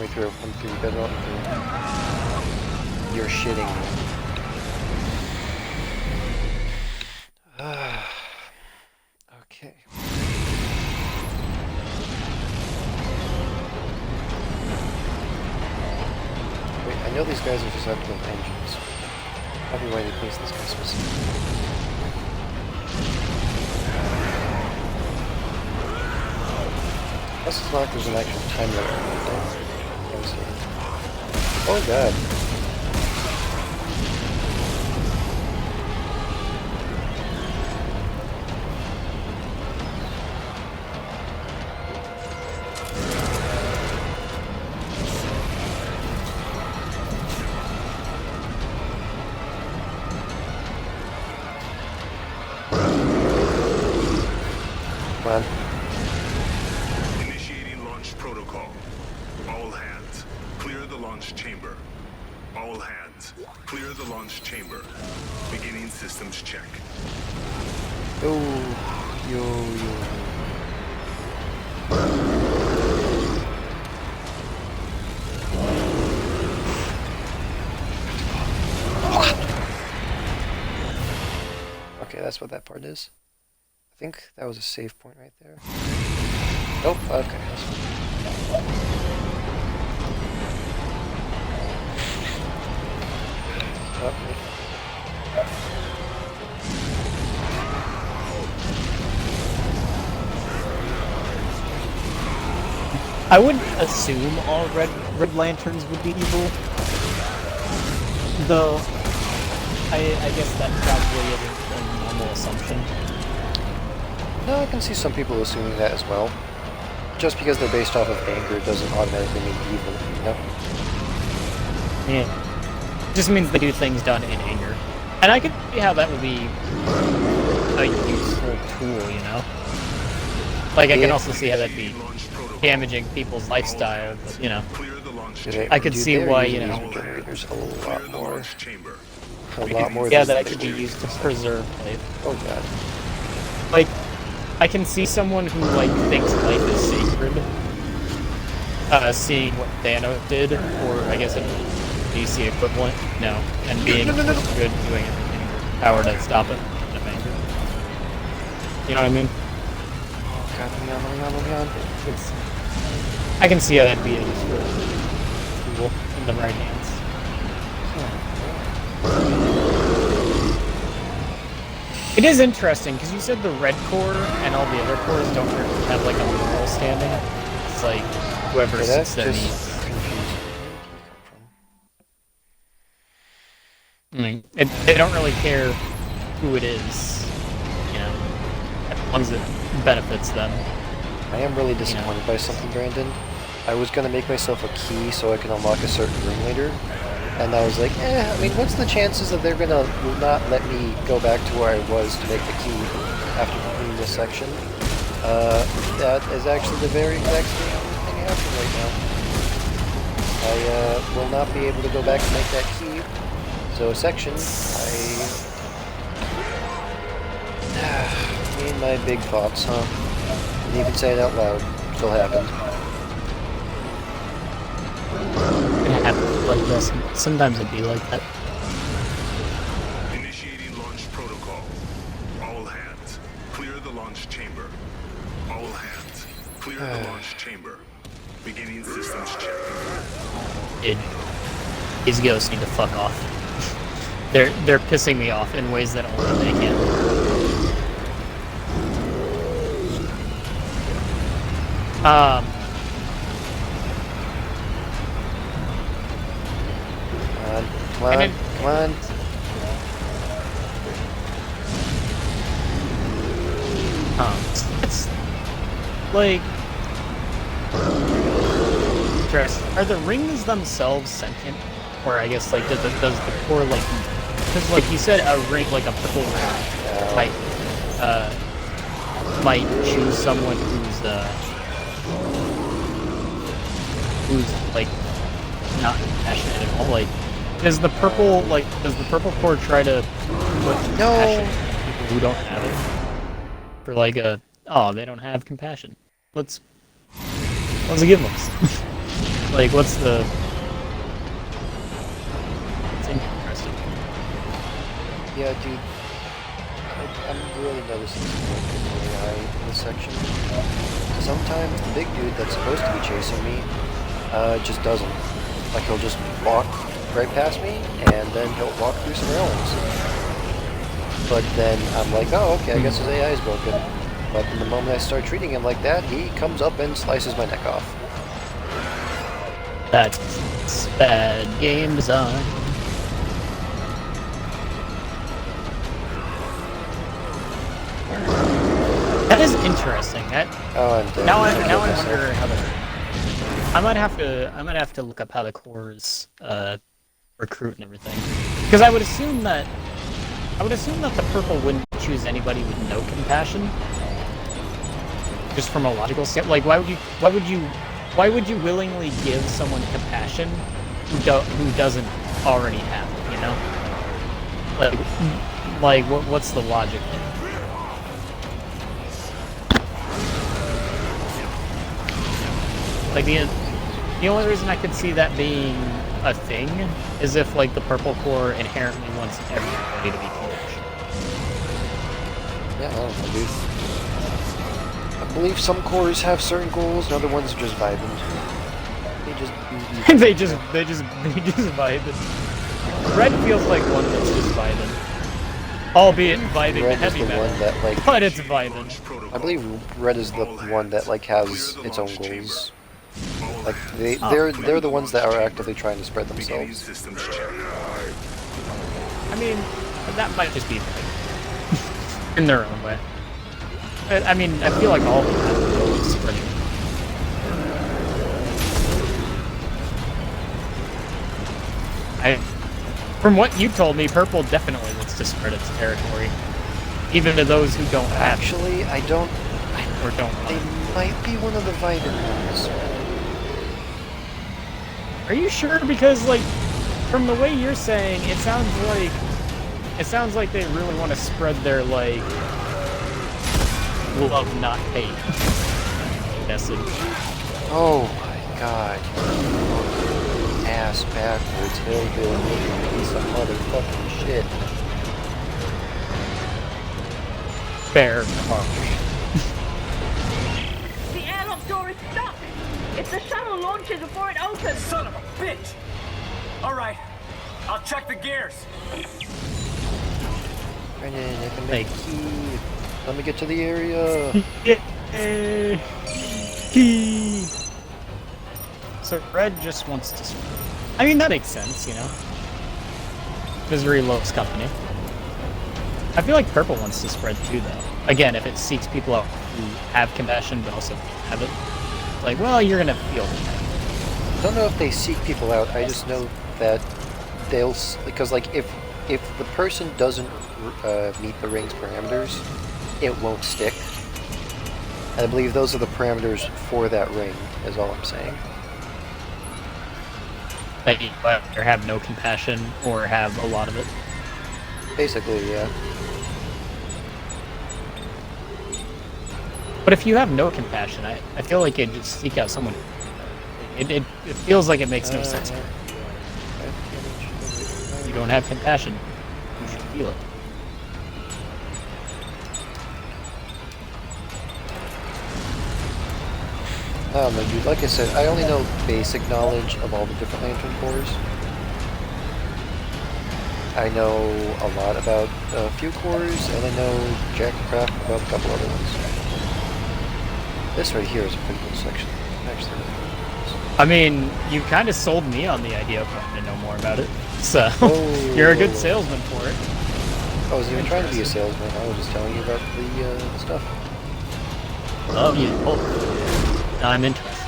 Way through, I'm through, better on through. You're shitting me. Okay. Wait, I know these guys are susceptible to engines. Happy Whitey Please this Christmas. Plus it's not like there's an actual time limit or anything. Oh god. Come on. Initiating launch protocol. All hands, clear the launch chamber. All hands, clear the launch chamber. Beginning systems check. Yo. Okay, that's what that part is. I think that was a save point right there. Nope, okay, that's fine. I wouldn't assume all red lanterns would be evil, though. I guess that probably isn't a normal assumption. No, I can see some people assuming that as well. Just because they're based off of anger doesn't automatically mean evil, you know? Yeah. Just means they do things done in anger. And I could see how that would be a useful tool, you know? Like, I can also see how that'd be damaging people's lifestyle, but, you know. I could see why, you know. There's a lot more. A lot more. Yeah, that could be used to preserve life. Oh god. Like, I can see someone who, like, thinks life is sacred, seeing what Thanos did, or I guess a DC equivalent, no, and being good, doing everything in their power to stop it out of anger. You know what I mean? Oh god, let me on. I can see how that'd be a useful tool in the right hands. It is interesting, because you said the Red Corps and all the other corps don't have, like, a moral standing. It's like, whoever sits there needs... I mean, they don't really care who it is, you know, as long as it benefits them. I am really disappointed by something, Brandon. I was gonna make myself a key so I can unlock a certain room later. And I was like, I mean, what's the chances that they're gonna not let me go back to where I was to make the key after completing this section? That is actually the very exact same thing happening right now. I will not be able to go back and make that key. So section, me and my big thoughts, huh? Didn't even say it out loud. Still happened. It happens like this. Sometimes it'd be like that. Initiating launch protocol. All hands, clear the launch chamber. All hands, clear the launch chamber. Beginning systems check. Dude, these ghosts need to fuck off. They're pissing me off in ways that only they can. Come on. It's like, are the rings themselves sentient, or I guess like does the core like, because like you said a ring, like a purple ring might choose someone who's like not passionate at all. Like, does the purple core try to put compassion in people who don't have it? For like they don't have compassion. Let's give them. Like, what's the? It's interesting. Yeah, dude. I'm really noticing something in the AI in this section. Sometimes the big dude that's supposed to be chasing me just doesn't. Like, he'll just walk right past me, and then he'll walk through some railings. But then I'm like, oh, okay, I guess his AI is broken. But the moment I start treating him like that, he comes up and slices my neck off. That's bad game design. That is interesting. Oh, I'm dead. Now I'm wondering how I might have to look up how the cores recruit and everything. Because I would assume that the purple wouldn't choose anybody with no compassion. Just from a logical standpoint, like why would you willingly give someone compassion who doesn't already have it, you know? Like what's the logic there? Like the only reason I could see that being a thing is if like the purple core inherently wants everybody to be coach. Yeah, I don't know, dude. I believe some cores have certain goals, and other ones are just vibing. they just vibing. Red feels like one that's just vibing. Albeit vibing Red heavy is the metal, one that, like, but it's vibing. I believe Red is the one that like has its own goals. Like they're the ones that are actively trying to spread themselves. I mean, that might just be in their own way. I mean, I feel like all of them have the goal of spreading. From what you told me, Purple definitely wants to spread its territory, even to those who don't have. Actually, I don't. Or don't. They might be one of the Vibin ones. Are you sure? Because like, from the way you're saying, it sounds like they really want to spread their like love, not hate message. Oh my god. Ass backwards, hillbilly, piece of motherfucking shit. Fair. The airlock door is stuck! If the shuttle launches before it opens! Son of a bitch! Alright, I'll check the gears. Brennan, I can make a key. Let me get to the area. Key. So Red just wants to. I mean, that makes sense, you know. Misery loves company. I feel like Purple wants to spread too, though. Again, if it seeks people out who have compassion but also have it. Like, well, you're gonna feel it. I don't know if they seek people out. I just know that they'll because like if the person doesn't meet the ring's parameters, it won't stick. And I believe those are the parameters for that ring. Is all I'm saying. Like, either have no compassion or have a lot of it. Basically, yeah. But if you have no compassion, I feel like it just seek out someone. It feels like it makes no sense. You don't have compassion. You should feel it. I don't know, dude. Like I said, I only know basic knowledge of all the different Lantern cores. I know a lot about a few cores, and I know jack crap about a couple other ones. This right here is a pretty cool section, actually. I mean, you kind of sold me on the idea of wanting to know more about it. So, you're a good salesman for it. I wasn't even trying to be a salesman. I was just telling you about the stuff. Oh, yeah. Oh. Now I'm interested.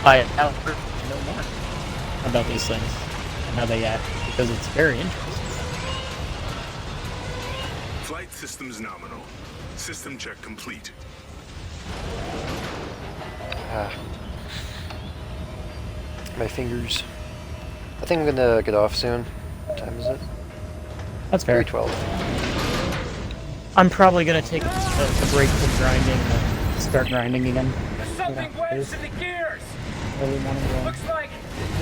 I now know more about these things and how they act because it's very interesting. Flight systems nominal. System check complete. My fingers. I think I'm gonna get off soon. What time is it? That's fair. 3:12. I'm probably gonna take a break from grinding and start grinding again. There's something wedged in the gears! Early morning run. Looks like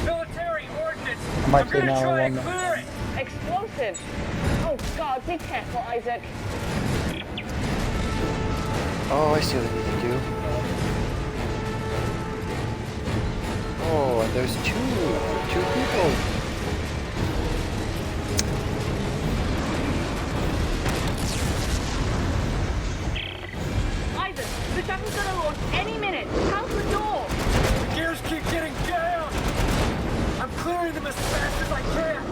military ordnance. I might I'm do gonna now try and alone. clear it. Explosives! Oh God, be careful, Isaac. Oh, I see what I need to do. Oh, and there's two people. Isaac, the shuttle's gonna launch any minute. How's the door? The gears keep getting jammed! I'm clearing them as fast as I can!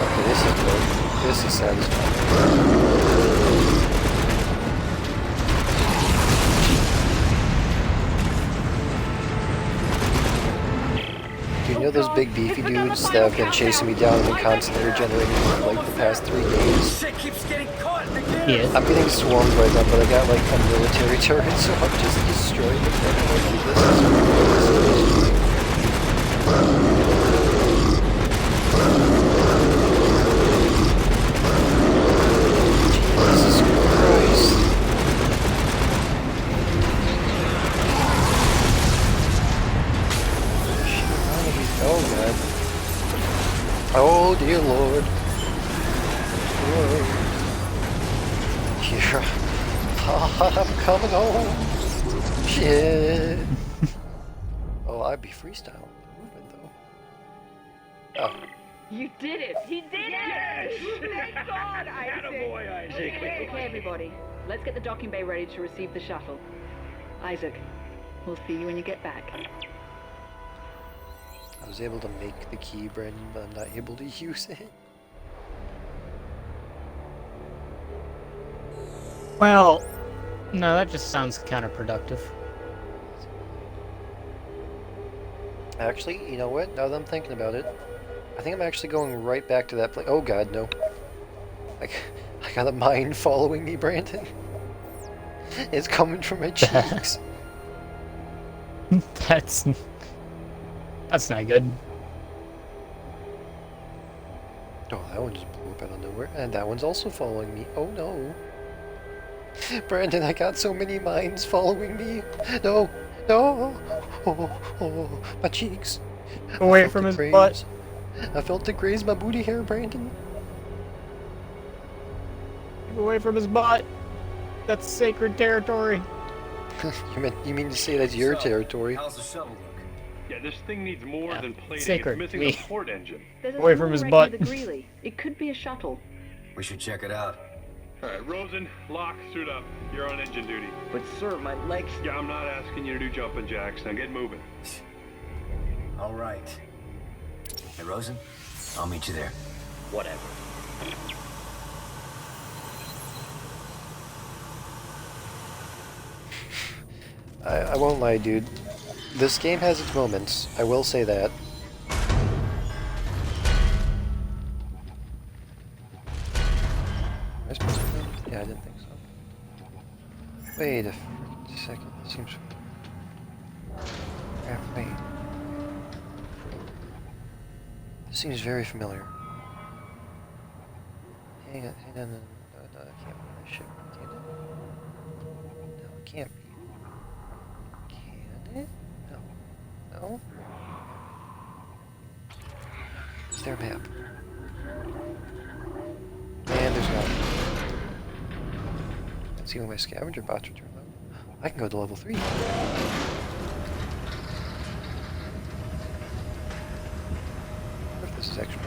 Okay, this is good. This is satisfying. Do you know those big beefy dudes that have been chasing me down and been constantly regenerating for like the past 3 days? Shit keeps getting caught in the gears! Yeah. I'm getting swarmed right now, but I got like a military turret, so I'm just destroying them. This is Jesus Christ. Oh god. Oh dear Lord. Here. I'm coming home. Shit. Oh, I'd be freestyle movement though. Oh. You did it! He did it! Thank God, Isaac! Attaboy, Isaac. Okay, everybody. Let's get the docking bay ready to receive the shuttle. Isaac, we'll see you when you get back. I was able to make the key, Brandon, but I'm not able to use it. Well, no, that just sounds counterproductive. Actually, you know what? Now that I'm thinking about it, I think I'm actually going right back to that place. Oh god, no. I got a mine following me, Brandon. It's coming from my cheeks. That's not good. Oh, that one just blew up out of nowhere. And that one's also following me. Oh no. Brandon, I got so many mines following me. No, no. Oh, my cheeks. Away from his butt. I felt it graze my booty hair, Brandon. Keep away from his butt. That's sacred territory. You mean to say that's your territory? How's the shuttle look? Yeah, this thing needs more than plating. sacred. It's missing the port engine. There's a Away from small his wreck butt. near the Greeley. It could be a shuttle. We should check it out. Alright, Rosen, lock, suit up. You're on engine duty. But sir, my legs... Yeah, I'm not asking you to do jumping jacks. Now get moving. All right. Hey, Rosen, I'll meet you there. Whatever. I won't lie, dude. This game has its moments. I will say that. Am I supposed to win? Yeah, I didn't think so. Wait a second. This seems... Wait. This seems very familiar. Hang on, no, I can't be this ship, can it? No, it can't be. Can it? No. No? Is there a map? And there's not. Let's see when my scavenger bots return though. I can go to level 3. What if this is extra?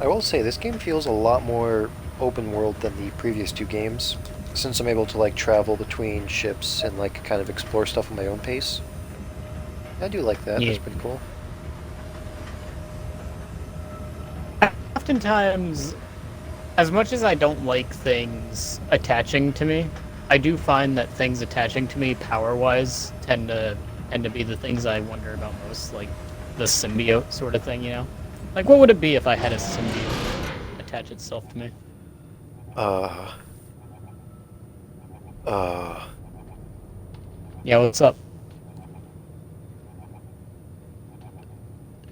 I will say, this game feels a lot more open world than the previous 2 games, since I'm able to like travel between ships and like kind of explore stuff at my own pace. I do like that, Yeah. that's pretty cool. Oftentimes, as much as I don't like things attaching to me, I do find that things attaching to me power-wise tend to be the things I wonder about most, like the symbiote sort of thing, you know? Like, what would it be if I had a symbiote attach itself to me? Yeah, what's up?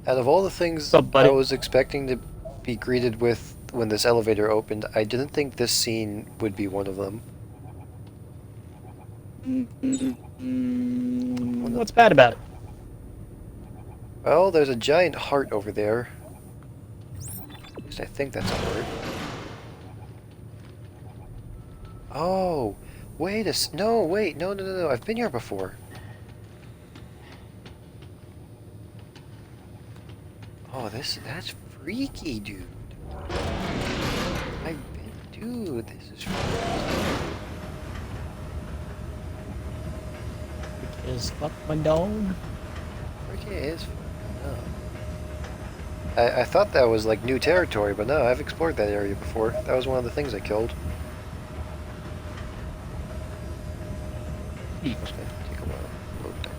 Out of all the things What's up, buddy? I was expecting to be greeted with when this elevator opened, I didn't think this scene would be one of them. What's bad about it? Well, there's a giant heart over there. At least I think that's a heart. Oh, wait a s- no, wait, no, I've been here before. Oh, that's freaky, dude. Dude, this is freaky. Is fuck my dog. Freaky is fucking up. I thought that was like new territory, but no, I've explored that area before. That was one of the things I killed. It's gonna take a while to load back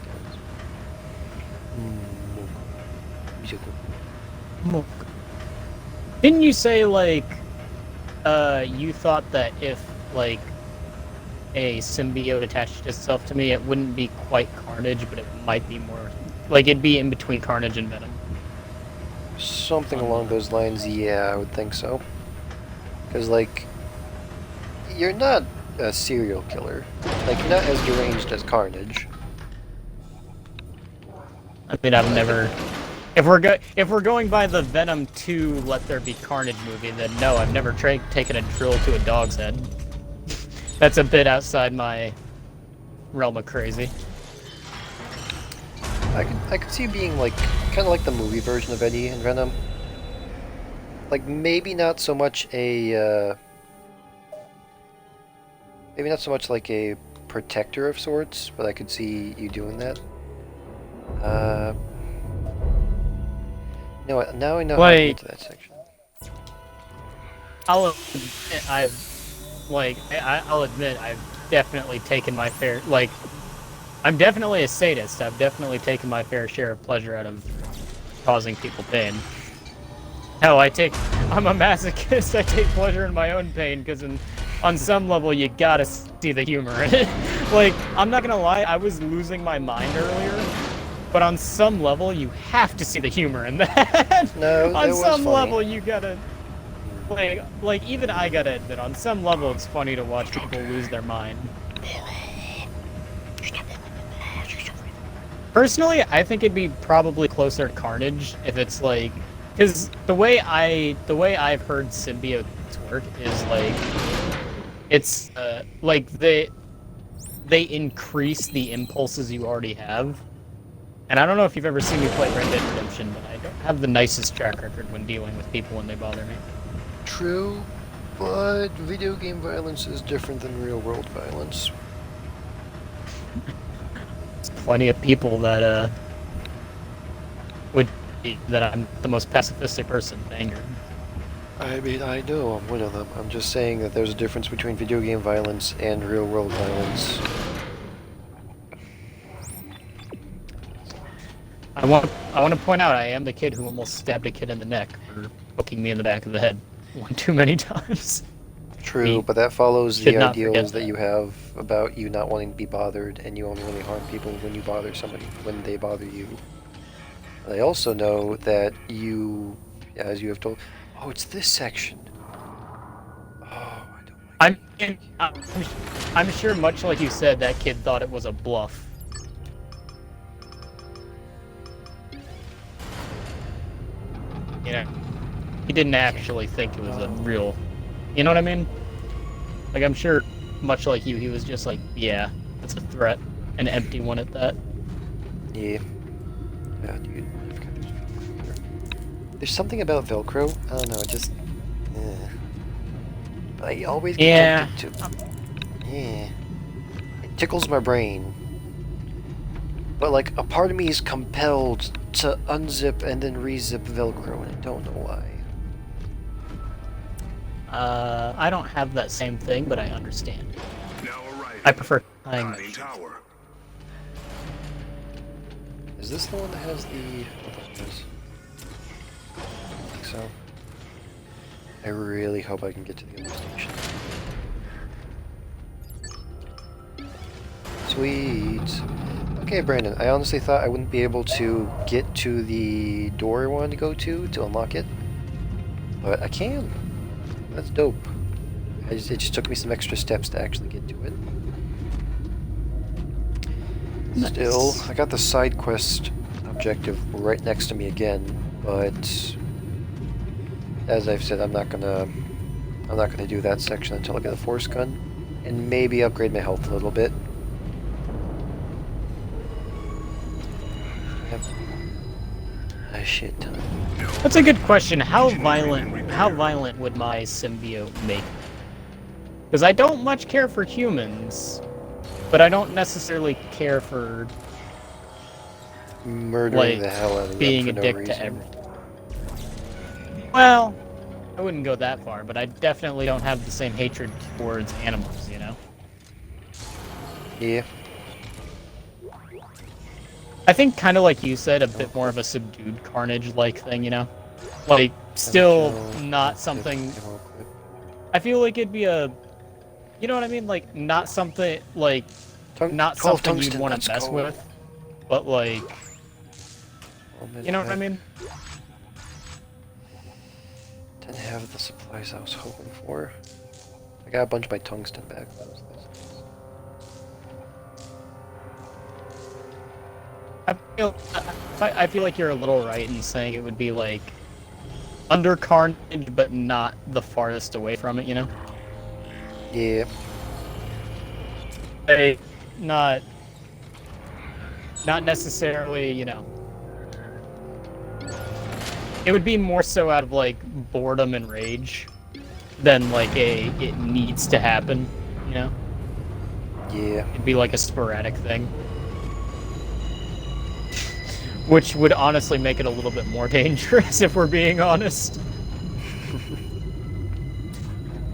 down. Didn't you say like you thought that if like a symbiote attached itself to me, it wouldn't be quite Carnage, but it might be more like it'd be in between Carnage and Venom? Something along those lines, yeah, I would think so. Because, like, you're not a serial killer. Like, you're not as deranged as Carnage. I mean, I've never. If we're going by the Venom 2 Let There Be Carnage movie, then no, I've never taken a drill to a dog's head. That's a bit outside my realm of crazy. I could see you being like kind of like the movie version of Eddie and Venom. Like maybe not so much a maybe not so much like a protector of sorts, but I could see you doing that. You know what? Now I know how to get to that section. I'll admit I've definitely taken my fair, like, I'm definitely a sadist. I've definitely taken my fair share of pleasure out of causing people pain. Hell, I'm a masochist. I take pleasure in my own pain because on some level you gotta see the humor in it. Like, I'm not gonna lie, I was losing my mind earlier, but on some level you have to see the humor in that. No, on it was some funny. level you gotta. Like even I gotta admit, on some level it's funny to watch people lose their mind. Personally, I think it'd be probably closer to Carnage if it's like, because the way I've heard symbiotes work is like, it's like they increase the impulses you already have. And I don't know if you've ever seen me play Red Dead Redemption, but I don't have the nicest track record when dealing with people when they bother me. True, but video game violence is different than real world violence. There's plenty of people that would be that I'm the most pacifistic person with anger. I mean, I know I'm one of them. I'm just saying that there's a difference between video game violence and real world violence. I want to point out I am the kid who almost stabbed a kid in the neck for hooking me in the back of the head one too many times. True, but that follows should the not ideals forget that you have about you not wanting to be bothered, and you only really harm people when you bother somebody, when they bother you. And I also know that you, as you have told, oh, it's this section. Oh, I don't like I'm sure, much like you said, that kid thought it was a bluff. You know, he didn't actually think it was a real, you know what I mean? Like, I'm sure, much like you, he was just like, yeah, that's a threat, an empty one at that. Yeah. Yeah, dude. There's something about Velcro. I don't know. It just. I always get tempted to. Yeah. It tickles my brain. But like, a part of me is compelled to unzip and then rezip Velcro, and I don't know why. I don't have that same thing, but I understand. Now arriving. I prefer Conning tower. Is this the one that has the... what that is? I think so. I really hope I can get to the other station. Sweet. Okay, Brandon, I honestly thought I wouldn't be able to get to the door I wanted to go to unlock it. But I can. That's dope. It just took me some extra steps to actually get to it. Nice. Still, I got the side quest objective right next to me again, but as I've said, I'm not gonna do that section until I get a force gun, and maybe upgrade my health a little bit. Yep. A shit ton. That's a good question. How violent would my symbiote make? Because I don't much care for humans, but I don't necessarily care for Murdering the hell out of being them a for dick no to reason. everyone. Well, I wouldn't go that far, but I definitely don't have the same hatred towards animals, you know? Yeah. I think kind of like you said, a bit more of a subdued Carnage-like thing, you know? Like, still not something... I feel like it'd be a... You know what I mean? Like, not something, like... Not something you'd want to mess with, but like... You know what I mean? Didn't have the supplies I was hoping for. I got a bunch of my tungsten back. I feel like you're a little right in saying it would be like under Carnage, but not the farthest away from it, you know? Yeah. Not necessarily, you know. It would be more so out of like boredom and rage than like it needs to happen, you know? Yeah. It'd be like a sporadic thing. Which would honestly make it a little bit more dangerous if we're being honest.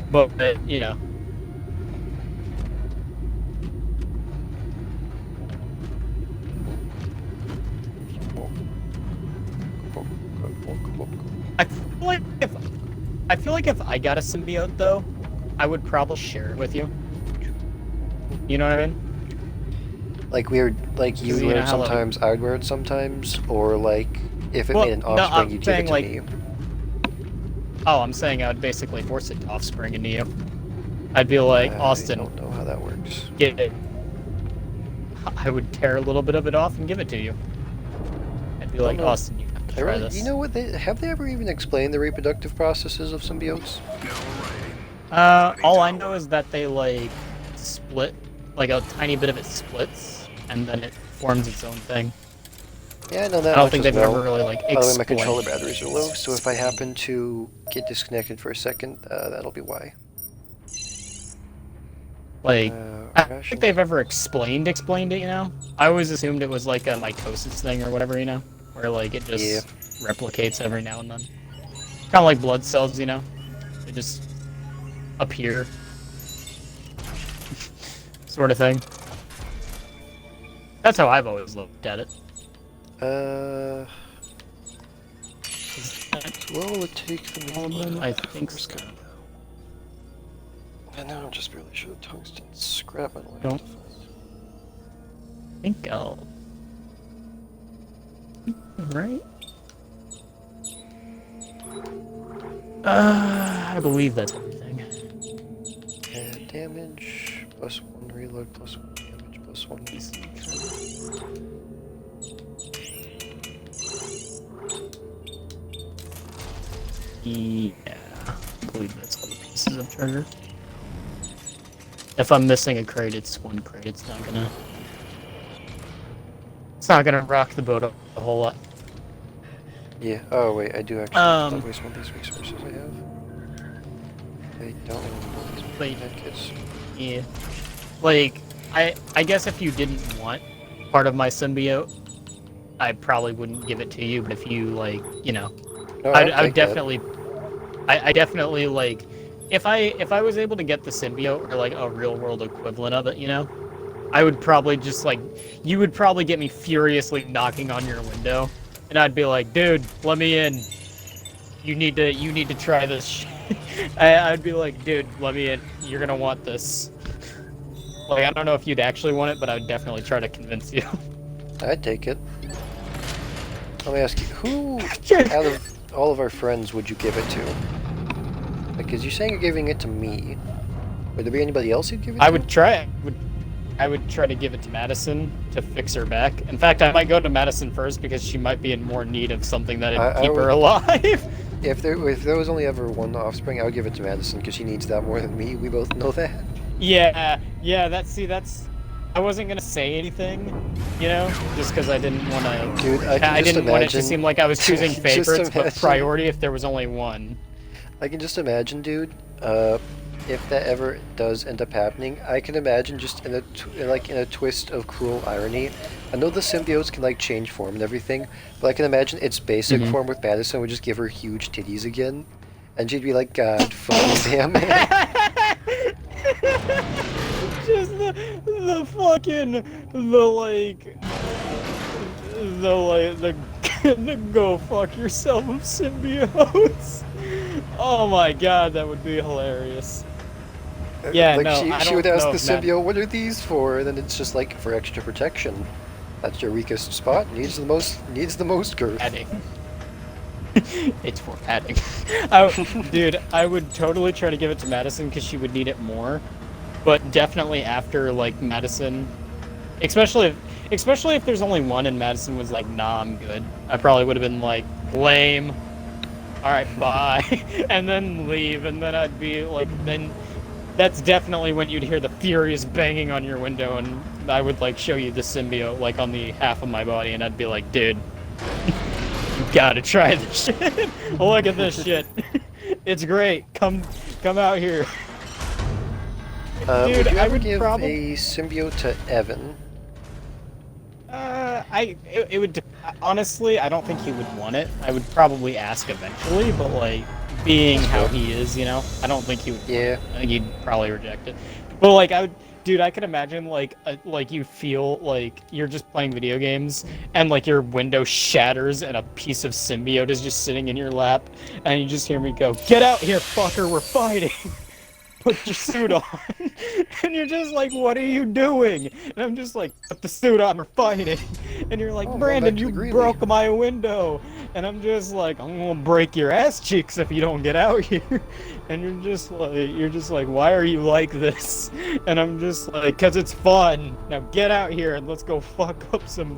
But, you know. I feel like if I got a symbiote though, I would probably share it with you. You know what I mean? Like like you would wear it sometimes, I would wear it sometimes, or like if it made an offspring, you'd give it to me. Oh, I'm saying I would basically force it to offspring into you. I'd be like, Austin. I don't know how that works. Get it. I would tear a little bit of it off and give it to you. I'd be like, Austin, you have to try this. You know what? Have they ever even explained the reproductive processes of symbiotes? All I know is that they like split, like a tiny bit of it splits, and then it forms its own thing. Yeah, I know that. I don't think they've ever really like explained. By the way, my controller batteries are low, so if I happen to get disconnected for a second, that'll be why. Like, I don't think they've ever explained it, you know? I always assumed it was like a mitosis thing or whatever, you know? Where like it just replicates every now and then. Kind of like blood cells, you know? They just appear. Sort of thing. That's how I've always looked at it. What will it take for me? I think so. And now I'm just barely sure the tungsten scrap I don't I think I'll... Right? I believe that's everything. Damage, plus 1 reload, plus 1 damage, plus 1 DC. Yeah, I believe that's all the pieces of treasure. If I'm missing a crate, it's one crate. It's not gonna rock the boat a whole lot. Yeah. Oh wait, I do actually waste one of these resources I have. I don't want these medkits. Yeah. Like, I guess if you didn't want part of my symbiote, I probably wouldn't give it to you. But if you like, you know, No, I would definitely, I definitely like. If I was able to get the symbiote or like a real world equivalent of it, you know, I would probably just like, you would probably get me furiously knocking on your window, and I'd be like, dude, let me in. You need to try this shit. I'd be like, dude, let me in. You're gonna want this. Like, I don't know if you'd actually want it, but I would definitely try to convince you. I'd take it. Let me ask you, who out of all of our friends would you give it to? Because you're saying you're giving it to me. Would there be anybody else you'd give it to? I would try to give it to Madison to fix her back. In fact, I might go to Madison first because she might be in more need of something that'd keep her alive. If there was only ever one offspring, I would give it to Madison because she needs that more than me. We both know that. Yeah, that's. I wasn't gonna say anything, you know, just because I didn't want to. Dude, I didn't want it to imagine- seem like I was choosing Just favorites, but imagine. priority if there was only one. I can just imagine, dude. If that ever does end up happening, I can imagine just in a twist of cruel irony. I know the symbiotes can like change form and everything, but I can imagine its basic form with Madison would just give her huge titties again, and she'd be like, God fucking damn it. Just the go fuck yourself of symbiotes. Oh my god, that would be hilarious. Yeah, like no, she would ask the symbiote, "What are these for?" And then it's just like for extra protection. That's your weakest spot. Needs the most girth. Padding. It's for padding. Dude, I would totally try to give it to Madison because she would need it more. But definitely after like Madison, especially if there's only one and Madison was like, nah, I'm good. I probably would have been like, lame. All right, bye, and then leave, and then I'd be like, then that's definitely when you'd hear the furious banging on your window, and I would like show you the symbiote like on the half of my body, and I'd be like, dude, you gotta try this shit. Look at this shit. It's great. Come out here. Dude, would you I ever would give probably a symbiote to Evan? It would honestly, I don't think he would want it. I would probably ask eventually, but like being how he is, you know, I don't think he would. Yeah. I think he'd probably reject it. But like dude, I could imagine like you feel like you're just playing video games and like your window shatters and a piece of symbiote is just sitting in your lap, and you just hear me go, "Get out here, fucker! We're fighting." Put your suit on. And you're just like, what are you doing? And I'm just like, put the suit on, we're fighting. And you're like, Brandon, you broke my window. And I'm just like, I'm gonna break your ass cheeks if you don't get out here. And you're just like, why are you like this? And I'm just like, cause it's fun. Now get out here and let's go fuck up some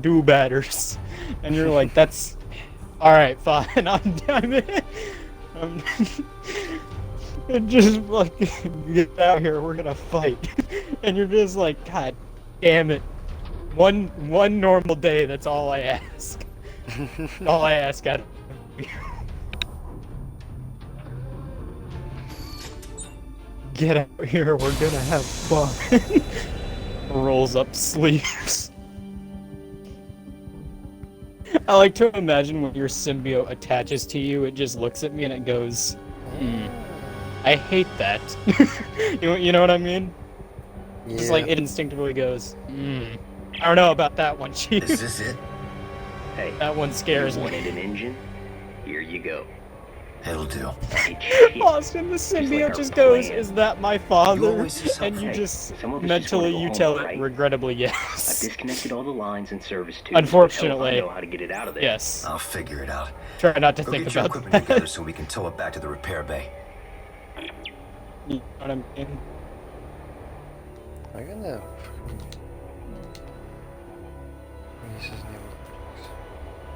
do-batters. And you're like, that's alright, fine, I'm in. And just fucking get out here, we're gonna fight. And you're just like, God damn it. One normal day, that's all I ask. All I ask out of you. Get out here, we're gonna have fun. Rolls up sleeves. I like to imagine when your symbiote attaches to you, it just looks at me and it goes, I hate that. you know what I mean? Yeah. It's like it instinctively goes, I don't know about that one, Chief. Is this it? Hey, that one scares you me. wanted an engine? Here you go. It'll do. Austin, the symbiote just goes, is that my father? And you just mentally you tell it, regrettably, yes. I've disconnected all the lines and service tubes. Unfortunately, I know how to get it out of there. Yes. I'll figure it out. Try not to Go think get your about equipment that. together so we can tow it back to the repair bay. You know what I mean? I'm gonna.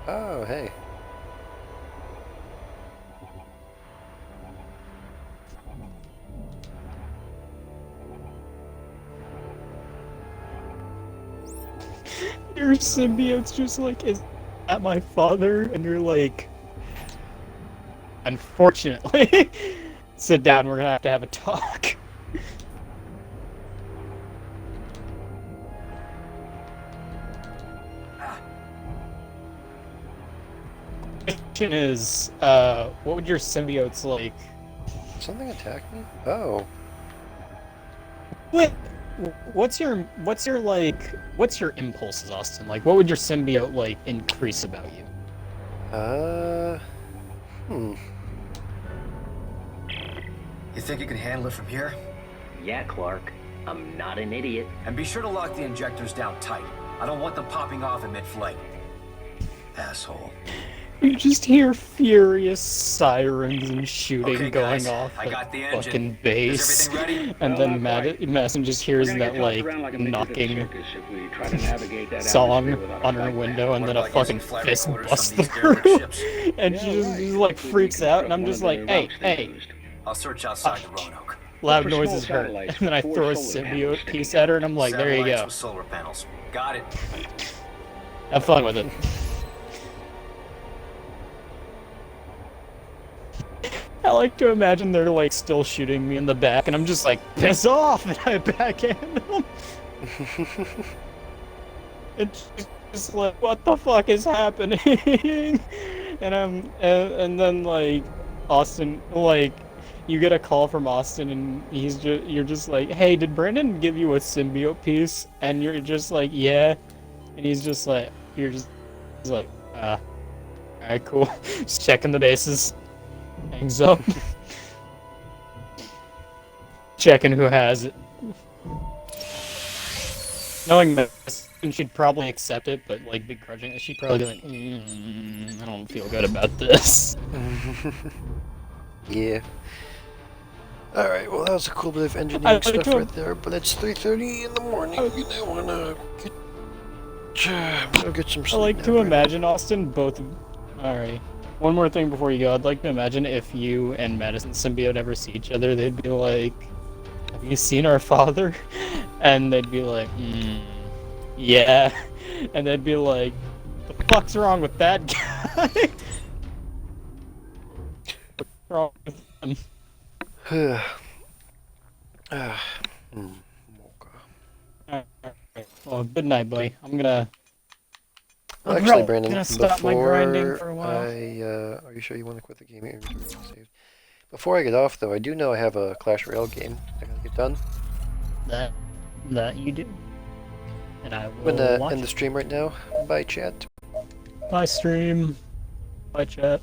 Oh, hey. Your symbiote's just like, is that my father? And you're like, unfortunately. Sit down, we're gonna have to have a talk. Question is, what would your symbiotes like? Something attacked me? Oh. What's your impulses, Austin? Like, what would your symbiote like increase about you? You think you can handle it from here? Yeah, Clark. I'm not an idiot. And be sure to lock the injectors down tight. I don't want them popping off in mid-flight. Asshole. You just hear furious sirens and shooting Okay, going guys, off I the got the engine. fucking Is base. everything ready? And Well, then not quite. Madison just hears We're gonna that get tossed like around like a midget at the knocking circus if we try to navigate that song atmosphere without a on her flight window, and What then a about fucking using flight fist recorders busts from these through. derelict ships? And Yeah, she just, right. just like We freaks can out, and I'm construct just one like, of the hey, routes they hey, used. I'll search outside the Roanoke. loud For small noises hurt. satellites, And then I 4 throw a solar panels symbiote sticking piece at her, and I'm like, there you Satellites go. with solar panels. Got it. Have fun with it. I like to imagine they're like still shooting me in the back, and I'm just like, piss off, and I backhand them. It's just like, what the fuck is happening? And then like Austin, like you get a call from Austin, and you're just like, hey, did Brandon give you a symbiote piece? And you're just like, yeah, and he's just like, he's like, alright, cool. Just checking the bases. Hangs up. Checking who has it. Knowing that she'd probably accept it, but like begrudgingly, she'd probably be like, I don't feel good about this. Yeah. Alright, well that was a cool bit of engineering stuff right there, but it's 3:30 in the morning and I wanna get some sleep. I like now, to right? imagine, Austin, both. Alright. One more thing before you go. I'd like to imagine if you and Madison Symbiote ever see each other, they'd be like, have you seen our father? And they'd be like, yeah. And they'd be like, the fuck's wrong with that guy? What's wrong with him? Alright. Well, good night, buddy. I'm gonna... Well, actually, Bro, Brandon, gonna stop my grinding before for a while. are you sure you want to quit the game? Before I get off, though, I do know I have a Clash Royale game I gotta get done. That you do. And I I'm will gonna watch end the stream right now. Bye, chat. Bye, stream. Bye, chat.